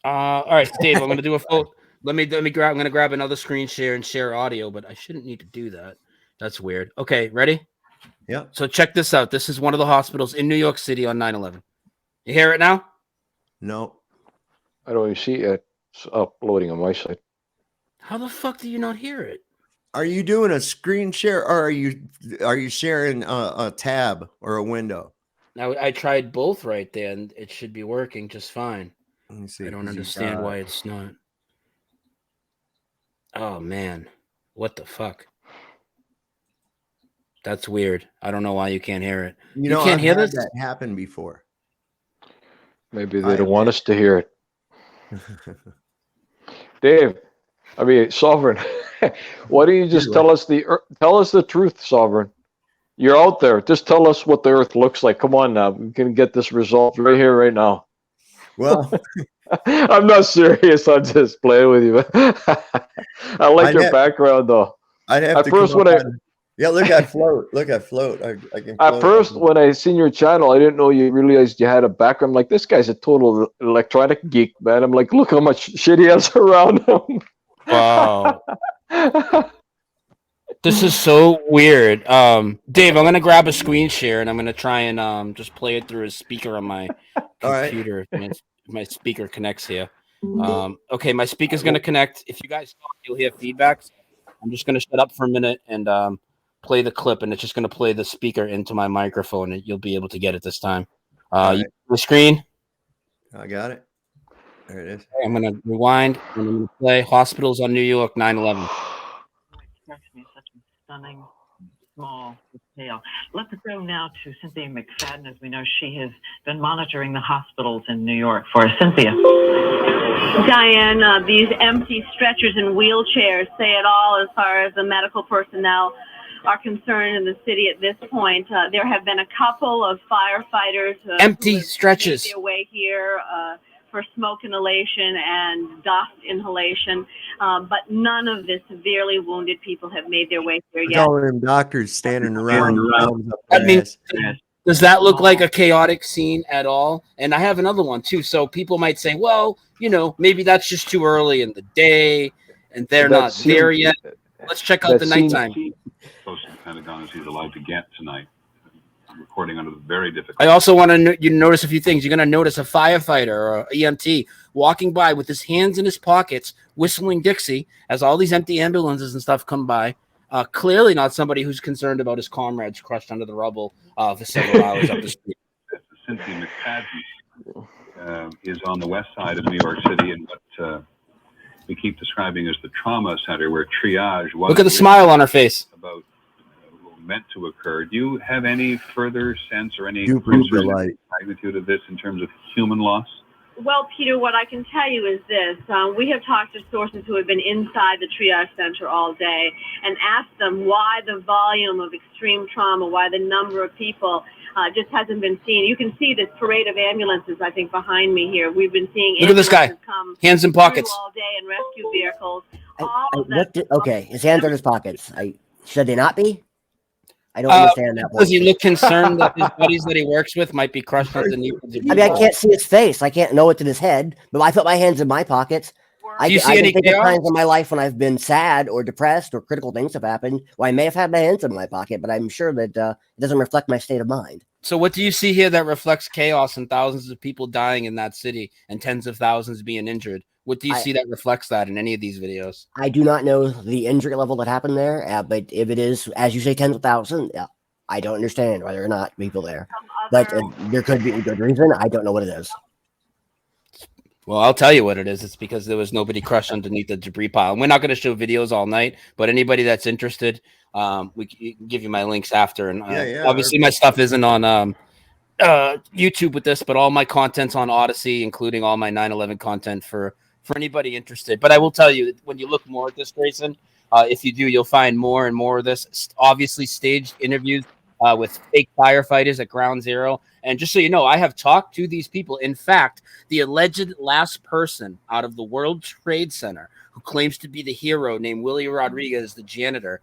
All right, Dave, I'm going to do a photo. Let me grab. I'm going to grab another screen share and share audio, but I shouldn't need to do that. That's weird. Okay, ready? Yeah. So check this out. This is one of the hospitals in New York City on 9/11. You hear it now? No. I don't even see it. It's uploading on my side. How the fuck do you not hear it? Are you doing a screen share, or are you sharing a tab or a window? Now I tried both right there, and it should be working just fine. Let me see. I don't understand why it's not. Oh man, what the fuck? That's weird. I don't know why you can't hear it. You know, can't I've hear had this? that happen before. Maybe they don't want us to hear it. Dave, I mean, Sovereign, why don't you just tell us the truth, Sovereign? You're out there. Just tell us what the Earth looks like. Come on now. We can get this resolved right here, right now. Well, I'm not serious. I'm just playing with you. I like your background, though. I'd have at to first come when up on- Yeah, look, I float. Look, I float. I can. At float first, on- when I seen your channel, I didn't know you realized you had a background. I'm like, this guy's a total electronic geek, man. I'm like, look how much shit he has around him. Wow. This is so weird. Dave, I'm gonna grab a screen share and I'm gonna try and just play it through a speaker on my computer if my speaker connects here. Okay, my speaker's gonna connect. If you guys talk, you'll hear feedback. I'm just gonna shut up for a minute and play the clip, and it's just gonna play the speaker into my microphone, and you'll be able to get it this time. You the screen. I got it. There it is. Okay, I'm gonna rewind and I'm gonna play hospitals on New York 9/11. Stunning, small detail. Let's go now to Cynthia McFadden. As we know, she has been monitoring the hospitals in New York for us. Cynthia. Diane, these empty stretchers and wheelchairs say it all as far as the medical personnel are concerned in the city at this point. There have been a couple of firefighters empty stretches made their way here for smoke inhalation and dust inhalation, but none of the severely wounded people have made their way here yet. All them doctors standing around. I mean, does that look like a chaotic scene at all? And I have another one too. So people might say, well, you know, maybe that's just too early in the day and they're not there yet. Let's check out the nighttime. Close to the Pentagon as he's allowed to get tonight. I'm recording under the very difficult. I also want you to notice a few things. You're going to notice a firefighter or EMT walking by with his hands in his pockets, whistling Dixie as all these empty ambulances and stuff come by. Clearly not somebody who's concerned about his comrades crushed under the rubble for several hours up the street. Cynthia McFadden is on the west side of New York City in what we keep describing as the trauma center, where triage was. Look at the smile on her face. About what meant to occur. Do you have any further sense or any magnitude of this in terms of human loss? Well, Peter, what I can tell you is this. We have talked to sources who have been inside the triage center all day and asked them why the volume of extreme trauma, why the number of people just hasn't been seen. You can see this parade of ambulances, I think, behind me here. We've been seeing Look at this guy. Hands in pockets. All day in rescue vehicles. Okay, his hands are in his pockets. Should they not be? I don't understand that. Does he look concerned that his buddies that he works with might be crushed underneath? I mean, I can't see his face. I can't know what's in his head. But I put my hands in my pockets. Do you see any think of times in my life when I've been sad or depressed or critical things have happened. Well, I may have had my hands in my pocket, but I'm sure that it doesn't reflect my state of mind. So what do you see here that reflects chaos and thousands of people dying in that city and tens of thousands being injured? What do you see that reflects that in any of these videos? I do not know the injury level that happened there, but if it is, as you say, tens of thousands, I don't understand why there are not people there. But there could be a good reason. I don't know what it is. Well, I'll tell you what it is. It's because there was nobody crushed underneath the debris pile. And we're not going to show videos all night, but anybody that's interested, we can give you my links after. And obviously my stuff isn't on YouTube with this, but all my content's on Odyssey, including all my 9/11 content for anybody interested. But I will tell you, when you look more at this, Grayson, if you do, you'll find more and more of this. Obviously, staged interviews with fake firefighters at Ground Zero. And just so you know, I have talked to these people. In fact, the alleged last person out of the World Trade Center who claims to be the hero, named Willie Rodriguez, the janitor,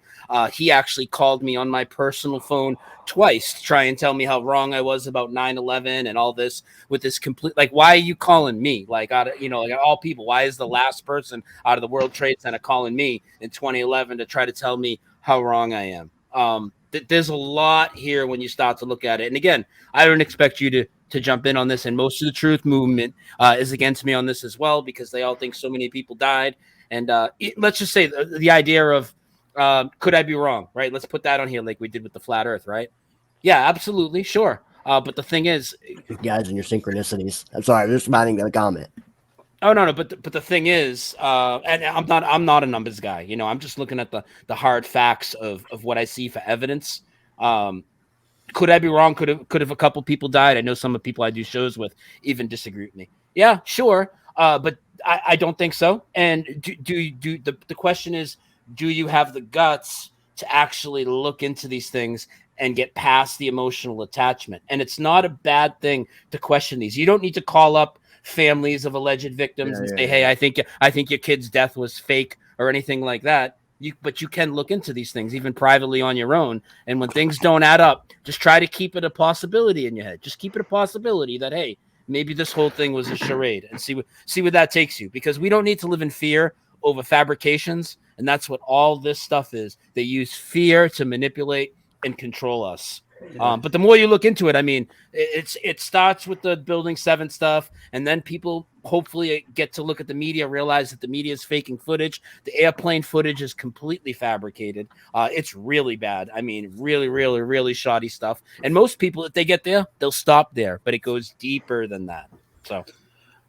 he actually called me on my personal phone twice to try and tell me how wrong I was about 9/11 and all this with this complete, like, why are you calling me? Like, out of, like all people, why is the last person out of the World Trade Center calling me in 2011 to try to tell me how wrong I am? There's a lot here when you start to look at it. And again, I don't expect you to jump in on this. And most of the truth movement is against me on this as well, because they all think so many people died. And let's just say the idea of could I be wrong, right? Let's put that on here like we did with the flat earth, right? Yeah, absolutely. Sure. But the thing is, you guys and your synchronicities. I'm sorry, I'm just reminding the comment. Oh no, but the thing is, and I'm not a numbers guy. I'm just looking at the hard facts of what I see for evidence. Could I be wrong? Could have a couple people died? I know some of the people I do shows with even disagree with me. Yeah, sure, but I don't think so. And the question is, do you have the guts to actually look into these things and get past the emotional attachment? And it's not a bad thing to question these. You don't need to call up families of alleged victims and say, hey, I think your kid's death was fake or anything like that. But you can look into these things even privately on your own. And when things don't add up, just try to keep it a possibility in your head. Just keep it a possibility that, hey, maybe this whole thing was a charade, and see where that takes you. Because we don't need to live in fear over fabrications. And that's what all this stuff is. They use fear to manipulate and control us. But the more you look into it, I mean, it starts with the Building 7 stuff, and then people hopefully get to look at the media, realize that the media is faking footage. The airplane footage is completely fabricated. It's really bad. I mean, really, really, really shoddy stuff. And most people, if they get there, they'll stop there, but it goes deeper than that. So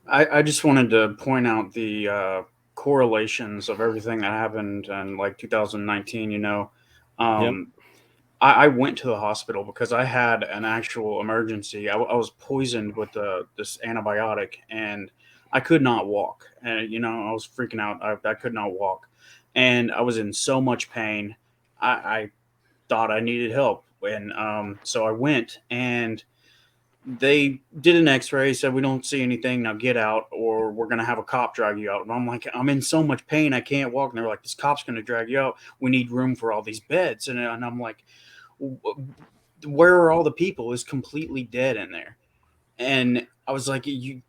I just wanted to point out the correlations of everything that happened in like 2019, I went to the hospital because I had an actual emergency. I was poisoned with this antibiotic, and I could not walk. And, I was freaking out. I could not walk. And I was in so much pain. I thought I needed help. And so I went, and they did an x-ray, said, we don't see anything, now get out, or we're going to have a cop drag you out. And I'm like, I'm in so much pain, I can't walk. And they're like, this cop's going to drag you out. We need room for all these beds. And I'm like, where are all the people? It's completely dead in there. And I was like, you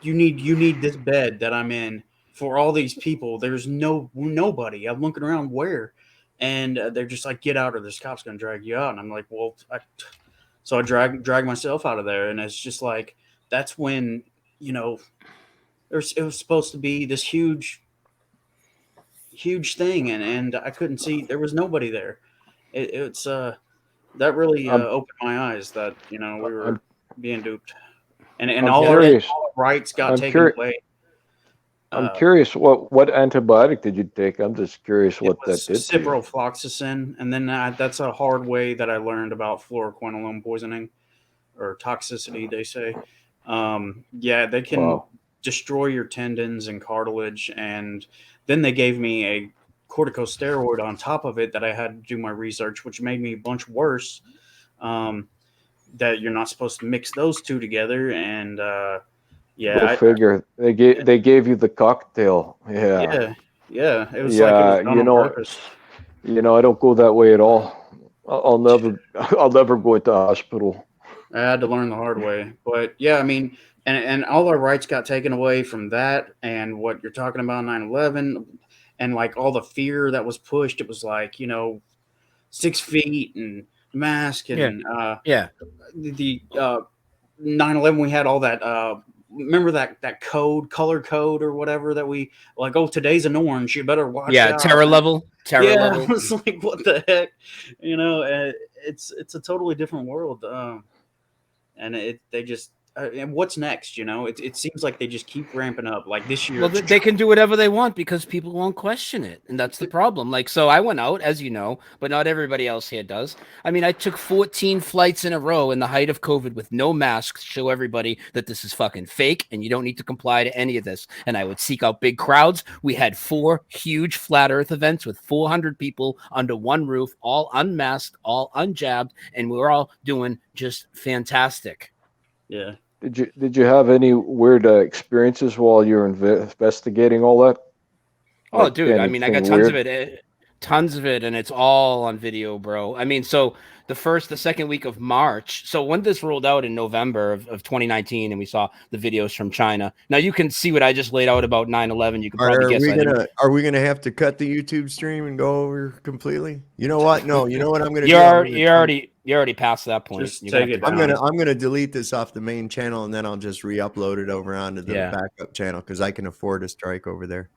need this bed that I'm in for all these people. There's nobody. I'm looking around, where? And they're just like, get out, or this cop's going to drag you out. And I'm like, well, so I drag myself out of there. And it's just like, that's when, it was supposed to be this huge thing. And I couldn't see, there was nobody there. It's that really opened my eyes that, we were being duped. And all our rights got taken away. I'm curious, what antibiotic did you take? I'm just curious what that did. Ciprofloxacin, and then that's a hard way that I learned about fluoroquinolone poisoning or toxicity. They say, they can destroy your tendons and cartilage. And then they gave me a corticosteroid on top of it that I had to do my research, which made me a bunch worse. That you're not supposed to mix those two together, and I figure they gave you the cocktail. Yeah. It was like it was done on purpose. I don't go that way at all. I'll never go into the hospital. I had to learn the hard way. But yeah, I mean, and all our rights got taken away from that, and what you're talking about, 9/11, and like all the fear that was pushed. It was like 6 feet and mask and the 9/11. We had all that. Remember that color code or whatever that we like, oh, today's an orange, you better watch out. Terror level. I was like, what the heck? It's a totally different world. And and what's next? It seems like they just keep ramping up. Like this year, well, they can do whatever they want because people won't question it, and that's the problem. Like, so I went out, as you know, but not everybody else here does. I mean, I took 14 flights in a row in the height of COVID with no masks to show everybody that this is fucking fake, and you don't need to comply to any of this. And I would seek out big crowds. We had 4 huge flat Earth events with 400 people under one roof, all unmasked, all unjabbed, and we were all doing just fantastic. Yeah. Did you have any weird experiences while you're investigating all that? Oh, dude, I mean, I got tons of it, and it's all on video, bro. I mean, so the second week of March. So when this rolled out in November of 2019, and we saw the videos from China. Now you can see what I just laid out about 9/11. You can probably guess. Are we gonna have to cut the YouTube stream and go over completely? You know what? No. You know what I'm gonna do? You're already past that point. Just take it down. I'm gonna delete this off the main channel, and then I'll just re-upload it over onto the backup channel because I can afford a strike over there.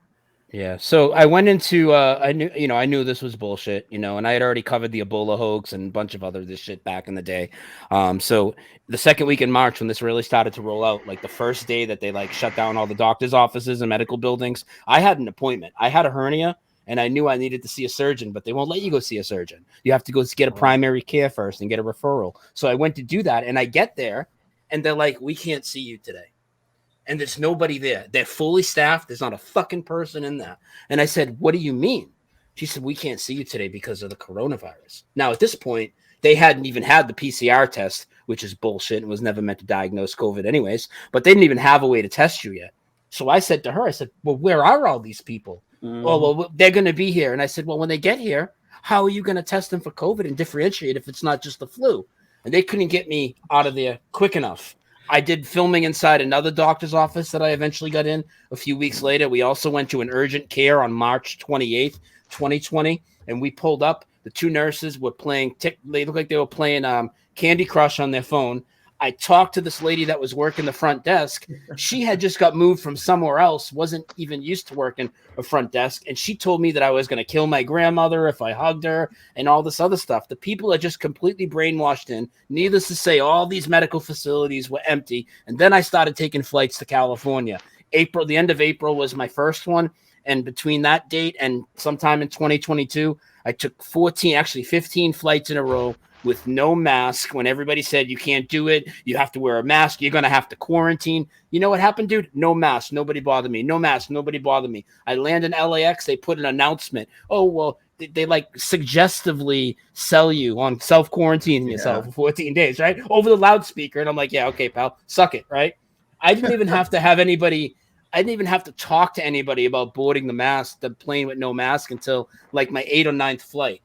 Yeah. So I went into I knew this was bullshit, and I had already covered the Ebola hoax and a bunch of other this shit back in the day. So the second week in March, when this really started to roll out, like the first day that they like shut down all the doctors' offices and medical buildings, I had an appointment. I had a hernia. And I knew I needed to see a surgeon, but they won't let you go see a surgeon. You have to go get a primary care first and get a referral. So I went to do that, and I get there, and they're like, we can't see you today. And there's nobody there. They're fully staffed. There's not a fucking person in there. And I said, what do you mean? She said, we can't see you today because of the coronavirus. Now, at this point, they hadn't even had the PCR test, which is bullshit and was never meant to diagnose COVID anyways, but they didn't even have a way to test you yet. So I said to her, well, where are all these people? Oh, well, they're going to be here. And I said, well, when they get here, how are you going to test them for COVID and differentiate if it's not just the flu? And they couldn't get me out of there quick enough. I did filming inside another doctor's office that I eventually got in a few weeks later. We also went to an urgent care on March 28th, 2020. And we pulled up. The 2 nurses were playing, they looked like they were playing Candy Crush on their phone. I talked to this lady that was working the front desk. She had just got moved from somewhere else, wasn't even used to working a front desk. And she told me that I was going to kill my grandmother if I hugged her and all this other stuff. The people are just completely brainwashed in. Needless to say, all these medical facilities were empty. And then I started taking flights to California. The end of April was my first one. And between that date and sometime in 2022, I took 15 flights in a row with no mask when everybody said you can't do it. You have to wear a mask. You're going to have to quarantine. You know what happened, dude? No mask. Nobody bothered me. No mask. Nobody bothered me. I land in LAX. They put an announcement. Oh, well, they like suggestively sell you on self-quarantining yourself for 14 days, right? Over the loudspeaker. And I'm like, yeah, okay, pal, suck it, right? I didn't even have to have anybody. I didn't even have to talk to anybody about boarding the plane with no mask until like my 8th or 9th flight.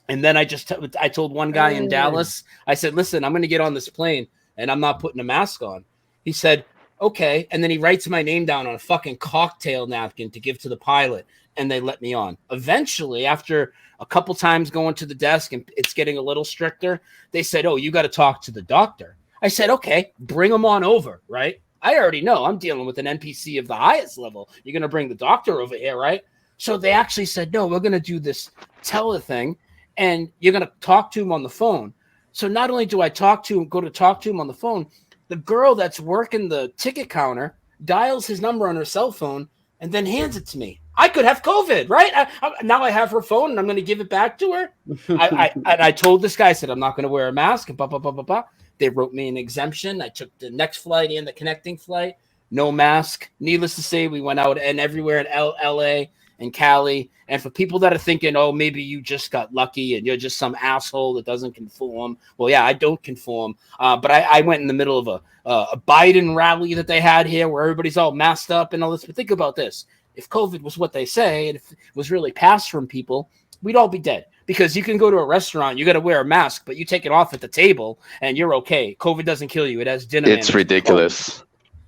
And then I told one guy in Dallas, I said, listen, I'm going to get on this plane and I'm not putting a mask on. He said, okay. And then he writes my name down on a fucking cocktail napkin to give to the pilot. And they let me on. Eventually, after a couple times going to the desk and it's getting a little stricter, they said, oh, you got to talk to the doctor. I said, okay, bring him on over, right? I already know I'm dealing with an NPC of the highest level. You're going to bring the doctor over here, right? So they actually said, no, we're going to do this tele thing. And you're going to talk to him on the phone. So not only do I go to talk to him on the phone, the girl that's working the ticket counter dials his number on her cell phone and then hands it to me. I could have COVID, right? Now I have her phone and I'm going to give it back to her. I told this guy, I said, I'm not going to wear a mask. And blah, blah, blah, blah, blah. They wrote me an exemption. I took the next flight and the connecting flight. No mask. Needless to say, we went out and everywhere in LA and Cali. And for people that are thinking, oh, maybe you just got lucky and you're just some asshole that doesn't conform. Well, yeah, I don't conform. But I went in the middle of a Biden rally that they had here where everybody's all masked up and all this. But think about this. If COVID was what they say, and if it was really passed from people, we'd all be dead. Because you can go to a restaurant, you got to wear a mask, but you take it off at the table and you're okay. COVID doesn't kill you. It has dinner. It's ridiculous.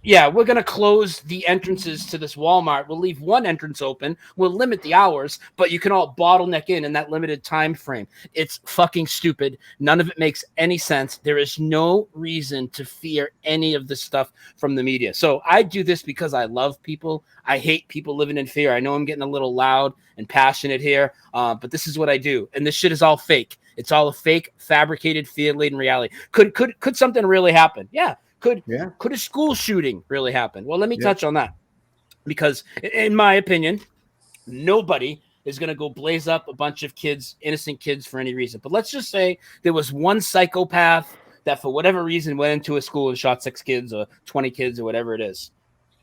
Yeah, we're going to close the entrances to this Walmart. We'll leave one entrance open. We'll limit the hours, but you can all bottleneck in that limited time frame. It's fucking stupid. None of it makes any sense. There is no reason to fear any of this stuff from the media. So I do this because I love people. I hate people living in fear. I know I'm getting a little loud and passionate here, but this is what I do. And this shit is all fake. It's all a fake, fabricated, fear-laden reality. Could something really happen? Yeah. Could a school shooting really happen? Well, let me touch on that. Because in my opinion, nobody is going to go blaze up a bunch of kids, innocent kids, for any reason. But let's just say there was one psychopath that for whatever reason went into a school and shot 6 kids or 20 kids or whatever it is.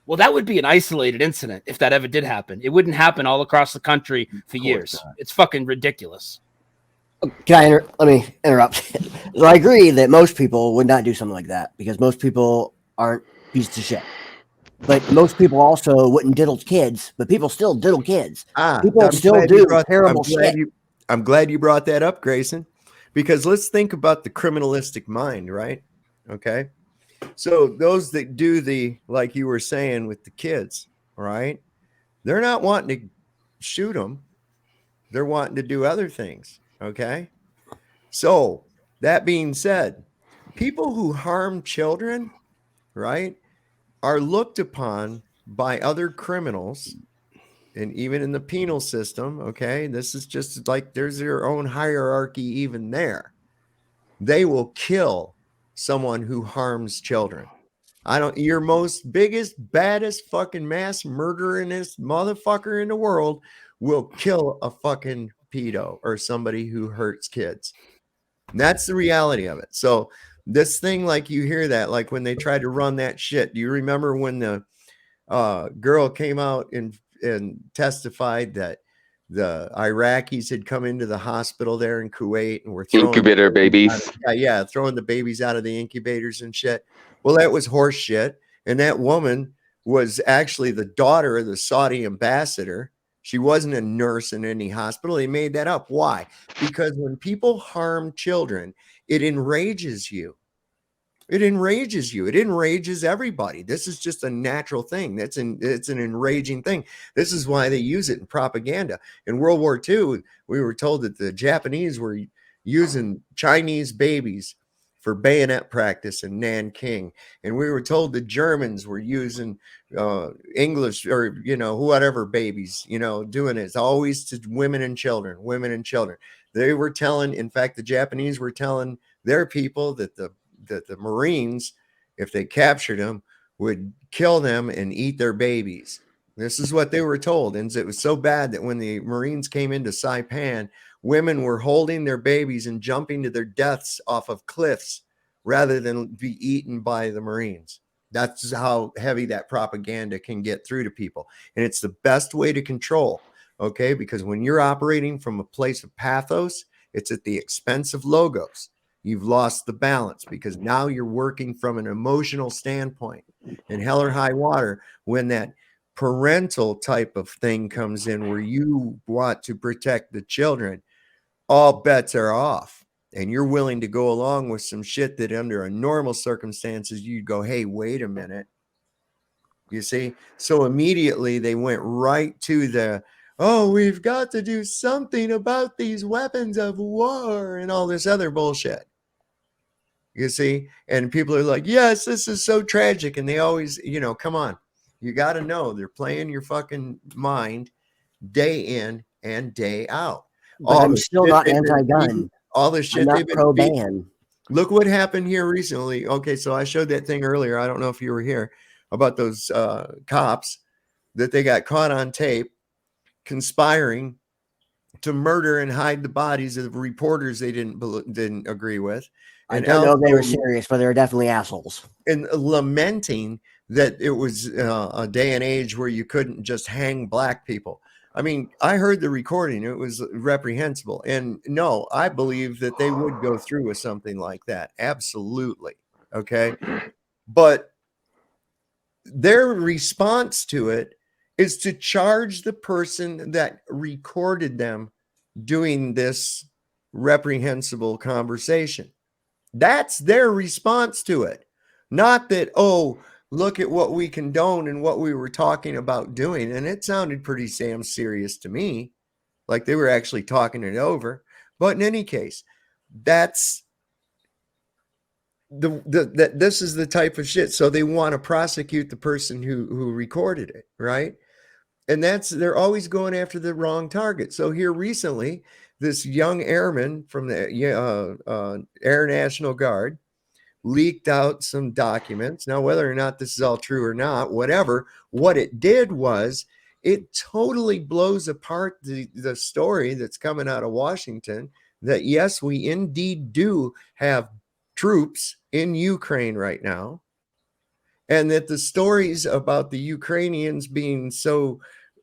Well, that would be an isolated incident if that ever did happen. It wouldn't happen all across the country for years. It's fucking ridiculous. Let me interrupt. So I agree that most people would not do something like that because most people aren't pieces of shit. But most people also wouldn't diddle kids, but people still diddle kids. People still do terrible shit. I'm glad you brought that up, Grayson, because let's think about the criminalistic mind, right? Okay. So those that do like you were saying with the kids, right? They're not wanting to shoot them. They're wanting to do other things. Okay. So that being said, people who harm children, right, are looked upon by other criminals and even in the penal system. Okay. This is just like there's their own hierarchy even there. They will kill someone who harms children. Your most biggest, baddest fucking mass murderingest motherfucker in the world will kill a fucking pedo or somebody who hurts kids. And that's the reality of it. So this thing, like you hear that, like when they tried to run that shit. Do you remember when the girl came out and testified that the Iraqis had come into the hospital there in Kuwait and were throwing incubator babies? Throwing the babies out of the incubators and shit. Well, that was horse shit. And that woman was actually the daughter of the Saudi ambassador. She wasn't a nurse in any hospital. They made that up. Why? Because when people harm children, it enrages you. It enrages you. It enrages everybody. This is just a natural thing. It's an enraging thing. This is why they use it in propaganda. In World War II, we were told that the Japanese were using Chinese babies for bayonet practice in Nanking. And we were told the Germans were using English or, whatever babies, doing it. It's always to women and children. They were telling, in fact, the Japanese were telling their people that the Marines, if they captured them, would kill them and eat their babies. This is what they were told. And it was so bad that when the Marines came into Saipan, women were holding their babies and jumping to their deaths off of cliffs rather than be eaten by the Marines. That's how heavy that propaganda can get through to people. And it's the best way to control, okay? Because when you're operating from a place of pathos, it's at the expense of logos. You've lost the balance because now you're working from an emotional standpoint. And hell or high water, when that parental type of thing comes in where you want to protect the children, all bets are off. And you're willing to go along with some shit that under a normal circumstances, you'd go, hey, wait a minute. You see? So immediately they went right to the, oh, we've got to do something about these weapons of war and all this other bullshit. You see? And people are like, yes, this is so tragic. And they always, come on. You got to know they're playing your fucking mind day in and day out. But I'm still not anti-gun. All the shit I'm they've been pro-ban. Look what happened here recently. Okay, so I showed that thing earlier. I don't know if you were here about those cops that they got caught on tape conspiring to murder and hide the bodies of reporters they didn't agree with. I don't know if they were serious, but they were definitely assholes. And lamenting that it was a day and age where you couldn't just hang black people. I mean, I heard the recording. It was reprehensible. And no, I believe that they would go through with something like that. Absolutely. Okay. But their response to it is to charge the person that recorded them doing this reprehensible conversation. That's their response to it. Not that, oh, look at what we condone and what we were talking about doing. And it sounded pretty damn serious to me, like they were actually talking it over. But in any case, that's this is the type of shit. So they want to prosecute the person who recorded it, right? And they're always going after the wrong target. So here recently, this young airman from the Air National Guard leaked out some documents. Now, whether or not this is all true or not, whatever, what it did was it totally blows apart the story that's coming out of Washington that, yes, we indeed do have troops in Ukraine right now. And that the stories about the Ukrainians being so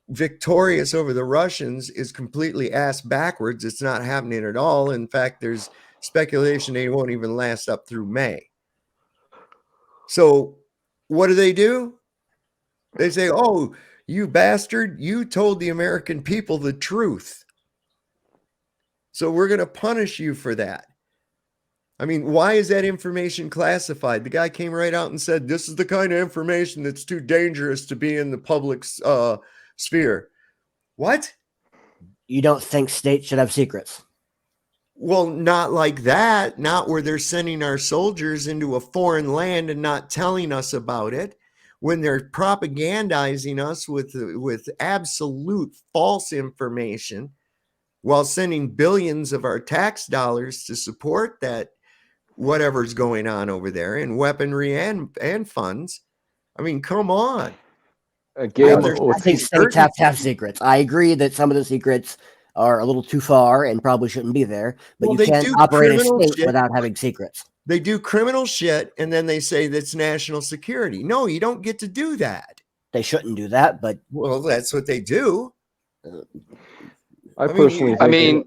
victorious over the Russians is completely ass backwards. It's not happening at all. In fact, there's speculation they won't even last up through May. So what do? They say, oh, you bastard, you told the American people the truth. So we're going to punish you for that. I mean, why is that information classified? The guy came right out and said, this is the kind of information that's too dangerous to be in the public sphere. What? You don't think states should have secrets? Well, not like that. Not where they're sending our soldiers into a foreign land and not telling us about it. When they're propagandizing us with absolute false information while sending billions of our tax dollars to support that whatever's going on over there in weaponry and funds. I mean, come on. Again, I think states have to have secrets. I agree that some of the secrets are a little too far and probably shouldn't be there, but you can't operate a state without having secrets. They do criminal shit and then they say that's national security. No, you don't get to do that. They shouldn't do that, but well, that's what they do. I mean,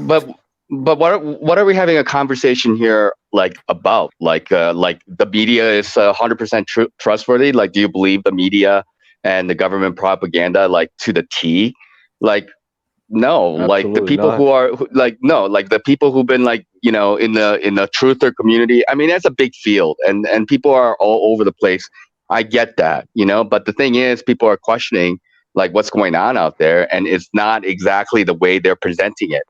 but what are we having a conversation here like about? Like the media is 100% trustworthy? Like, do you believe the media and the government propaganda like to the T? Like, no. Absolutely like the people not. Who are like no, like the people who've been like in the truther community. I mean, that's a big field, and people are all over the place. I get that, but the thing is, people are questioning like what's going on out there, and it's not exactly the way they're presenting it.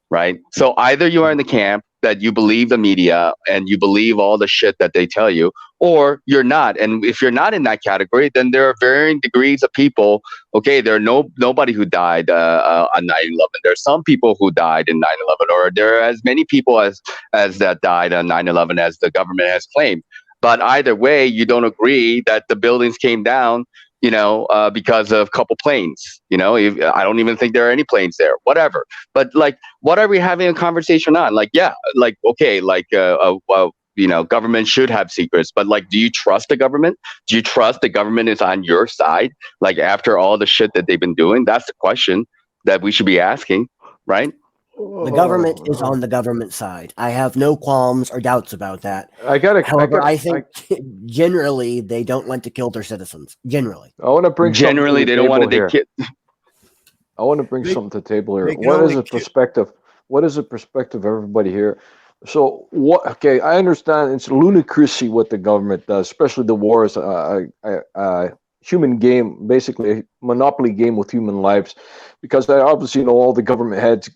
Right. So either you are in the camp that you believe the media and you believe all the shit that they tell you, or you're not. And if you're not in that category, then there are varying degrees of people. Okay, there are nobody who died on 9/11. There are some people who died in 9/11, or there are as many people as that died on 9/11 as the government has claimed. But either way, you don't agree that the buildings came down because of a couple planes. I don't even think there are any planes there. Whatever. But like, what are we having a conversation on? Like, yeah, like okay, like government should have secrets, but like, do you trust the government? Do you trust the government is on your side? Like after all the shit that they've been doing, that's the question that we should be asking, right? The government is on the government side. I have no qualms or doubts about that. However, I think generally they don't want to kill their citizens. Generally, I want to bring generally they don't want to kill. I want to bring something to the table here. What is the perspective? What is the perspective of everybody here? So what? Okay, I understand it's ludicrousy what the government does, especially the wars. Human game, basically a monopoly game with human lives, because I obviously know all the government heads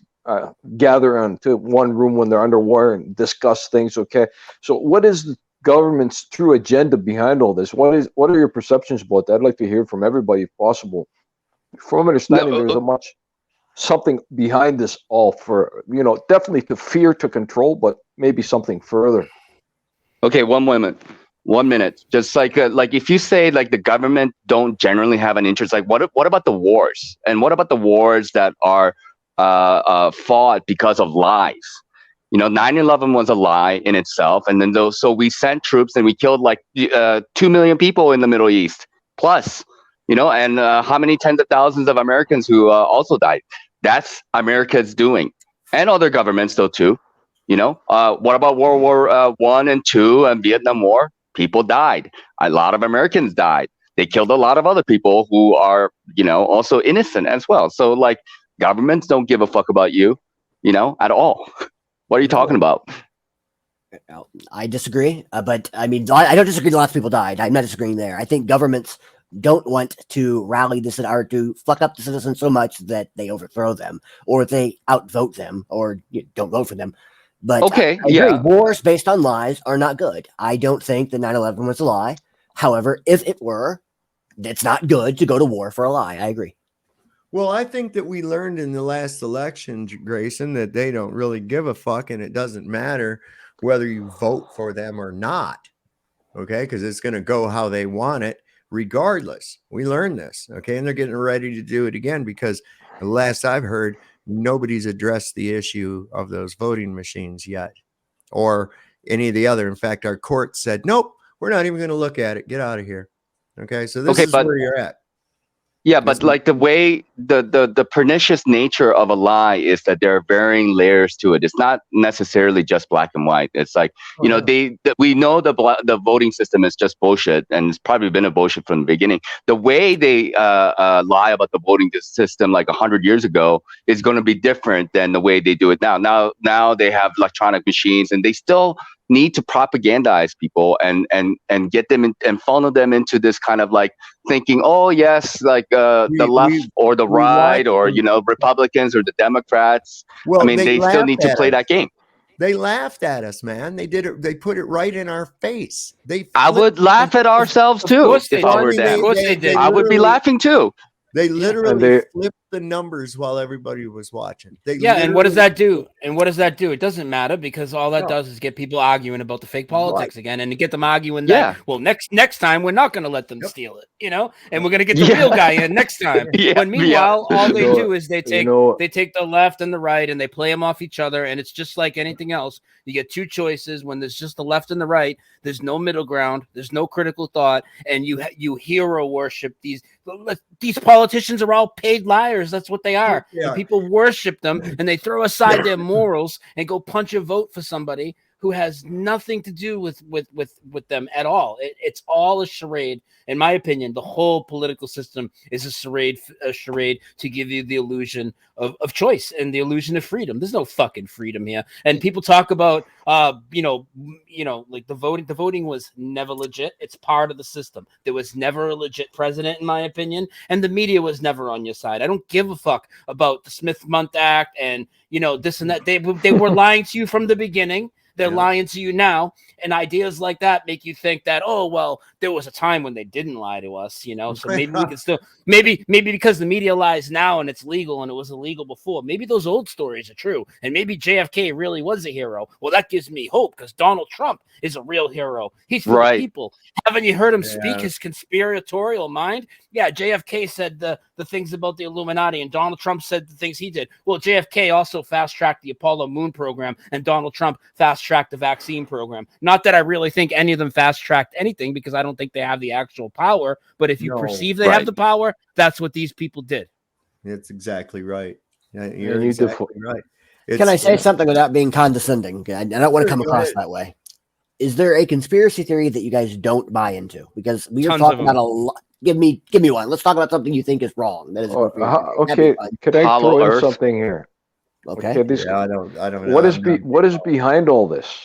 gather into one room when they're under war and discuss things. Okay, so what is the government's true agenda behind all this? What are your perceptions about that? I'd like to hear from everybody if possible. From understanding, there's something behind this all for definitely to fear, to control, but maybe something further. Okay, 1 minute. Just like if you say like the government don't generally have an interest, like what about the wars? And what about the wars that are fought because of lies? 9/11 was a lie in itself, and then so we sent troops and we killed like 2 million people in the Middle East plus, and how many tens of thousands of Americans who also died. That's America's doing, and other governments though too. What about World War I and II and Vietnam War? People died. A lot of Americans died. They killed a lot of other people who are, also innocent as well. So like governments don't give a fuck about you, at all. What are you talking about? I disagree. But I mean, I don't disagree. Lots of people died. I'm not disagreeing there. I think governments don't want to rally this or to fuck up the citizens so much that they overthrow them or they outvote them or don't vote for them. But okay, I agree. Wars based on lies are not good. I don't think that 9/11 was a lie. However, if it were, it's not good to go to war for a lie. I agree. Well, I think that we learned in the last election, Grayson, that they don't really give a fuck, and it doesn't matter whether you vote for them or not. Okay, because it's going to go how they want it, regardless. We learned this. Okay, and they're getting ready to do it again because the last I've heard, nobody's addressed the issue of those voting machines yet or any of the other. In fact, our court said, nope, we're not even going to look at it. Get out of here. Okay. So this is where you're at. Yeah, but like the way the pernicious nature of a lie is that there are varying layers to it. It's not necessarily just black and white. It's like, we know the voting system is just bullshit, and it's probably been a bullshit from the beginning. The way they lie about the voting system like 100 years ago is going to be different than the way they do it now. Now they have electronic machines, and they still need to propagandize people and get them and funnel them into this kind of like thinking, oh yes, like the left or the right or Republicans or the Democrats. Well, I mean, they still need to play that game. They laughed at us, man. They did it. They put it right in our face. I would laugh at ourselves too if I were them. I would be laughing too. They literally flipped the numbers while everybody was watching. And what does that do? It doesn't matter because all that does is get people arguing about the fake politics again, and to get them arguing that, well, next time we're not going to let them steal it, and we're going to get the real guy in next time. When meanwhile, all they do is they take the left and the right and they play them off each other, and it's just like anything else. You get two choices when there's just the left and the right. There's no middle ground. There's no critical thought, and you hero worship these politicians are all paid liars. That's what they are. And people worship them and they throw aside their morals and go punch a vote for somebody who has nothing to do with them at all. It's all a charade. In my opinion, the whole political system is a charade to give you the illusion of choice and the illusion of freedom. There's no fucking freedom here. And people talk about, like the voting was never legit. It's part of the system. There was never a legit president, in my opinion, and the media was never on your side. I don't give a fuck about the Smith-Mundt Act and, this and that. They were lying to you from the beginning. They're lying to you now, and ideas like that make you think that, oh, well, there was a time when they didn't lie to us, so maybe we can still, maybe because the media lies now and it's legal and it was illegal before, maybe those old stories are true, and maybe JFK really was a hero. Well, that gives me hope because Donald Trump is a real hero. He's for the people. Haven't you heard him speak his conspiratorial mind? JFK said the things about the Illuminati, and Donald Trump said the things he did. Well, JFK also fast-tracked the Apollo moon program, and Donald Trump fast-tracked the vaccine program. Not that I really think any of them fast-tracked anything, because I don't think they have the actual power, but if you perceive they have the power, that's what these people did. That's exactly right. You're exactly right. Can I say something without being condescending? I don't want to come across that way. Is there a conspiracy theory that you guys don't buy into? Because we are talking about a lot. Give me one. Let's talk about something you think is wrong. That is okay. Could I throw in something here? Okay. I don't know. What is behind all this?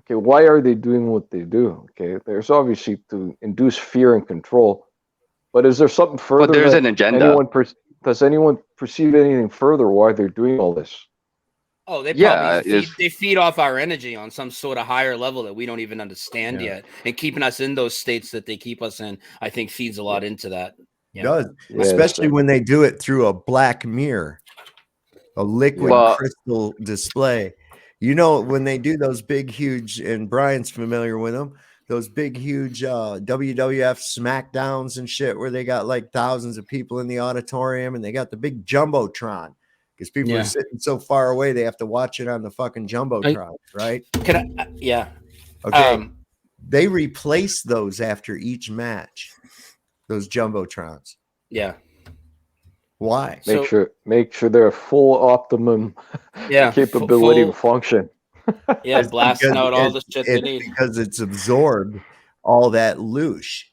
Okay, why are they doing what they do? Okay, there's obviously to induce fear and control, but is there something further? But there's an agenda. Does anyone perceive anything further why they're doing all this? Oh, they feed off our energy on some sort of higher level that we don't even understand yet, and keeping us in those states that they keep us in, I think, feeds a lot into that. It does, especially when they do it through a black mirror, a liquid crystal display. You know, when they do those big, huge, and Brian's familiar with them, those big, huge WWF SmackDowns and shit, where they got like thousands of people in the auditorium, and they got the big Jumbotron. Because people are sitting so far away, they have to watch it on the fucking Jumbotron, right? Okay. They replace those after each match, those Jumbotrons. Yeah. Why? Make sure they're full optimum capability to function. Yeah, blasting out all the shit they need. Because it's absorbed all that loosh.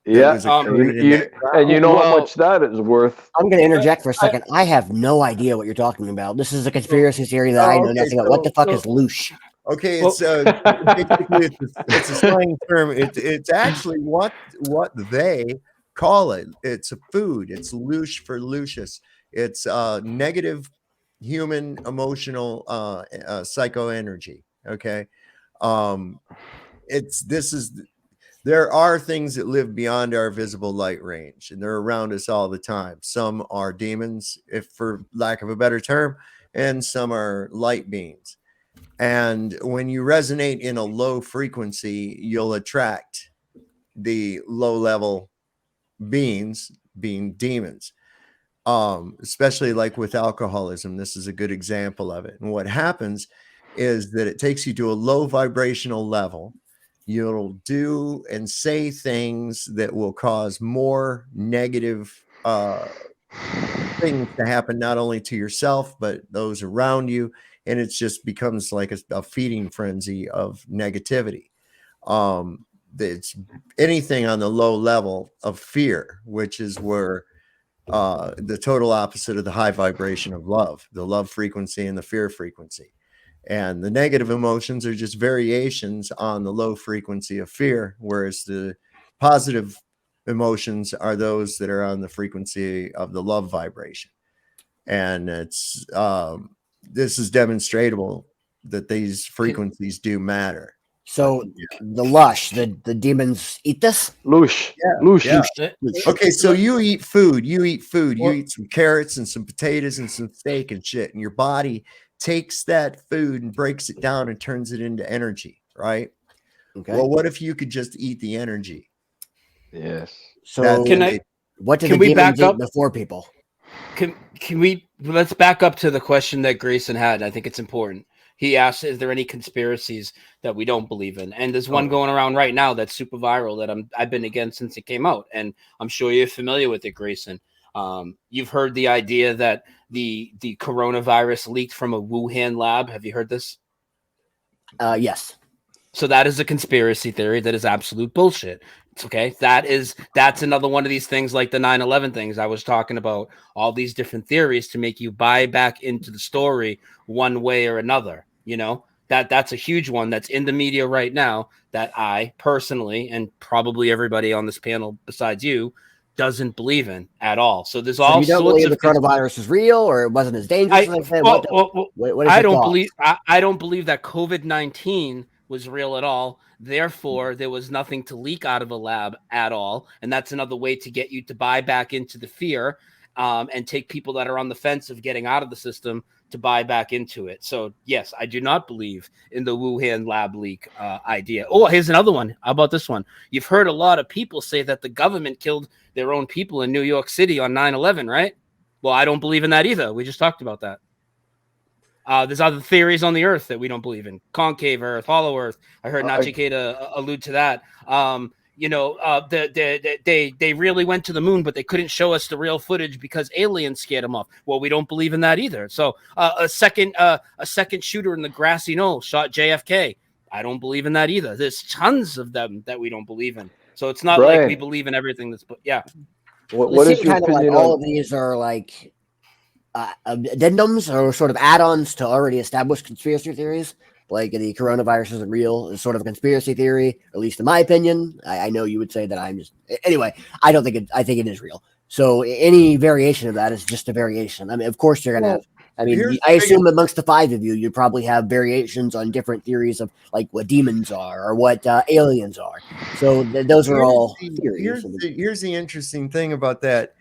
Yeah, and you know how much that is worth. I'm going to interject for a second. I have no idea what you're talking about. This is a conspiracy theory that I know nothing about. What the fuck is loosh? Okay, it's basically it's a slang term. It's actually what they call it. It's a food. It's loosh for Lucius. It's negative human emotional psychoenergy. Okay, there are things that live beyond our visible light range, and they're around us all the time. Some are demons, if for lack of a better term, and some are light beings. And when you resonate in a low frequency, you'll attract the low level beings, being demons. Especially like with alcoholism, this is a good example of it. And what happens is that it takes you to a low vibrational level. You'll do and say things that will cause more negative things to happen, not only to yourself, but those around you. And it just becomes like a feeding frenzy of negativity. It's anything on the low level of fear, which is where the total opposite of the high vibration of love, the love frequency and the fear frequency. And the negative emotions are just variations on the low frequency of fear, whereas the positive emotions are those that are on the frequency of the love vibration. And it's this is demonstrable that these frequencies do matter. So the lush, the demons eat this? Loosh. Okay, so you eat food. You eat some carrots and some potatoes and some steak and shit, and your body takes that food and breaks it down and turns it into energy, right? Okay. Well, what if you could just eat the energy? Yes. So what did the demons eat before people? Can we let's back up to the question that Grayson had. I think it's important. He asked, is there any conspiracies that we don't believe in? And there's one going around right now that's super viral that I've been against since it came out. And I'm sure you're familiar with it, Grayson. You've heard the idea that the coronavirus leaked from a Wuhan lab. Have you heard this? Yes. So that is a conspiracy theory that is absolute bullshit. Okay. That's another one of these things like the 9/11 things I was talking about, all these different theories to make you buy back into the story one way or another. You know, that's a huge one that's in the media right now that I personally, and probably everybody on this panel besides you, doesn't believe in at all. So there's all you don't sorts believe of the coronavirus is real, or it wasn't as dangerous as they said? I don't believe that COVID-19 was real at all. Therefore, there was nothing to leak out of a lab at all. And that's another way to get you to buy back into the fear. and take people that are on the fence of getting out of the system to buy back into it. So yes, I do not believe in the Wuhan lab leak idea. Oh, here's another one. How about this one? You've heard a lot of people say that the government killed their own people in New York City on 9/11, right? Well, I don't believe in that either. We just talked about that. There's other theories on the Earth that we don't believe in. Concave Earth, hollow Earth. I heard Nachiketa allude to that. They really went to the moon, but they couldn't show us the real footage because aliens scared them off. Well, we don't believe in that either. So a second shooter in the grassy knoll shot JFK. I don't believe in that either. There's tons of them that we don't believe in. So it's not like we believe in everything that's. Yeah. What is your opinion all of these are like addendums or sort of add-ons to already established conspiracy theories? Like the coronavirus isn't real is sort of a conspiracy theory, at least in my opinion. I know you would say that I'm just anyway. I don't think it. I think it is real. So any variation of that is just a variation. I mean, of course you're gonna have. I mean, I assume amongst the five of you, you probably have variations on different theories of like what demons are or what aliens are. So those are all theories. Here's the interesting thing about that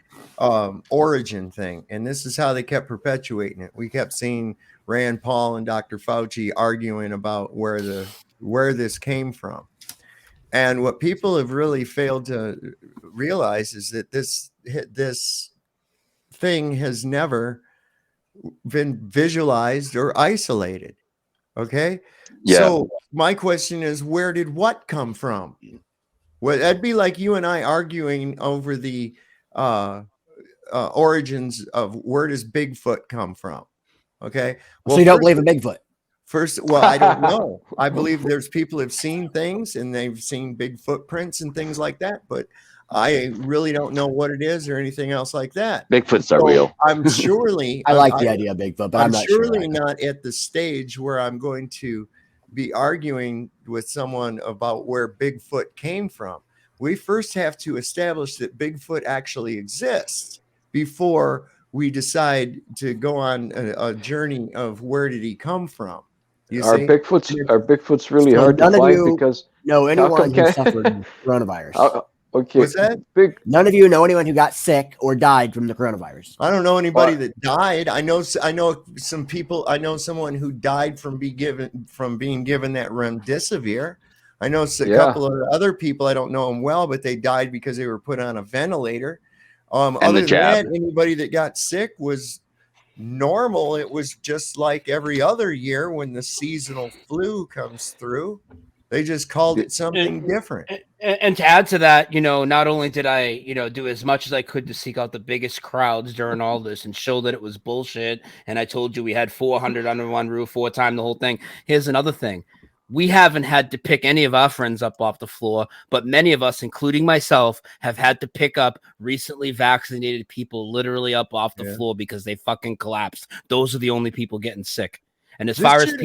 origin thing, and this is how they kept perpetuating it. We kept seeing Rand Paul and Dr. Fauci arguing about where this came from. And what people have really failed to realize is that this thing has never been visualized or isolated. Okay. Yeah. So my question is, where did what come from? Well, that'd be like you and I arguing over the origins of where does Bigfoot come from? Okay. Well, so you don't believe in Bigfoot? Well, I don't know. I believe there's people have seen things and they've seen big footprints and things like that, but I really don't know what it is or anything else like that. Bigfoots are real. I'm surely I like the idea of Bigfoot, but I'm not surely not at the stage where I'm going to be arguing with someone about where Bigfoot came from. We first have to establish that Bigfoot actually exists before we decide to go on a journey of where did he come from. Are Bigfoots really hard to find because anyone who suffered coronavirus. Okay. What's that? None of you know anyone who got sick or died from the coronavirus. I don't know anybody that died. I know some people. I know someone who died from being given that remdesivir. I know a couple of other people. I don't know them well, but they died because they were put on a ventilator. Other than that, anybody that got sick was normal. It was just like every other year when the seasonal flu comes through. They just called it something different. And to add to that, not only did I, do as much as I could to seek out the biggest crowds during all this and show that it was bullshit. And I told you we had 400 under one roof, 4 times the whole thing. Here's another thing. We haven't had to pick any of our friends up off the floor, but many of us, including myself, have had to pick up recently vaccinated people literally up off the floor because they fucking collapsed. Those are the only people getting sick. And as far as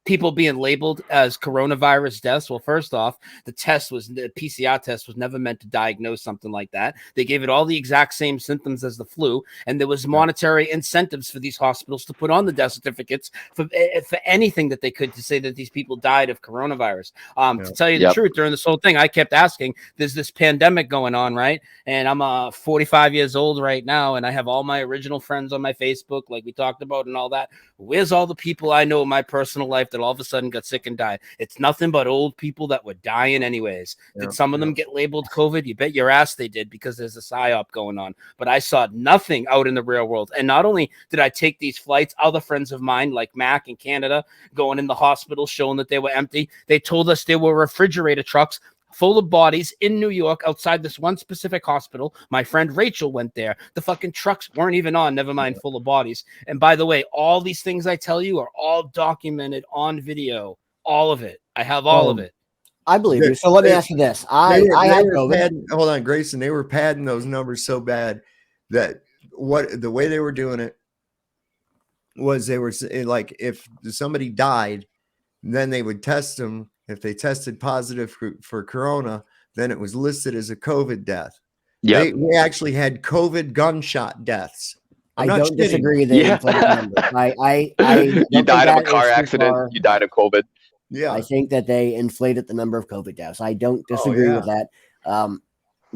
people being labeled as coronavirus deaths, well, first off, the PCR test was never meant to diagnose something like that. They gave it all the exact same symptoms as the flu, and there was monetary incentives for these hospitals to put on the death certificates for anything that they could to say that these people died of coronavirus. To tell you the truth, during this whole thing, I kept asking, there's this pandemic going on, right? And I'm 45 years old right now, and I have all my original friends on my Facebook, like we talked about and all that. Where's all the people I know in my personal life that all of a sudden got sick and died? It's nothing but old people that were dying anyways. Did some of them get labeled COVID? You bet your ass they did, because there's a psyop going on. But I saw nothing out in the real world. And not only did I take these flights, other friends of mine like Mac in Canada going in the hospital showing that they were empty. They told us there were refrigerator trucks full of bodies in New York outside this one specific hospital. My friend Rachel went there. The fucking trucks weren't even on, never mind full of bodies. And by the way, all these things I tell you are all documented on video. All of it. I have all of it. I believe you. So let me ask you this. I had COVID. Hold on, Grayson. They were padding those numbers so bad that the way they were doing it was they were like, if somebody died, then they would test them. If they tested positive for corona, then it was listed as a COVID death. Yeah, we actually had COVID gunshot deaths. I don't disagree that you died of a car accident. You died of COVID. Yeah, I think that they inflated the number of COVID deaths. I don't disagree with that.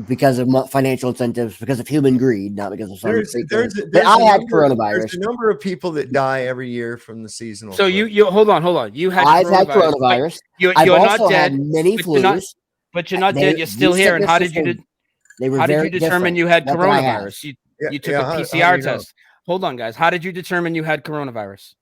because of financial incentives, because of human greed, not because of some. But I had coronavirus. There's a number of people that die every year from the seasonal. So flu. you hold on. You had I've had coronavirus. You're I've not also dead. had many flus. But you're not dead. You're still here. And how did you determine you had coronavirus? You took a PCR test. Hold on, guys. How did you determine you had coronavirus?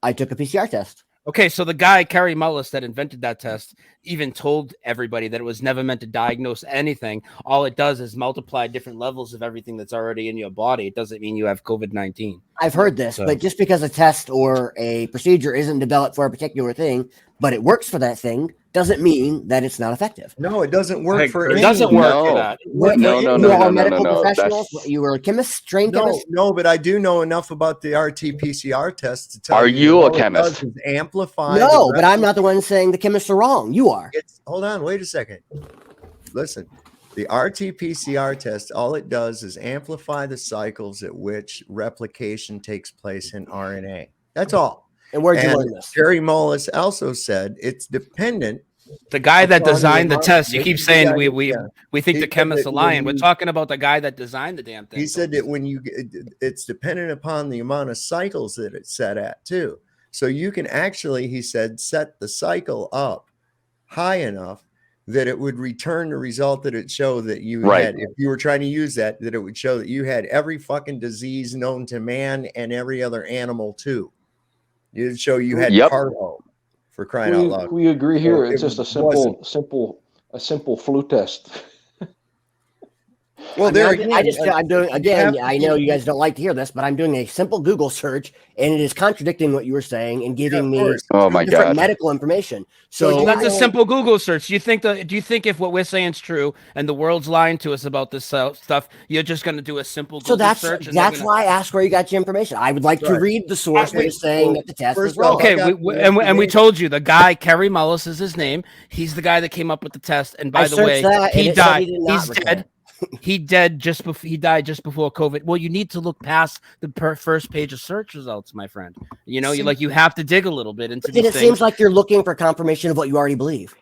I took a PCR test. Okay, so the guy, Kerry Mullis, that invented that test, even told everybody that it was never meant to diagnose anything. All it does is multiply different levels of everything that's already in your body. It doesn't mean you have COVID-19. I've heard this, but just because a test or a procedure isn't developed for a particular thing, but it works for that thing, doesn't mean that it's not effective. No, it doesn't work for it. Doesn't work for that. You are medical professionals. You were a chemist, trained chemist. No, but I do know enough about the RT-PCR test to tell you. Are you a chemist? Amplify. No, but I'm not the one saying the chemists are wrong. You are. Hold on, wait a second. Listen, the RT-PCR test, all it does is amplify the cycles at which replication takes place in RNA. That's all. And where'd you learn this? Kerry Mullis also said it's dependent. The guy that designed the test. You keep saying we think the chemists are lying. We're talking about the guy that designed the damn thing. He said that it's dependent upon the amount of cycles that it's set at too. So you can actually, he said, set the cycle up high enough that it would return the result that it showed that you had. If you were trying to use that it would show that you had every fucking disease known to man and every other animal too. You'd show you had carbo, for crying out loud. We agree here. It's just a simple flu test. Well, I'm doing again. I know you guys don't like to hear this, but I'm doing a simple Google search, and it is contradicting what you were saying and giving me different medical information. So that's a simple Google search. Do you think if what we're saying is true and the world's lying to us about this stuff, you're just going to do a simple Google search? That's why I asked where you got your information. I would like to read the source that is saying that the test is wrong. Okay, we told you the guy Kerry Mullis is his name. He's the guy that came up with the test. And by the way, he died. He's dead. He died just before COVID. Well, you need to look past the first page of search results, my friend. You have to dig a little bit into these things. It seems like you're looking for confirmation of what you already believe.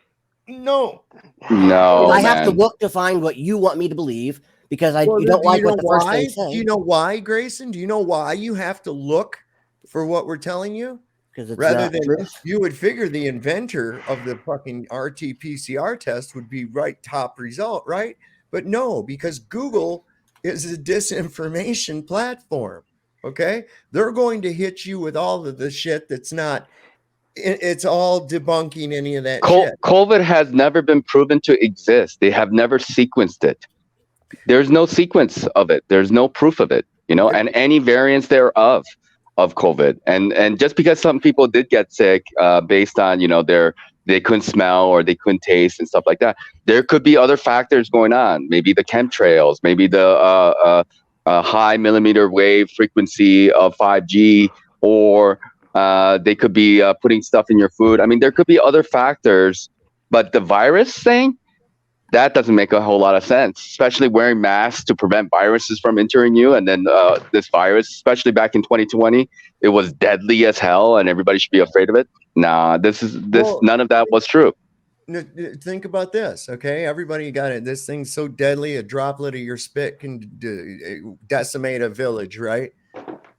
No. I have to look to find what you want me to believe because you don't like what the first thing says. Do you know why, Grayson? Do you know why you have to look for what we're telling you? Because rather than you would figure the inventor of the fucking RT-PCR test would be top result, right? But no, because Google is a disinformation platform. Okay. They're going to hit you with all of the shit that's not, it's all debunking any of that shit. COVID has never been proven to exist. They have never sequenced it. There's no sequence of it. There's no proof of it, and any variants thereof of COVID. And just because some people did get sick based on, they couldn't smell or they couldn't taste and stuff like that. There could be other factors going on. Maybe the chemtrails, maybe the high millimeter wave frequency of 5G, or they could be putting stuff in your food. I mean, there could be other factors, but the virus thing, that doesn't make a whole lot of sense, especially wearing masks to prevent viruses from entering you. And then this virus, especially back in 2020, it was deadly as hell and everybody should be afraid of it. Nah, none of that was true. Think about this, okay? Everybody got it. This thing's so deadly, a droplet of your spit can decimate a village, right?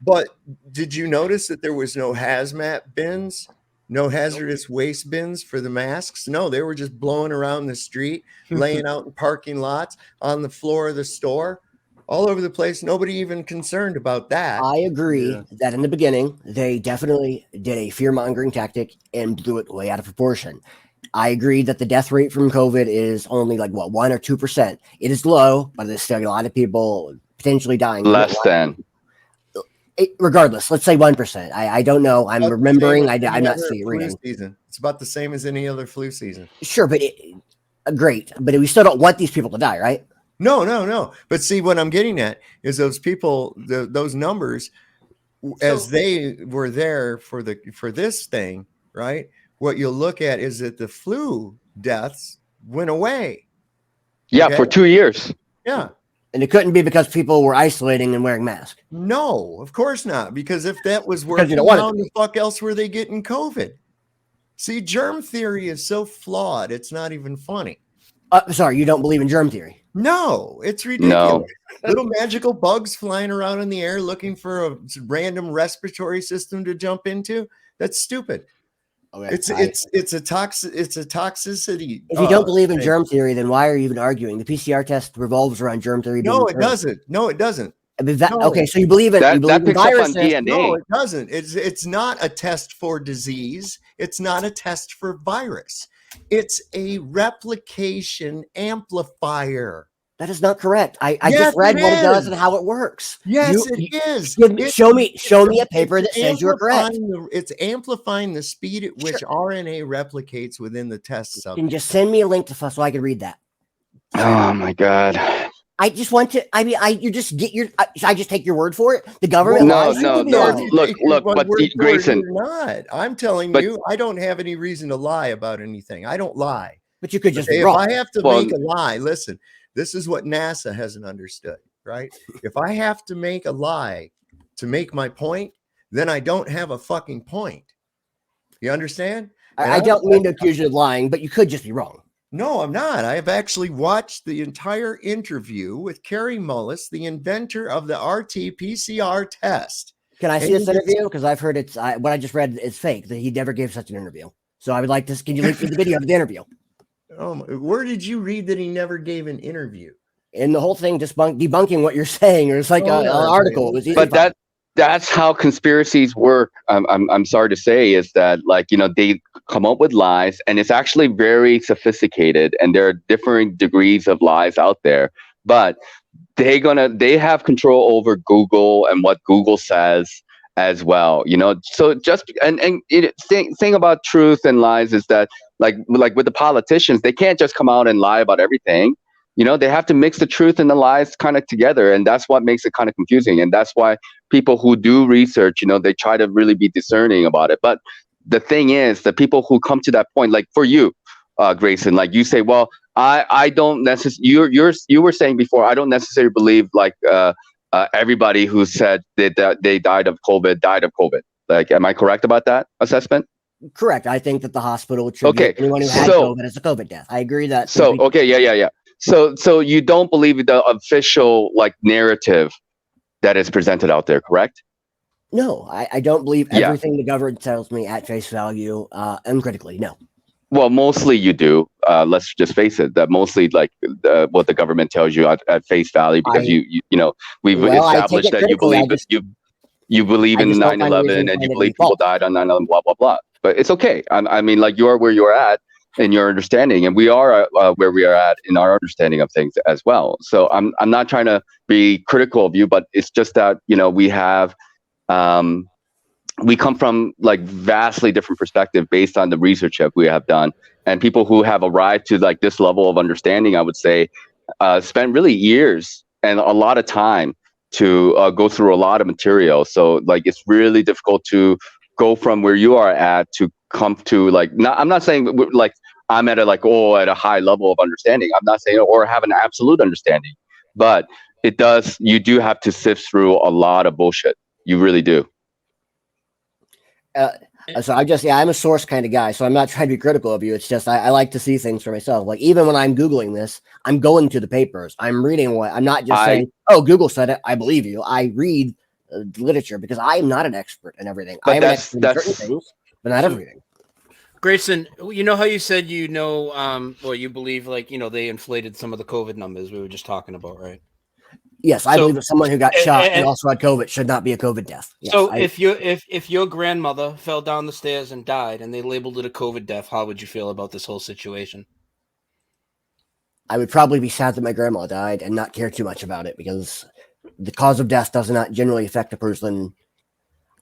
But did you notice that there was no hazmat bins? No hazardous waste bins for the masks? No, they were just blowing around the street, laying out in parking lots, on the floor of the store, all over the place. Nobody even concerned about that. I agree that in the beginning, they definitely did a fear-mongering tactic and blew it way out of proportion. I agree that the death rate from COVID is only 1 or 2%. It is low, but there's still a lot of people potentially dying. Less than. Regardless, let's say 1%. I don't know. I'm remembering. I'm not reading. Season. It's about the same as any other flu season. Sure, but great. But we still don't want these people to die, right? No. But see, what I'm getting at is those people, those numbers, as they were there for this thing, right? What you'll look at is that the flu deaths went away. Yeah, for 2 years. Yeah. And it couldn't be because people were isolating and wearing masks. No, of course not. Because if that was working, how the fuck else were they getting COVID? See, germ theory is so flawed, it's not even funny. Sorry, you don't believe in germ theory? No, it's ridiculous. Little magical bugs flying around in the air looking for a random respiratory system to jump into. That's stupid. Okay, it's a toxicity. If you don't believe in germ theory, then why are you even arguing? The PCR test revolves around germ theory. No, it doesn't. No, it doesn't. Okay, so you believe it. You believe in viruses. No, it doesn't. It's not a test for disease. It's not a test for virus. It's a replication amplifier. That is not correct. I just read what it does and how it works. Yes, it is. Show me a paper that says you're correct. It's amplifying the speed at which RNA replicates within the test You substance. can just send me a link to so I can read that. Oh my God. I just want to. I mean, you just get your. Should I just take your word for it? The government. No. Look. But Grayson, you're not. I'm telling you, I don't have any reason to lie about anything. I don't lie. But you could just. If I have to make a lie, listen. This is what NASA hasn't understood, right? If I have to make a lie to make my point, then I don't have a fucking point. You understand? I don't mean to accuse you of lying, but you could just be wrong. No, I'm not. I have actually watched the entire interview with Carrie Mullis, the inventor of the RT-PCR test. Can I see this interview? Because I've heard what I just read is fake, that he never gave such an interview. So I would like to. Can you link me the video of the interview? Where did you read that he never gave an interview? And the whole thing debunking what you're saying, or it's like an article. But that's how conspiracies work. I'm sorry to say, is that they come up with lies, and it's actually very sophisticated, and there are different degrees of lies out there. But they have control over Google and what Google says as well. So just thing about truth and lies is that like with the politicians, they can't just come out and lie about everything. They have to mix the truth and the lies kind of together. And that's what makes it kind of confusing. And that's why people who do research, they try to really be discerning about it. But the thing is, the people who come to that point, like for you, Grayson, like you say, well, I don't necessarily, you were saying before, I don't necessarily believe everybody who said that they died of COVID. Like, am I correct about that assessment? Correct. I think that the hospital should get anyone who had COVID as a COVID death. I agree that. Yeah. So you don't believe the official narrative that is presented out there, correct? No, I don't believe everything the government tells me at face value, uncritically. No. Well, mostly you do. Let's just face it. That mostly what the government tells you at face value, because we've established that you believe in 9/11 and you believe people died on 9/11, blah blah blah. But it's okay. I mean, you are where you're at in your understanding, and we are where we are at in our understanding of things as well. So I'm not trying to be critical of you, but it's just that we have we come from vastly different perspective based on the research that we have done, and people who have arrived to this level of understanding, I would say, spend really years and a lot of time to go through a lot of material. So it's really difficult to go from where you are at to come to I'm not saying I'm at a high level of understanding. I'm not saying or have an absolute understanding, but you do have to sift through a lot of bullshit. You really do. So I'm a source kind of guy, so I'm not trying to be critical of you. It's just I like to see things for myself. Even when I'm Googling this, I'm going to the papers. I'm reading I'm not just saying, oh, Google said it, I believe you. I read literature because I am not an expert in everything. I am an expert in certain things, but not everything. Grayson, you know how you said you believe they inflated some of the COVID numbers we were just talking about, right? Yes, I believe that someone who got shot and also had COVID should not be a COVID death. Yes, so if your grandmother fell down the stairs and died and they labeled it a COVID death, how would you feel about this whole situation? I would probably be sad that my grandma died and not care too much about it, because the cause of death does not generally affect a person.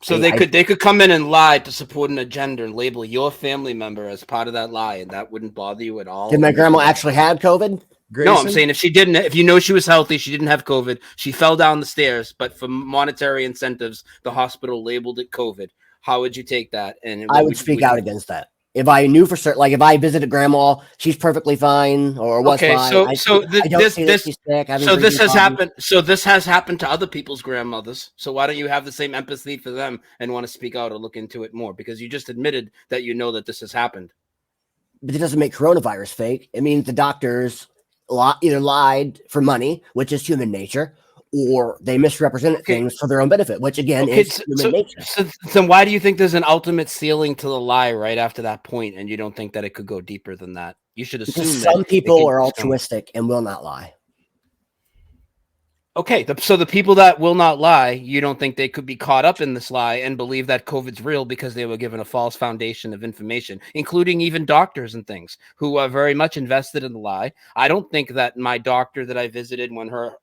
So they could come in and lie to support an agenda and label your family member as part of that lie, and that wouldn't bother you at all. Did my grandma actually have COVID? Grayson? No, I'm saying if she didn't, if she was healthy, she didn't have COVID, she fell down the stairs, but for monetary incentives, the hospital labeled it COVID. How would you take that? And I would speak out against that. If I knew for certain, if I visited grandma, she's perfectly fine or was fine. This has happened. So this has happened to other people's grandmothers. So why don't you have the same empathy for them and want to speak out or look into it more? Because you just admitted that that this has happened. But it doesn't make coronavirus fake. It means the doctors either lied for money, which is human nature, or they misrepresented things for their own benefit, which again is human nature. So why do you think there's an ultimate ceiling to the lie right after that point, and you don't think that it could go deeper than that? You should assume Because that some people are altruistic and will not lie. Okay, so the people that will not lie, you don't think they could be caught up in this lie and believe that COVID's real because they were given a false foundation of information, including even doctors and things who are very much invested in the lie. I don't think that my doctor that I visited when her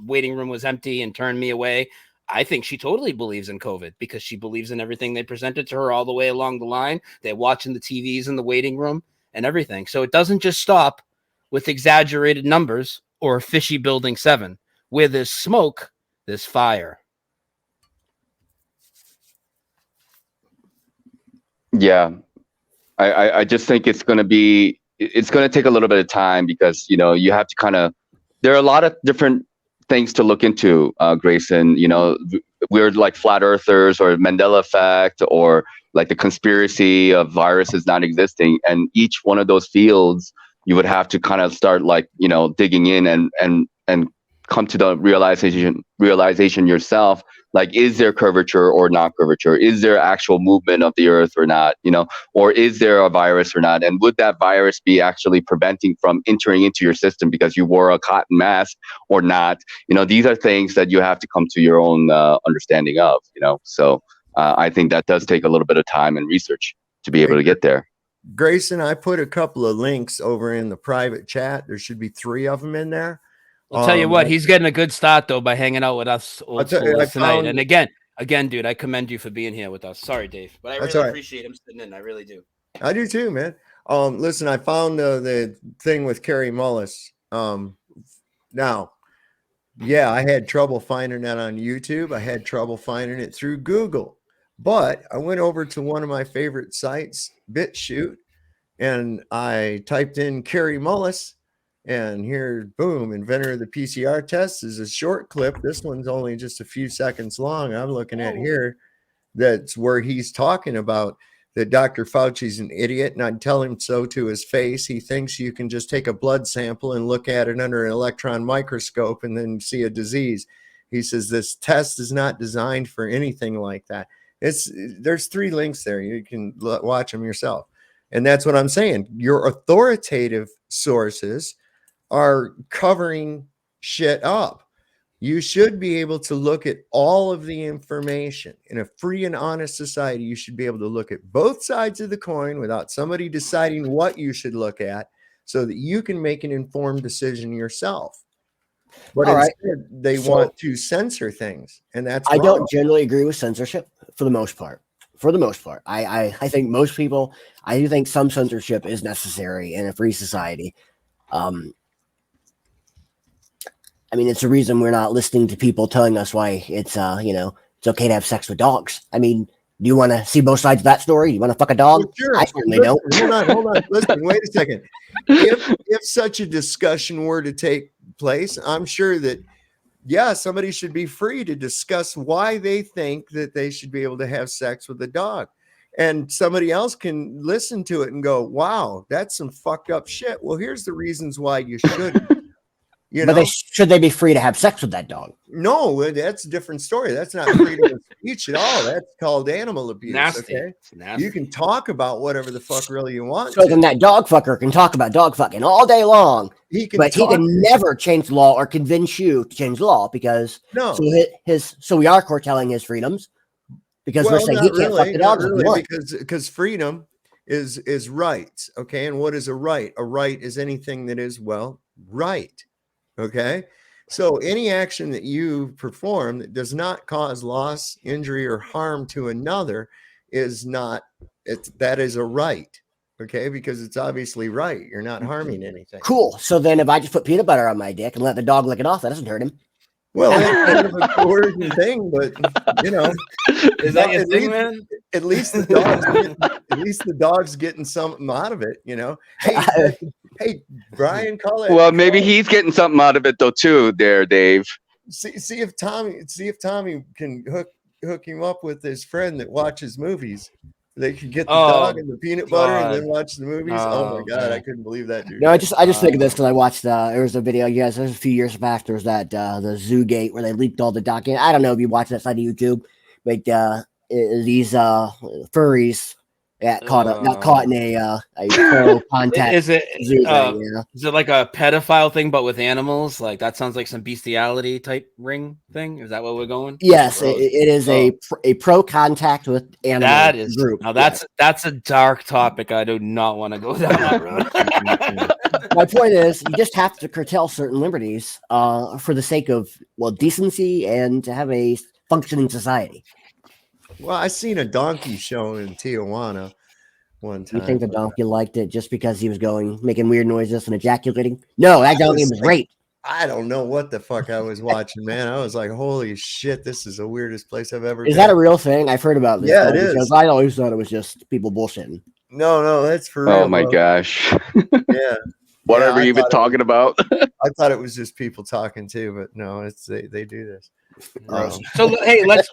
waiting room was empty and turned me away, I think she totally believes in COVID because she believes in everything they presented to her all the way along the line. They're watching the TVs in the waiting room and everything. So it doesn't just stop with exaggerated numbers or fishy building 7. Where there's smoke, there's fire. Yeah, I just think it's going to take a little bit of time because, you know, you have to kind of, there are a lot of different things to look into, Grayson. You know, we're like flat earthers or Mandela effect or like the conspiracy of viruses not existing. And each one of those fields, you would have to kind of start like, you know, digging in and come to the realization yourself, like, is there curvature or not curvature? Is there actual movement of the earth or not? You know, or is there a virus or not? And would that virus be actually preventing from entering into your system because you wore a cotton mask or not? You know, these are things that you have to come to your own understanding of, you know? So I think that does take a little bit of time and research to be able to get there. Grayson, I put a couple of links over in the private chat. There should be 3 of them in there. I'll tell you what, he's getting a good start though by hanging out with us old schoolers tonight. And again, dude, I commend you for being here with us. Sorry, Dave, but I really appreciate him sitting in. I really do. I do too, man. Listen, I found the thing with Carrie Mullis. Now, yeah, I had trouble finding that on YouTube. I had trouble finding it through Google, but I went over to one of my favorite sites, BitChute, and I typed in Carrie Mullis. And here, boom, inventor of the PCR test is a short clip. This one's only just a few seconds long. I'm looking at here. That's where he's talking about that Dr. Fauci's an idiot, and I'd tell him so to his face. He thinks you can just take a blood sample and look at it under an electron microscope and then see a disease. He says this test is not designed for anything like that. There's 3 links there. You can watch them yourself. And that's what I'm saying. Your authoritative sources are covering shit up. You should be able to look at all of the information. In a free and honest society, you should be able to look at both sides of the coin without somebody deciding what you should look at so that you can make an informed decision yourself. But instead, they want to censor things, and that's wrong. I don't generally agree with censorship for the most part. I think most people, I do think some censorship is necessary in a free society. I mean, it's a reason we're not listening to people telling us why it's, it's okay to have sex with dogs. I mean, do you want to see both sides of that story? You want to fuck a dog? Well, sure. I certainly don't. Hold on. Listen, wait a second. If such a discussion were to take place, I'm sure that, yeah, somebody should be free to discuss why they think that they should be able to have sex with a dog. And somebody else can listen to it and go, wow, that's some fucked up shit. Well, here's the reasons why you shouldn't. Should they be free to have sex with that dog? No, that's a different story. That's not freedom of speech at all. That's called animal abuse. Nasty. Okay, nasty. You can talk about whatever the fuck really you want. So then that dog fucker can talk about dog fucking all day long. He can never change the law or convince you to change the law because so we are curtailing his freedoms because we're saying he can't fuck the dog because freedom is rights. Okay, and what is a right? A right is anything that is right. Okay, so any action that you perform that does not cause loss, injury, or harm to another that is a right. Okay, because it's obviously right. You're not harming anything. Cool. So then if I just put peanut butter on my dick and let the dog lick it off, that doesn't hurt him. Well, that's kind of a coercion thing, but is that your thing, man? At least the dog's getting something out of it, Hey, Brian, call it. Well, maybe he's getting something out of it though too, there, Dave. See if Tommy can hook him up with his friend that watches movies. They could get the dog Oh, and the peanut butter and then God. watch the movies. Oh my Oh, God, I man. couldn't believe that, dude. No, I just think of this because I watched there was a video, you guys, there's a few years back, there was that the Zoo Gate where they leaked all the documents. I don't know if you watched that side of YouTube, but these furries got caught in a pro contact Is it zoo thing, you know? is it like a pedophile thing but with animals? Like that sounds like some bestiality type ring thing. Is that what we're going? Yes, it is a pro contact with animal That is group. now that's a dark topic. I do not want to go down that road. My point is, you just have to curtail certain liberties for the sake of decency and to have a functioning society. Well, I seen a donkey show in Tijuana one time. You think the donkey liked it just because he was making weird noises and ejaculating? No, that donkey was great. I don't know what the fuck I was watching, man. I was like, holy shit, this is the weirdest place I've ever been. Is that a real thing? I've heard about this. Yeah, it is. Because I always thought it was just people bullshitting. No, that's for real. Oh my bro. gosh. Yeah. What are I we even thought talking about? I thought it was just people talking too, but no, it's they do this. So hey, let's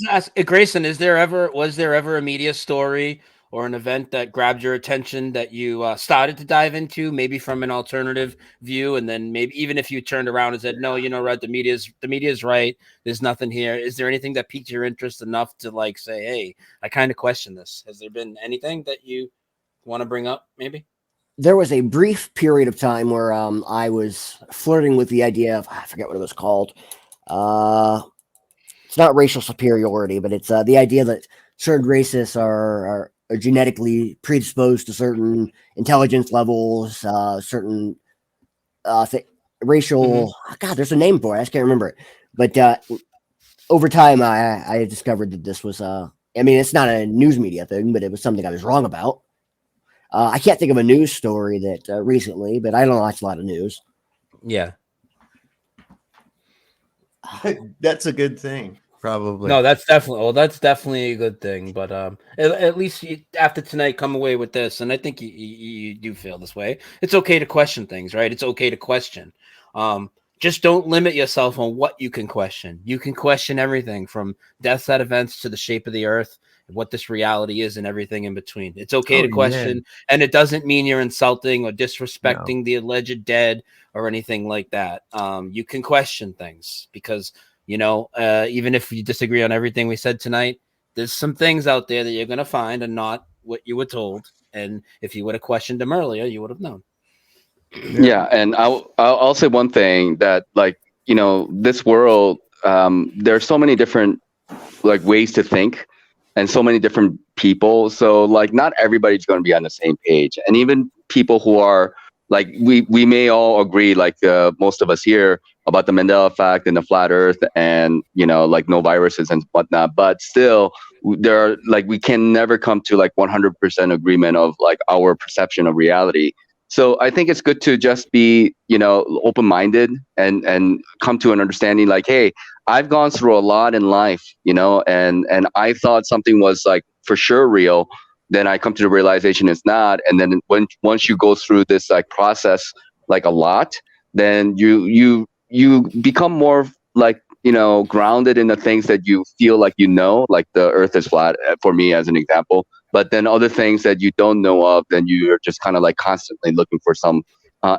ask Grayson. Was there ever a media story or an event that grabbed your attention that you started to dive into, maybe from an alternative view, and then maybe even if you turned around and said, "No, you know, Red, the media's right. There's nothing here." Is there anything that piqued your interest enough to like say, "Hey, I kind of question this"? Has there been anything that you want to bring up? Maybe. There was a brief period of time where I was flirting with the idea of, I forget what it was called. It's not racial superiority, but it's the idea that certain races are genetically predisposed to certain intelligence levels, certain racial. God, there's a name for it. I just can't remember it. But over time, I discovered that this was. I mean, it's not a news media thing, but it was something I was wrong about. I can't think of a news story that recently, but I don't watch a lot of news. Yeah. That's a good thing, probably. No, that's definitely a good thing. But at least you, after tonight, come away with this, and I think you do feel this way. It's okay to question things, right? It's okay to question. Just don't limit yourself on what you can question. You can question everything from death set events to the shape of the earth, what this reality is, and everything in between. It's okay to question, and it doesn't mean you're insulting or disrespecting the alleged dead or anything like that. You can question things because, you know, even if you disagree on everything we said tonight, there's some things out there that you're going to find and not what you were told. And if you would have questioned them earlier, you would have known. Yeah, and I'll say one thing that, like, you know, this world, there are so many different like ways to think and so many different people. So like not everybody's going to be on the same page. And even people who are like, we may all agree, like most of us here, about the Mandela effect and the flat earth and, you know, like no viruses and whatnot, but still there are like, we can never come to like 100% agreement of like our perception of reality. So I think it's good to just be, you know, open-minded and come to an understanding like, hey, I've gone through a lot in life, you know, and I thought something was like for sure real. Then I come to the realization it's not. And then once you go through this like process, like a lot, then you become more like, you know, grounded in the things that you feel like, you know, like the earth is flat for me as an example. But then other things that you don't know of, then you're just kind of like constantly looking for some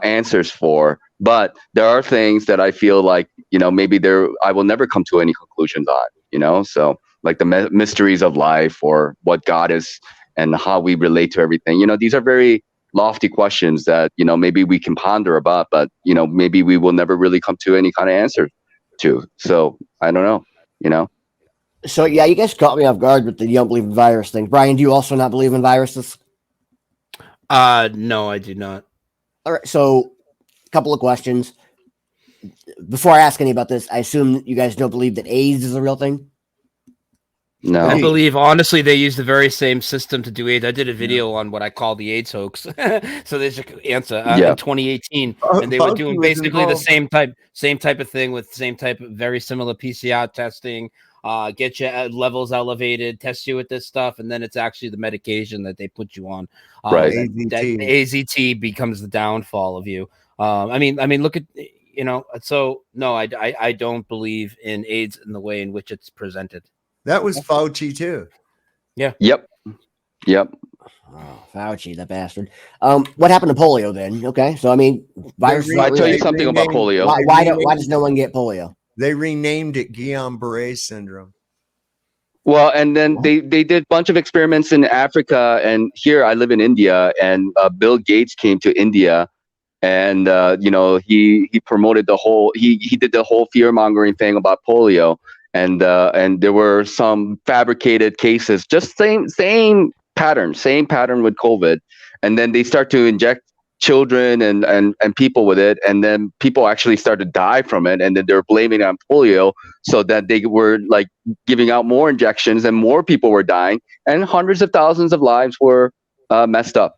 answers for. But there are things that I feel like, you know, maybe I will never come to any conclusions on, you know, so like the mysteries of life or what God is and how we relate to everything. You know, these are very lofty questions that, you know, maybe we can ponder about, but, you know, maybe we will never really come to any kind of answer to. So I don't know, you know. So yeah, you guys caught me off guard with the you don't believe in virus thing. Brian, do you also not believe in viruses? No, I do not. All right, so a couple of questions. Before I ask any about this, I assume you guys don't believe that AIDS is a real thing? No. I believe, honestly, they use the very same system to do AIDS. I did a video on what I call the AIDS hoax. So there's your answer in 2018. And they were doing basically the same type of thing with same type of very similar PCR testing, get your levels elevated, test you with this stuff. And then it's actually the medication that they put you on. Right. That AZT becomes the downfall of you. I mean, look at, you know, so no, I don't believe in AIDS in the way in which it's presented. That was Fauci too. Yeah. Yep. Yep. Oh, Fauci, that bastard. What happened to polio then? Okay, so I mean, virus. I'll tell you something about polio. Why does no one get polio? They renamed it Guillain-Barré syndrome. Well, and then they did a bunch of experiments in Africa, and here I live in India, and Bill Gates came to India, and he promoted the whole he did the whole fear mongering thing about polio, and there were some fabricated cases, just same pattern with COVID, and then they start to inject children and people with it, and then people actually start to die from it, and then they're blaming it on polio, so that they were like giving out more injections and more people were dying, and hundreds of thousands of lives were messed up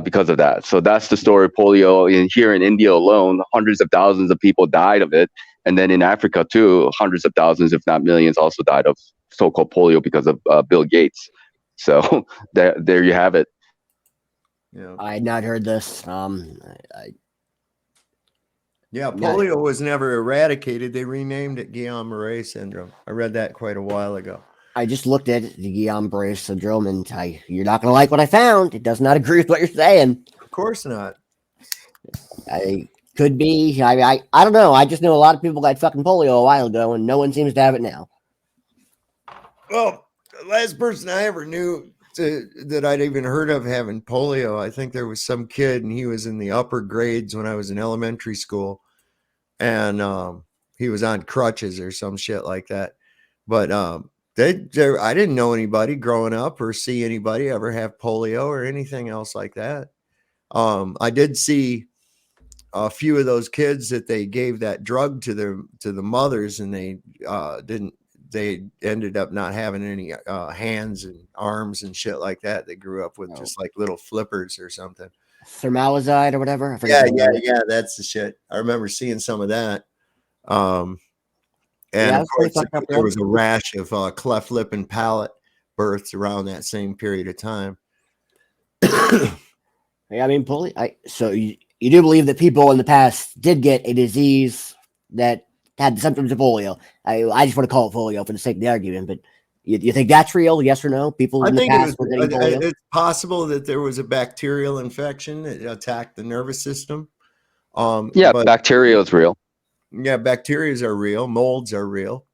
because of that. So that's the story of polio. Here in India alone, hundreds of thousands of people died of it, and then in Africa too, hundreds of thousands, if not millions, also died of so-called polio because of Bill Gates. So there you have it. Yeah. I had not heard this. Polio was never eradicated. They renamed it Guillain-Barré syndrome. I read that quite a while ago. I just looked at the Guillain-Barré syndrome, and you're not going to like what I found. It does not agree with what you're saying. Of course not. I could be. I don't know. I just know a lot of people got fucking polio a while ago, and no one seems to have it now. Well, the last person I ever knew that I'd even heard of having polio, I think there was some kid, and he was in the upper grades when I was in elementary school, and he was on crutches or some shit like that. But I didn't know anybody growing up or see anybody ever have polio or anything else like that. I did see a few of those kids that they gave that drug to the mothers, and they ended up not having any hands and arms and shit like that. They grew up with just like little flippers or something. Thermalizide or whatever. Yeah, that's the shit. I remember seeing some of that. And of course, there was a rash of cleft lip and palate births around that same period of time. Yeah, I mean, polio. So you do believe that people in the past did get a disease that had the symptoms of polio. I just want to call it polio for the sake of the argument, but you think that's real? Yes or no? People in the past were getting polio? It's possible that there was a bacterial infection that attacked the nervous system. Bacteria is real. Yeah, bacteria are real. Molds are real.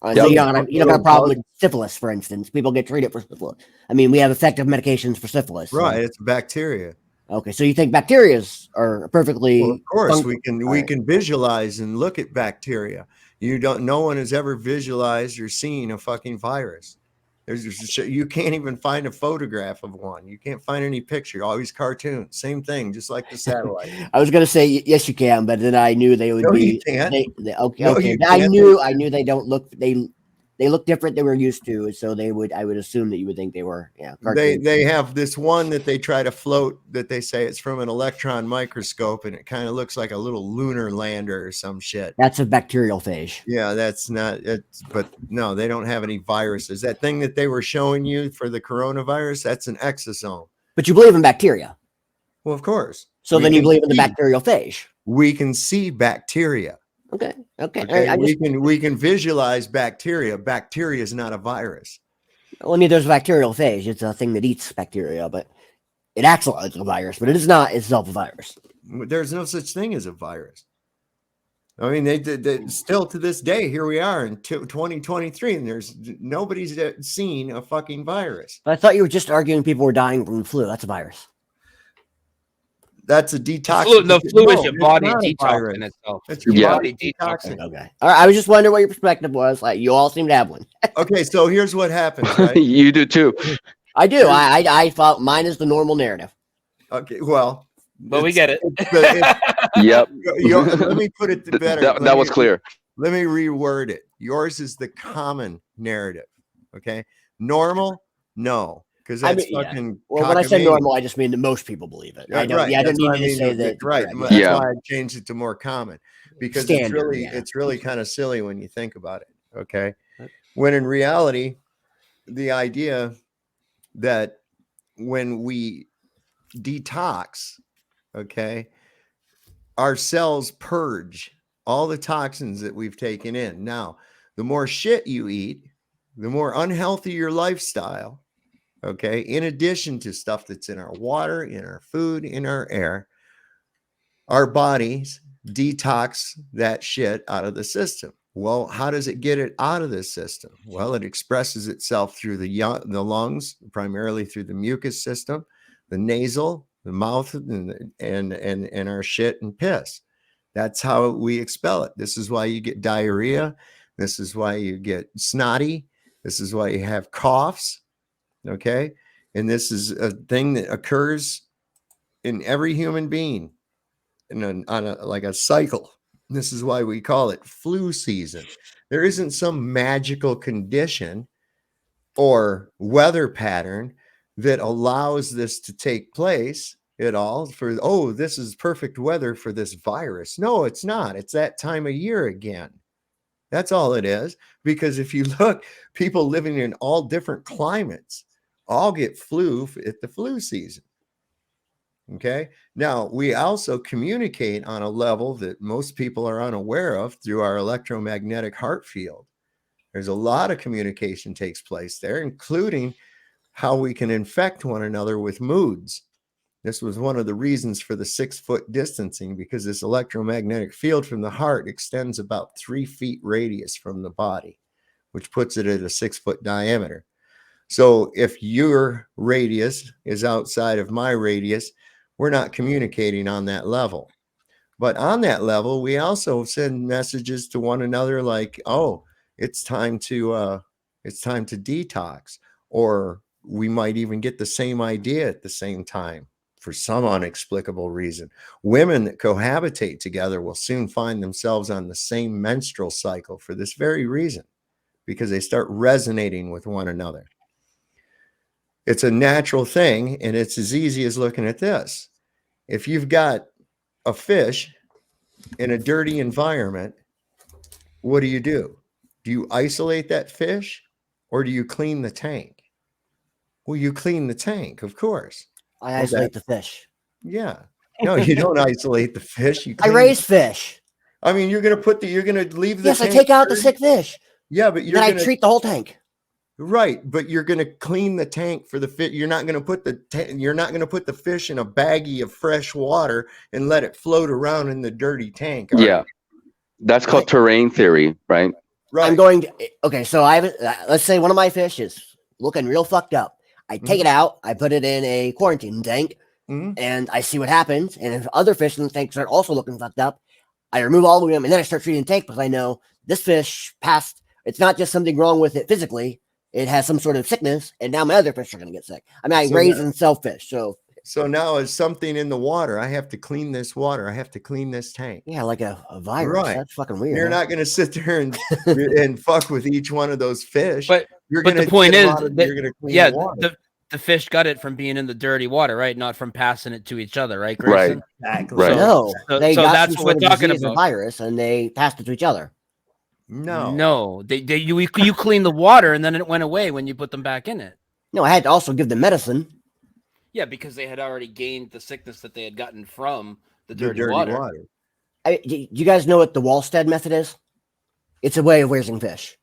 So you don't have a problem with syphilis, for instance. People get treated for syphilis. I mean, we have effective medications for syphilis. Right, it's bacteria. Okay, so you think bacteria are perfectly? Well, of course, we can visualize and look at bacteria. No one has ever visualized or seen a fucking virus. You can't even find a photograph of one. You can't find any picture. Always cartoons. Same thing, just like the satellite. I was gonna say yes, you can, but then I knew they would be. You can't. Okay. I knew they don't look. They look different than we're used to, so I would assume that you would think they were. Yeah. They have this one that they try to float that they say it's from an electron microscope, and it kind of looks like a little lunar lander or some shit. That's a bacterial phage. Yeah, that's not it. But no, they don't have any viruses. That thing that they were showing you for the coronavirus, that's an exosome. But you believe in bacteria. Well, of course. So then you believe in the bacterial phage. We can see bacteria. Okay. We can visualize bacteria. Bacteria is not a virus. Well, I mean, there's a bacterial phage. It's a thing that eats bacteria, but it acts like a virus, but it is not itself a virus. There's no such thing as a virus. I mean, they still to this day, here we are in 2023, and nobody's seen a fucking virus. But I thought you were just arguing people were dying from the flu. That's a virus. That's a detox. The flu is your body detoxing itself. That's your body detoxing. Okay. All right. I was just wondering what your perspective was. Like, you all seem to have one. Okay, so here's what happens. Right? You do too. I do. I thought mine is the normal narrative. Okay. Well, but we get it. Yep. Let me put it better. That was clear. Let me reword it. Yours is the common narrative. Okay. Normal? No. Because that's fucking. Well, when I say normal, I just mean that most people believe it. Right, I don't need to say that. Right. That's why I changed it to more common, because it's really kind of silly when you think about it. Okay. When in reality, the idea that when we detox, okay, our cells purge all the toxins that we've taken in. Now, the more shit you eat, the more unhealthy your lifestyle, Okay. In addition to stuff that's in our water, in our food, in our air, our bodies detox that shit out of the system. Well, how does it get it out of the system? Well, it expresses itself through the lungs, primarily through the mucus system, the nasal, the mouth, and our shit and piss. That's how we expel it. This is why you get diarrhea. This is why you get snotty. This is why you have coughs. Okay. And this is a thing that occurs in every human being on a cycle. This is why we call it flu season. There isn't some magical condition or weather pattern that allows this to take place at all for, oh, this is perfect weather for this virus. No, it's not. It's that time of year again. That's all it is. Because if you look, people living in all different climates all get flu at the flu season. Okay. Now, we also communicate on a level that most people are unaware of through our electromagnetic heart field. There's a lot of communication takes place there, including how we can infect one another with moods. This was one of the reasons for the 6-foot distancing, because this electromagnetic field from the heart extends about 3 feet radius from the body, which puts it at a 6-foot diameter. So if your radius is outside of my radius, we're not communicating on that level. But on that level, we also send messages to one another like, oh, it's time to detox. Or we might even get the same idea at the same time for some inexplicable reason. Women that cohabitate together will soon find themselves on the same menstrual cycle for this very reason, because they start resonating with one another. It's a natural thing, and it's as easy as looking at this. If you've got a fish in a dirty environment, what do? Do you isolate that fish, or do you clean the tank? Well, you clean the tank, of course. I isolate the fish. Yeah. No, you don't isolate the fish. I raise fish. I mean, you're going to leave the Yes, tank I take out the dirty. sick fish. Yeah, but Then I treat the whole tank. Right, but you're going to clean the tank for the fish. You're not going to put the fish in a baggie of fresh water and let it float around in the dirty tank. Yeah, that's called terrain theory, right? Right. I'm going to, okay, so let's say one of my fish is looking real fucked up. I take it out, I put it in a quarantine tank, and I see what happens. And if other fish in the tank start also looking fucked up, I remove all of them, and then I start treating the tank, because I know this fish passed. It's not just something wrong with it physically. It has some sort of sickness, and now my other fish are going to get sick. I mean, I raise and sell fish. So now as something in the water, I have to clean this water. I have to clean this tank. Yeah, like a virus. Right. That's fucking weird. You're not going to sit there and fuck with each one of those fish. But the point is, the fish got it from being in the dirty water, right? Not from passing it to each other, right, Grayson? Right. Exactly. Right. No, they got that's some what sort we're of talking disease or about. virus, and they passed it to each other. No, you clean the water, and then it went away when you put them back in it. No, I had to also give them medicine. Yeah, because they had already gained the sickness that they had gotten from the dirty water. Do you guys know what the Wallstead method is? It's a way of raising fish.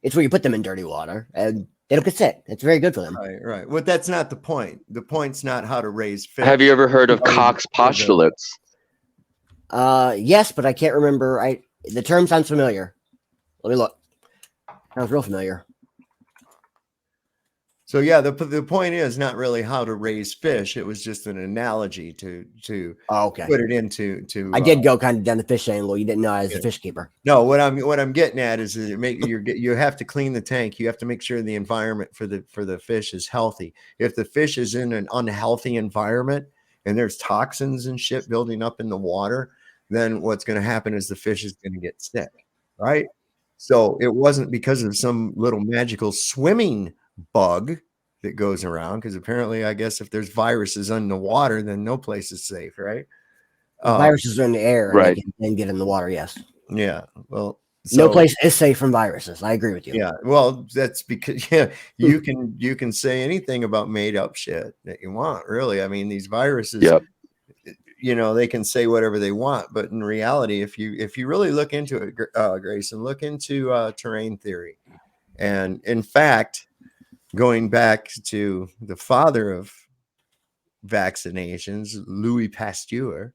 It's where you put them in dirty water, and they don't get sick. It's very good for them. Right. Well, that's not the point. The point's not how to raise fish. Have you ever heard of Koch's postulates? Yes, but I can't remember. The term sounds familiar. Let me look. Sounds real familiar. So yeah, the point is not really how to raise fish. It was just an analogy to put it into. I did go kind of down the fish angle. You didn't know I was a fish keeper. No, what I'm getting at is that you have to clean the tank. You have to make sure the environment for the fish is healthy. If the fish is in an unhealthy environment and there's toxins and shit building up in the water, then what's going to happen is the fish is going to get sick, right? So it wasn't because of some little magical swimming bug that goes around, because apparently, I guess if there's viruses in the water, then no place is safe, right? Viruses are in the air, right? And get in the water. Yes. Yeah. Well, no place is safe from viruses. I agree with you. Yeah. Well, that's because you can say anything about made up shit that you want. Really, I mean, these viruses. Yep. They can say whatever they want, but in reality, if you really look into it, Grayson, look into terrain theory, and in fact, going back to the father of vaccinations, Louis Pasteur,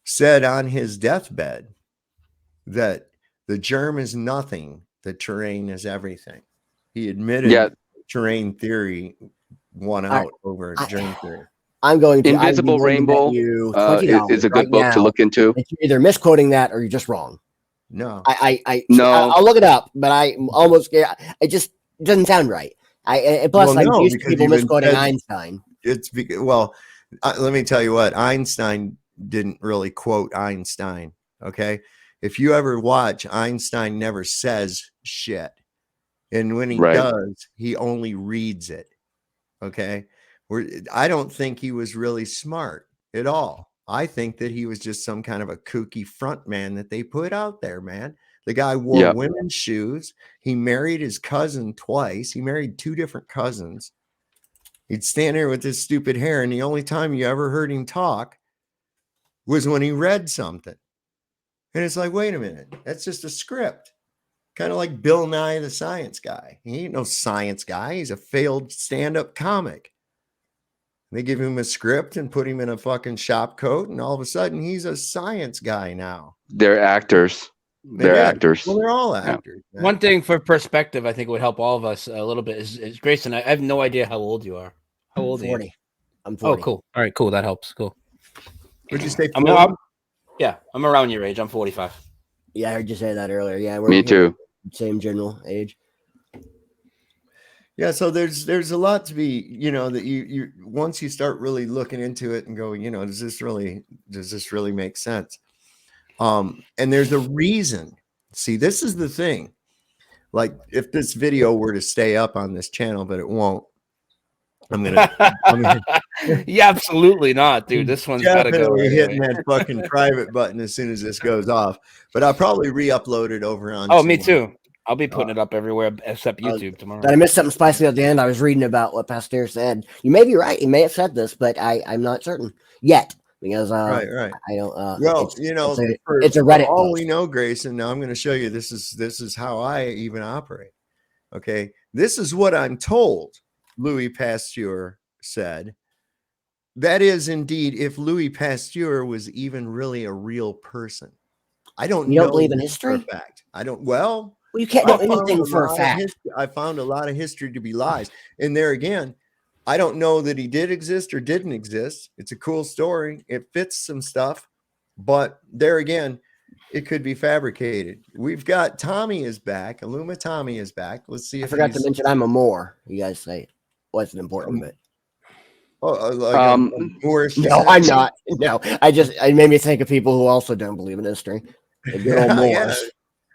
said on his deathbed that the germ is nothing, the terrain is everything. He admitted terrain theory won out over germ theory. I'm going to Invisible Rainbow you is a good book to look into. You're either misquoting that or you're just wrong. No, I'll look it up, but I almost it just doesn't sound right. Plus, I'm used to people misquoting Einstein. Let me tell you what, Einstein didn't really quote Einstein. Okay, if you ever watch, Einstein never says shit, and when he does, he only reads it. Okay, I don't think he was really smart at all. I think that he was just some kind of a kooky front man that they put out there, man. The guy wore women's shoes. He married his cousin twice. He married 2 different cousins. He'd stand there with his stupid hair, and the only time you ever heard him talk was when he read something. And it's like, wait a minute, that's just a script. Kind of like Bill Nye the Science Guy. He ain't no science guy. He's a failed stand-up comic. They give him a script and put him in a fucking shop coat, and all of a sudden he's a science guy now. They're actors. They're actors. Well, they're all actors. Yeah. One thing for perspective, I think would help all of us a little bit is Grayson. I have no idea how old you are. How old are you? I'm 40. Oh, cool. All right, cool. That helps. Cool. Would you say? I'm around your age. I'm 45. Yeah, I heard you say that earlier. Yeah, me too. Same general age. Yeah, so there's a lot to be, that you once you start really looking into it and go, does this really make sense? And there's a reason. See, this is the thing. Like, if this video were to stay up on this channel, but it won't, yeah, absolutely not, dude. This one's gotta go. Hitting that fucking private button as soon as this goes off. But I'll probably re-upload it over on. Oh, me too. I'll be putting it up everywhere except YouTube tomorrow. But I missed something spicy at the end. I was reading about what Pasteur said. You may be right. He may have said this, but I'm not certain yet because right. I don't. It's a Reddit. All we know, Grayson. Now I'm going to show you. This is how I even operate. Okay, this is what I'm told. Louis Pasteur said. That is indeed if Louis Pasteur was even really a real person. I don't. You don't believe in history? For a fact. I don't. Well, you can't know anything for a fact. I found a lot of history to be lies. And there again, I don't know that he did exist or didn't exist. It's a cool story. It fits some stuff. But there again, it could be fabricated. We've got Tommy is back. Illuma Tommy is back. Let's see if I forgot to mention I'm a Moor. You guys say it wasn't important, but no, I'm not. No, it made me think of people who also don't believe in history. Yeah,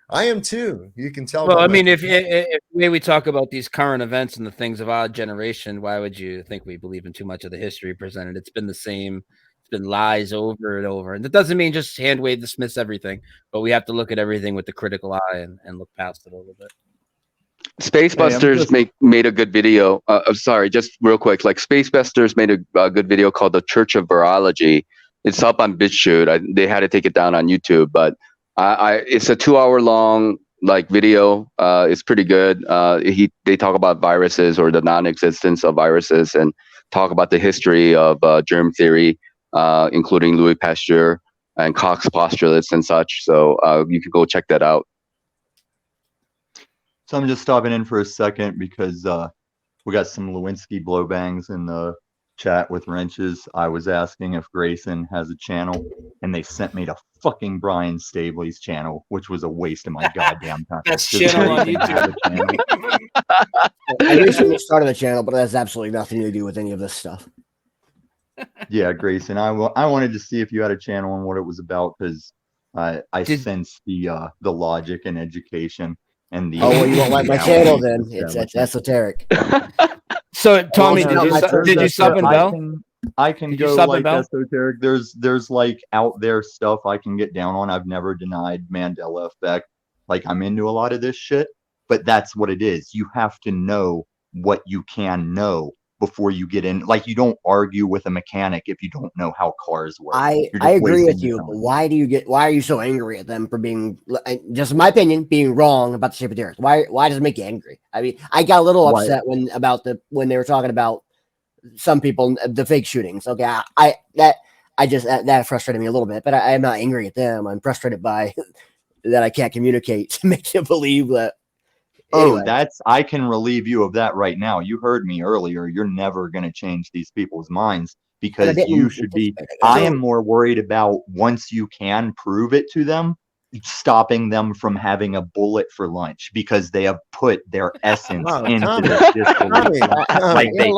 I am too. You can tell. Well, I mean, if the way we talk about these current events and the things of our generation, why would you think we believe in too much of the history presented? It's been the same. It's been lies over and over. And that doesn't mean just hand wave dismiss everything, but we have to look at everything with the critical eye and look past it a little bit. Spacebusters made a good video. Sorry, just real quick. Like Spacebusters made a good video called "The Church of Virology." It's up on BitChute. They had to take it down on YouTube, but it's a 2-hour long video. It's pretty good. They talk about viruses or the non-existence of viruses and talk about the history of germ theory, including Louis Pasteur and Koch's postulates and such. So you can go check that out. So I'm just stopping in for a second because we got some Lewinsky blowbangs in the chat with wrenches. I was asking if Grayson has a channel, and they sent me to fucking Brian Staveley's channel, which was a waste of my goddamn time. That's channel on YouTube. I recently started a channel, but it has absolutely nothing to do with any of this stuff. Yeah, Grayson, I wanted to see if you had a channel and what it was about, because I sense the logic and education. And you won't like my channel then? It's esoteric. So, Tommy, did you sub and bell? I can go like esoteric. There's like out there stuff I can get down on. I've never denied Mandela effect. Like, I'm into a lot of this shit, but that's what it is. You have to know what you can know before you get in. Like, you don't argue with a mechanic if you don't know how cars work. I agree with you, but why are you so angry at them for being, just in my opinion, being wrong about the shape of the earth? Why does it make you angry? I mean, I got a little upset when they were talking about some people, the fake shootings. Okay, that frustrated me a little bit, but I'm not angry at them. I'm frustrated by that I can't communicate to make you believe that. Anyway. Oh, I can relieve you of that right now. You heard me earlier. You're never going to change these people's minds because you should be. I am more worried about, once you can prove it to them, stopping them from having a bullet for lunch because they have put their essence into this disbelief. Like, they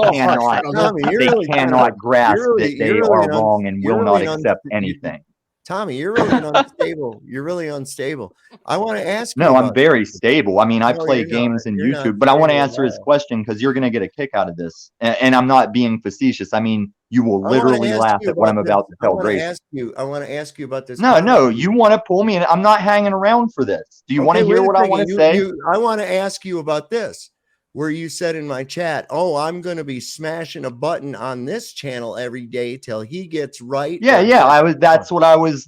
cannot grasp that they are wrong and will not accept anything. Tommy, you're really unstable. You're really unstable. I want to ask you. No, I'm very stable. I mean, I play games in YouTube, but I want to answer his question because you're going to get a kick out of this. And I'm not being facetious. I mean, you will literally laugh at what I'm about to tell Grace. I want to ask you about this. No, you want to pull me in. I'm not hanging around for this. Do you want to hear what I want to say? I want to ask you about this, where you said in my chat, "Oh, I'm going to be smashing a button on this channel every day till he gets right." Yeah. That's what I was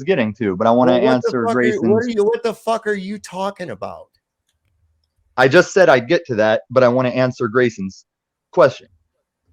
getting to. But I want to answer Grayson's. What the fuck are you talking about? I just said I'd get to that, but I want to answer Grayson's question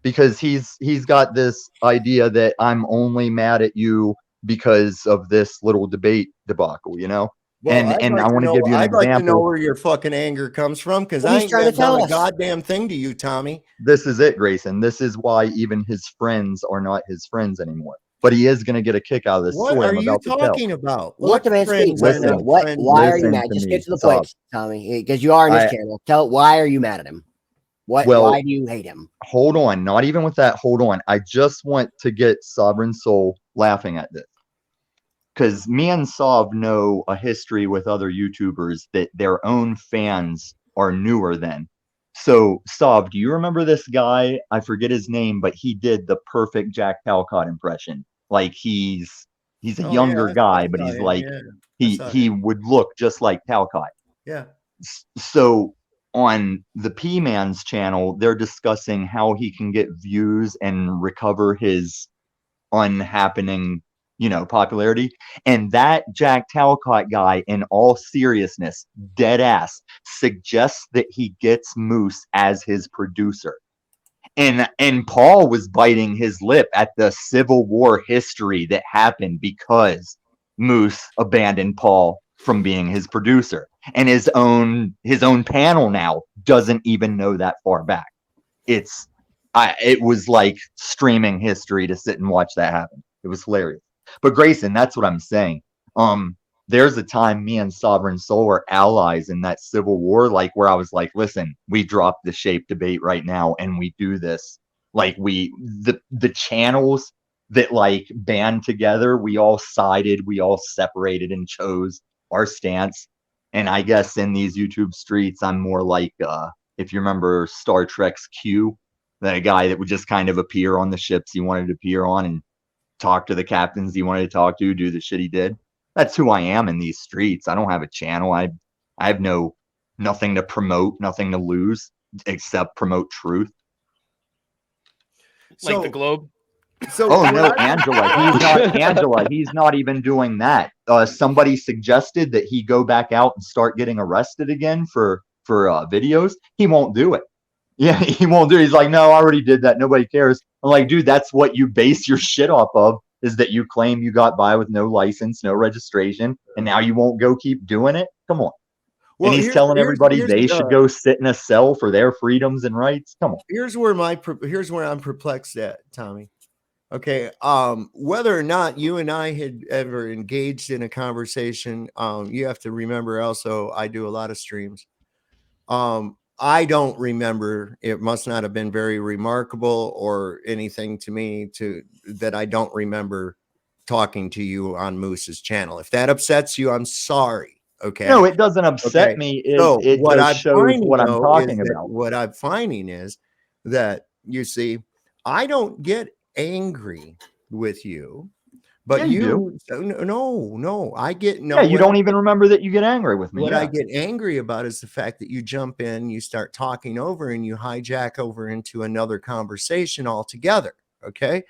because he's got this idea that I'm only mad at you because of this little debate debacle, you know. Well, and I want to give you an example. I'd like to know where your fucking anger comes from, because I ain't trying to tell a goddamn thing to you, Tommy. This is it, Grayson. This is why even his friends are not his friends anymore. But he is going to get a kick out of this. What are you talking about? What the man speak? Why are you mad? Just get to the point, Tommy, because you are on his channel. Why are you mad at him? Why do you hate him? Hold on. Not even with that. Hold on. I just want to get Sovereign Soul laughing at this. Because me and Sov know a history with other YouTubers that their own fans are newer than. So, Sov, do you remember this guy? I forget his name, but he did the perfect Jack Talcott impression. Like, he's a younger guy, but he's like, he would look just like Talcott. Yeah. So, on the P-Man's channel, they're discussing how he can get views and recover his unhappening, popularity. And that Jack Talcott guy, in all seriousness, dead ass, suggests that he gets Moose as his producer. And Paul was biting his lip at the Civil War history that happened because Moose abandoned Paul from being his producer. And his own panel now doesn't even know that far back. It was like streaming history to sit and watch that happen. It was hilarious. But Grayson, that's what I'm saying. There's a time me and Sovereign Soul were allies in that Civil War, like where I was like, listen, we drop the shape debate right now and we do this. Like the channels that like band together, we all sided, we all separated and chose our stance. And I guess in these YouTube streets, I'm more like, if you remember Star Trek's Q, that guy that would just kind of appear on the ships he wanted to appear on and talk to the captains he wanted to talk to, do the shit he did. That's who I am in these streets. I don't have a channel. I have nothing to promote, nothing to lose except promote truth. Like the Globe. No, Angela. He's not even doing that. Somebody suggested that he go back out and start getting arrested again for videos. He won't do it. Yeah, he won't do it. He's like, no, I already did that. Nobody cares. I'm like, dude, that's what you base your shit off of, is that you claim you got by with no license, no registration, and now you won't go keep doing it? Come on. Well, and he's telling everybody they should go sit in a cell for their freedoms and rights. Come on. Here's where I'm perplexed at, Tommy. Okay, whether or not you and I had ever engaged in a conversation, you have to remember also I do a lot of streams. I don't remember. It must not have been very remarkable or anything to me that I don't remember talking to you on Moose's channel. If that upsets you, I'm sorry. Okay. No, it doesn't upset me. What I'm talking about. What I'm finding is that, you see, I don't get angry with you But Yeah, you no, I get no. Yeah, you don't even remember that you get angry with me. What Yeah. I get angry about is the fact that you jump in, you start talking over, and you hijack over into another conversation altogether. Okay,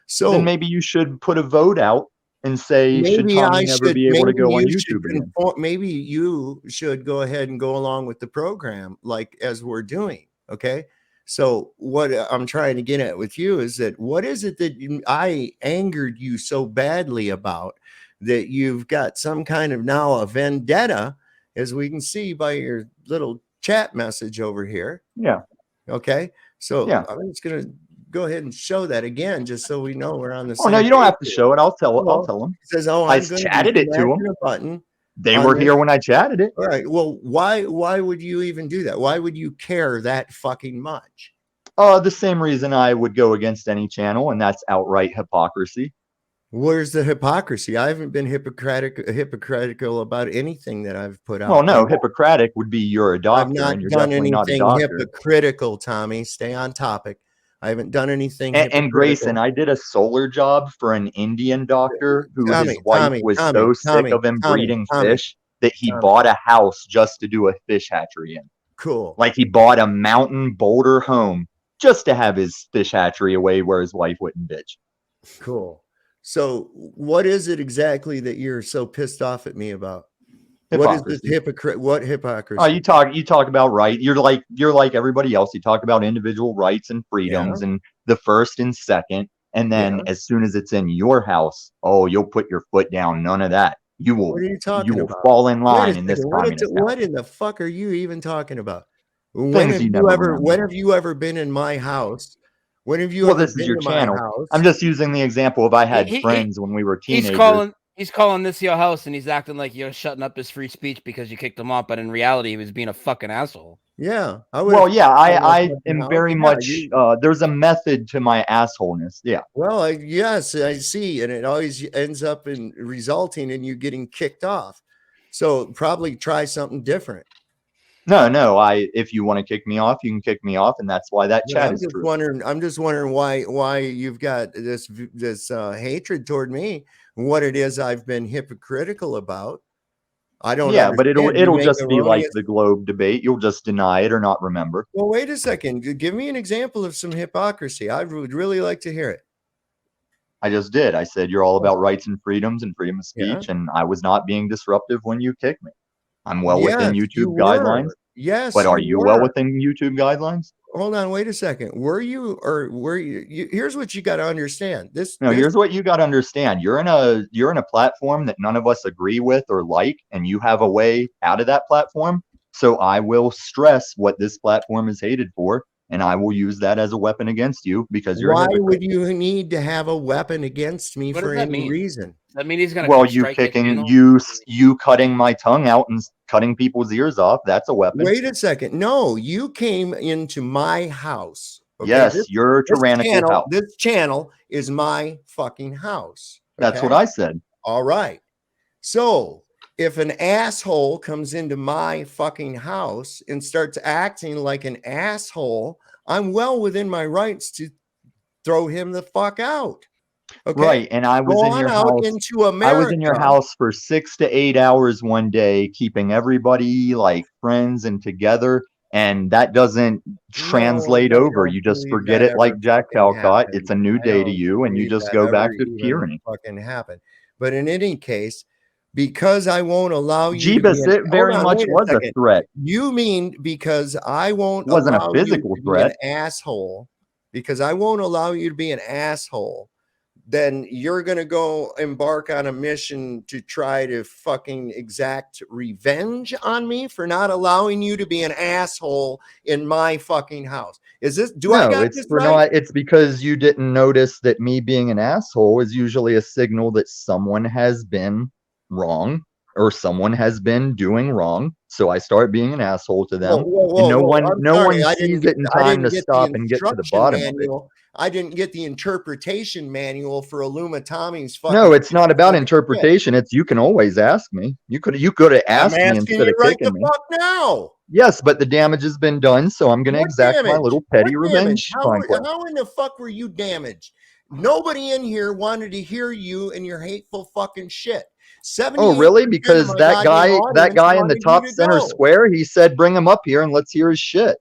so then maybe you should put a vote out and say, should Tommy never be able to go on YouTube again? Maybe you should go ahead and go along with the program, like as we're doing. Okay. So what I'm trying to get at with you is that what is it that I angered you so badly about that you've got some kind of now a vendetta, as we can see by your little chat message over here. Yeah. Okay. So yeah. I'm just going to go ahead and show that again, just so we know we're on the same. Oh, no, you don't have to show it. I'll tell them. It says, oh, I chatted it to them. Button. They were here when I chatted it. All right. Well, why would you even do that? Why would you care that fucking much? The same reason I would go against any channel, and that's outright hypocrisy. Where's the hypocrisy? I haven't been hypocritical about anything that I've put out. Well, no, Hippocratic would be you're a doctor. I've not and you're done definitely anything not a doctor. hypocritical, Tommy. Stay on topic. I haven't done anything. And Grayson, I did a solar job for an Indian doctor who his wife was so sick of him breeding fish that he bought a house just to do a fish hatchery in. Cool. Like he bought a mountain boulder home just to have his fish hatchery away where his wife wouldn't bitch. Cool. So what is it exactly that you're so pissed off at me about? Hypocrisy. What is this hypocrite? What hypocrisy? Oh, you talk about right. You're like everybody else. You talk about individual rights and freedoms and the first and second. And then as soon as it's in your house, oh, you'll put your foot down. None of that. You will. What are you talking you will about? fall in line in this communist house. What in the fuck are you even talking about? When have you ever been in my house? When have you? Well, ever this is been your to my channel. house? I'm just using the example of I had friends when we were teenagers. He's calling this your house, and he's acting like you're shutting up his free speech because you kicked him off. But in reality, he was being a fucking asshole. Yeah. I am very much. There's a method to my assholeness. Yeah. Well, yes, I see, and it always ends up in resulting in you getting kicked off. So probably try something different. No. If you want to kick me off, you can kick me off, and that's why that chat is true. I'm just wondering why you've got this hatred toward me. What it is I've been hypocritical about. I don't. Yeah, but it'll just be like the Globe debate. You'll just deny it or not remember. Well, wait a second. Give me an example of some hypocrisy. I would really like to hear it. I just did. I said you're all about rights and freedoms and freedom of speech, and I was not being disruptive when you kicked me. I'm well within YouTube guidelines. Yes. But are you well within YouTube guidelines? Hold on, wait a second. Were you? Here's what you got to understand. Here's what you got to understand. You're in a platform that none of us agree with or like, and you have a way out of that platform. So I will stress what this platform is hated for, and I will use that as a weapon against you because you're. Why would you need to have a weapon against me for any reason? I mean, he's gonna. Well, you kicking, you cutting my tongue out and cutting people's ears off. That's a weapon. Wait a second. No, you came into my house. Okay? Yes, your tyrannical house. This channel is my fucking house. Okay? That's what I said. All right. So if an asshole comes into my fucking house and starts acting like an asshole, I'm well within my rights to throw him the fuck out. Okay. Right, and I was in your house. I was in your house for 6 to 8 hours one day, keeping everybody like friends and together, and that doesn't translate over. You just forget it, like Jack Calcott. It's a new day to you, and you just go back to tyranny. Fucking happen. But in any case, because I won't allow you. Jeebus, it very much was a threat. You mean because I won't? It wasn't a physical threat. An asshole. Because I won't allow you to be an asshole. Then you're going to go embark on a mission to try to fucking exact revenge on me for not allowing you to be an asshole in my fucking house. Is this, I got this right? It's because you didn't notice that me being an asshole is usually a signal that someone has been wrong or someone has been doing wrong. So I start being an asshole to them. And no one sees it in time to stop and get to the bottom of it. I didn't get the interpretation manual for Illuma Tommy's fucking. No, it's not about interpretation. It's you can always ask me. You could have asked me instead of kicking me. Fuck now. Yes, but the damage has been done, so I'm going to exact my little petty revenge. How in the fuck were you damaged? Nobody in here wanted to hear you and your hateful fucking shit. Oh, really? Because that guy in the top center square, he said, bring him up here and let's hear his shit.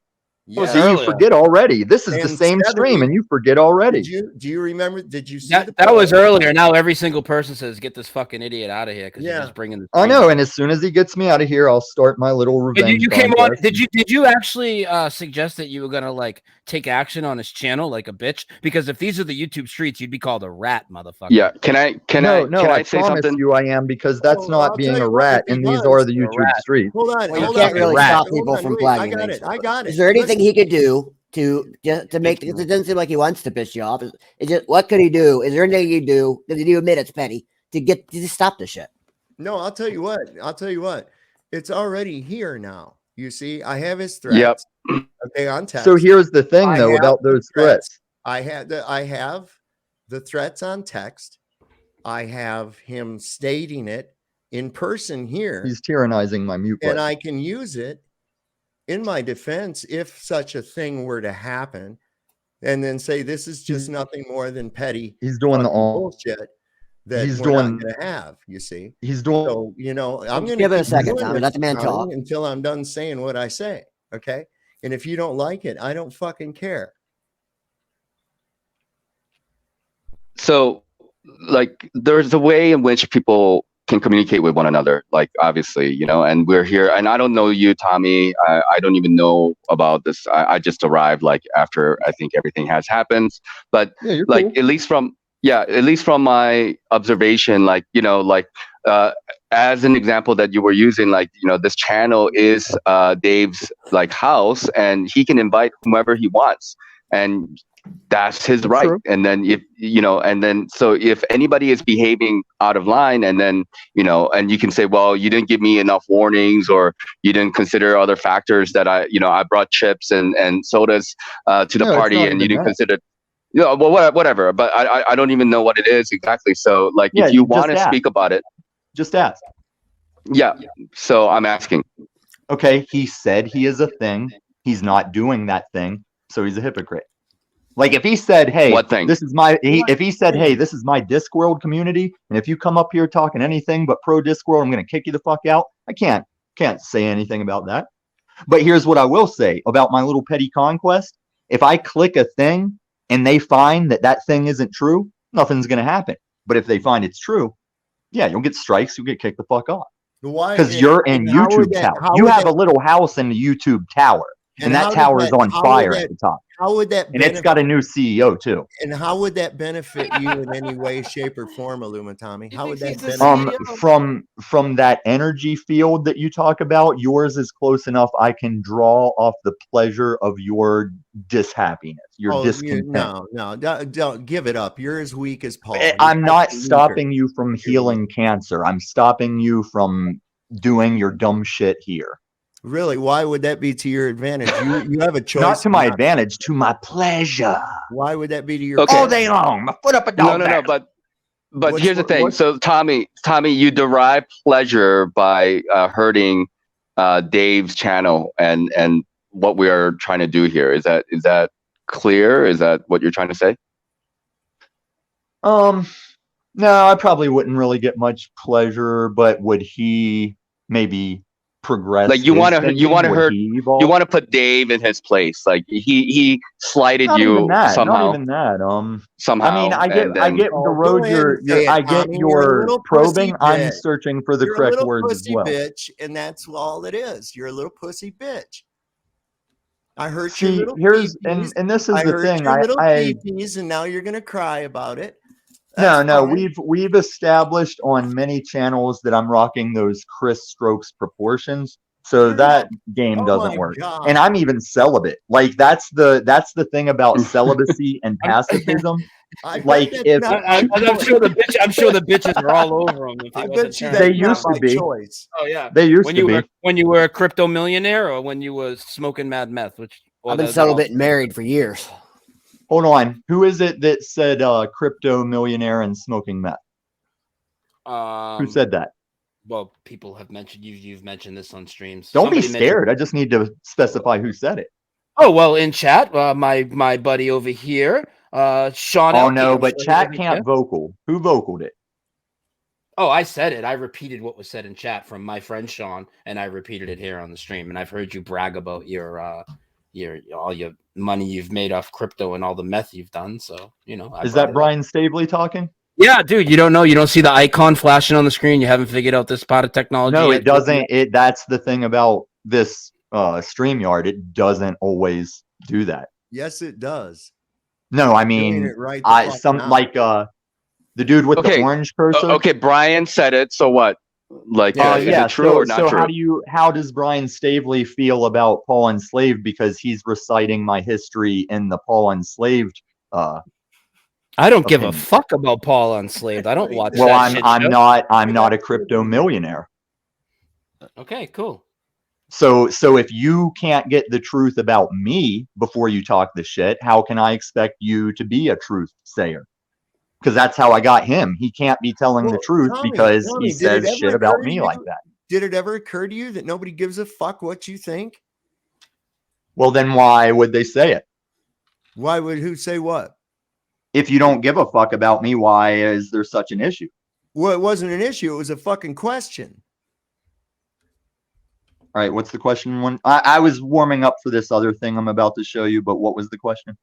Yeah. See, you forget already. This is the same stream, and you forget already. Do you remember? Did you see that was earlier? Now every single person says, "Get this fucking idiot out of here," because you're just bringing the. I know, and as soon as he gets me out of here, I'll start my little revenge. You came on. Did you actually suggest that you were gonna like take action on his channel like a bitch? Because if these are the YouTube streets, you'd be called a rat, motherfucker. Yeah. Can I say promise something? you I am, because that's not being a rat, and these are the YouTube streets. Hold on. Well, you can't really stop people from flagging. I got it. Is there anything he could do to make it doesn't seem like he wants to piss you off? Is just what could he do? Is there anything he do? Did you admit it's petty to stop the shit? No, I'll tell you what. It's already here now. You see, I have his threats. Yep. Okay, on text. So here's the thing, though, about those threats. I have the threats on text. I have him stating it in person here. He's tyrannizing my mute button. And I can use it in my defense if such a thing were to happen, and then say this is just nothing more than petty. He's doing the bullshit that he's we're doing not going to have. You see, he's doing. So I'm going to give it a second, Tommy. Let the man talk until I'm done saying what I say. Okay, and if you don't like it, I don't fucking care. So, like, there's a way in which people can communicate with one another, like, obviously, and we're here, and I don't know you, Tommy. I don't even know about this. I just arrived like after I think everything has happened, but like cool. at least from my observation, like, as an example that you were using, like, this channel is Dave's like house, and he can invite whomever he wants, and that's his right. True. And then so if anybody is behaving out of line, and then and you can say, well, you didn't give me enough warnings, or you didn't consider other factors that I brought chips and sodas to the party, and you didn't consider well, whatever, but I don't even know what it is exactly. So like, if you want to speak about it, just ask. Yeah, so I'm asking. Okay, he said he is a thing, he's not doing that thing, so he's a hypocrite. Like, if he said, hey, this is my Discworld community, and if you come up here talking anything but pro Discworld, I'm going to kick you the fuck out. I can't say anything about that. But here's what I will say about my little petty conquest. If I click a thing and they find that thing isn't true, nothing's going to happen. But if they find it's true, yeah, you'll get strikes. You'll get kicked the fuck off. Because you're in YouTube tower. You have a little house in the YouTube tower. And that tower is on fire at the top. How would that? And it's got a new CEO too. And how would that benefit you in any way, shape, or form, Illumitami? How would that benefit? From that energy field that you talk about, yours is close enough. I can draw off the pleasure of your dishappiness, your discontent. No, don't give it up. You're as weak as Paul. I'm not stopping you from healing cancer. I'm stopping you from doing your dumb shit here. Really? Why would that be to your advantage? You have a choice. Not to my advantage, to my pleasure. Why would that be to your all day long? My foot up a dog. No. But here's the thing. So Tommy, you derive pleasure by hurting Dave's channel and what we are trying to do here. Is that clear? Is that what you're trying to say? No, I probably wouldn't really get much pleasure, but would he maybe progress? Like, you want to put Dave in his place. Like, he slighted you somehow. Not even that. Somehow. I mean, I get the road you're probing. I'm searching for the correct words as well. Bitch, and that's all it is. You're a little pussy bitch. I hurt See, your little here's peepees. and this is the thing. Peepees, and now you're gonna cry about it. No, we've established on many channels that I'm rocking those Chris Strokes proportions, so that game doesn't work. God. And I'm even celibate. Like, that's the thing about celibacy and pacifism. Like, if I'm sure the bitches are all over him. I bet you they used to be. Choice. Oh yeah, they used to be. When you were a crypto millionaire, or when you were smoking mad meth. I've been celibate and married for years. Hold on. Who is it that said crypto millionaire and smoking meth? Who said that? Well, people have mentioned you've mentioned this on streams. Don't be scared. I just need to specify who said it. Oh, well, in chat, my buddy over here, Sean. Oh Elke, no, I'm but sure he chat doesn't can't care. vocal. Who vocaled it? Oh, I said it. I repeated what was said in chat from my friend Sean, and I repeated it here on the stream. And I've heard you brag about your all your money you've made off crypto and all the meth you've done. So Is that Brian Stavely talking? Yeah, dude. You don't know. You don't see the icon flashing on the screen. You haven't figured out this part of technology. No, yet? it doesn't. That's the thing about this StreamYard. It doesn't always do that. Yes, it does. No, I Doing mean, it right the fuck some now. like the dude with the orange cursor. Okay, Brian said it. So what? Like, is it true or not true? How does Brian Stavely feel about Paul Enslaved? Because he's reciting my history in the Paul Enslaved. I don't give a fuck about Paul Enslaved. I don't watch. Well, that I'm not a crypto millionaire. Okay, cool. So if you can't get the truth about me before you talk the shit, how can I expect you to be a truth sayer? Because that's how I got him. He can't be telling the truth because he says shit about me like that. Did it ever occur to you that nobody gives a fuck what you think? Well, then why would they say it? Why would who say what? If you don't give a fuck about me, why is there such an issue? Well, it wasn't an issue. It was a fucking question. All right, what's the question? I was warming up for this other thing I'm about to show you, but what was the question?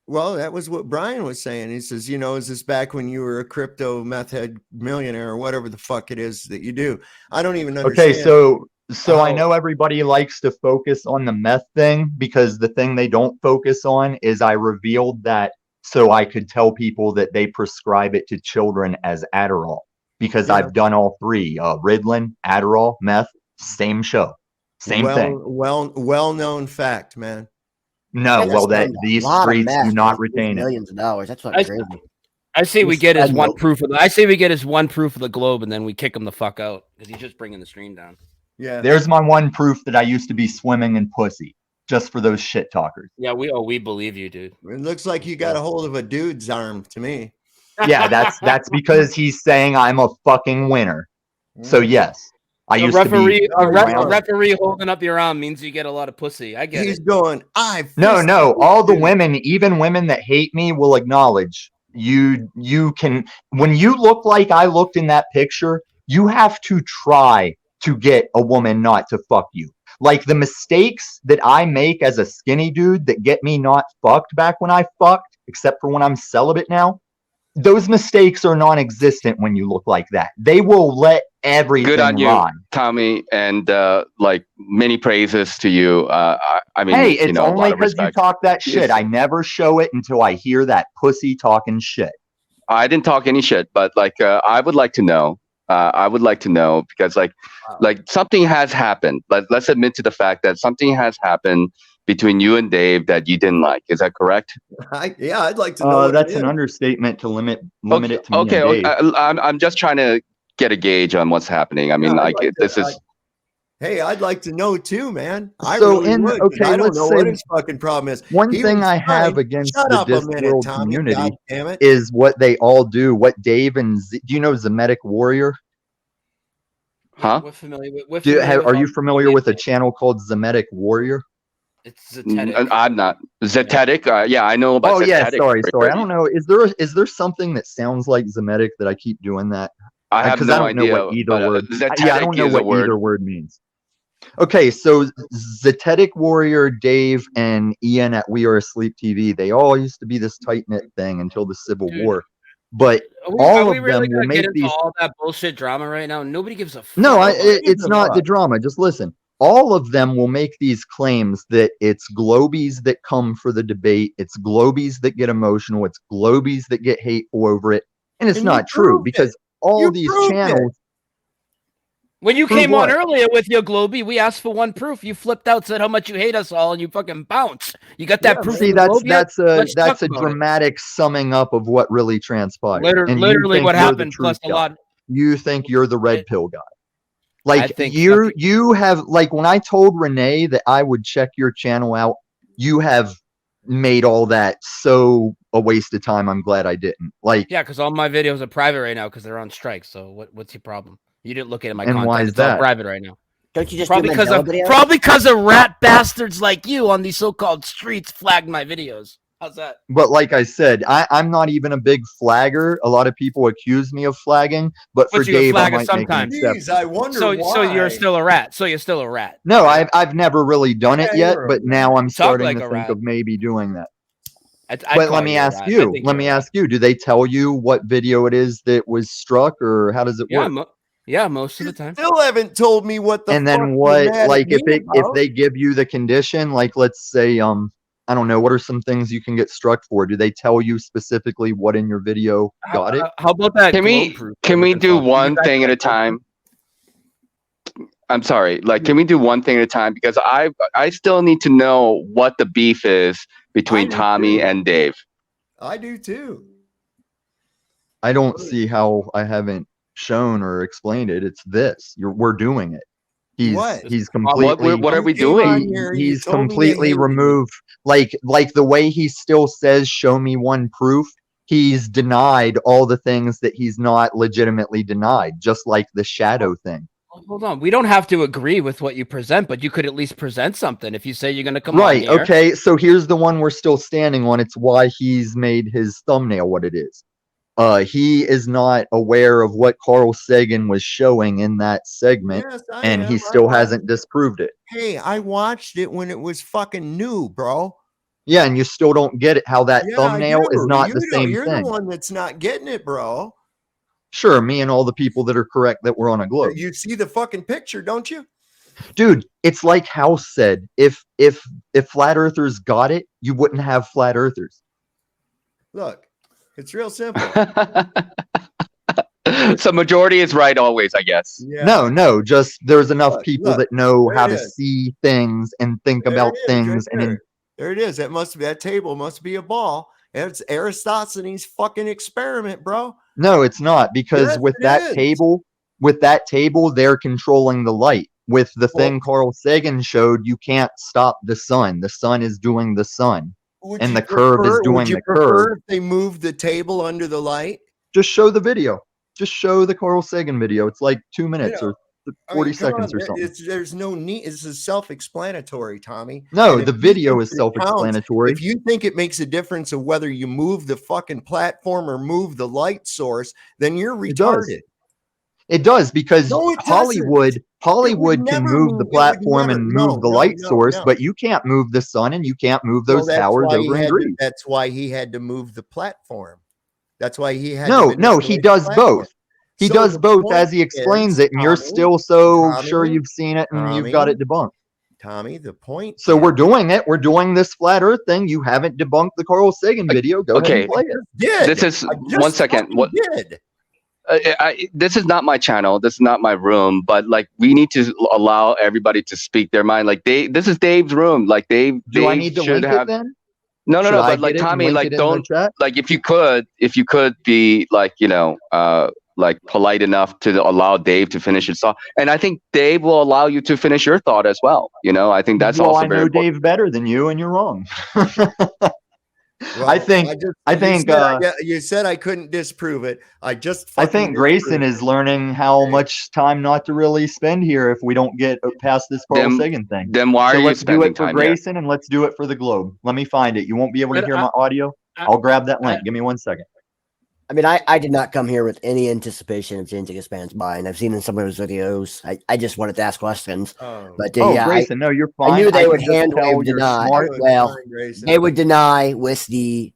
Well, that was what Brian was saying. He says, is this back when you were a crypto meth head millionaire or whatever the fuck it is that you do? I don't even understand. Okay, so I know everybody likes to focus on the meth thing because the thing they don't focus on is I revealed that so I could tell people that they prescribe it to children as Adderall because I've done all three, Ritalin, Adderall, meth, same show, same thing. Well-known fact, man. No, well, that these streets do not retain it. Millions of dollars. That's fucking crazy. I say we get his one proof of the. I say we get his one proof of the globe, and then we kick him the fuck out because he's just bringing the stream down. Yeah. There's my one proof that I used to be swimming in pussy, just for those shit talkers. Yeah, we believe you, dude. It looks like you got a hold of a dude's arm to me. Yeah, that's because he's saying I'm a fucking winner. So yes. A referee holding up your arm means you get a lot of pussy. I get it. He's going, No. All the women, even women that hate me, will acknowledge you can. When you look like I looked in that picture, you have to try to get a woman not to fuck you. Like the mistakes that I make as a skinny dude that get me not fucked back when I fucked, except for when I'm celibate now. Those mistakes are non-existent when you look like that. They will let everything Good on you, ride. Tommy, and like many praises to you. I mean, hey, it's a lot only of because you respect. talk that shit. I never show it until I hear that pussy talking shit. I didn't talk any shit, but like I would like to know. I would like to know because like something has happened. Let's admit to the fact that something has happened between you and Dave that you didn't like. Is that correct? I'd like to know. That's an understatement to limit it to me and Okay, Dave. I'm just trying to get a gauge on what's happening. I mean, Hey, I'd like to know too, man. I So really in- would. okay, I don't let's know say what his fucking problem is. One He thing was I have fine. against Shut the up a minute, Discworld Tommy. community God damn it. is what they all do. What Dave and do you know Zemetic Warrior? Huh? We're familiar with. Are you familiar with a channel called Zemetic Warrior? It's Zetetic. I'm not Zetetic. Yeah, I know about. Oh yeah, Zetetic. sorry. I don't know. Is there something that sounds like Zemetic that I keep doing that? I have Because no I don't know idea, what either but, word. Zetetic Yeah, I don't know is a what word. either word means. Okay, so Zetetic Warrior, Dave, and Ian at We Are Asleep TV, they all used to be this tight knit thing until the Civil War. But all of them will make into these. all that bullshit drama right now? Nobody gives a fuck. No, about it's not the drama. Just listen. All of them will make these claims that it's Globies that come for the debate. It's Globies that get emotional. It's Globies that get hateful over it. And it's And not you true proved because it. all You these proved it. channels. When you Prove came on what? earlier with your Globey, we asked for one proof. You flipped out, said how much you hate us all, and you fucking bounced. You got that proof? See, of the that's Globe yet? Let's that's talk a about it. dramatic summing up of what really transpired. And you Literally think what you're the happened, plus truth a guy. lot. You think you're the red pill guy. I Like think you have like when I told Renee that I would check your channel out, you have made all that so a waste of time. I'm glad I didn't. Like, Yeah, because all my videos are private right now because they're on strike. So what's your problem? You didn't look at my And content. why is It's all that? private right now. Don't you just Probably do because Mandela of videos? probably because of rat bastards like you on these so-called streets flagged my videos. How's that? But like I said, I'm not even a big flagger. A lot of people accuse me of flagging, but for you a Dave, I flagger might sometimes. make an exception. I wonder So you're still a rat. So you're still a rat. No, I've never really done it yet, you're a but now I'm Talk starting like to a think rat. of maybe doing that. I'd But call let me you a ask rat. I you. think Let you're me a rat. ask you. Do they tell you what video it is that was struck, or how does it Yeah, work? most of the time. Still haven't told me what the And fuck then you're what? mad at Like if me it if about. they give you the condition, like let's say I don't know, what are some things you can get struck for? Do they tell you specifically what in your video got it? How about that? Can we do one thing at a time? I'm sorry. Like, can we do one thing at a time? Because I still need to know what the beef is between Tommy and Dave. I do too. I don't see how I haven't shown or explained it. It's this. We're doing it. He's completely. What are we doing? He's completely removed. Like the way he still says, "Show me one proof." He's denied all the things that he's not legitimately denied, just like the shadow thing. Hold on. We don't have to agree with what you present, but you could at least present something if you say you're going to come on Right. here. Okay. So here's the one we're still standing on. It's why he's made his thumbnail what it is. He is not aware of what Carl Sagan was showing in that segment, Yes, I and am. he still hasn't disproved it. Hey, I watched it when it was fucking new, bro. Yeah, and you still don't get it how that Yeah, thumbnail is not the same You're thing. the one that's not getting it, bro. Sure, me and all the people that are correct that we're on a globe. You see the fucking picture, don't you? Dude, it's like House said, if flat earthers got it, you wouldn't have flat earthers. Look, it's real simple. So majority is right always, I guess. Yeah. No, just there's enough people look, that know there how it to is. see things and think There about it is, things right and there. There it is. That table must be a ball. It's Aristophanes' fucking experiment, bro. No, it's not, because Yes, with it that is. table, they're controlling the light. With the thing Carl Sagan showed, you can't stop the sun. The sun is doing the sun. Would And you the curve is prefer- doing would you the prefer curve. if they move the table under the light? Just show the video. Just show the Carl Sagan video. It's like 2 minutes or 40 come seconds on, or something. There's no need. This is self-explanatory, Tommy. No, And if the you video think is that it counts- self-explanatory. If you think it makes a difference of whether you move the fucking platform or move the light source, then you're It does. retarded. It does, because No, it Hollywood can never move move- the it would platform never- and no, move the no, light no, source, no. but you can't move the sun and you can't move Well, those that's towers why over in Greece. That's why he had to move the platform. That's why he had. No, to he manipulate does the platform. both. He So does the both point as he explains is, it, and you're Tommy, still so sure Tommy, you've seen it and you've got Tommy, it debunked. Tommy, the point. So we're doing it. We're doing this flat Earth thing. You haven't debunked the Carl Sagan video. Go ahead Okay, and play it. this is 1 second. What? This is not my channel. This is not my room. But like, we need to allow everybody to speak their mind. Like, this is Dave's room. Like, Dave. Do I Dave need to should link have. it then? No. Should I But like, get it and Tommy, link like, it in the don't chat? like if you could be like, like polite enough to allow Dave to finish his thought. And I think Dave will allow you to finish your thought as well. I think that's Well, also I very know important. Dave better than you, and you're wrong. Well, I think you said I couldn't disprove it. I just. I think fucking Grayson disproved is learning how much time not to really spend here if we don't get past this Carl Then- Sagan thing. then why So are you let's do spending it for time here? Grayson and let's do it for the globe. Let me find it. You won't be able to But hear my audio. I'll grab that link. Give me 1 second. I mean, I did not come here with any anticipation of changing a man's mind. I've seen in some of his videos. I just wanted to ask questions. But yeah, Grayson, no, you're I fine. knew they I would can just hand tell wave you're deny. smart. Well, Grayson. they would deny with the.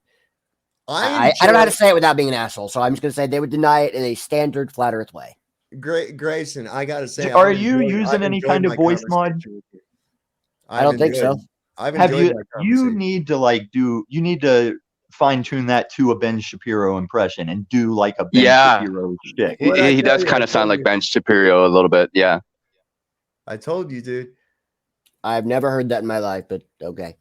I don't know how to say it without being an asshole, so I'm just going to say they would deny it in a standard flat Earth way. Grayson, I gotta say, Are I've you enjoyed- using I've any enjoyed kind of my voice mod? conversation with you. I don't think so. I've Have enjoyed you? my You conversation. need to you need to fine tune that to a Ben Shapiro impression and do like a Ben Yeah. Shapiro shtick. He does kind of sound like Ben Shapiro a little bit. Yeah. I told you, dude. I've never heard that in my life, but okay.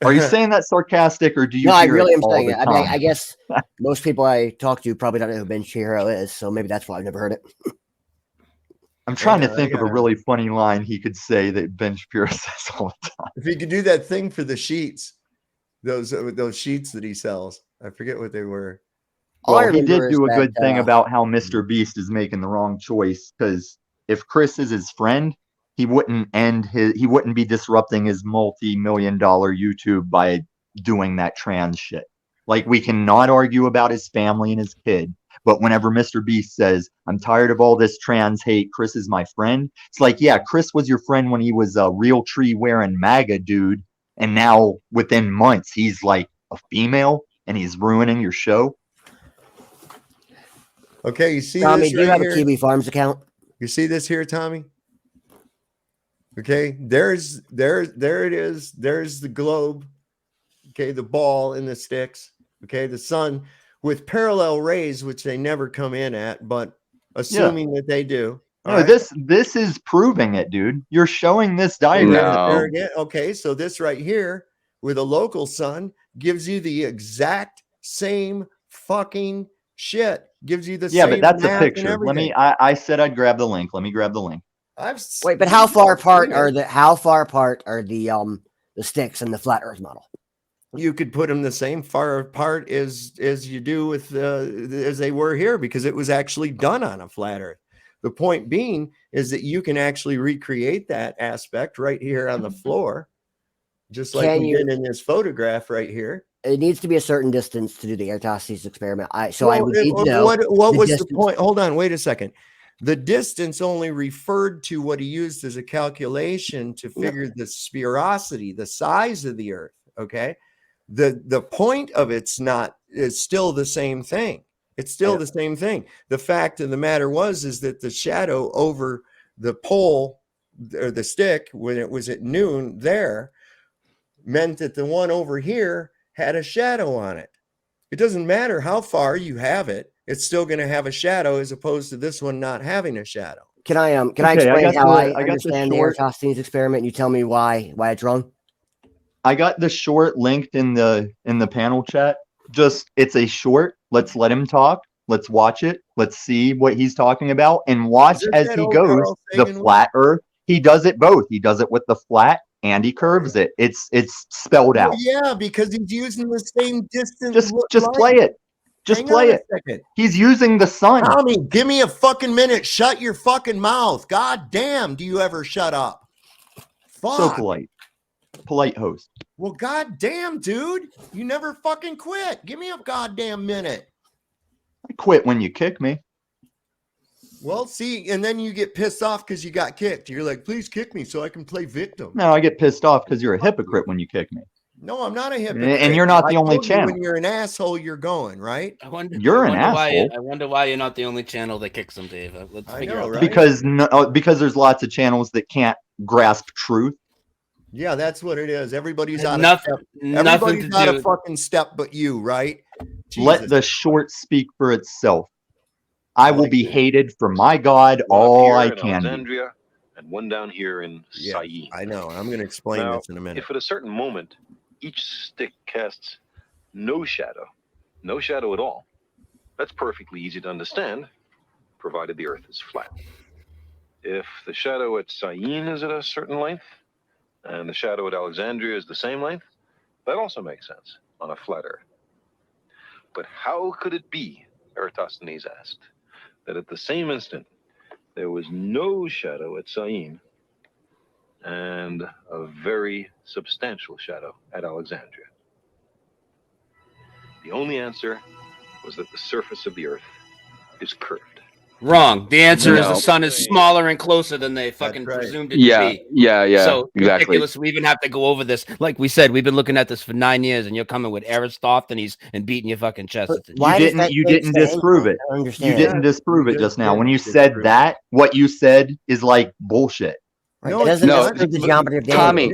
Are you saying that sarcastic, or do you? No, I hear really it am all saying the it. I mean, time? I guess most people I talk to probably don't know who Ben Shapiro is, so maybe that's why I've never heard it. I'm trying to I think of a gotta- really funny line he could say that Ben Shapiro says all the time. If he could do that thing for the sheets, those sheets that he sells, I forget what they were. All I Well, he remember did is do a that, good thing about how Mr. Beast is making the wrong choice, because if Chris is his friend, he wouldn't be disrupting his multi-million-dollar YouTube by doing that trans shit. Like, we cannot argue about his family and his kid, but whenever Mr. Beast says, I'm tired of all this trans hate, Chris is my friend, it's like, yeah, Chris was your friend when he was a real tree wearing MAGA dude, and now within months he's like a female and he's ruining your show. Okay, you see Tommy, this do you right have here? a Kiwi Farms account? You see this here, Tommy? Okay, there it is. There's the globe. Okay, the ball and the sticks. Okay, the sun with parallel rays, which they never come in at, but assuming that they do. No, this is proving it, dude. You're showing this diagram. There again. Okay, so this right here with a local sun gives you the exact same fucking shit. Gives you the same. But that's a math and picture. Let everything. me. I said I'd grab the link. Let me grab the link. Wait, but how far apart are the sticks and the flat Earth model? You could put them the same far apart as you do with as they were here, because it was actually done on a flat Earth. The point being is that you can actually recreate that aspect right here on the floor, just like we did in this photograph right here. It needs to be a certain distance to do the Eratosthenes experiment. I would need to know what was the point? Hold on, wait a second. The distance only referred to what he used as a calculation to figure the spherosity, the size of the Earth. Okay, the point of it's still the same thing. It's still the same thing. The fact of the matter is that the shadow over the pole or the stick when it was at noon there meant that the one over here had a shadow on it. It doesn't matter how far you have it. It's still going to have a shadow as opposed to this one not having a shadow. Can I explain how I understand the Eratosthenes experiment? And you tell me why it's wrong. I got the short linked in the panel chat. It's a short. Let's let him talk. Let's watch it. Let's see what he's talking about and watch as he goes the flat Earth. He does it both. He does it with the flat and he curves it. It's spelled out. Yeah, because he's using the same distance. Just play it. Just play it. Second. He's using the sun. Tommy, give me a fucking minute. Shut your fucking mouth. God damn, do you ever shut up? Fuck. So polite. Polite host. Well, god damn, dude. You never fucking quit. Give me a goddamn minute. I quit when you kick me. Well, see, and then you get pissed off because you got kicked. You're like, please kick me so I can play victim. No, I get pissed off because you're a hypocrite when you kick me. No, I'm not a hypocrite. And you're not the only channel. When you're an asshole, you're going, right? You're an asshole. I wonder why you're not the only channel that kicks them, Dave. Let's figure out. Right? Because there's lots of channels that can't grasp truth. Yeah, that's what it is. Everybody's out nothing, of step. Everybody's out of fucking step but you, right? Let the short speak for itself. I will be hated for my God all I can. Alexandria and one down here in Syene. I know. I'm going to explain this in a minute. If at a certain moment each stick casts no shadow at all, that's perfectly easy to understand, provided the Earth is flat. If the shadow at Syene is at a certain length, and the shadow at Alexandria is the same length, that also makes sense on a flat Earth. But how could it be, Eratosthenes asked, that at the same instant there was no shadow at Syene and a very substantial shadow at Alexandria? The only answer was that the surface of the Earth is curved. Wrong. The answer is the sun is smaller and closer than they fucking presumed it to be. Yeah, So exactly. ridiculous. We even have to go over this. Like we said, we've been looking at this for 9 years, and you're coming with Aristophanes and beating your fucking chest. You didn't disprove it. You didn't disprove it just now. When you said that, what you said is like bullshit. No, Tommy.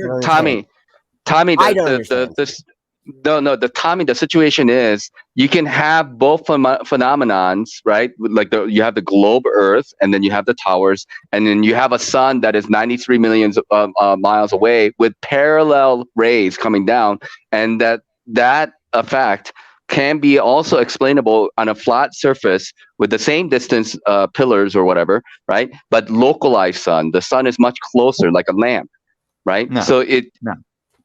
The situation is you can have both phenomenons, right? Like you have the globe Earth, and then you have the towers, and then you have a sun that is 93 million miles away with parallel rays coming down, and that effect can be also explainable on a flat surface with the same distance pillars or whatever, right? But localized sun, the sun is much closer, like a lamp, right?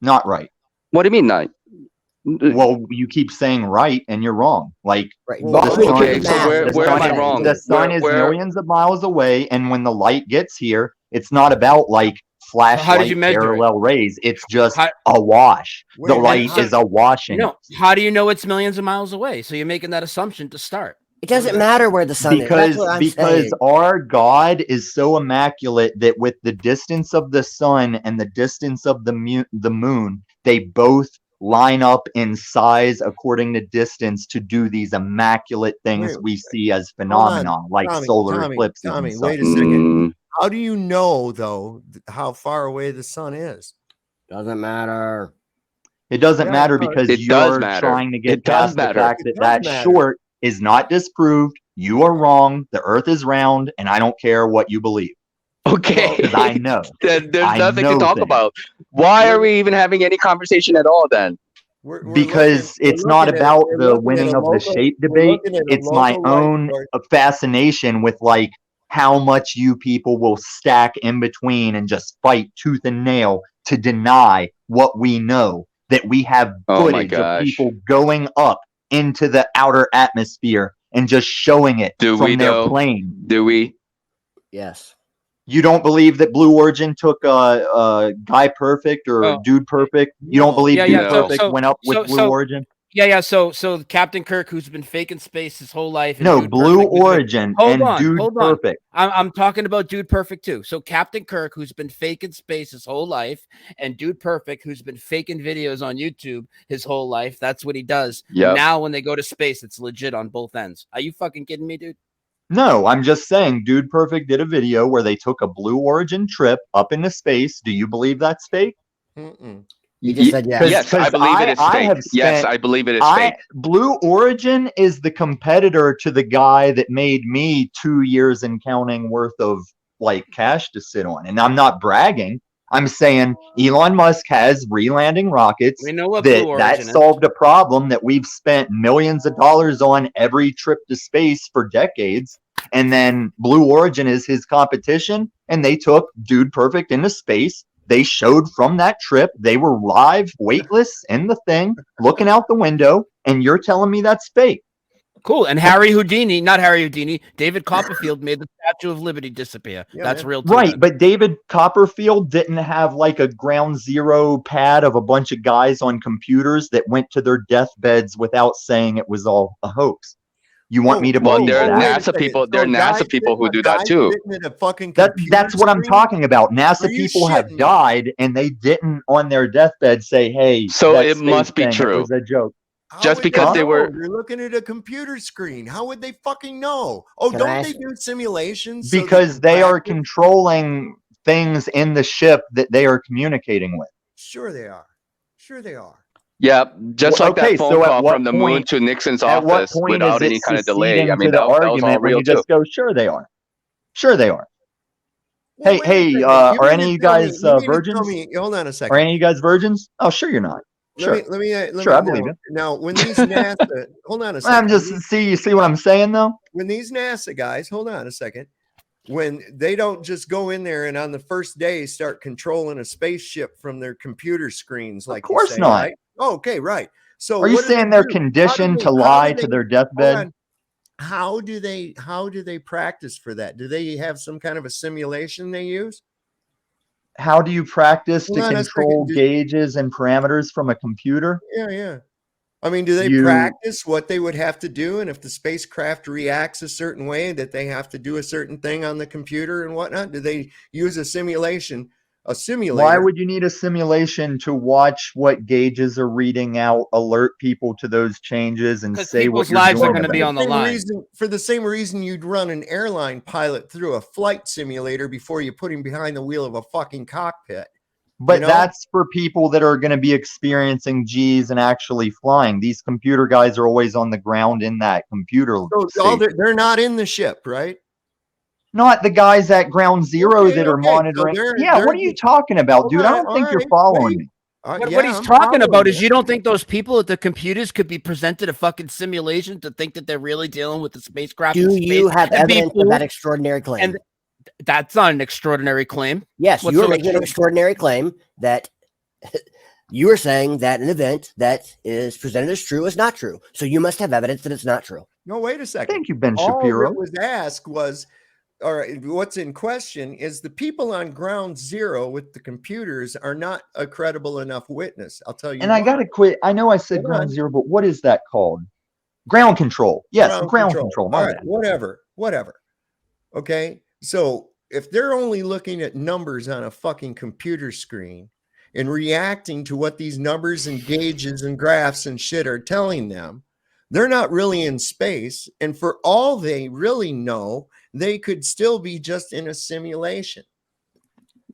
Not right. What do you mean not? Well, you keep saying right, and you're wrong. Like, okay, so where am I wrong? The sun is millions of miles away, and when the light gets here, it's not about like flashlight measure parallel rays. It's just a wash. The light is a washing. No, how do you know it's millions of miles away? So you're making that assumption to start. It doesn't matter where the sun is. That's what I'm saying. Our God is so immaculate that with the distance of the sun and the distance of the moon, they both line up in size according to distance to do these immaculate things we see as phenomena, like solar eclipses. Tommy, wait a second. How do you know, though, how far away the sun is? Doesn't matter. It doesn't matter because you're trying to get past the fact that that short is not disproved. You are wrong. The earth is round, and I don't care what you believe. Okay. Because I know. There's nothing to talk about. Why are we even having any conversation at all then? Because it's not about the winning of the shape debate. It's my own fascination with like how much you people will stack in between and just fight tooth and nail to deny what we know, that we have footage of people going up into the outer atmosphere and just showing it from their plane. Do we? Yes. You don't believe that Blue Origin took Guy Perfect or Dude Perfect? You don't believe Dude Perfect went up with Blue Origin? Yeah. So Captain Kirk, who's been faking space his whole life. No, Blue Origin and Dude Perfect. I'm talking about Dude Perfect too. So Captain Kirk, who's been faking space his whole life, and Dude Perfect, who's been faking videos on YouTube his whole life. That's what he does. Yep. Now when they go to space, it's legit on both ends. Are you fucking kidding me, dude? No, I'm just saying Dude Perfect did a video where they took a Blue Origin trip up into space. Do you believe that's fake? You just said yes. Yes, I believe it is fake. Yes, I believe it is fake. Blue Origin is the competitor to the guy that made me 2 years and counting worth of like cash to sit on. And I'm not bragging. I'm saying Elon Musk has re-landing rockets. We know what Blue Origin that is. solved a problem that we've spent millions of dollars on every trip to space for decades. And then Blue Origin is his competition. And they took Dude Perfect into space. They showed from that trip, they were live, weightless in the thing, looking out the window, and you're telling me that's fake. Cool. And David Copperfield made the Statue of Liberty disappear. That's real too. Right, but David Copperfield didn't have like a ground zero pad of a bunch of guys on computers that went to their deathbeds without saying it was all a hoax. You want me to believe there are that? NASA people. There are NASA people who do that too. That's what I'm talking about. NASA people have died, and they didn't on their deathbed say, "Hey." So that it must be thing, true. It was a joke. Just because they were. You're looking at a computer screen. How would they fucking know? Oh, don't they do simulations? Because they are controlling things in the ship that they are communicating with. Sure they are. Sure they are. Yeah, just like that phone call from the moon to Nixon's office without any kind of delay. I mean, that was all real you just go, sure they are. Sure they are. Hey, are any of you guys virgins? Hold on a second. Are any of you guys virgins? Oh, sure you're not. Sure. Let me I believe it. Now, when these NASA, hold on a second. I'm just you see what I'm saying though? When these NASA guys, hold on a second. When they don't just go in there and on the first day start controlling a spaceship from their computer screens, like of course not. Right? Oh, okay, right. So are you saying they're conditioned to lie to their deathbed? How do they practice for that? Do they have some kind of a simulation they use? How do you practice to control gauges and parameters from a computer? Yeah. I mean, do they practice what they would have to do? And if the spacecraft reacts a certain way, that they have to do a certain thing on the computer and whatnot? Do they use a simulation? A simulator? Why would you need a simulation to watch what gauges are reading out, alert people to those changes, and say what your lives are going to be on the line? For the same reason you'd run an airline pilot through a flight simulator before you put him behind the wheel of a fucking cockpit. But that's for people that are going to be experiencing G's and actually flying. These computer guys are always on the ground in that computer. So they're not in the ship, right? Not the guys at ground zero that are monitoring. So what are you talking about, dude? I don't think you're following me. What he's talking about is you don't think those people at the computers could be presented a fucking simulation to think that they're really dealing with the spacecraft? Do you have evidence of that extraordinary claim? And that's not an extraordinary claim. Yes, you are making an extraordinary claim that you are saying that an event that is presented as true is not true. So you must have evidence that it's not true. No, wait a second. Thank you, Ben Shapiro. All that was asked was, all right, what's in question is the people on ground zero with the computers are not a credible enough witness. I'll tell you. And I got to quit. I know I said ground zero, but what is that called? Ground control. Yes, ground control. All right, whatever. Okay. So if they're only looking at numbers on a fucking computer screen and reacting to what these numbers and gauges and graphs and shit are telling them, they're not really in space. And for all they really know, they could still be just in a simulation.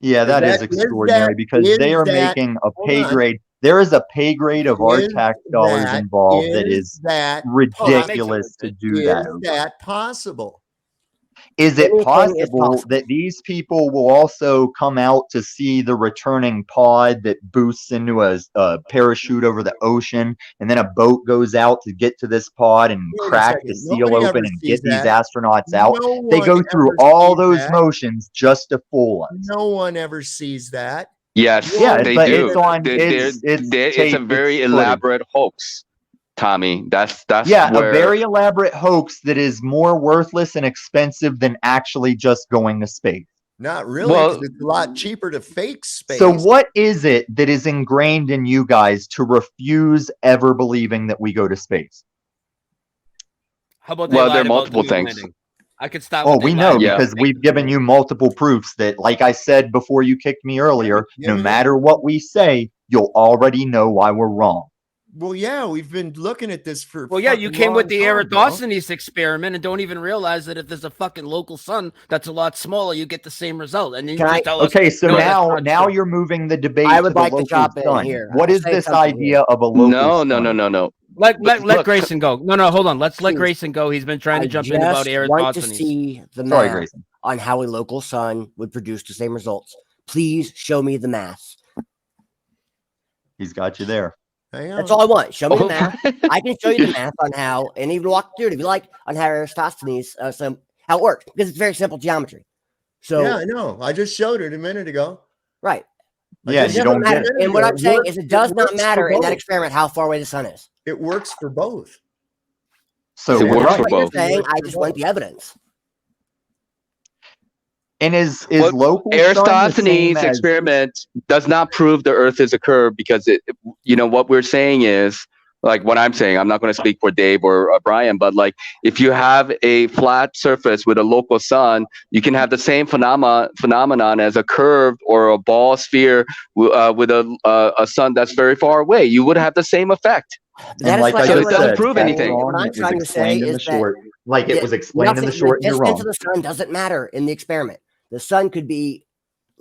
Yeah, that is extraordinary because they are making a pay grade. There is a pay grade of our tax dollars involved that is ridiculous to do that. Is that possible? Is it possible that these people will also come out to see the returning pod that boosts into a parachute over the ocean, and then a boat goes out to get to this pod and crack the seal open and get these astronauts out? They go through all those motions just to fool us. No one ever sees that. Yes, yeah, they but do. It's on. It's a very elaborate hoax, Tommy. That's yeah, where... a very elaborate hoax that is more worthless and expensive than actually just going to space. Not really, because it's a lot cheaper to fake space. So what is it that is ingrained in you guys to refuse ever believing that we go to space? How about there are multiple things. I could stop. Oh, we know because we've given you multiple proofs that, like I said before you kicked me earlier, no matter what we say, you'll already know why we're wrong. Well, yeah, we've been looking at this for. Well, yeah, you came with the Eratosthenes experiment and don't even realize that if there's a fucking local sun that's a lot smaller, you get the same result. And then you just tell us, okay, so no, now you're moving the debate. I would to the like to local drop in sun. here. What is this idea of a local? No. Let Grayson go. No, hold on. Let's let Grayson go. He's been trying to jump in about Eratosthenes. I want to see the math on how a local sun would produce the same results. Please show me the math. He's got you there. That's all I want. Show me the math. I can show you the math on how, and even walk through it if you like, on how Eratosthenes, how it works, because it's very simple geometry. So yeah, I know. I just showed it a minute ago. Right. Yeah, you don't get it. And what I'm saying is, it does not matter in that experiment how far away the sun is. It works for both. So it works for both. Saying, I just want the evidence. And is local Eratosthenes experiment does not prove the Earth is a curve because what we're saying is, like what I'm saying, I'm not going to speak for Dave or Brian, but like if you have a flat surface with a local sun, you can have the same phenomenon as a curved or a ball sphere with a sun that's very far away. You would have the same effect. And like I so just it doesn't said, prove anything. What I'm trying to say is that it was explained in the short, and you're wrong. The distance of the sun doesn't matter in the experiment. The sun could be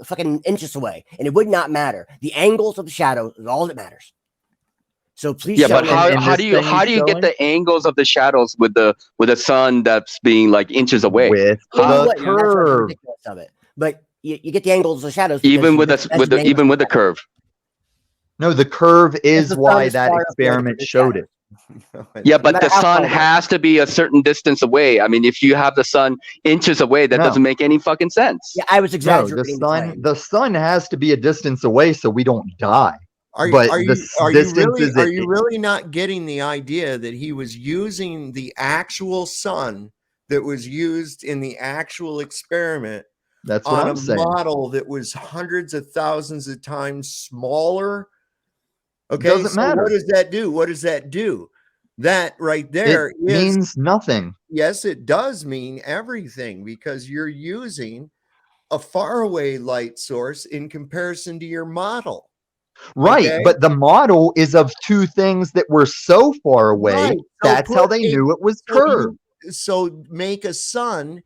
fucking inches away, and it would not matter. The angles of the shadow is all that matters. So please. Yeah, but how do you get the angles of the shadows with the sun that's being like inches away? With the curve of it, but you get the angles of the shadows even with the curve. No, the curve is why that experiment showed it. Yeah, but the sun has to be a certain distance away. I mean, if you have the sun inches away, that doesn't make any fucking sense. Yeah, I was exaggerating. No, the sun has to be a distance away so we don't die. Are you really not getting the idea that he was using the actual sun that was used in the actual experiment? That's what I'm saying. Model that was hundreds of thousands of times smaller. Okay, doesn't matter. What does that do? What does that do? That right there means nothing. Yes, it does mean everything because you're using a faraway light source in comparison to your model. Right, okay? But the model is of two things that were so far away. Right. That's how they knew it was curved. So make a sun,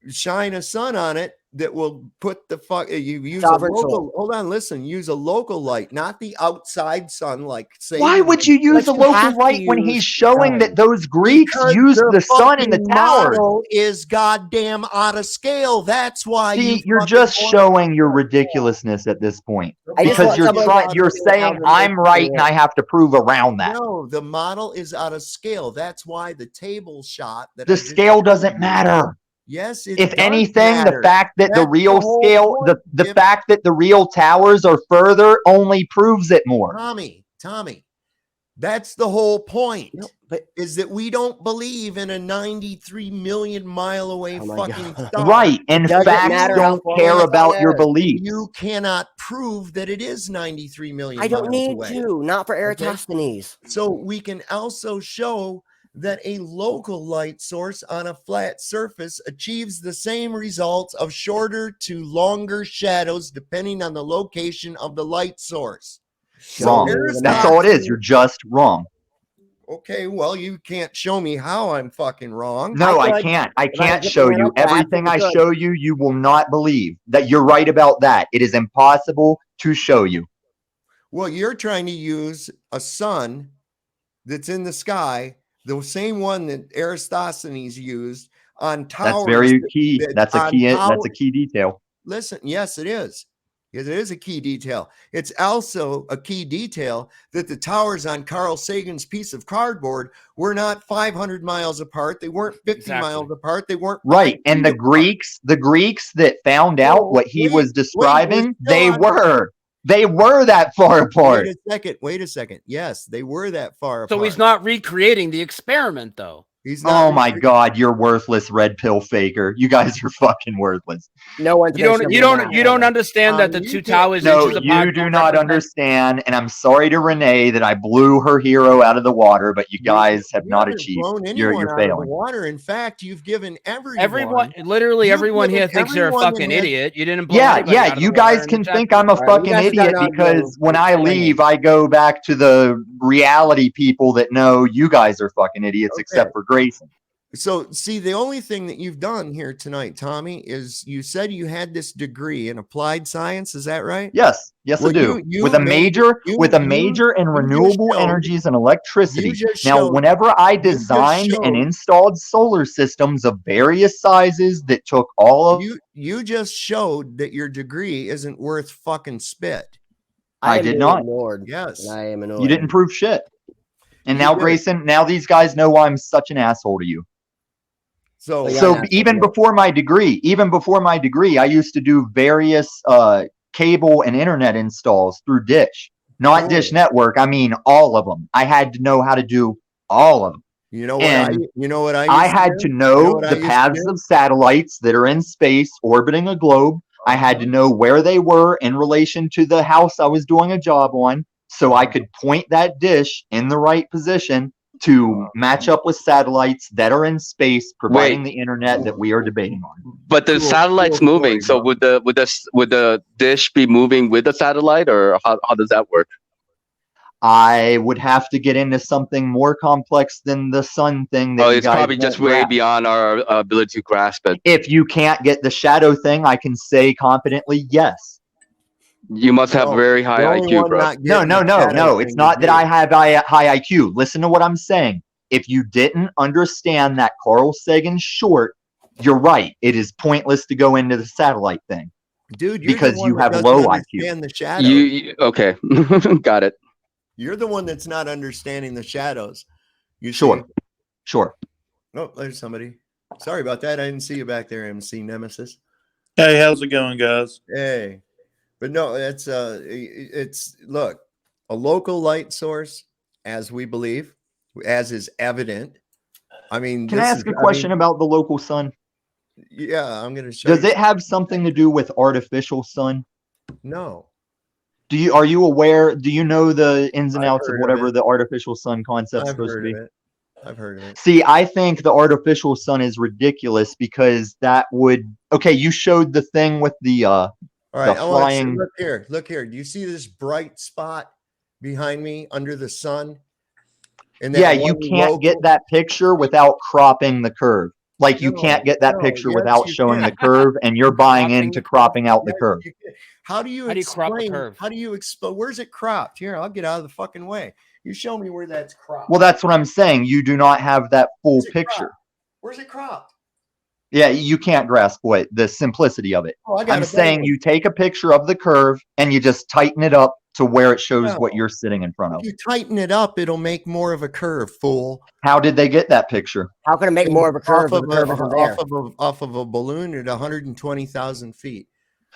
shine a sun on it that will put the you use Sovereign a local. soul. Hold on, listen. Use a local light, not the outside sun. Like say, why would you use a local light when he's showing that those Greeks used the sun in the tower? Model is goddamn out of scale. That's why. See, you're just showing your ridiculousness at this point because you're saying I'm right and I have to prove around that. No, the model is out of scale. That's why the table shot that the scale doesn't matter. Yes, if anything, the fact that the real scale, the fact that the real towers are further only proves it more. Tommy, That's the whole point. No, but is that we don't believe in a 93 million mile away fucking star. Right. And facts don't care about your beliefs. You cannot prove that it is 93 million I don't miles need away. to, not for Eratosthenes. So we can also show that a local light source on a flat surface achieves the same results of shorter to longer shadows depending on the location of the light source. Wrong. That's all it is. You're just wrong. Okay, well, you can't show me how I'm fucking wrong. No, I can't. I can't show you. Everything I show you, you will not believe that you're right about that. It is impossible to show you. Well, you're trying to use a sun that's in the sky, the same one that Eratosthenes used on towers. That's very key. That's a key. That's a key detail. Listen, yes, it is. It is a key detail. It's also a key detail that the towers on Carl Sagan's piece of cardboard were not 500 miles apart. They weren't 50 miles apart. They weren't right. And the Greeks that found out what he was describing, they were that far apart. Wait a second. Yes, they were that far apart. So he's not recreating the experiment, though. He's not. Oh my God, you're worthless, red pill faker. You guys are fucking worthless. No one. You don't understand that the two towers. No, you do not understand. And I'm sorry to Renee that I blew her hero out of the water, but you guys have not achieved. You're failing. Water. In fact, you've given everyone here thinks you're a fucking idiot. You didn't. Yeah. You guys can think I'm a fucking idiot because when I leave, I go back to the reality people that know you guys are fucking idiots, except for Grayson. So, see, the only thing that you've done here tonight, Tommy, is you said you had this degree in applied science. Is that right? Yes, I do. With a major in renewable energies and electricity. Now, whenever I designed and installed solar systems of various sizes that took all of you just showed that your degree isn't worth fucking spit. I did not. Yes, I am annoyed. You didn't prove shit. And now, Grayson, now these guys know why I'm such an asshole to you. So even before my degree, I used to do various cable and internet installs through Dish, not Dish Network. I mean, all of them. I had to know how to do all of them. You know what I had to know the paths of satellites that are in space orbiting a globe. I had to know where they were in relation to the house I was doing a job on, so I could point that dish in the right position to match up with satellites that are in space, providing the internet that we are debating on. But the satellite's moving, so would the dish be moving with the satellite, or how does that work? I would have to get into something more complex than the sun thing. It's probably just way beyond our ability to grasp it. If you can't get the shadow thing, I can say confidently yes. You must have very high IQ, bro. No. It's not that I have high IQ. Listen to what I'm saying. If you didn't understand that Carl Sagan short, you're right. It is pointless to go into the satellite thing. Dude, because you have low IQ. The shadows. Okay. Got it. You're the one that's not understanding the shadows. Sure. Oh, there's somebody. Sorry about that. I didn't see you back there, MC Nemesis. Hey, how's it going, guys? Hey. But no, it's look, a local light source, as we believe, as is evident. I mean, can I ask a question about the local sun? Yeah, I'm going to show Does it have something to do with artificial sun? No. Are you aware? Do you know the ins and outs of whatever the artificial sun concept is supposed to be? I've heard of it. See, I think the artificial sun is ridiculous because that would. Okay, you showed the thing with the. All right, flying... look here. Do you see this bright spot behind me under the sun? Yeah, you can't get that picture without cropping the curve. Like you can't get that picture without showing the curve, and you're buying into cropping out the curve. How do you crop the curve? How do you explain? Where's it cropped? Here, I'll get out of the fucking way. You show me where that's cropped. Well, that's what I'm saying. You do not have that full picture. Where's it cropped? Yeah, you can't grasp the simplicity of it. I'm saying you take a picture of the curve and you just tighten it up to where it shows what you're sitting in front of. If you tighten it up, it'll make more of a curve, fool. How did they get that picture? How can it make more of a curve? Off of a balloon at 120,000 feet.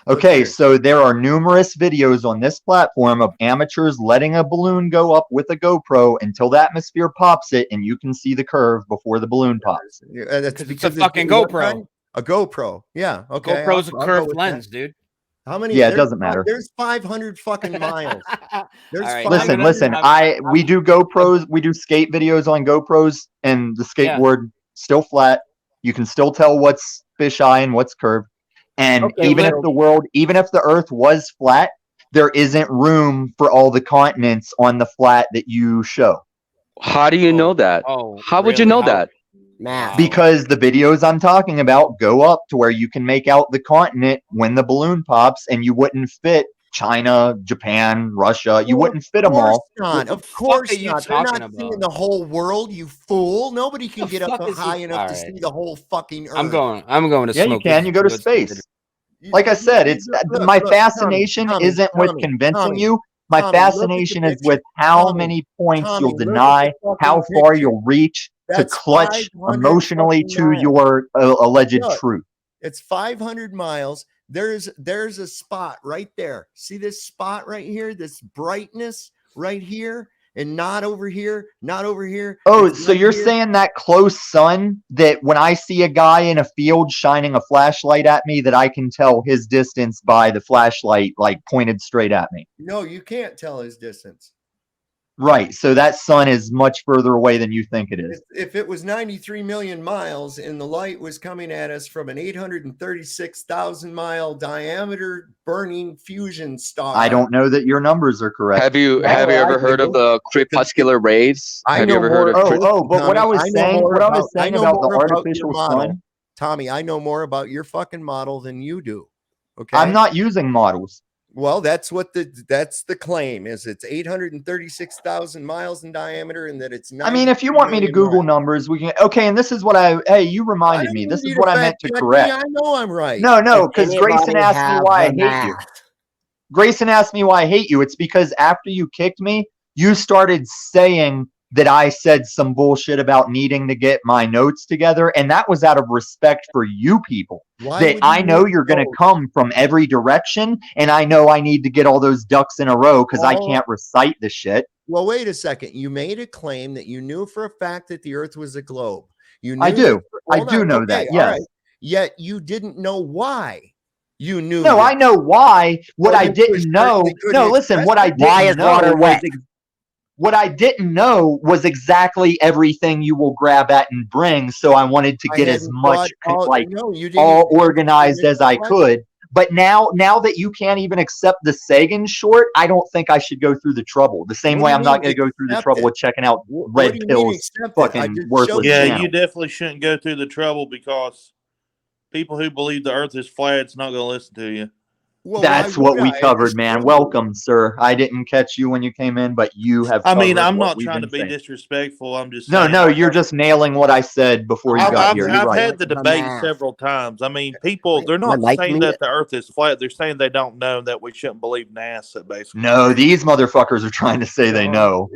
Okay, so there are numerous videos on this platform of amateurs letting a balloon go up with a GoPro until the atmosphere pops it, and you can see the curve before the balloon pops. Yeah, that's Because it's a fucking GoPro. A GoPro. Yeah. Okay. GoPro's a I'll go curved with lens, that. dude. How many? Yeah, it there's doesn't matter. There's 500 fucking miles. There's All right, Listen. We do GoPros. We do skate videos on GoPros, and the skateboard still flat. You can still tell what's fisheye and what's curved. And even if the Earth was flat, there isn't room for all the continents on the flat that you show. How do you know that? How would you know that? Because the videos I'm talking about go up to where you can make out the continent when the balloon pops, and you wouldn't fit China, Japan, Russia. You wouldn't fit them all. Of course not. They're not seeing the whole world, you fool. Nobody can get up high enough to see the whole fucking Earth. I'm going to Yeah, smoke. you can. You go to space. Like I said, it's my fascination isn't with convincing you. My fascination is with how many points you'll deny, how far you'll reach to clutch emotionally to your alleged truth. It's 500 miles. There's a spot right there. See this spot right here? This brightness right here, and not over here, not over here. Oh, so you're saying that close sun, that when I see a guy in a field shining a flashlight at me, that I can tell his distance by the flashlight like pointed straight at me? No, you can't tell his distance. Right. So that sun is much further away than you think it is. If it was 93 million miles and the light was coming at us from an 836,000 mile diameter burning fusion star. I don't know that your numbers are correct. Have you ever heard of the crepuscular rays? Have you ever heard of? But what I was saying about the artificial sun, Tommy, I know more about your fucking model than you do. Okay, I'm not using models. Well, that's the claim is it's 836,000 miles in diameter, and that it's not. I mean, if you want me to Google numbers, we can. Okay, and this is what you reminded me. This is what I meant to correct. I know I'm right. No, because Grayson asked me why I hate you. Grayson asked me why I hate you. It's because after you kicked me, you started saying that I said some bullshit about needing to get my notes together, and that was out of respect for you people. That I know you're going to come from every direction, and I know I need to get all those ducks in a row because I can't recite the shit. Well, wait a second. You made a claim that you knew for a fact that the Earth was a globe. You knew I do. I do know that. Yes. Right. Yet you didn't know why. You knew. No, I know why. What I didn't know. No, listen. What I didn't know was. What I didn't know was exactly everything you will grab at and bring. So I wanted to get as much all organized as I could. But now that you can't even accept the Sagan short, I don't think I should go through the trouble. The same way I'm not going to go through the trouble of checking out Red Pill's fucking worthless channel. You definitely shouldn't go through the trouble because people who believe the Earth is flat is not going to listen to you. Well, that's what we covered, man. Welcome, sir. I didn't catch you when you came in, but you have. I mean, I'm not trying to be disrespectful. I'm just no. You're just nailing what I said before you got here. I've had the debate several times. I mean, people—they're not saying that the Earth is flat. They're saying they don't know, that we shouldn't believe NASA. Basically, no. These motherfuckers are trying to say they know.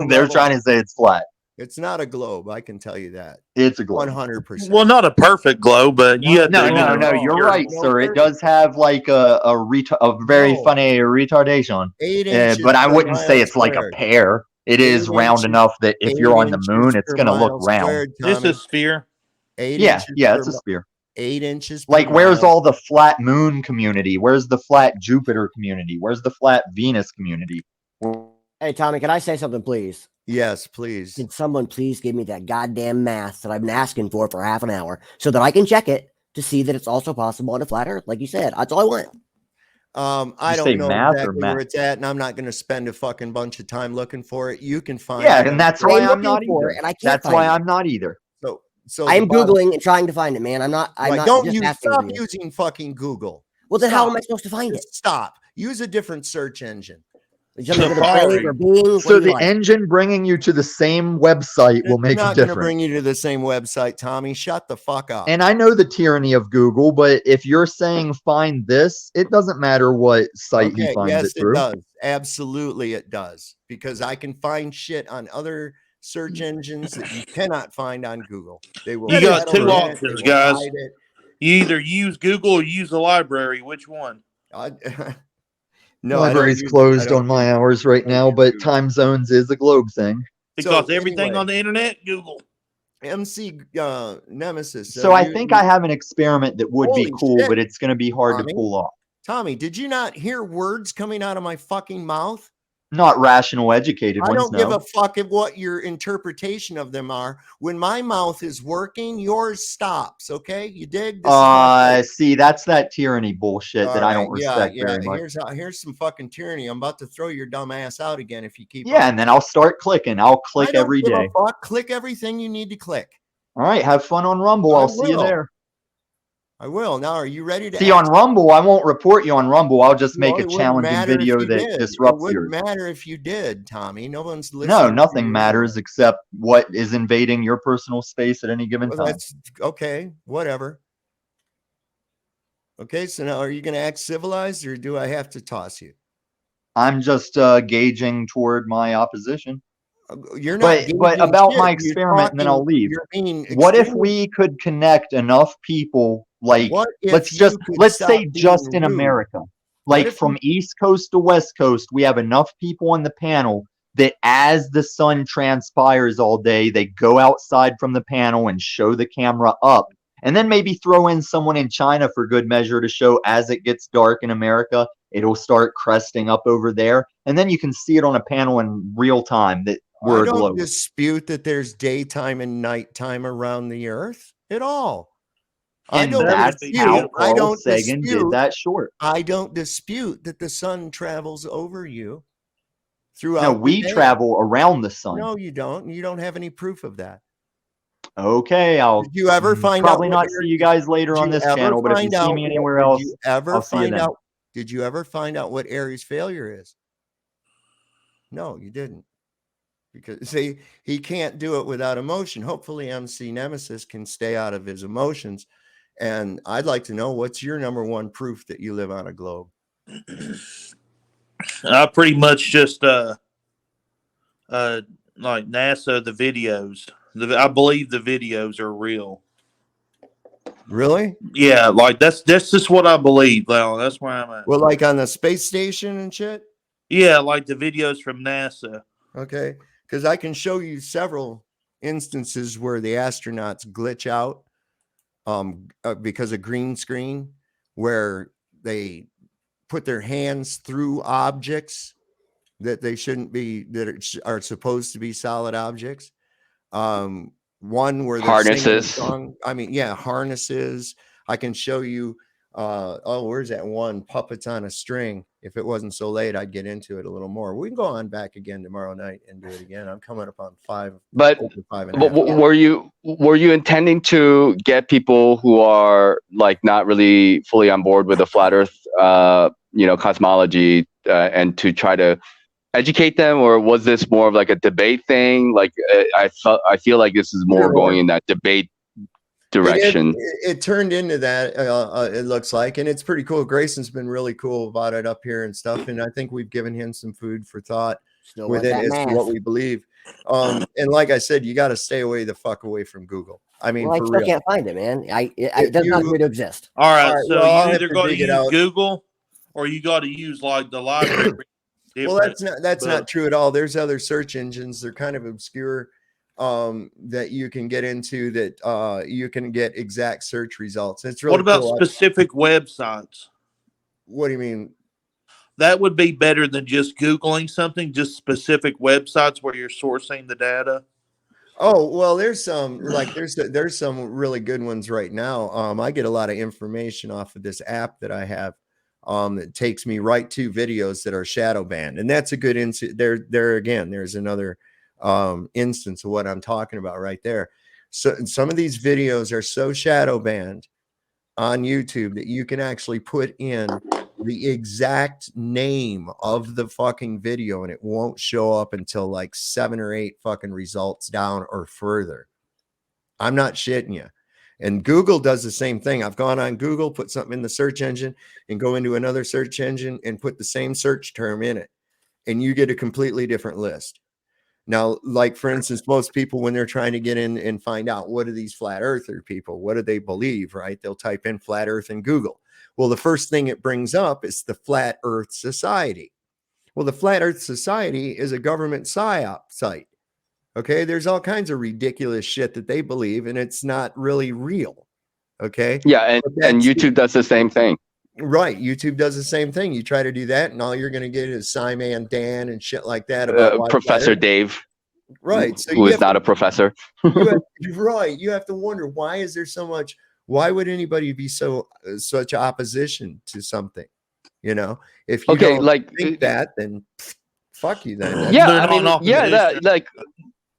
They're trying to say it's flat. It's not a globe. I can tell you that. It's a globe. 100%. Well, not a perfect globe, but no. You're right, sir. It does have like a very funny retardation. 8 inches but I wouldn't say it's like a pear. It is round enough that if you're on the moon, it's going to look round. Just a sphere. Yeah, it's a sphere. 8 inches. Like, where's all the flat moon community? Where's the flat Jupiter community? Where's the flat Venus community? Hey, Tommy, can I say something, please? Yes, please. Can someone please give me that goddamn math that I've been asking for half an hour so that I can check it to see that it's also possible on a flat Earth, like you said? That's all I want. I don't know exactly where it's at, and I'm not going to spend a fucking bunch of time looking for it. You can find it. And that's why I'm not either. And I can't that's why I'm not either. So I'm Googling and trying to find it, man. I'm not. Don't you stop using fucking Google. Well, then how am I supposed to find it? Stop. Use a different search engine. So the engine bringing you to the same website will make a difference. It's not going to bring you to the same website, Tommy. Shut the fuck up. And I know the tyranny of Google, but if you're saying find this, it doesn't matter what site he finds it through. Yes, it does. Absolutely, it does. Because I can find shit on other search engines that you cannot find on Google. They will. You got two options, guys. You either use Google or use the library. Which one? No, library's closed on my hours right now, but time zones is a globe thing. Because everything on the internet, Google. MC Nemesis. So I think I have an experiment that would be cool, shit. but it's going to be hard Tommy, to pull off. Tommy, did you not hear words coming out of my fucking mouth? Not rational, educated I ones. don't give No. a fuck of what your interpretation of them are. When my mouth is working, yours stops. Okay, you dig? See, that's that tyranny bullshit that I don't respect very much. Here's some fucking tyranny. I'm about to throw your dumb ass out again if you keep. Yeah, and then I'll start clicking. I'll I click don't every give a day. fuck. Click everything you need to click. All right, have fun on Rumble. I'll see you will. there. I will. Now, are you ready to See, on Rumble, I won't report you on Rumble. I'll just make a it wouldn't challenging matter if video you that did. disrupts It wouldn't yours. matter if you did, Tommy. No one's listening. No, to nothing you. matters except what is invading your personal space at any given Well, time. that's okay. Whatever. Okay, so now are you going to act civilized, or do I have to toss you? I'm just gauging toward my opposition. You're not. But gauging about shit. my You're experiment, and then I'll talking- leave. You're being What if extremely- we could connect enough people, like What if let's you just could let's stop say being just in rude? America, What like if from East Coast to West Coast, we have enough people on the panel that as the sun transpires all day, they go outside from the panel and show the camera up. And then maybe throw in someone in China for good measure to show as it gets dark in America, it'll start cresting up over there. And then you can see it on a panel in real time that we're I don't aglow. dispute that there's daytime and nighttime around the earth at all. I And don't that's dispute. how I Carl don't Sagan did dispute. that short. I don't dispute that the sun travels over you throughout. No, the we day. travel around the sun. No, you don't. You don't have any proof of that. Okay, I'll Did you ever find out probably what not area- see you guys later Did on you this ever channel, but if you find see out me what- anywhere did else, you ever I'll see you find then. out? Did you ever find out what Aries' failure is? No, you didn't. Because see, he can't do it without emotion. Hopefully, MC Nemesis can stay out of his emotions. And I'd like to know, what's your number one proof that you live on a globe? I pretty much just like NASA, the videos. I believe the videos are real. Really? Yeah, like that's just what I believe. Well, that's where I'm at. Well, like on the space station and shit? Yeah, like the videos from NASA. Okay. Because I can show you several instances where the astronauts glitch out because of green screen, where they put their hands through objects that they shouldn't be, that are supposed to be solid objects. One where they're singing a Harnesses. song. I mean, yeah, harnesses. I can show you. Where's that one? Puppets on a String. If it wasn't so late, I'd get into it a little more. We can go on back again tomorrow night and do it again. I'm coming up on But over 5.5. were you intending to get people who are like not really fully on board with the flat Earth, cosmology, and to try to educate them, or was this more of like a debate thing? Like I feel like this is more going in that debate direction. It turned into that. It looks like, and it's pretty cool. Grayson's been really cool about it up here and stuff, and I think we've given him some food for thought Still with want it that as to math. what we believe. And like I said, you got to stay away from Google. I mean, Well, I for still real. can't find it, man. It does not appear to exist. All right, All right, so well, I'll you have either to got to dig it use out. Google or you got to use like the library. Well, that's not true at all. There's other search engines. They're kind of obscure that you can get into, that you can get exact search results. It's really What about cool. specific websites? What do you mean? That would be better than just Googling something, just specific websites where you're sourcing the data. Oh, well, there's some there's some really good ones right now. I get a lot of information off of this app that I have that takes me right to videos that are shadow banned. And that's a good there again, there's another instance of what I'm talking about right there. So some of these videos are so shadow banned on YouTube that you can actually put in the exact name of the fucking video and it won't show up until like 7 or 8 fucking results down or further. I'm not shitting you. And Google does the same thing. I've gone on Google, put something in the search engine and go into another search engine and put the same search term in it. And you get a completely different list. Now, like for instance, most people when they're trying to get in and find out what are these flat earther people, what do they believe, right? They'll type in flat earth in Google. Well, the first thing it brings up is the Flat Earth Society. Well, the Flat Earth Society is a government psyop site. Okay, there's all kinds of ridiculous shit that they believe, and it's not really real. Okay. Yeah, and YouTube does the same thing. Right. YouTube does the same thing. You try to do that, and all you're going to get is Simon Dan and shit like that. About Professor Dave. Right. So who is not a professor. You have to wonder, why is there so much? Why would anybody be such opposition to something? You know, if you don't think that, then fuck you. Then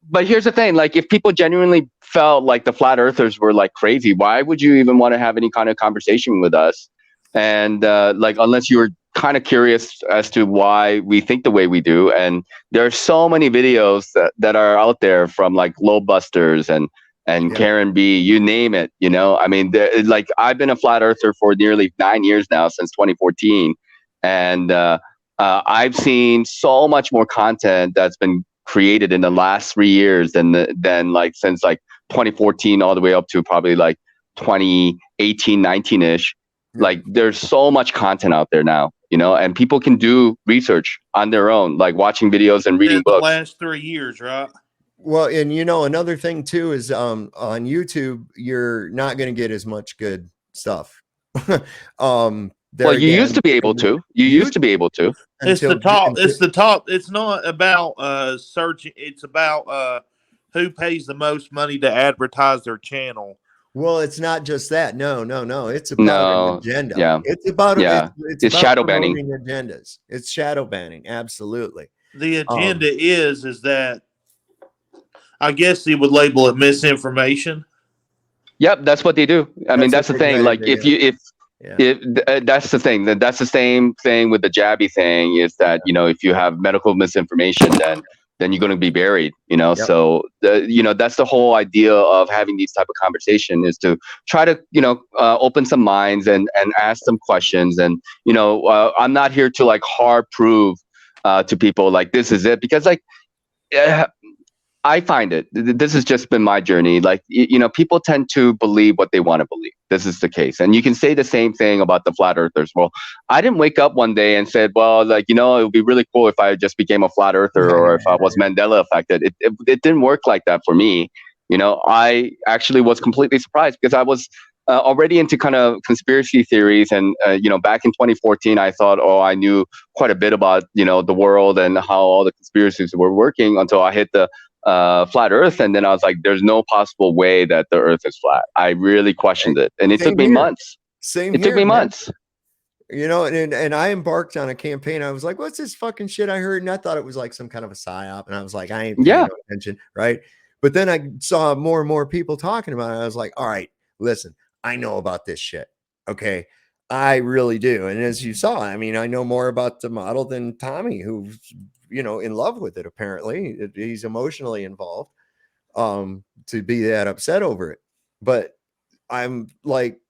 But here's the thing: like, if people genuinely felt like the flat earthers were like crazy, why would you even want to have any kind of conversation with us? And unless you were kind of curious as to why we think the way we do. And there are so many videos that are out there from like Globebusters and Karen B, you name it. You know, I mean, like, I've been a flat earther for nearly 9 years now, since 2014, and I've seen so much more content that's been created in the last 3 years than like since like 2014 all the way up to probably like 2018, 19-ish. Like, there's so much content out there now, you know, and people can do research on their own, like watching videos and reading books. The last 3 years, right? Well, and you know, another thing too is on YouTube, you're not going to get as much good stuff. Well, you used to be able to. You used to be able to. It's the top. It's the top. It's not about searching. It's about who pays the most money to advertise their channel. Well, it's not just that. No. It's about an agenda. Yeah. It's about it's about shadow banning. Agendas. It's shadow banning. Absolutely. The agenda is that I guess they would label it misinformation. Yep, that's what they do. I mean, that's the thing. Like, that's the thing. That's the same thing with the Jabby thing, is that, you know, if you have medical misinformation, then you're going to be buried, you know? Yep. So, you know, that's the whole idea of having these type of conversation, is to try to, you know, open some minds and ask some questions. And, you know, I'm not here to like hard prove to people like this is it, because like, I find this has just been my journey. Like, you know, people tend to believe what they want to believe. This is the case. And you can say the same thing about the flat earthers. Well, I didn't wake up one day and said, well, like, you know, it would be really cool if I just became a flat earther, or if I was Mandela affected. It didn't work like that for me. You know, I actually was completely surprised, because I was already into kind of conspiracy theories. And, you know, back in 2014, I thought, I knew quite a bit about, you know, the world and how all the conspiracies were working, until I hit the flat earth, and then I was like, there's no possible way that the earth is flat. I really questioned it, and it took me months. It took me months. You know, and I embarked on a campaign. I was like, what's this fucking shit I heard? And I thought it was like some kind of a psyop, and I was like, I ain't paying no attention, right? But then I saw more and more people talking about it. I was like, all right, listen, I know about this shit. Okay, I really do. And as you saw, I mean, I know more about the model than Tommy, who's, you know, in love with it. Apparently he's emotionally involved to be that upset over it. But I'm like,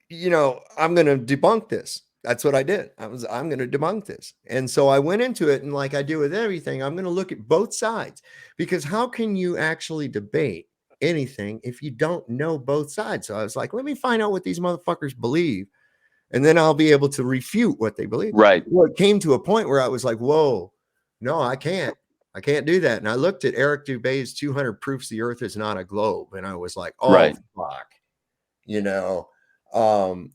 you know, I'm going to debunk this. That's what I did. I'm going to debunk this. And so I went into it, and like I do with everything, I'm going to look at both sides, because how can you actually debate anything if you don't know both sides? So I was like, let me find out what these motherfuckers believe, and then I'll be able to refute what they believe. Right. Well, it came to a point where I was like, whoa, no, I can't do that. And I looked at Eric Dubé's 200 Proofs the Earth is Not a Globe, and I was like, oh, fuck. You know,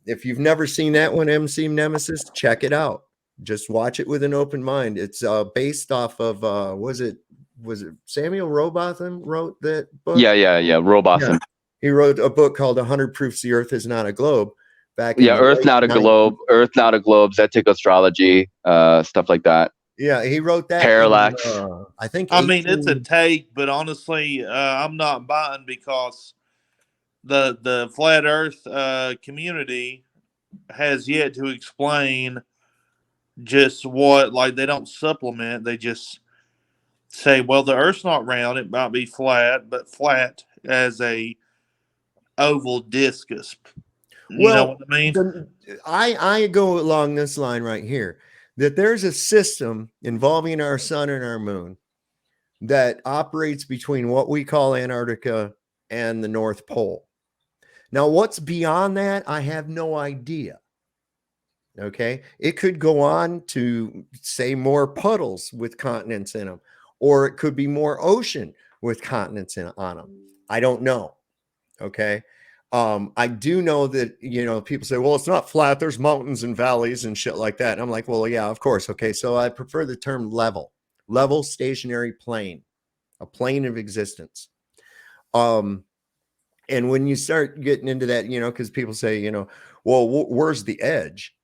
if you've never seen that one, MC Nemesis, check it out. Just watch it with an open mind. It's based off of, was it Samuel Robotham wrote that book? Yeah. Robotham. Yeah. He wrote a book called 100 Proofs the Earth is Not a Globe. Earth Not a Globe, Zetic Astrology, stuff like that. Yeah, he wrote that. Parallax. I mean, it's a take, but honestly, I'm not buying, because the flat Earth community has yet to explain just what, like, they don't supplement. They just say, well, the Earth's not round; it might be flat, but flat as a oval discus. You know what I mean? I go along this line right here. that there's a system involving our sun and our moon that operates between what we call Antarctica and the North Pole. Now, what's beyond that, I have no idea. Okay. It could go on to say more puddles with continents in them, or it could be more ocean with continents on them. I don't know. Okay. I do know that, people say, well, it's not flat. There's mountains and valleys and shit like that. And I'm like, well, yeah, of course. Okay. So I prefer the term level stationary plane, a plane of existence. And when you start getting into that, because people say, well, where's the edge?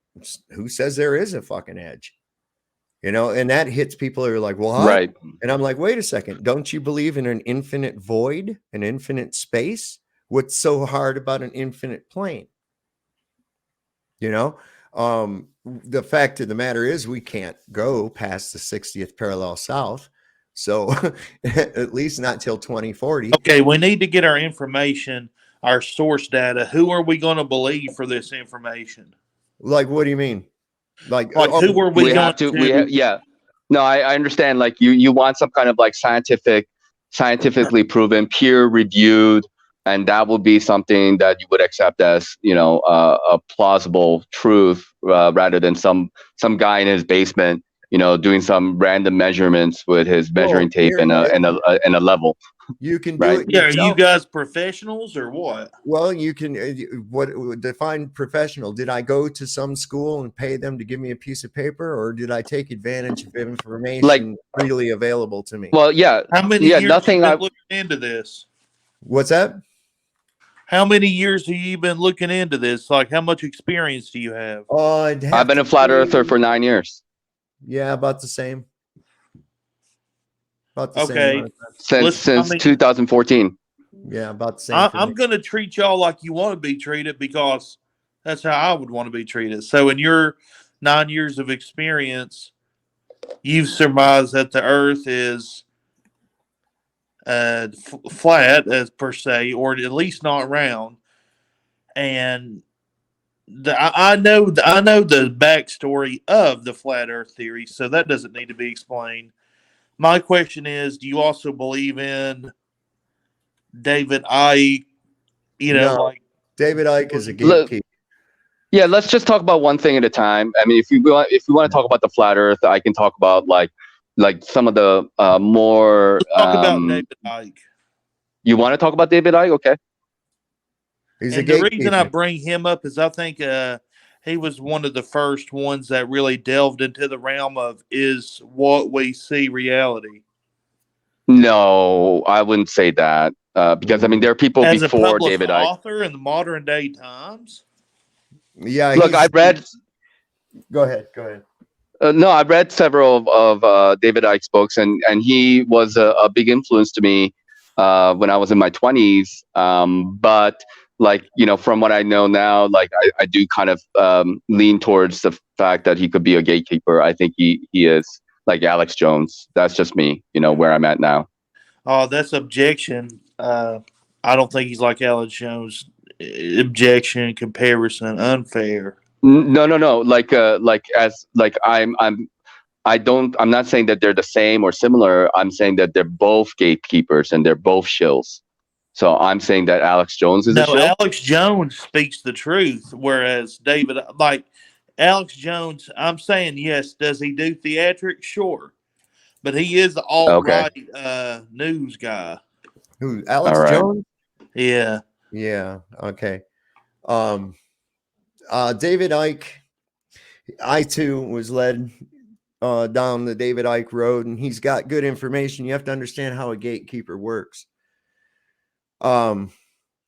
Who says there is a fucking edge? And that hits people who are like, well, right. And I'm like, wait a second. Don't you believe in an infinite void, an infinite space? What's so hard about an infinite plane? The fact of the matter is we can't go past the 60th parallel south. So at least not till 2040. Okay. We need to get our information, our source data. Who are we going to believe for this information? Like, what do you mean? Like who are we going to? Yeah. No, I understand. Like you want some kind of like scientifically proven, peer reviewed, and that would be something that you would accept as, a plausible truth rather than some guy in his basement, doing some random measurements with his measuring tape and a level. You can do right? it. Yeah, are you guys professionals or what? Well, you can. What define professional? Did I go to some school and pay them to give me a piece of paper, or did I take advantage of information freely available to me? Well, yeah. How many years have you been looking into this? What's that? How many years have you been looking into this? Like, how much experience do you have? I've been a flat earther for 9 years. Yeah, about the same. About the Okay. same. Since 2014. Yeah, about the same. I'm going to treat y'all like you want to be treated because that's how I would want to be treated. So in your 9 years of experience, you've surmised that the Earth is flat as per se, or at least not round. And I know the backstory of the flat Earth theory, so that doesn't need to be explained. My question is, do you also believe in David Icke? No, David Icke is a gatekeeper. Yeah, let's just talk about one thing at a time. I mean, if we want to talk about the flat Earth, I can talk about like some of the more. Talk about David Icke. You want to talk about David Icke? Okay. And the reason I bring him up is I think he was one of the first ones that really delved into the realm of is what we see reality. No, I wouldn't say that because I mean there are people as before a David Icke. Author in the modern day times. Yeah. Look, I read. Go ahead. No, I read several of David Icke's books, and he was a big influence to me when I was in my 20s. But from what I know now, I do kind of lean towards the fact that he could be a gatekeeper. I think he is like Alex Jones. That's just me, where I'm at now. Oh, that's objection. I don't think he's like Alex Jones. Objection, comparison, unfair. No. I'm not saying that they're the same or similar. I'm saying that they're both gatekeepers and they're both shills. So I'm saying that Alex Jones is a shill. No, Alex Jones speaks the truth, whereas David, Alex Jones, I'm saying yes. Does he do theatrics? Sure, but he is the alt-right news guy. Who? Alex Jones? Yeah. Yeah. Okay. David Icke. I too was led down the David Icke road, and he's got good information. You have to understand how a gatekeeper works.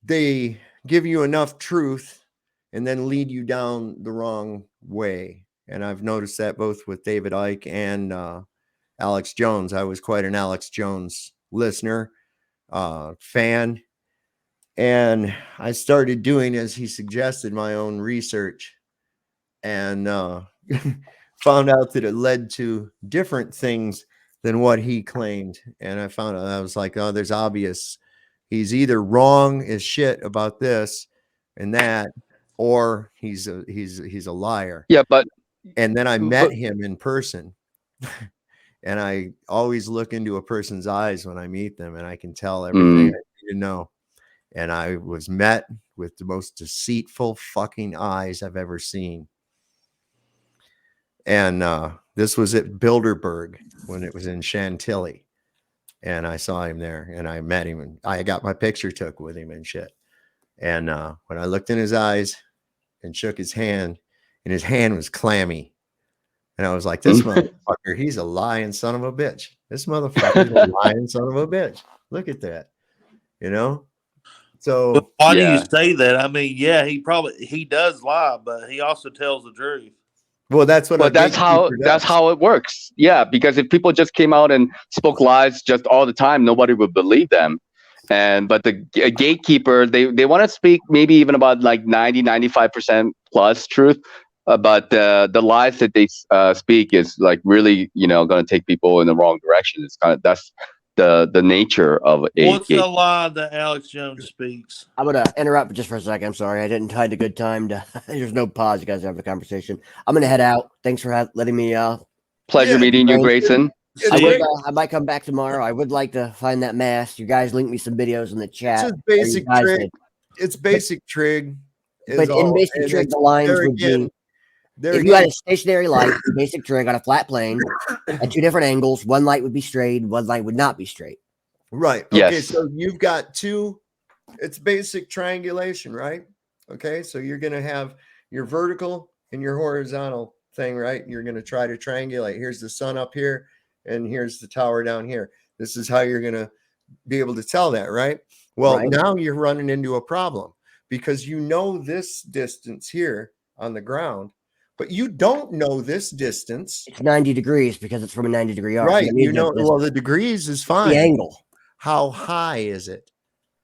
They give you enough truth and then lead you down the wrong way. And I've noticed that both with David Icke and Alex Jones. I was quite an Alex Jones listener, fan. And I started doing, as he suggested, my own research and found out that it led to different things than what he claimed. And I found out, I was like, oh, there's obvious. He's either wrong as shit about this and that, or he's a liar. Yeah, but And then I met him in person. And I always look into a person's eyes when I meet them, and I can tell everything I need to know. And I was met with the most deceitful fucking eyes I've ever seen. And this was at Bilderberg when it was in Chantilly. And I saw him there, and I met him, and I got my picture took with him and shit. And when I looked in his eyes and shook his hand, and his hand was clammy. And I was like, this motherfucker, he's a lying son of a bitch. This motherfucker's a lying son of a bitch. Look at that. You know? So but why do you say that? I mean, yeah, he does lie, but he also tells the truth. Well, that's what. Well, that's how it works. Yeah, because if people just came out and spoke lies just all the time, nobody would believe them. But the gatekeeper, they want to speak maybe even about like 90-95% plus truth. But the lies that they speak is like really, going to take people in the wrong direction. It's that's the nature of a. What's the lie that Alex Jones speaks? I'm gonna interrupt just for a second. I'm sorry, I didn't find a good time to. There's no pause. You guys have a conversation. I'm gonna head out. Thanks for letting me. Pleasure meeting you, Grayson. I might come back tomorrow. I would like to find that mask. You guys link me some videos in the chat. It's just basic trig. It's basic trig. But in basic trig, the lines would be. If you had a stationary light, basic trig on a flat plane at two different angles, one light would be straight, one light would not be straight. Right. Okay. So you've got two. It's basic triangulation, right? Okay. So you're going to have your vertical and your horizontal thing, right? You're going to try to triangulate. Here's the sun up here, and here's the tower down here. This is how you're going to be able to tell that, right? Well, now you're running into a problem because you know this distance here on the ground. But you don't know this distance. It's 90 degrees because it's from a 90-degree arc. Right. You know, well, the degrees is fine. The angle. How high is it?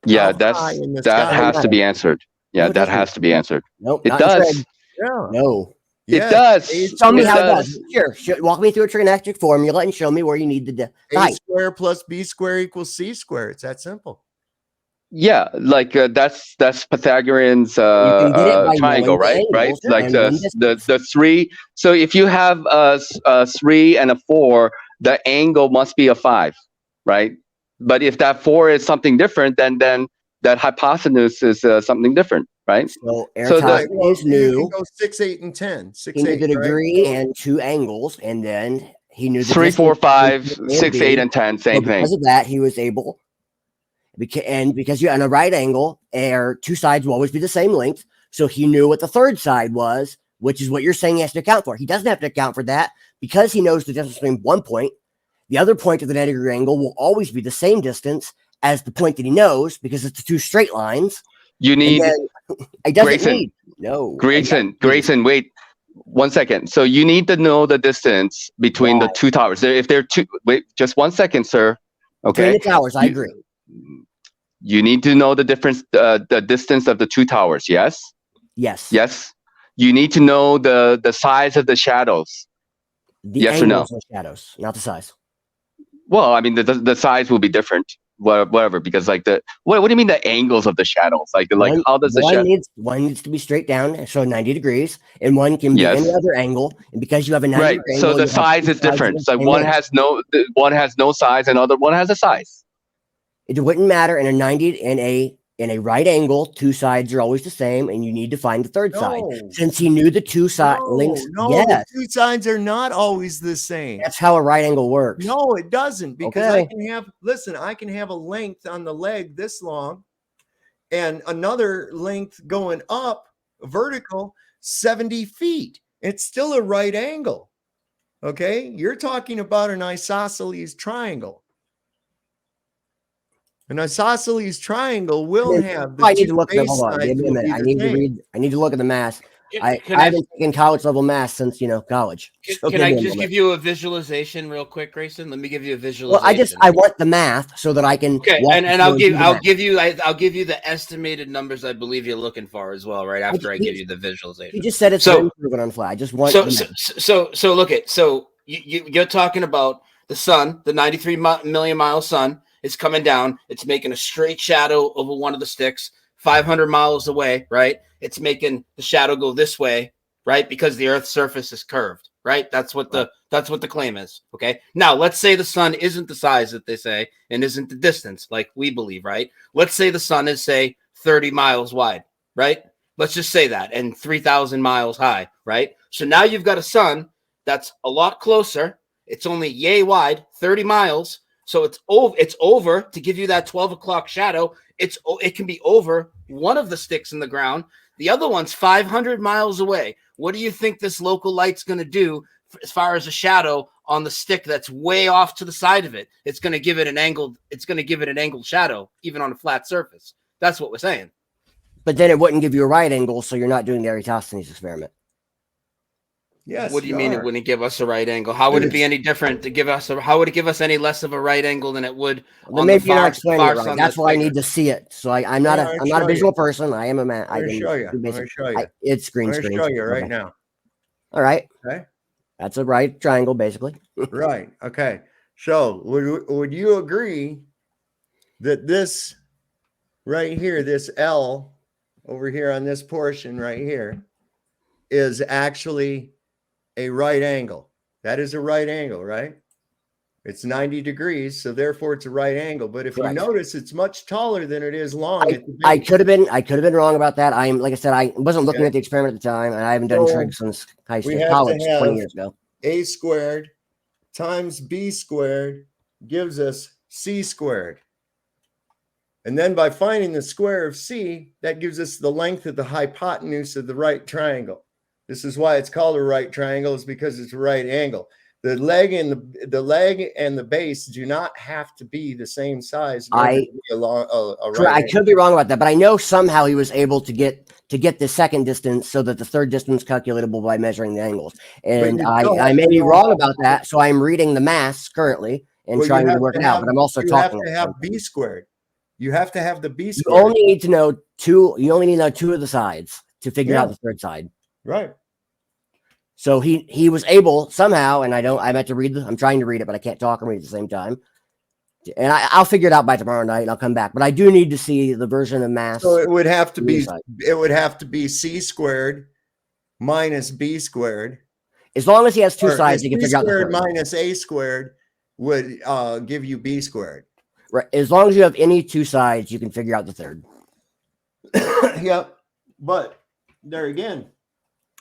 Yeah, that has to be answered. Yeah, that has to be answered. Nope. It does. Yeah. No. It does. Tell me how it does. Sure. Walk me through a trigonometric formula and show me where you need the A square plus B square equals C square. It's that simple. Yeah, like that's Pythagorean's triangle, right? Right, like the three. So if you have a 3 and a 4, the angle must be a 5, right? But if that 4 is something different, then that hypotenuse is something different, right? So Eratosthenes knew 6, 8, and 10. 6, he knew 8, the degree and two angles, and then he knew the 3, 4, 5, 6, 8, and 10. Same thing. Because of that, he was able. Because you're on a right angle, two sides will always be the same length. So he knew what the third side was, which is what you're saying he has to account for. He doesn't have to account for that because he knows the distance between one point. The other point of the 90-degree angle will always be the same distance as the point that he knows because it's the two straight lines. You need Grayson. Grayson, wait 1 second. So you need to know the distance between the two towers. If they're two, wait, just 1 second, sir. Okay. Between the towers, I agree. You need to know the difference, the distance of the two towers. Yes. Yes. You need to know the size of the shadows. Yes or no? The shadows, not the size. Well, I mean, the size will be different. Whatever, because like what do you mean the angles of the shadows? Like how does the shadow? One needs to be straight down, so 90 degrees, and one can be any other angle. And because you have a 90 right, degree so angle, the size is different. So one has no size, and other one has a size. It wouldn't matter in a 90 in a right angle. Two sides are always the same, and you need to find the third side. Since he knew the two side lengths, the two sides are not always the same. That's how a right angle works. No, it doesn't, because I can have a length on the leg this long, and another length going up vertical 70 feet. It's still a right angle. Okay, you're talking about an isosceles triangle. An isosceles triangle will have the I need to look at hold on. Give me a minute. I need to look at the math. I haven't taken college level math since college. Can I just give you a visualization real quick, Grayson? Let me give you a visualization. Well, I want the math so that I can. Okay, and I'll give you the estimated numbers I believe you're looking for as well. Right after I give you the visualization. You just said it's proven on fly. I just want. So look at you're talking about the sun, the 93 million mile sun. It's coming down. It's making a straight shadow over one of the sticks, 500 miles away, right? It's making the shadow go this way, right? Because the Earth's surface is curved, right? That's what the claim is. Okay. Now let's say the sun isn't the size that they say and isn't the distance like we believe, right? Let's say the sun is, say, 30 miles wide, right? Let's just say that, and 3,000 miles high, right? So now you've got a sun that's a lot closer. It's only yay wide, 30 miles. So it's over to give you that 12 o'clock shadow. It can be over one of the sticks in the ground. The other one's 500 miles away. What do you think this local light's going to do as far as a shadow on the stick that's way off to the side of it? It's going to give it an angled shadow, even on a flat surface. That's what we're saying. But then it wouldn't give you a right angle, so you're not doing the Eratosthenes experiment. Yes. What do you mean it wouldn't give us a right angle? How would it be any different to give us how would it give us any less of a right angle than it would on Maybe the you're not far explaining it right. sun? That's why I need to see it. So I'm not a visual person. I am a man. I'm going to show you. It's green I'm screen. going to show you right Okay. now. All right. Okay. That's a right triangle, basically. Right. Okay. So would you agree that this right here, this L over here on this portion right here, is actually a right angle? That is a right angle, right? It's 90 degrees, so therefore it's a right angle. But if Correct. you notice, it's much taller than it is long. at the I base. could have been wrong about that. Like I said, I wasn't looking at the experiment at the time, and I haven't done So trig since high we school, have college, to have 20 years ago. a squared times b squared gives us c squared. And then by finding the square of c, that gives us the length of the hypotenuse of the right triangle. This is why it's called a right triangle, is because it's a right angle. The leg and the base do not have to be the same size. I right could be wrong about that, but I know somehow he was able to get the second distance so that the third distance calculatable by measuring the angles. And you still I have may to be know wrong how- about that. So I'm reading the maths currently and Well, you trying to have work it have- out. But I'm also you talking. have to have b squared. You have to have the b You squared. only need to know two. You only need to know two of the sides to figure Yeah. out the third side. Right. So he was able somehow, and I meant to read. I'm trying to read it, but I can't talk and read at the same time. And I'll figure it out by tomorrow night, and I'll come back. But I do need to see the version of math. So it would have to on your be side. c squared minus b squared. As long as he has two Or sides, you can c figure out the squared third. minus a squared would give you b squared. Right. As long as you have any two sides, you can figure out the third. Yep. But there again,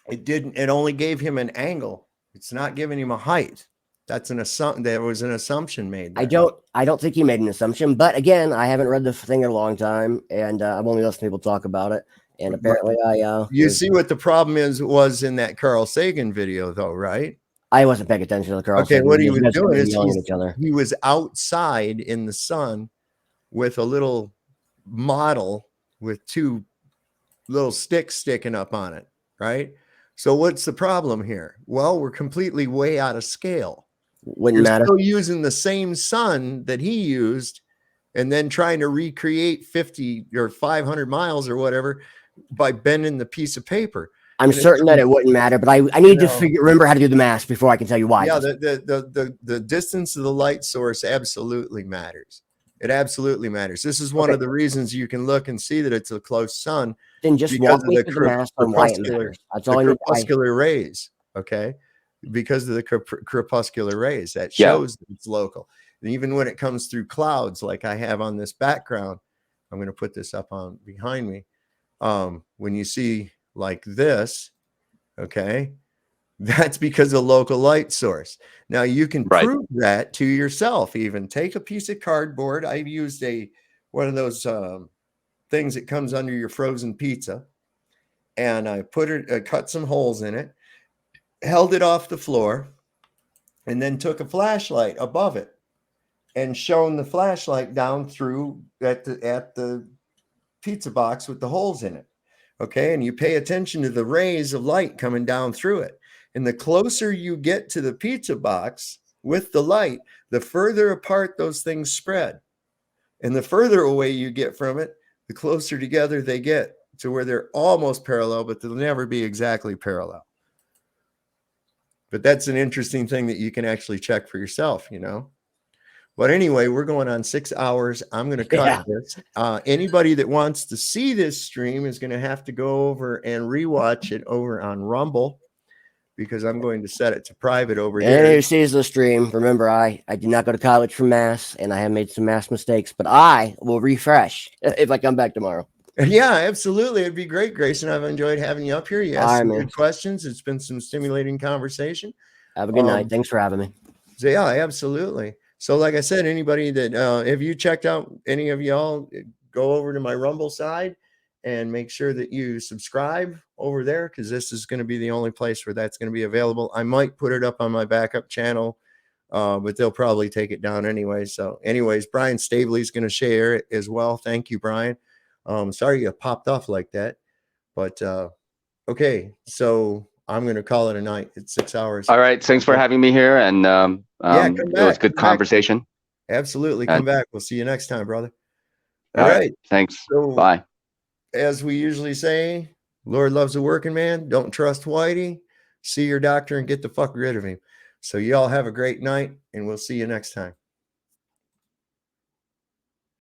it only gave him an angle. It's not giving him a height. That's an assumption. There was an assumption made there. I don't think he made an assumption, but again, I haven't read the thing in a long time, and I've only listened to people talk about it. And apparently, You see what the problem was in that Carl Sagan video, though, right? I wasn't paying attention to the Carl. Okay, Sagan what he videos. was You guys doing were is yelling at each other. he was outside in the sun with a little model with two little sticks sticking up on it, right? So what's the problem here? Well, we're completely way out of scale. Wouldn't You're matter. still using the same sun that he used, and then trying to recreate 50 or 500 miles or whatever by bending the piece of paper. I'm And it's- certain that it wouldn't matter, but I need to No. remember how to do the math before I can tell you why. Yeah, the distance of the light source absolutely matters. It absolutely matters. This is one Okay. of the reasons you can look and see that it's a close sun. Then just because walk of me the through the math on why it matters. That's all I need. crepuscular rays. Okay, because of the crepuscular rays, that Yeah. shows that it's local. And even when it comes through clouds, like I have on this background, I'm going to put this up on behind me. When you see like this, okay, that's because of local light source. Now you can prove that to yourself. Even take a piece of cardboard. I've used one of those things that comes under your frozen pizza, and I cut some holes in it, held it off the floor, and then took a flashlight above it and shone the flashlight down through at the pizza box with the holes in it. Okay, and you pay attention to the rays of light coming down through it. And the closer you get to the pizza box with the light, the further apart those things spread. And the further away you get from it, the closer together they get to where they're almost parallel, but they'll never be exactly parallel. But that's an interesting thing that you can actually check for yourself, you know. But anyway, we're going on 6 hours. I'm going to cut this. Anybody that wants to see this stream is going to have to go over and rewatch it over on Rumble, because I'm going to set it to private over here. Anyone who sees the stream, remember, I did not go to college for math, and I have made some math mistakes, but I will refresh if I come back tomorrow. Yeah, absolutely. It'd be great, Grayson. I've enjoyed having you up here. You asked some good questions. It's been some stimulating conversation. Have a good night. Thanks for having me. So yeah, absolutely. So like I said, anybody that if you checked out, any of y'all, go over to my Rumble side and make sure that you subscribe over there, because this is going to be the only place where that's going to be available. I might put it up on my backup channel, but they'll probably take it down anyway. So anyways, Brian Staveley is going to share it as well. Thank you, Brian. Sorry you popped off like that, but okay. So I'm going to call it a night. It's 6 hours. All right. Thanks for having me here. And it was good conversation. Absolutely. Come back. We'll see you next time, brother. All right. Thanks. So, bye. As we usually say, Lord loves a working man. Don't trust Whitey. See your doctor and get the fuck rid of him. So y'all have a great night, and we'll see you next time.